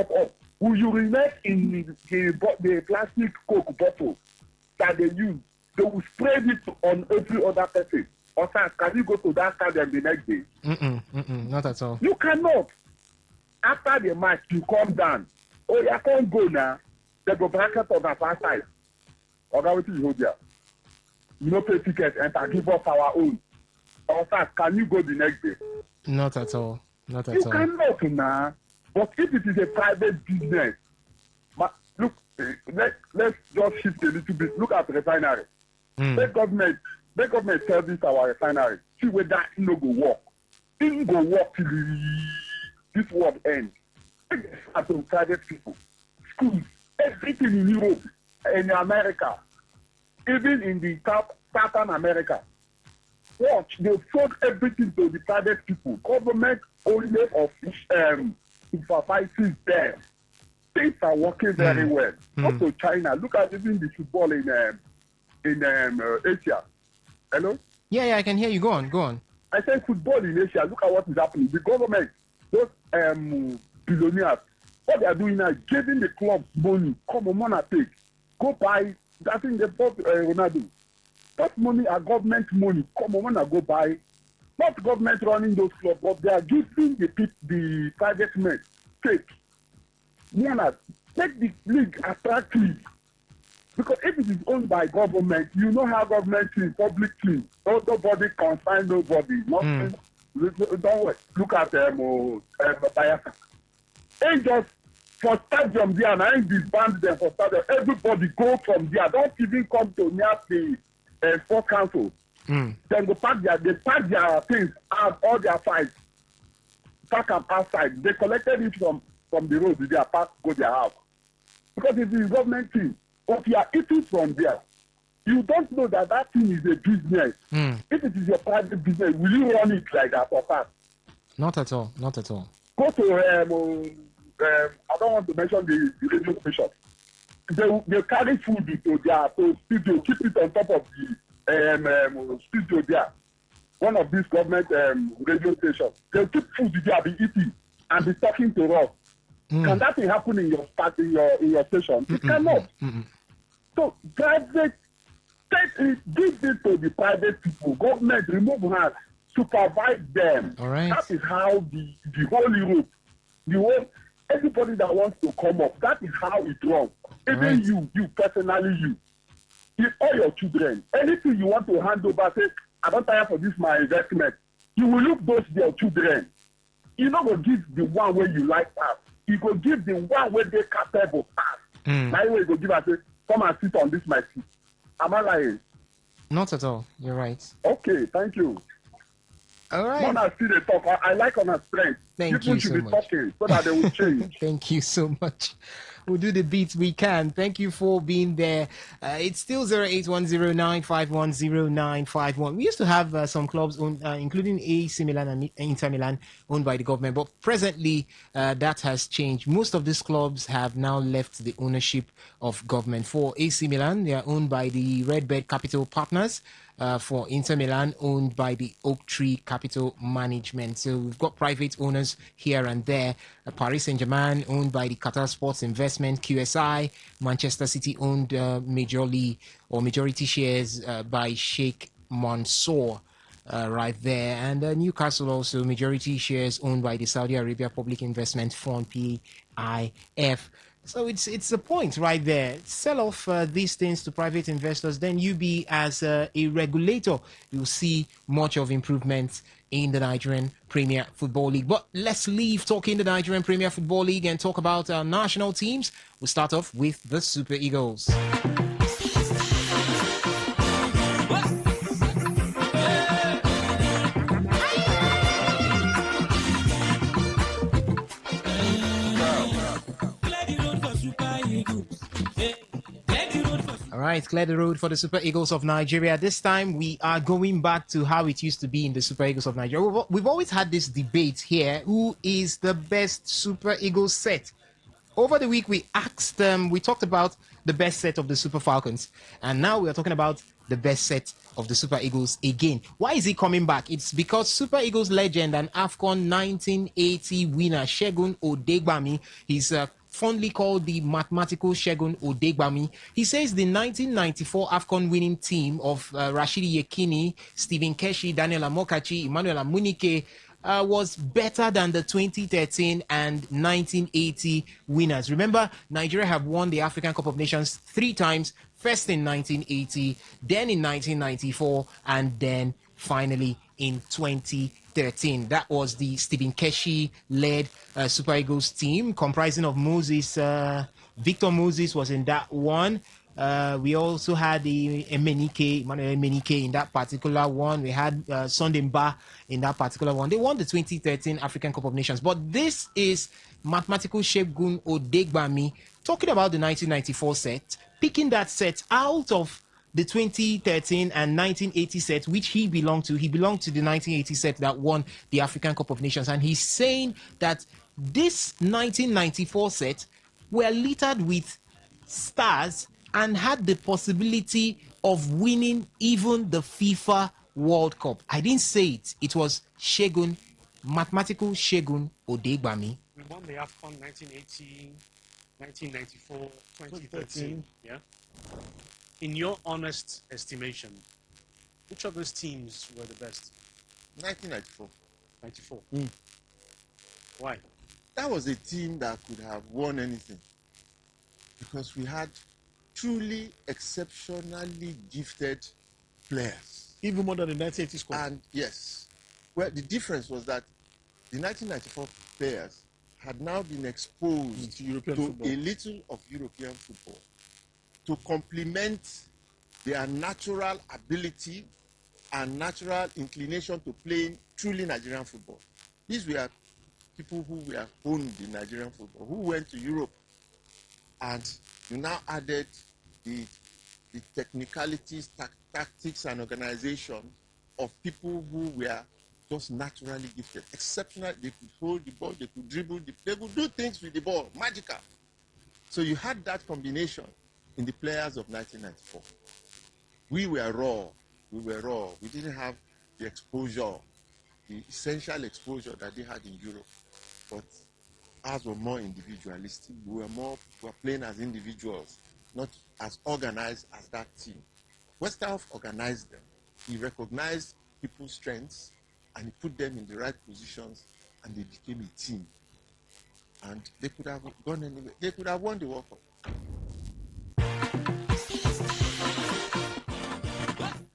will urinate in the plastic Coke bottle that they use. They will spread it on every other person. Or can you go to that stadium the next day? Not at all. You cannot. After the match, you come down. Oh, you can't go now. They go bracket on the far side. Or what is hold there? You no pay ticket and give us our own. Or can you go the next day? Not at all. Not at you all. Cannot now. But if it is a private business, look, let's just shift a little bit. Look at the refinery. The government tell this our refinery. See whether it no go work. It go work till this world ends. As to private people, schools, everything in Europe, in America, even in the Southern America. Watch, they sold everything to the private people. Government only supervises them. Things are working very well. Go to China. Look at even the football in Asia. Hello? Yeah, I can hear you. Go on. I said football in Asia. Look at what is happening. The government, those billionaires, what they are doing now is giving the clubs money. Come on, man, take. Go buy. I think they bought Ronaldo. That money are government money. Come on, man, go buy. Not government running those clubs, but they are giving the private men. Take. Make the league attractive. Because if it is owned by government, you know how government is, public team. Nobody confine nobody. Nothing. Don't wait. Look at Bayaka. Ain't just for stadium there, and I ain't disband them for stadium. Everybody go from there. Don't even come to near the sports council. Then they pack their things out, all their fights. Pack them outside. They collected it from the road. They pack go their house. Because it is government thing. If you are eating from there, you don't know that thing is a business. If it is your private business, will you run it like that or fast? Not at all. Go to I don't want to mention the radio station. They carry food to their studio, keep it on top of the studio there. One of these government radio stations. They keep food there, be eating and be talking to us. Can that thing happen in your station? It cannot. So private, give it to the private people. Government remove hands, supervise them. All right. That is how the whole Europe, everybody that wants to come up, that is how it runs. Even you personally, all your children, anything you want to hand over, say, I don't tire for this my investment. You will look those your children. You not go give the one where you like pass. You go give the one where they capable pass. Now you go give us say, come and sit on this my seat. Am I lying? Not at all. You're right. Okay, thank you. All right. When I see the talk, I like on a strength. Thank People you should so be much. talking so that they will change. Thank you so much. We'll do the beats we can. Thank you for being there. It's still 08109510951. We used to have some clubs, including AC Milan and Inter Milan, owned by the government. But presently, that has changed. Most of these clubs have now left the ownership of government. For AC Milan, they are owned by the Redbird Capital Partners. For Inter Milan, owned by the Oak Tree Capital Management. So we've got private owners here and there. Paris Saint-Germain, owned by the Qatar Sports Investment, QSI. Manchester City, owned majority shares by Sheikh Mansour. Right there. And Newcastle also, majority shares owned by the Saudi Arabia Public Investment Fund, PIF. So it's a point right there. Sell off these things to private investors, then you be as a regulator, you'll see much of improvement in the Nigerian Premier Football League. But let's leave talking the Nigerian Premier Football League and talk about our national teams. We'll start off with the Super Eagles. All right, clear the road for the Super Eagles of Nigeria. This time we are going back to how it used to be in the Super Eagles of Nigeria. We've always had this debate here: who is the best Super Eagles set? Over the week, we asked we talked about the best set of the Super Falcons, and now we are talking about the best set of the Super Eagles again. Why is he coming back? It's because Super Eagles legend and AFCON 1980 winner Segun Odegbami, he's fondly called the mathematical Segun Odegbami. He says the 1994 AFCON winning team of Rashidi Yekini, Stephen Keshi, Daniel Amokachi, Emmanuel Amunike, was better than the 2013 and 1980 winners. Remember, Nigeria have won the African Cup of Nations 3 times, first in 1980, then in 1994, and then finally in 2013. That was the Stephen Keshi-led Super Eagles team, comprising of Moses, Victor Moses was in that one. We also had the Emmanuel Emenike in that particular one. We had Sunday Mba in that particular one. They won the 2013 African Cup of Nations. But this is mathematical Segun Odegbami talking about the 1994 set, picking that set out of the 2013 and 1980 set, which he belonged to. He belonged to the 1980 set that won the African Cup of Nations. And he's saying that this 1994 set were littered with stars and had the possibility of winning even the FIFA World Cup. I didn't say it. It was Segun, mathematical Segun Odegbami. We won the AFCON 1980, 1994, 2013. Yeah. In your honest estimation, which of those teams were the best? 1994. 94. Why? That was a team that could have won anything because we had truly exceptionally gifted players. Even more than the 1980 squad. And yes, well, the difference was that the 1994 players had now been exposed to European to football. a little of European football to complement their natural ability and natural inclination to playing truly Nigerian football. These were people who were owned in Nigerian football, who went to Europe, and you now added the technicalities, tactics, and organization of people who were just naturally gifted. Exceptional, they could hold the ball, they could dribble, they could do things with the ball, magical. So you had that combination in the players of 1994. We were raw. We didn't have the exposure, the essential exposure that they had in Europe. But ours were more individualistic. We were playing as individuals, not as organized as that team. Westerhoff organized them. He recognized people's strengths and he put them in the right positions, and they became a team. And they could have gone anywhere. They could have won the World Cup.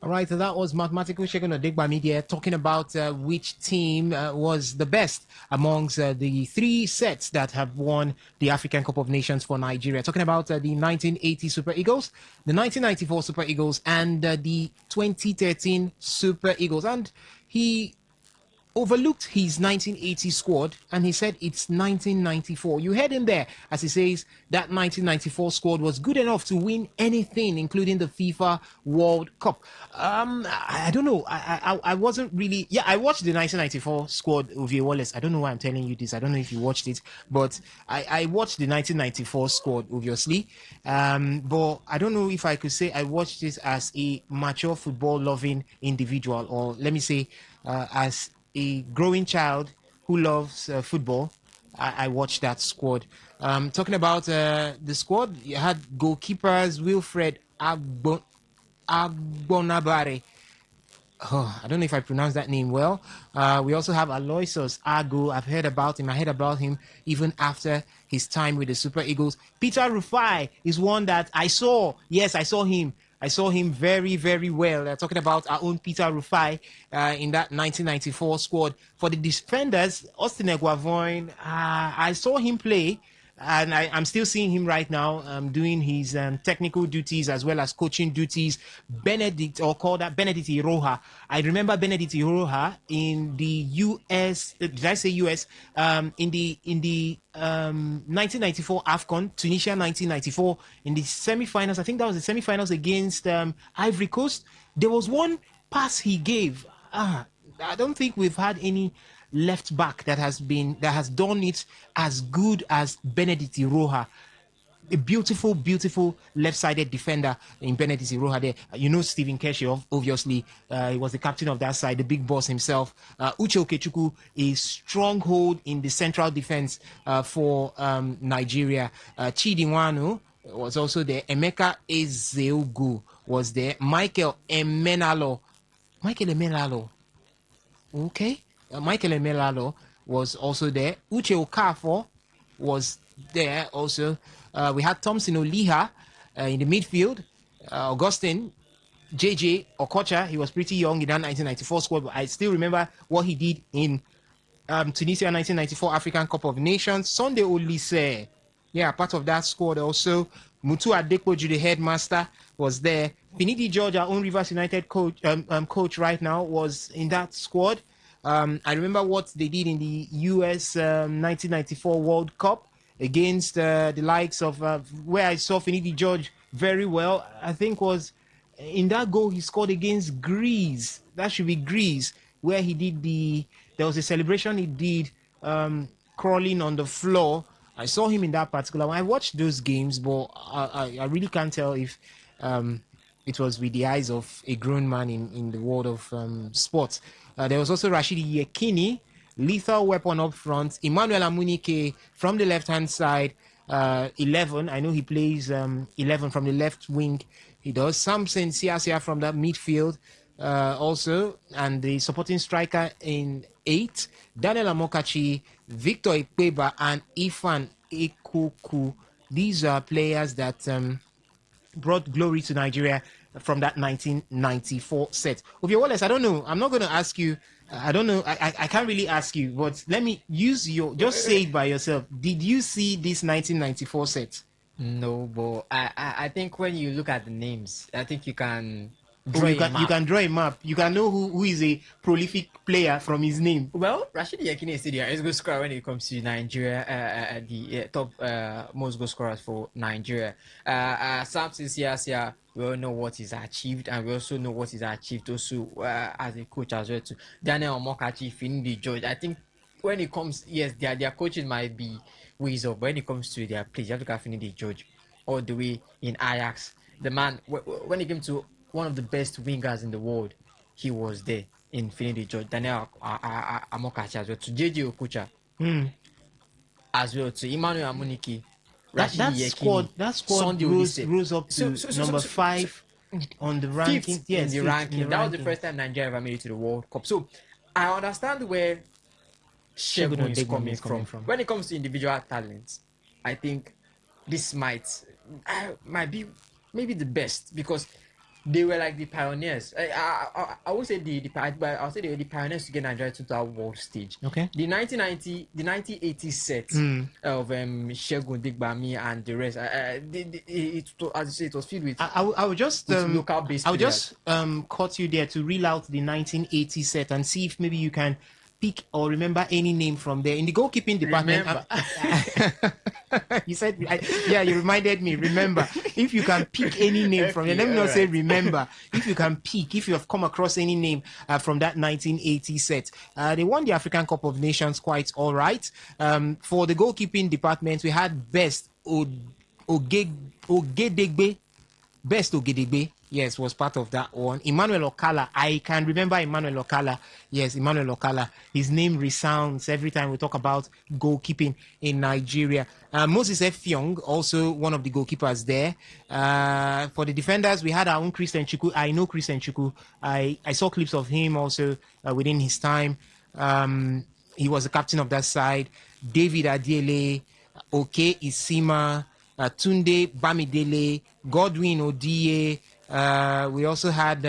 All right, so that was mathematical Segun Odegbami there talking about which team was the best amongst the 3 sets that have won the African Cup of Nations for Nigeria. Talking about the 1980 Super Eagles, the 1994 Super Eagles, and the 2013 Super Eagles. And he overlooked his 1980 squad and he said it's 1994. You heard him there as he says that 1994 squad was good enough to win anything, including the FIFA World Cup. I don't know. I wasn't really. Yeah, I watched the 1994 squad of Wallace. I don't know why I'm telling you this. I don't know if you watched it, but I watched the 1994 squad, obviously. But I don't know if I could say I watched it as a mature football loving individual, or let me say, as a growing child who loves football. I watched that squad. Talking about the squad, you had goalkeepers Wilfred Agbonabare. Oh, I don't know if I pronounced that name well. We also have Aloysius Agu. I've heard about him. I heard about him even after his time with the Super Eagles. Peter Rufai is one that I saw. Yes, I saw him. I saw him very, very well. Talking about our own Peter Rufai in that 1994 squad. For the defenders, Austin Eguavoin, I saw him play and I'm still seeing him right now doing his technical duties as well as coaching duties. Benedict, or call that Benedict Iroha. I remember Benedict Iroha in the US. Did I say US? In the 1994 AFCON, Tunisia 1994, in the semi-finals. I think that was the semi-finals against Ivory Coast. There was one pass he gave. I don't think we've had any left back that has done it as good as Benedict Iroha. A beautiful left-sided defender in Benedict Iroha there. You know Stephen Keshi, obviously. He was the captain of that side, the big boss himself. Uche Okechukwu, a stronghold in the central defense for Nigeria. Chidi Nwanu was also there. Emeka Ezeogu was there. Michael Emenalo. Okay. Michael Emelalo was also there. Uche Okafor was there also. We had Thompson Oliha in the midfield. Augustine JJ Okocha, he was pretty young in that 1994 squad, but I still remember what he did in Tunisia 1994 African Cup of Nations. Sunday Olise, yeah, part of that squad also. Mutu Adepoju, the headmaster, was there. Finidi George, our own Rivers United coach right now, was in that squad. I remember what they did in the US 1994 World Cup against the likes of where I saw Finidi George very well. I think was in that goal he scored against Greece. That should be Greece, where he did there was a celebration he did crawling on the floor. I saw him in that particular one. I watched those games, but I really can't tell if it was with the eyes of a grown man in the world of sports. There was also Rashidi Yekini, lethal weapon up front. Emmanuel Amunike from the left-hand side, 11. I know he plays 11 from the left wing. He does. Samson Siasia from that midfield also. And the supporting striker in 8, Daniel Amokachi, Victor Ikpeba, and Ifan Ekuku. These are players that brought glory to Nigeria from that 1994 set. Ovie Wallace, I don't know. I'm not going to ask you. I don't know. I can't really ask you, but let me use just say it by yourself. Did you see this 1994 set? No, but I think when you look at the names, I think you can you can draw a map. You can know who is a prolific player from his name. Well, Rashidi Yekini is still a goal scorer when it comes to Nigeria, the top most goal scorers for Nigeria. Samson Siasia, we all know what he's achieved, and we also know what he's achieved also as a coach as well too. Daniel Omokachi, Finidi George. I think when it comes, yes, their coaching might be ways off, but when it comes to their play, you have to look at Finidi George all the way in Ajax. The man, when it came to one of the best wingers in the world, he was there in Finidi George, Daniel Amokachi as well, to JJ Okucha as well, to Emmanuel Amuniki, That squad Sunday rose up to number 5 on the ranking. Yes, in the ranking. That was the first time Nigeria ever made it to the World Cup. So I understand where Shegun is coming from. When it comes to individual talents, I think this might be maybe the best, because they were like the pioneers. I would say I'll say they were the pioneers to get Nigeria to that world stage. Okay. The 1980 set of Shegun Digbami and the rest. As you say, it was filled with. I would just local based. I would just cut you there to reel out the 1980 set and see if maybe you can pick or remember any name from there in the goalkeeping department. You said, you reminded me. Remember, if you can pick any name from there, let me not say remember. If you can pick, if you have come across any name from that 1980 set, they won the African Cup of Nations quite all right. For the goalkeeping department, we had Best Ogedegbe. Best Ogedegbe, yes, was part of that one. Emmanuel Okala, I can remember Emmanuel Okala. Yes, Emmanuel Okala. His name resounds every time we talk about goalkeeping in Nigeria. Moses Effiong, also one of the goalkeepers there. For the defenders, we had our own Christian Chuku. I know Christian Chuku. I saw clips of him also within his time. He was the captain of that side. David Adiele, Oke Isima, Tunde Bamidele, Godwin Odie. We also had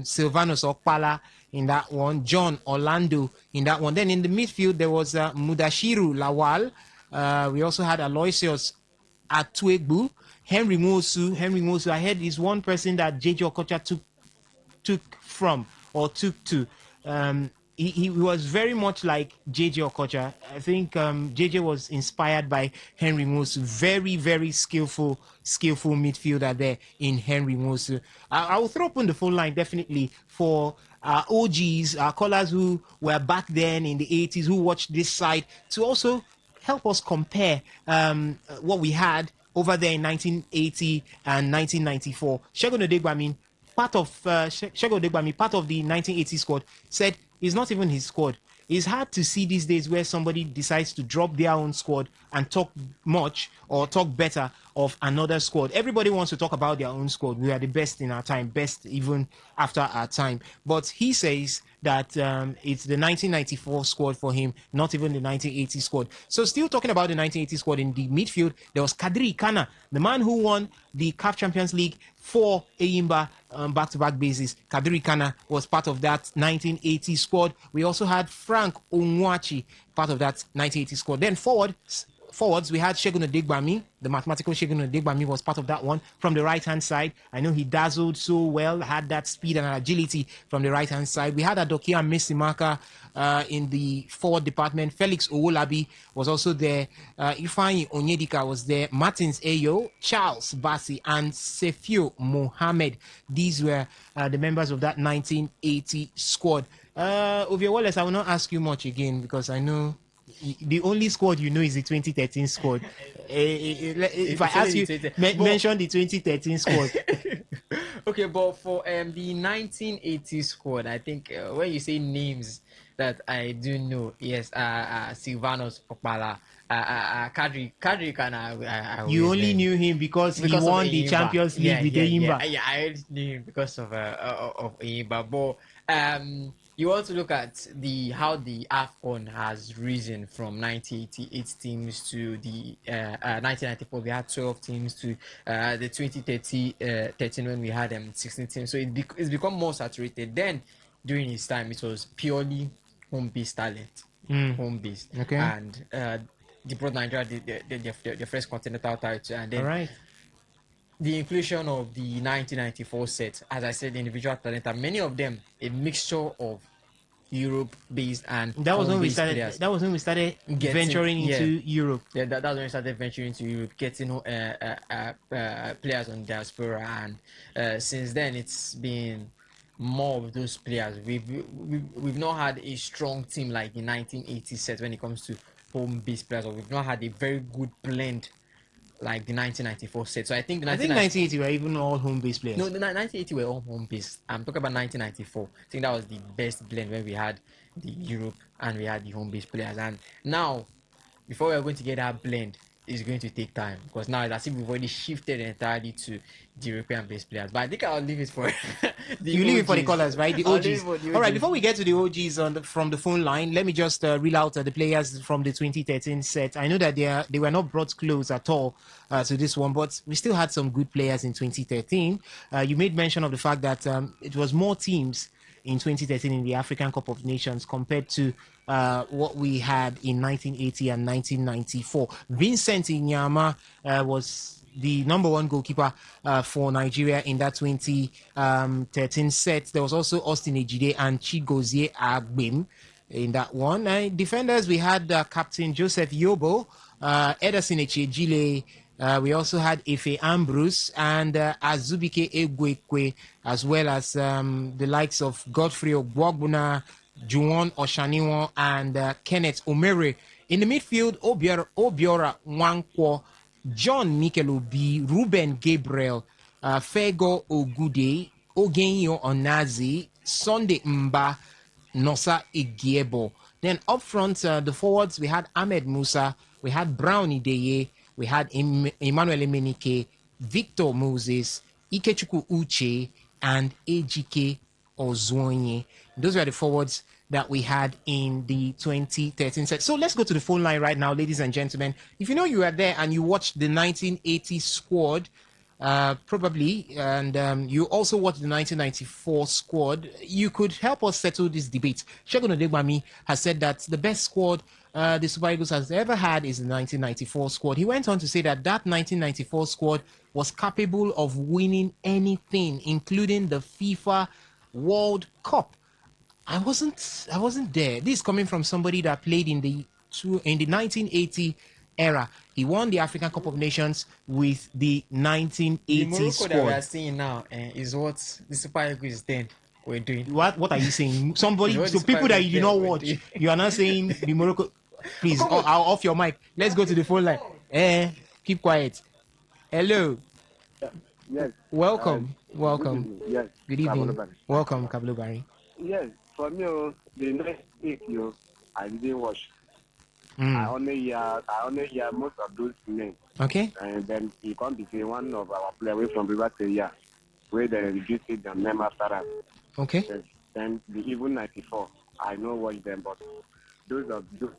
Silvanus Okpala in that one, John Orlando in that one. Then in the midfield, there was Mudashiru Lawal, We also had Aloysius Atuegbu, Henry Mosu. I heard is one person that JJ Okocha took from or took to. He was very much like JJ Okocha. I think JJ was inspired by Henry Mosu. Very, very skillful midfielder there in Henry Mosu. I will throw open the phone line definitely for our OGs, our callers who were back then in the 80s, who watched this side, to also help us compare what we had over there in 1980 and 1994. Shegun Odegbami, part of Shegun Odegbami, part of the 1980 squad, said it's not even his squad. It's hard to see these days where somebody decides to drop their own squad and talk much or talk better of another squad. Everybody wants to talk about their own squad. We are the best in our time, best even after our time. But he says that it's the 1994 squad for him, not even the 1980 squad. So still talking about the 1980 squad in the midfield, there was Kadri Kana, the man who won the CAF Champions League for Eyimba back-to-back basis. Kadri Kana was part of that 1980 squad. We also had Frank Onwachi, part of that 1980 squad. Then forwards, we had Shegun Odegbami. The mathematical Shegun Odegbami was part of that one from the right-hand side. I know he dazzled so well, had that speed and agility from the right-hand side. We had Adokia Mesimaka in the forward department. Felix Owolabi was also there. Ifeanyi Onyedika was there. Martins Ayo, Charles Bassi, and Sefio Mohammed. These were the members of that 1980 squad. Ovie Wallace, I will not ask you much again because I know the only squad you know is the 2013 squad. If I ask you, mention the 2013 squad. Okay, but for the 1980 squad, I think when you say names that I do know, yes, Silvanos Opala, Kadri Kana. You only knew him because he won the Champions League with Eyimba. Yeah, I only knew him because of Eyimba. But you also look at how the AFCON has risen from 1988 teams to the 1994. We had 12 teams to the 2013 when we had 16 teams. So it's become more saturated. Then during his time, it was purely home-based talent, home-based, okay, and they brought Nigeria the first continental title, and then the inclusion of the 1994 set, as I said, the individual talent, and many of them a mixture of Europe-based and that was when we started. players. That was when we started venturing into Europe. Yeah, that's when we started venturing into Europe, getting players on diaspora, and since then it's been more of those players. We've not had a strong team like the 1980 set when it comes to home-based players, or we've not had a very good blend like the 1994 set. So I think 1980 were even all home-based players. No, the 1980 were all home-based. I'm talking about 1994. I think that was the best blend when we had the Europe and we had the home-based players. And now, before we're going to get that blend, it's going to take time because now it's as if we've already shifted entirely to the European-based players. But I think I'll leave it for you leave it for the callers, right? The OGs. All right. Before we get to the OGs from the phone line, let me just reel out the players from the 2013 set. I know that they were not brought close at all to this one, but we still had some good players in 2013. You made mention of the fact that it was more teams in 2013 in the African Cup of Nations compared to what we had in 1980 and 1994. Vincent Inyama was the number one goalkeeper for Nigeria in that 2013 set. There was also Austin Ejide and Chigozie Agbim in that one. Defenders, we had Captain Joseph Yobo, Ederson Echejile. We also had Efe Ambrose and Azubike Egwekwe, as well as the likes of Godfrey Ogbogbuna, Juwon Oshaniwon, and Kenneth Omere. In the midfield, Obiora Nwankwo, John Mikelobi, Ruben Gabriel, Fego Ogude, Ogenyo Onazi, Sunday Mba, Nosa Igiebo. Then up front, the forwards, we had Ahmed Musa, we had Brown Ideye, we had Emmanuel Emenike, Victor Moses, Ikechukwu Uche, and Ejike Ozwonye. Those were the forwards that we had in the 2013 set. So let's go to the phone line right now, ladies and gentlemen. If you know you were there and you watched the 1980 squad, probably, and you also watched the 1994 squad, you could help us settle this debate. Shegun Odegbami has said that the best squad the Super Eagles has ever had is the 1994 squad. He went on to say that 1994 squad was capable of winning anything, including the FIFA World Cup. I wasn't there. This is coming from somebody that played in the 1980 era. He won the African Cup of Nations with the 1980 The Morocco that we are squad. seeing now is what the Super Eagles then were doing. What are you saying? Is Somebody, what the so Super people that Eagles you did then not were watch, doing. you are not saying the Morocco. Please, I'll off your mic. Let's go to the phone line. Keep quiet. Hello. Yes. Welcome. Good Welcome. evening. Yes. Good evening. Kabolobari. Welcome, Kablo Barry. Yes. For me, the next week, I didn't watch. I Mm. only hear most of those names. Okay. And then he come to say one of our players from River Area, where they reduced the name after us. Okay. Yes. Then the even 94, I know watch them, but those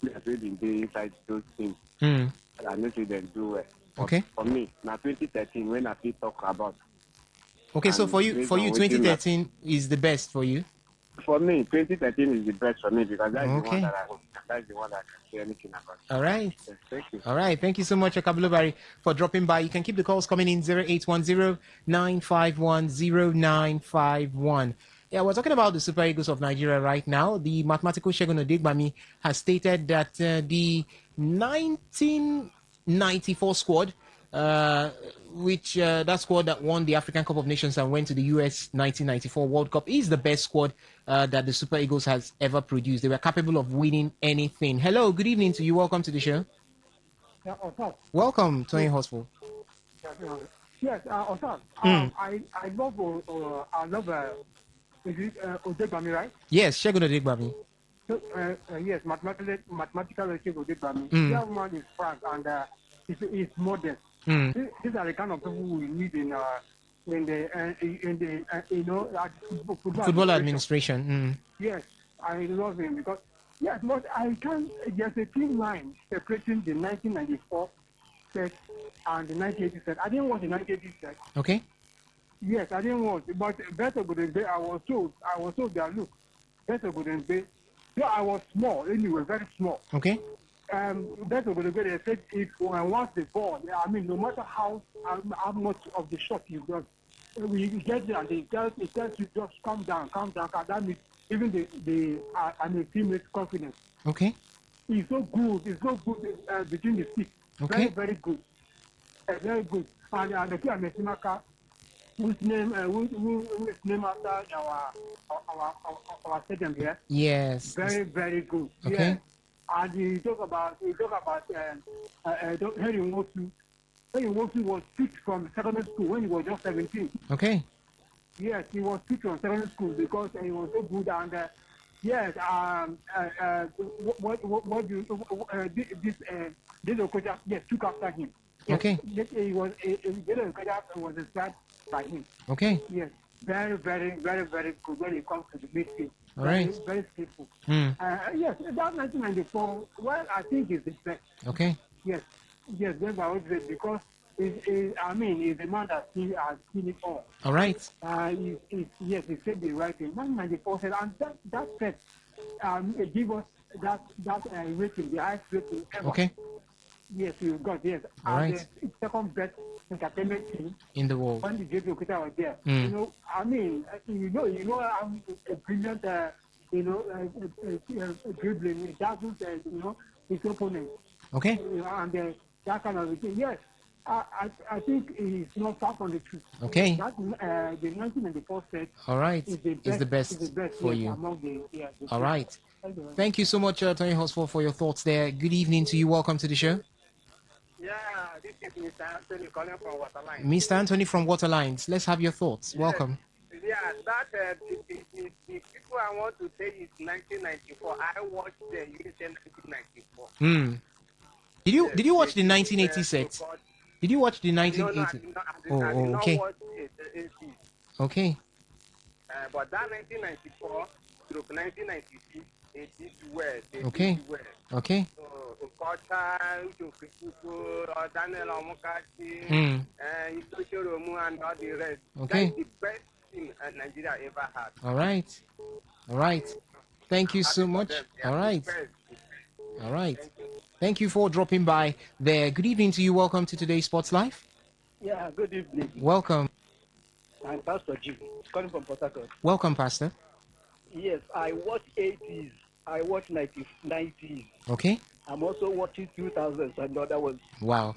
players who been there inside those teams, Mm. I know see them do well. But Okay. for me, now 2013, when I feel talk about. Okay, so for based you, on wetin na- 2013 is the best for you. For me, 2013 is the best for me because that's the one Okay. that's the one that I can say anything about. All right. Yes, thank you. All right. Thank you so much, Kablo Barry, for dropping by. You can keep the calls coming in 0810-951-0951. Yeah, we're talking about the Super Eagles of Nigeria right now. The mathematical Shegun Odigbami has stated that the 1994 squad, which that squad that won the African Cup of Nations and went to the US 1994 World Cup, is the best squad that the Super Eagles has ever produced. They were capable of winning anything. Hello, good evening to you. Welcome to the show. Yeah, Osas. Welcome, Tony Hospital. Yes, Osas. Mm. I love is it Odegbami, right? Yes, Shegun Odigbami. So, yes, mathematical Odegbami. Mm. That one is frank and it's modest. Mm. These are the kind of people we need in the Football administration. Yes, I love him because yes, but I can't. There's a thin line separating the 1994 set and the 1980 set. I didn't watch the 1980 set. Okay. Yes, I didn't watch, but Better Golden Bay. I was told that look, Better Golden Bay. Yeah, I was small anyway, very small. Okay. Better Golden Bay. They said if once the ball, I mean, no matter how much of the shot you got, we get there and it tells you just calm down. That means even the teammates' confidence. Okay. It's so good. It's so good between the six. Okay. Very, very good. Very good. And the key Mesimaka, whose name after our stadium here. Yes. Very, very good. Okay. Yeah. And you talk about Henry Wosu. Henry Wosu was picked from secondary school when he was just 17. Okay. Yes, he was picked from secondary school because he was so good and yes, what do this Okocha yes took after him. Yes, Okay. He was Okocha was inspired by him. Okay. Yes, very, very, very, very good when it comes to the midfield. All Very, right. very skillful. Mm. Yes, that 1994. Well, I think is the best. Okay. Yes, that's what I would say because he's a man that has seen it all. All right. Yes, he said the right thing. 1994 said, and that said, give us that rating, the highest rating ever. Okay. Yes, you got yes. All and right. the second best entertainment team In the world. when the JP Okita was there. Mm. I'm a brilliant, dribbling. It doesn't, his opponent. Okay. And that kind of thing. Yes, I think it's not far from the truth. Okay. That, the 1994 set All right. is the Is best, the best for yes, you. among the All right. Thank you. Thank you so much, Tony Hospital, for your thoughts there. Good evening to you. Welcome to the show. Yeah, this is Mr. Anthony calling from Waterline. Mr. Anthony from Waterlines. Let's have your thoughts. Welcome. Yeah, that the people I want to say is 1994. I watched the USA 1994. Hmm. Did you watch the 1980 set? Did you watch the No, 1980? I did not Okay. watch the 80s. Okay. But that 1994 through 1996, they did well. They Okay. did well. Okay. So, Okocha, Uchokuku, Daniel Omokachi, Itocho Romu, and all the rest. Okay. That's the best team Nigeria ever had. All right. All right. Thank you so much. All right. All right. Thank you for dropping by there. Good evening to you. Welcome to today's Sports Live. Yeah, good evening. Welcome. I'm Pastor Jim, calling from Port Harcourt. Welcome, Pastor. Yes, I watch 80s. I watch 90s. Okay. I'm also watching 2000s and other ones. Wow.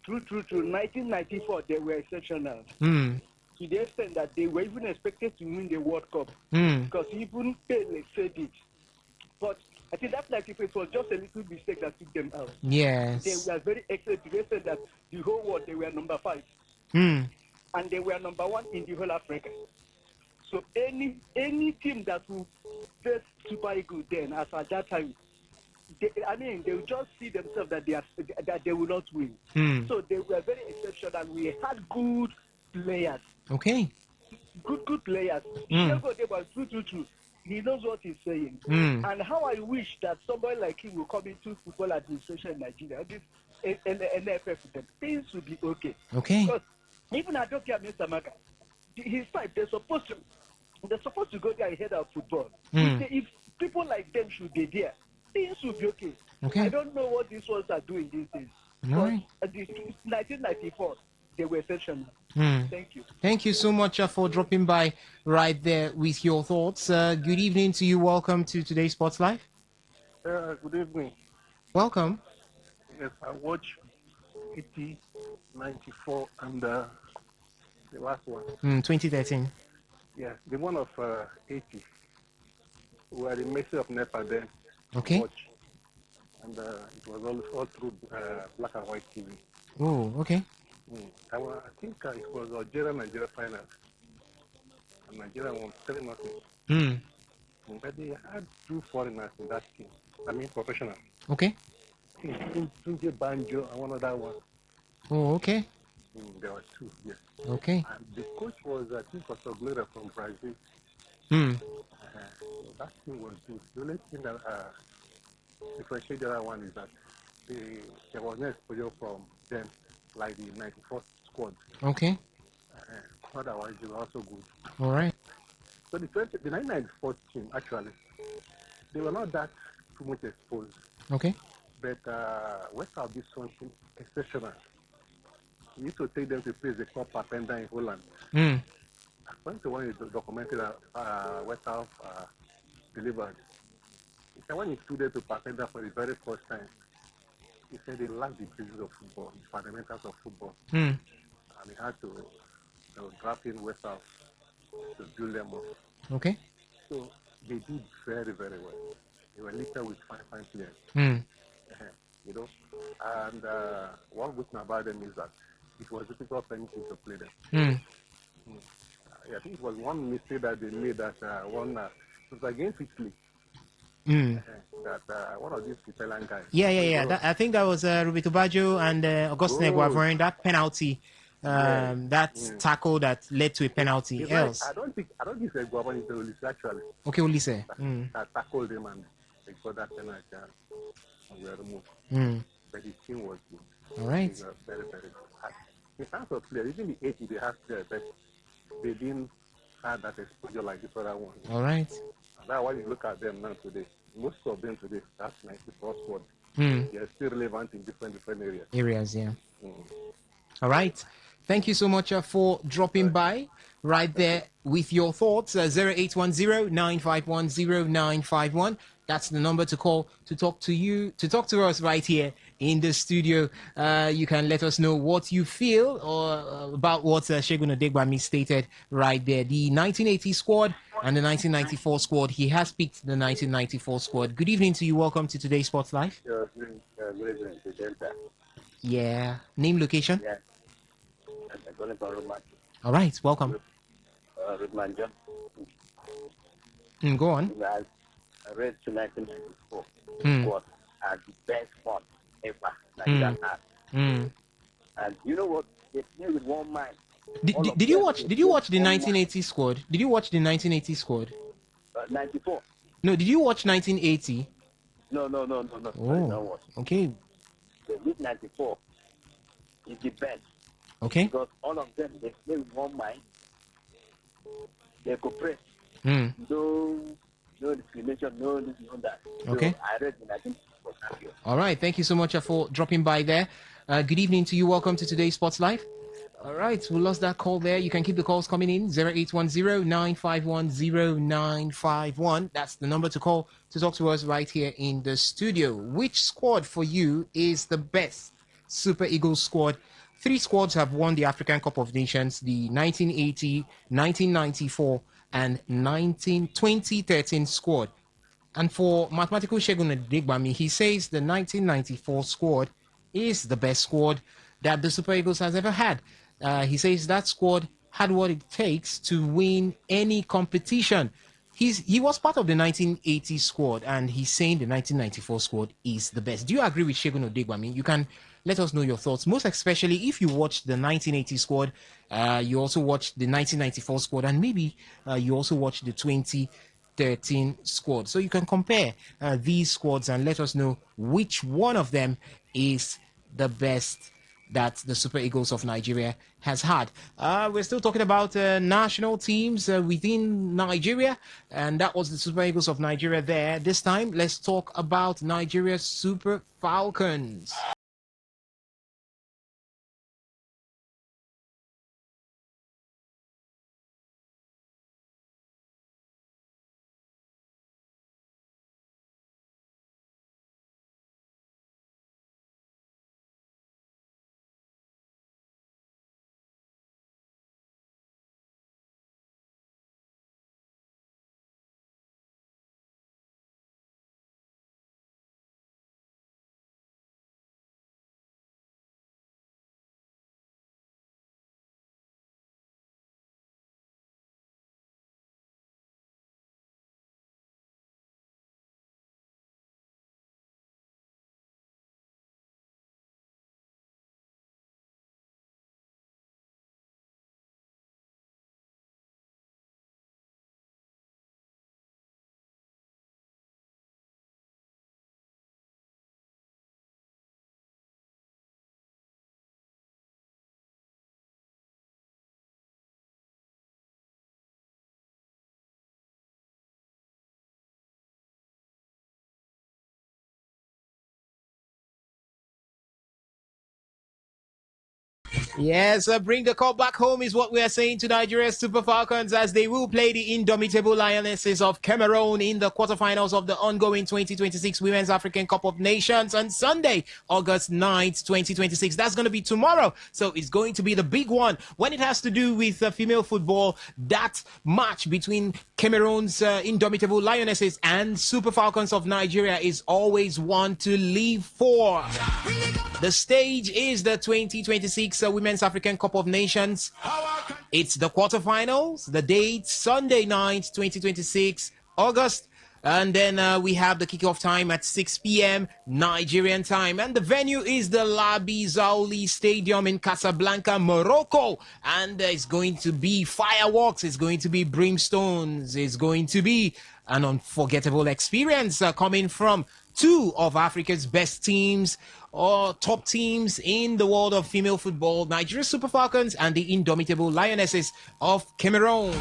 True. 1994, they were exceptional. Hmm. To the extent that they were even expected to win the World Cup. Hmm. Because even Pele said it. But I think that 94 was just a little mistake that took them out. Yes. They were very excellent to the extent that the whole world, they were number 5. Hmm. And they were number 1 in the whole Africa. So any team that will face Super Eagles then, as at that time, they will just see themselves that they will not win. Hmm. So they were very exceptional. We had good players. Okay. Good players. Diego was true. He knows what he's saying. And how I wish that somebody like him will come into football administration in Nigeria. This NFF, things will be okay. Okay. Because even Adoke and Mr. Maka, his type, they're supposed to go there ahead of football. If people like them should be there, things will be okay. I don't know what these ones are doing these days. All right. But 1994, they were exceptional. Thank you. Thank you so much for dropping by right there with your thoughts. Good evening to you. Welcome to today's Sports Live. Good evening. Welcome. Yes, I watch 80, 94, and the last one. 2013. Yeah, the one of 80. We were the mercy of NEPA then. Okay. Watch. And it was all through black and white TV. Oh, okay. I think it was Nigeria final. And Nigeria won 3-0. But they had 2 foreigners in that team. I mean, professional. Okay. Tunje Banjo and one other one. Oh, okay. There were 2, yes. Okay. And the coach was, I think, Osoglera from Brazil. That team was good. The only thing that differentiated the other one is that there was no exposure from them, like the 94 squad. Okay. Otherwise, they were also good. All right. So the 1994 team, actually, they were not that too much exposed. Okay. But West Ham did something exceptional. We used to take them to play the Cup Papenda in Holland. When the one is documented West Ham delivered, he said when he stood there to Papenda for the very first time, he said they lacked the basics of football, the fundamentals of football. And he had to draft in West Ham to build them up. Okay. So they did very, very well. They were littered with fine players. You know, and one good thing about them is that it was difficult for anything to play them. I think it was one mistake that they made that it was against Italy. That one of these Italian guys. Yeah. I think that was Roberto Baggio and Augustine Guavorin. That penalty, that tackle that led to a penalty. Else, I don't think it's Guavorin, it's Olise actually. Okay, Olise. That tackled him and they got that penalty and we were removed. But the team was good. All right. They were very, very good. In terms of players, even the 80 they have players, but they didn't have that exposure like this other one. All right. And that's why you look at them now today. Most of them today, that's 94 squad. They are still relevant in different areas. Yeah. All right. Thank you so much for dropping by right there with your thoughts. 0810-951-0951. That's the number to call to talk to us right here in the studio. You can let us know what you feel or about what Segun Odegbami stated right there. The 1980 squad and the 1994 squad. He has picked the 1994 squad. Good evening to you. Welcome to today's Sports Live. Good evening to Delta. Yeah. Name, location? Yeah. I'm calling from Rudman. All right. Welcome. Rudman John. Go on. I read to 1994 What? as the best one ever Nigeria had. And you know what? They play with one mind. Did you watch the 1980 squad? Did you watch the 1980 squad? 94. No, did you watch 1980? No. Oh, okay. The mid 94 is the best. Okay. Because all of them, they play with one mind. They cooperate. No discrimination, no this, no that. Okay. So I read in 1994. All right. Thank you so much for dropping by there. Good evening to you. Welcome to today's Sports Live. All right. We lost that call there. You can keep the calls coming in 0810-951-0951. That's the number to call to talk to us right here in the studio. Which squad for you is the best Super Eagles squad? 3 squads have won the African Cup of Nations, the 1980, 1994, and 2013 squad. And for mathematical Shegun Digbami, he says the 1994 squad is the best squad that the Super Eagles has ever had. He says that squad had what it takes to win any competition. He was part of the 1980 squad, and he's saying the 1994 squad is the best. Do you agree with Shegun Odegbami? You can let us know your thoughts, most especially if you watched the 1980 squad, you also watched the 1994 squad, and maybe you also watched the 2013 squad. So you can compare these squads and let us know which one of them is the best that the Super Eagles of Nigeria has had. We're still talking about national teams within Nigeria, and that was the Super Eagles of Nigeria there. This time, let's talk about Nigeria's Super Falcons. Yes, bring the call back home is what we are saying to Nigeria's Super Falcons as they will play the indomitable Lionesses of Cameroon in the quarterfinals of the ongoing 2026 Women's African Cup of Nations on Sunday, August 9th, 2026. That's going to be tomorrow. So it's going to be the big one. When it has to do with female football, that match between Cameroon's indomitable Lionesses and Super Falcons of Nigeria is always one to live for. The stage is the 2026 Women's African Cup of Nations. It's the quarterfinals. The date, Sunday night, 2026, August. And then we have the kickoff time at 6 p.m. Nigerian time. And the venue is the Labi Zauli Stadium in Casablanca, Morocco. And it's going to be fireworks. It's going to be brimstones. It's going to be an unforgettable experience coming from 2 of Africa's best teams or top teams in the world of female football, Nigeria Super Falcons and the indomitable Lionesses of Cameroon.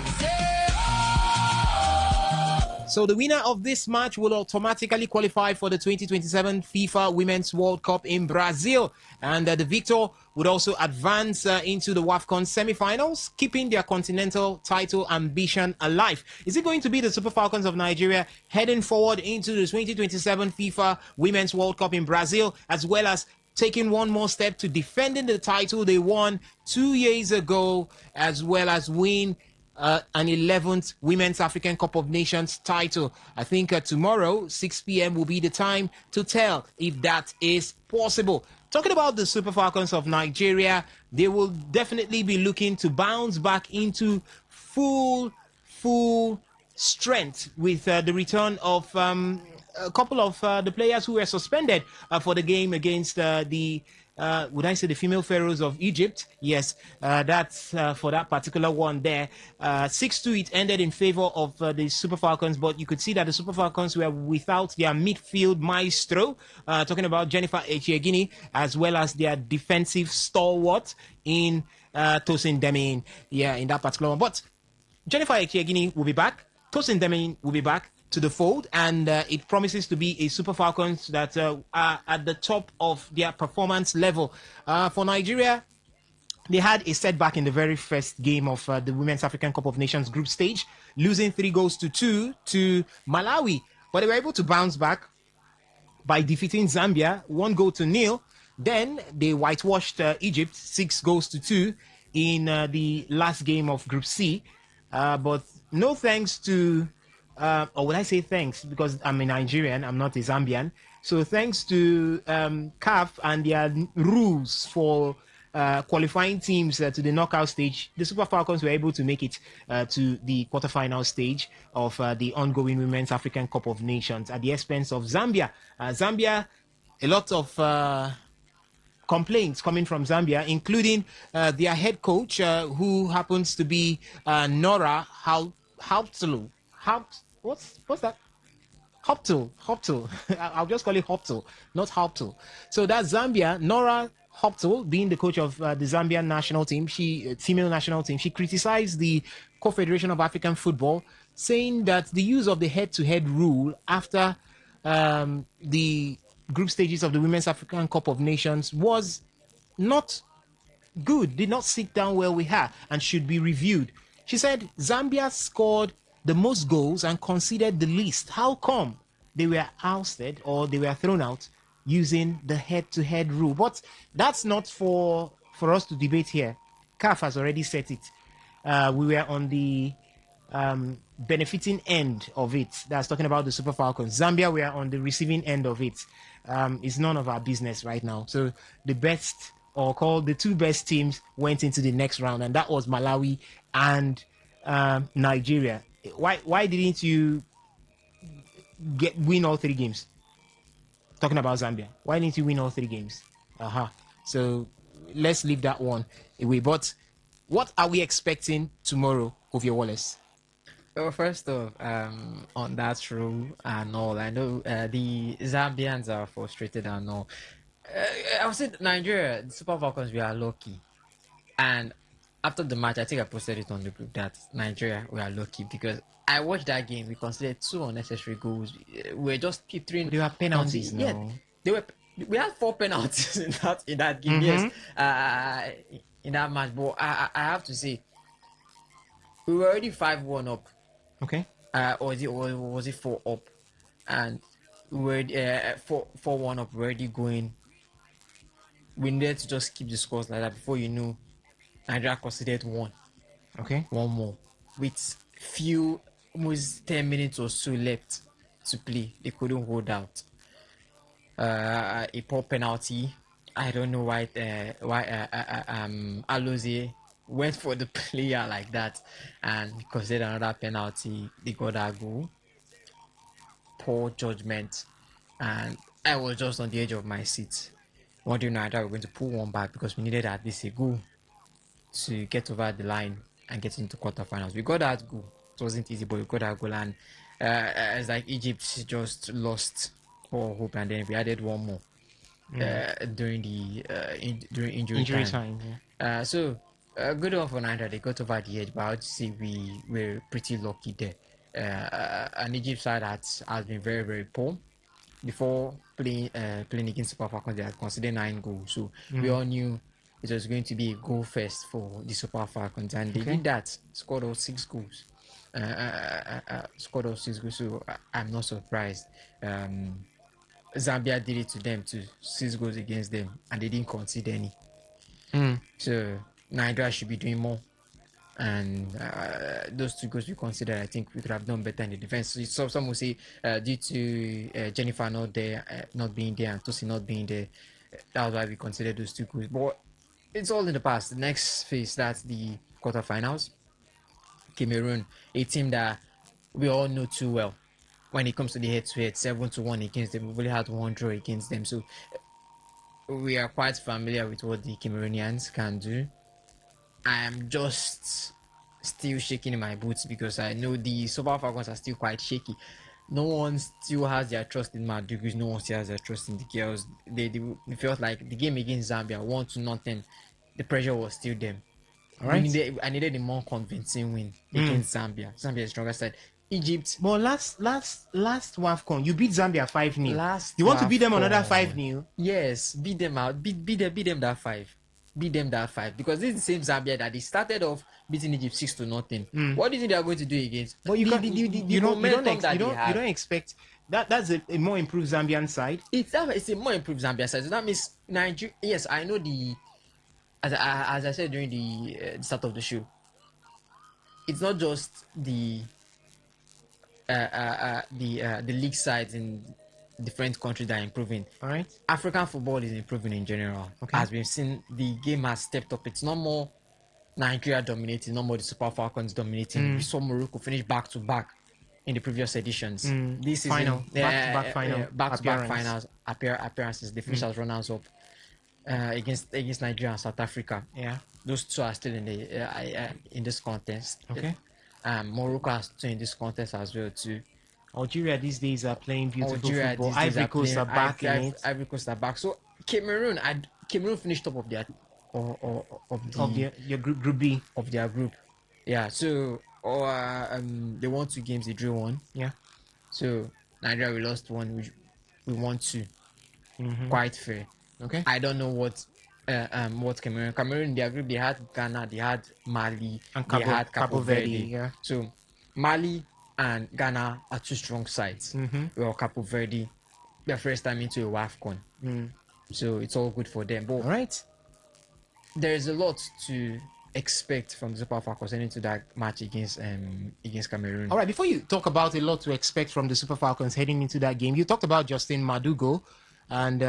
So the winner of this match will automatically qualify for the 2027 FIFA Women's World Cup in Brazil. And the victor would also advance into the WAFCON semi-finals, keeping their continental title ambition alive. Is it going to be the Super Falcons of Nigeria heading forward into the 2027 FIFA Women's World Cup in Brazil, as well as taking one more step to defending the title they won 2 years ago, as well as win an 11th Women's African Cup of Nations title? I think tomorrow, 6 p.m. will be the time to tell if that is possible. Talking about the Super Falcons of Nigeria, they will definitely be looking to bounce back into full strength with the return of a couple of the players who were suspended for the game against the would I say the female pharaohs of Egypt? Yes, that's for that particular one there. 6-2 it ended in favor of the Super Falcons, but you could see that the Super Falcons were without their midfield maestro, talking about Jennifer Echiegini, as well as their defensive stalwart in Tosin Demin. Yeah, in that particular one. But Jennifer Echiegini will be back. Tosin Demin will be back. to the fold, and it promises to be a Super Falcons that are at the top of their performance level. For Nigeria, they had a setback in the very first game of the Women's African Cup of Nations group stage, losing 3-2 to Malawi. But they were able to bounce back by defeating Zambia 1-0. Then they whitewashed Egypt 6-2 in the last game of Group C. But no thanks to, or would I say thanks, because I'm a Nigerian, I'm not a Zambian. So thanks to CAF and their rules for qualifying teams to the knockout stage, the Super Falcons were able to make it to the quarterfinal stage of the ongoing Women's African Cup of Nations at the expense of Zambia. Zambia, a lot of complaints coming from Zambia, including their head coach, who happens to be Nora Hauptelu. What's that? Hoptel. I'll just call it Hoptel, not Hoptel. So that's Zambia. Nora Hoptel, being the coach of the Zambian national team, female national team, she criticized the Confederation of African Football, saying that the use of the head-to-head rule after the group stages of the Women's African Cup of Nations was not good, did not sit down well with her, and should be reviewed. She said Zambia scored the most goals and conceded the least. How come they were ousted or they were thrown out using the head-to-head rule? But that's not for us to debate here. CAF has already set it. We were on the benefiting end of it. That's talking about the Super Falcons. Zambia, we are on the receiving end of it. It's none of our business right now. So the best, or called the two best teams, went into the next round, and that was Malawi and Nigeria. Why didn't you win all three games? Talking about Zambia, why didn't you win all three games? So let's leave that one away. But what are we expecting tomorrow, Ovie Wallace? Well, first off, on that rule and all, I know the Zambians are frustrated and all. I would say Nigeria, the Super Falcons, we are lucky. And after the match, I think I posted it on the group that Nigeria, we are lucky because I watched that game. We considered 2 unnecessary goals. We're just throwing. They were penalties, no? Yeah, they were. We had 4 penalties in that game. Yes, in that match. But I have to say, we were already 5-1 up. Okay. Or was it 4 up? And we were 4-1 up, already going. We needed to just keep the scores like that. Before you know, Nigeria considered 1. Okay. 1 more. With almost 10 minutes or so left to play. They couldn't hold out. A poor penalty. I don't know why Alozie went for the player like that, and because they had another penalty, they got that goal. Poor judgment, and I was just on the edge of my seat, wondering whether we were going to pull one back because we needed at least a goal to get over the line and get into quarterfinals. We got that goal. It wasn't easy, but we got that goal, and it's like Egypt just lost all hope, and then we added one more during during injury time. Yeah. So good one for Nigeria. They got over the edge, but I would say we were pretty lucky there. And Egypt side has been very, very poor. Before playing against Super Falcons, they had considered 9 goals. So we all knew it was going to be a goal fest for the Super Falcons, and they did that. Scored all 6 goals. Scored all 6 goals. So I'm not surprised. Zambia did it to them too. 6 goals against them, and they didn't concede any. So Nigeria should be doing more. And those 2 goals we considered, I think we could have done better in the defense. So some will say due to Jennifer not being there, and Tosi not being there, that was why we considered those 2 goals. But it's all in the past. The next phase, that's the quarterfinals. Cameroon, a team that we all know too well. When it comes to the head-to-head, 7-1 against them. We only had 1 draw against them, so we are quite familiar with what the Cameroonians can do. I am just still shaking in my boots because I know the Super Falcons are still quite shaky. No one still has their trust in Madugus. No one still has their trust in the girls. They felt like the game against Zambia, 1-0. The pressure was still them. All right. I needed a more convincing win against Zambia. Zambia's stronger side. Egypt. But last WAFCON, you beat Zambia 5-0. Last You want to beat them another WAFCON. 5-0? Yes, beat them out. Beat them that 5. Beat them that 5. Because this is the same Zambia that they started off beating Egypt 6-0. What do you think they are going to do against? But you don't expect that's a more improved Zambian side. It's a more improved Zambia side. So that means Nigeria. Yes, I know as I said during the start of the show, it's not just the league sides in different countries that are improving. All right. African football is improving in general. Okay. As we've seen, the game has stepped up. It's not more Nigeria dominating, not more the Super Falcons dominating. We saw Morocco finish back to back in the previous editions. This final, season, back to back finals appearances. They finished as runners up against Nigeria and South Africa. Yeah, those two are still in this contest. Okay. Morocco are still in this contest as well too. Algeria these days are playing beautiful football. Ivory Coast are back in it. Ivory Coast are back. So Cameroon finished top of their your group B of their group. Yeah. So they won 2 games, they drew 1. Yeah. So Nigeria, we lost 1, we won 2. Quite fair. Okay. I don't know what Cameroon in their group, they had Ghana, they had Mali, and they had Cabo Verde. Yeah. So Mali and Ghana are 2 strong sides. Well, Cabo Verde, their first time into a WAFCON. So it's all good for them. But all right, there's a lot to expect from the Super Falcons heading into that match against Cameroon. All right, before you talk about a lot to expect from the Super Falcons heading into that game, you talked about Justin Madugo and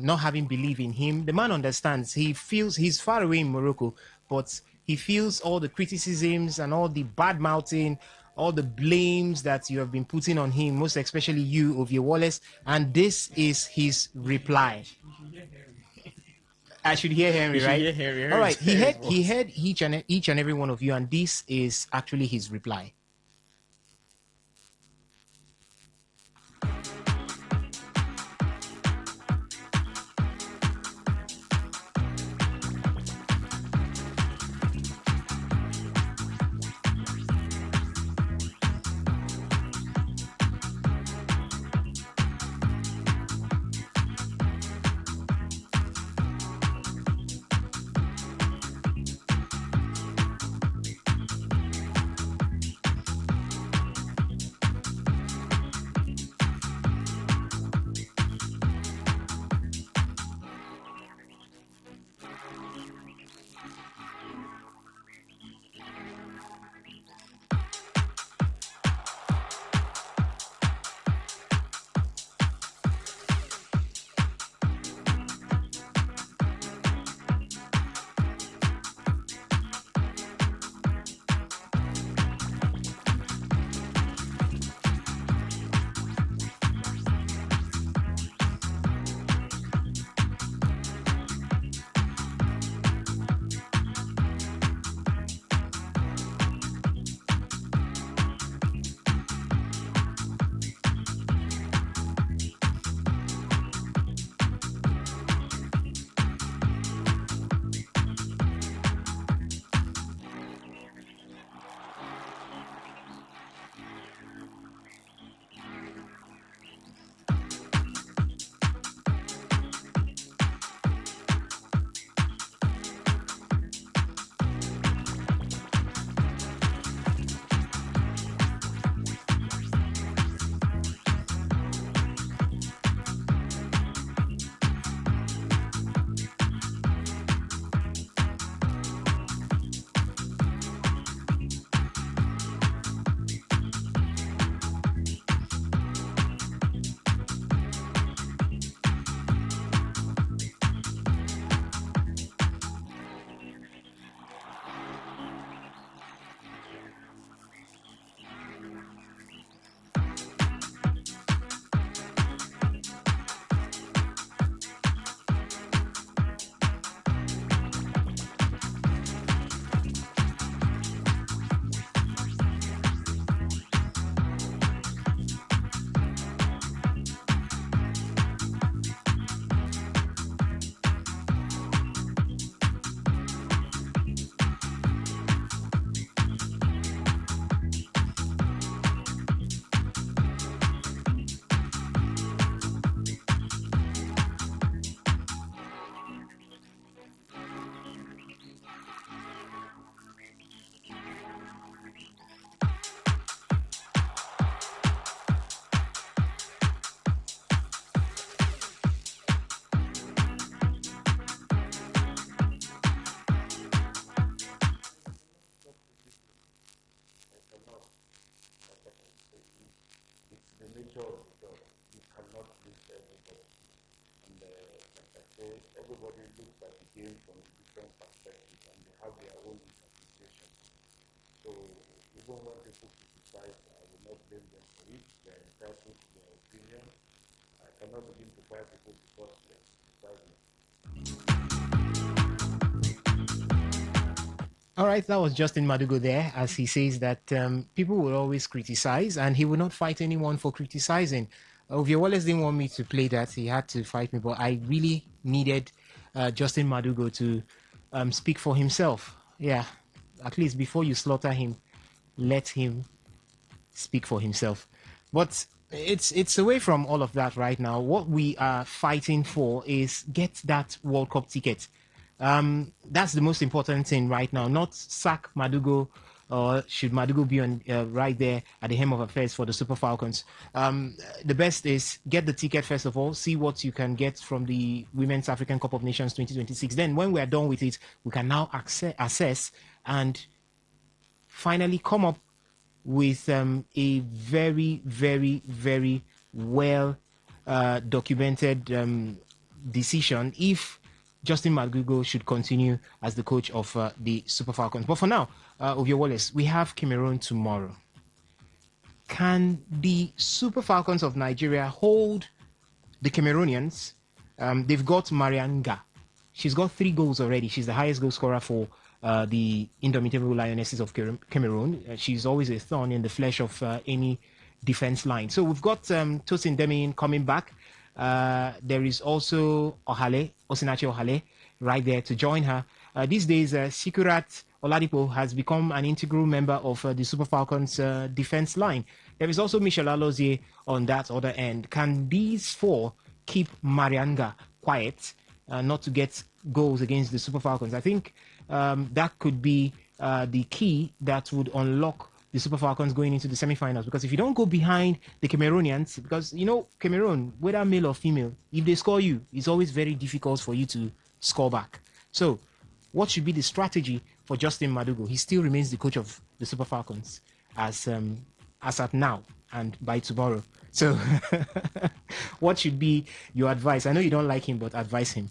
not having belief in him. The man understands. He feels he's far away in Morocco, but he feels all the criticisms and all the bad mouthing, all the blames that you have been putting on him, most especially you, Ovie Wallace, and this is his reply. I should hear Henry, right? Hear Henry. All right, he heard each and every one of you, and this is actually his reply. the nature of the job. You cannot please everybody. And like I say, everybody looks at the game from a different perspective and they have their own interpretation. So even when people criticize, I will not blame them for it. They are entitled to their opinion. I cannot begin to fire people because they criticize me. All right, that was Justin Madugo there, as he says that people will always criticize and he will not fight anyone for criticizing. Ovie Wallace didn't want me to play that. He had to fight me, but I really needed Justin Madugo to speak for himself. Yeah, at least before you slaughter him, let him speak for himself. But it's away from all of that right now. What we are fighting for is get that World Cup ticket. That's the most important thing right now. Not sack Madugo, or should Madugo be on right there at the helm of affairs for the Super Falcons. The best is get the ticket first of all. See what you can get from the Women's African Cup of Nations 2026. Then, when we are done with it, we can now assess and finally come up with a very, very, very well documented decision if Justin Madugo should continue as the coach of the Super Falcons. But for now, Ovie Wallace, we have Cameroon tomorrow. Can the Super Falcons of Nigeria hold the Cameroonians? They've got Marianga. She's got 3 goals already. She's the highest goal scorer for the indomitable Lionesses of Cameroon. She's always a thorn in the flesh of any defense line. So we've got Tosin Demin coming back. There is also Osinachi Ohale, right there to join her. These days, Sikurat Oladipo has become an integral member of the Super Falcons defense line. There is also Michel Alozie on that other end. Can these 4 keep Marianga quiet, not to get goals against the Super Falcons? I think that could be the key that would unlock the Super Falcons going into the semifinals. Because if you don't go behind the Cameroonians, because you know Cameroon, whether male or female, if they score you, it's always very difficult for you to score back. So, what should be the strategy for Justin Madugo? He still remains the coach of the Super Falcons as at now and by tomorrow. So, what should be your advice? I know you don't like him, but advise him.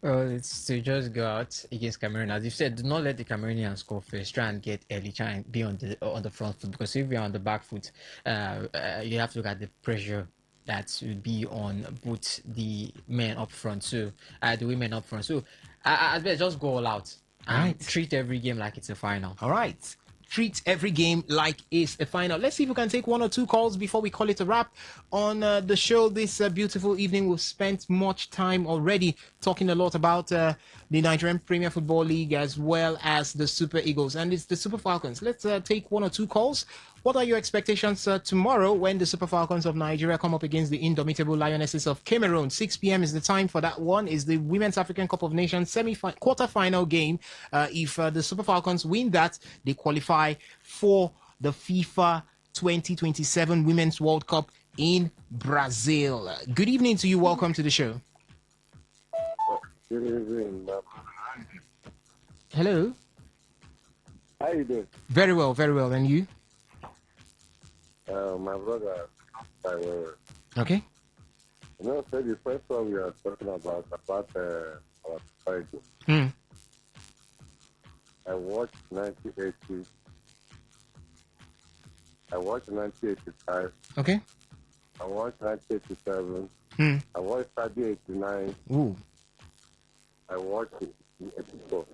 Well, it's to just go out against Cameroon. As you said, do not let the Cameroonians score first. Try and get early. Try and be on the front foot, because if you're on the back foot, you have to look at the pressure that will be on both the men up front, so the women up front. So I bet just go all out and treat every game like it's a final. All right. Treat every game like it's a final. Let's see if we can take 1 or 2 calls before we call it a wrap on the show this beautiful evening. We've spent much time already talking a lot about the Nigerian Premier Football League as well as the Super Eagles, and it's the Super Falcons. Let's take 1 or 2 calls. What are your expectations tomorrow when the Super Falcons of Nigeria come up against the indomitable Lionesses of Cameroon? 6 p.m. is the time for that one. Is the Women's African Cup of Nations quarter-final game. If the Super Falcons win that, they qualify for the FIFA 2027 Women's World Cup in Brazil. Good evening to you. Welcome to the show. Good evening. Hello. How you doing? Very well, very well. And you? My brother, okay. You know, so the first one we are talking about our society. I watched 1980. I watched 1985. Okay. I watched 1987. I watched 1989. Ooh. I watched 1984.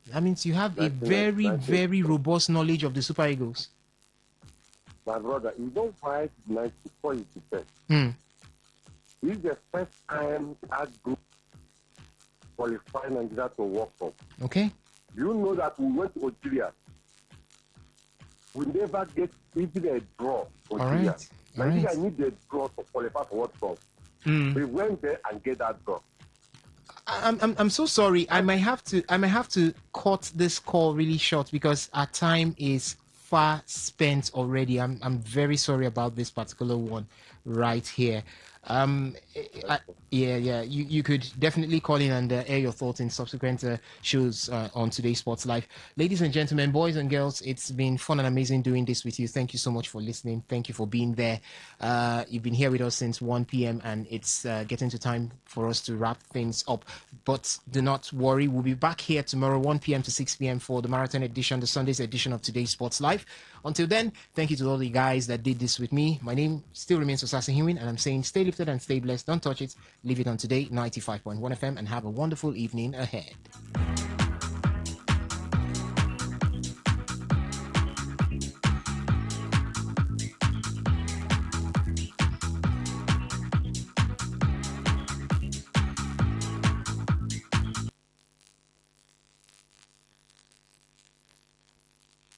That means you have a very, very robust knowledge of the Super Eagles. My brother, you don't fight 94 is the best. This is the first time that group qualified Nigeria to World Cup. Okay. Do you know that we went to Algeria? We never get even a draw. Algeria. Nigeria need a draw to qualify for World Cup. We went there and get that draw. I'm so sorry. I might have to cut this call really short because our time is far spent already. I'm very sorry about this particular one right here. Um, yeah. You could definitely call in and air your thoughts in subsequent shows on today's Sports Live. Ladies and gentlemen, boys and girls, it's been fun and amazing doing this with you. Thank you so much for listening. Thank you for being there. You've been here with us since 1 p.m. and it's getting to time for us to wrap things up. But do not worry, we'll be back here tomorrow 1 p.m. to 6 p.m. for the marathon edition, the Sunday's edition of today's Sports Live. Until then, thank you to all the guys that did this with me. My name still remains Osasa Hewin, and I'm saying stay lifted and stay blessed. Don't touch it. Leave it on Today 95.1 FM and have a wonderful evening ahead.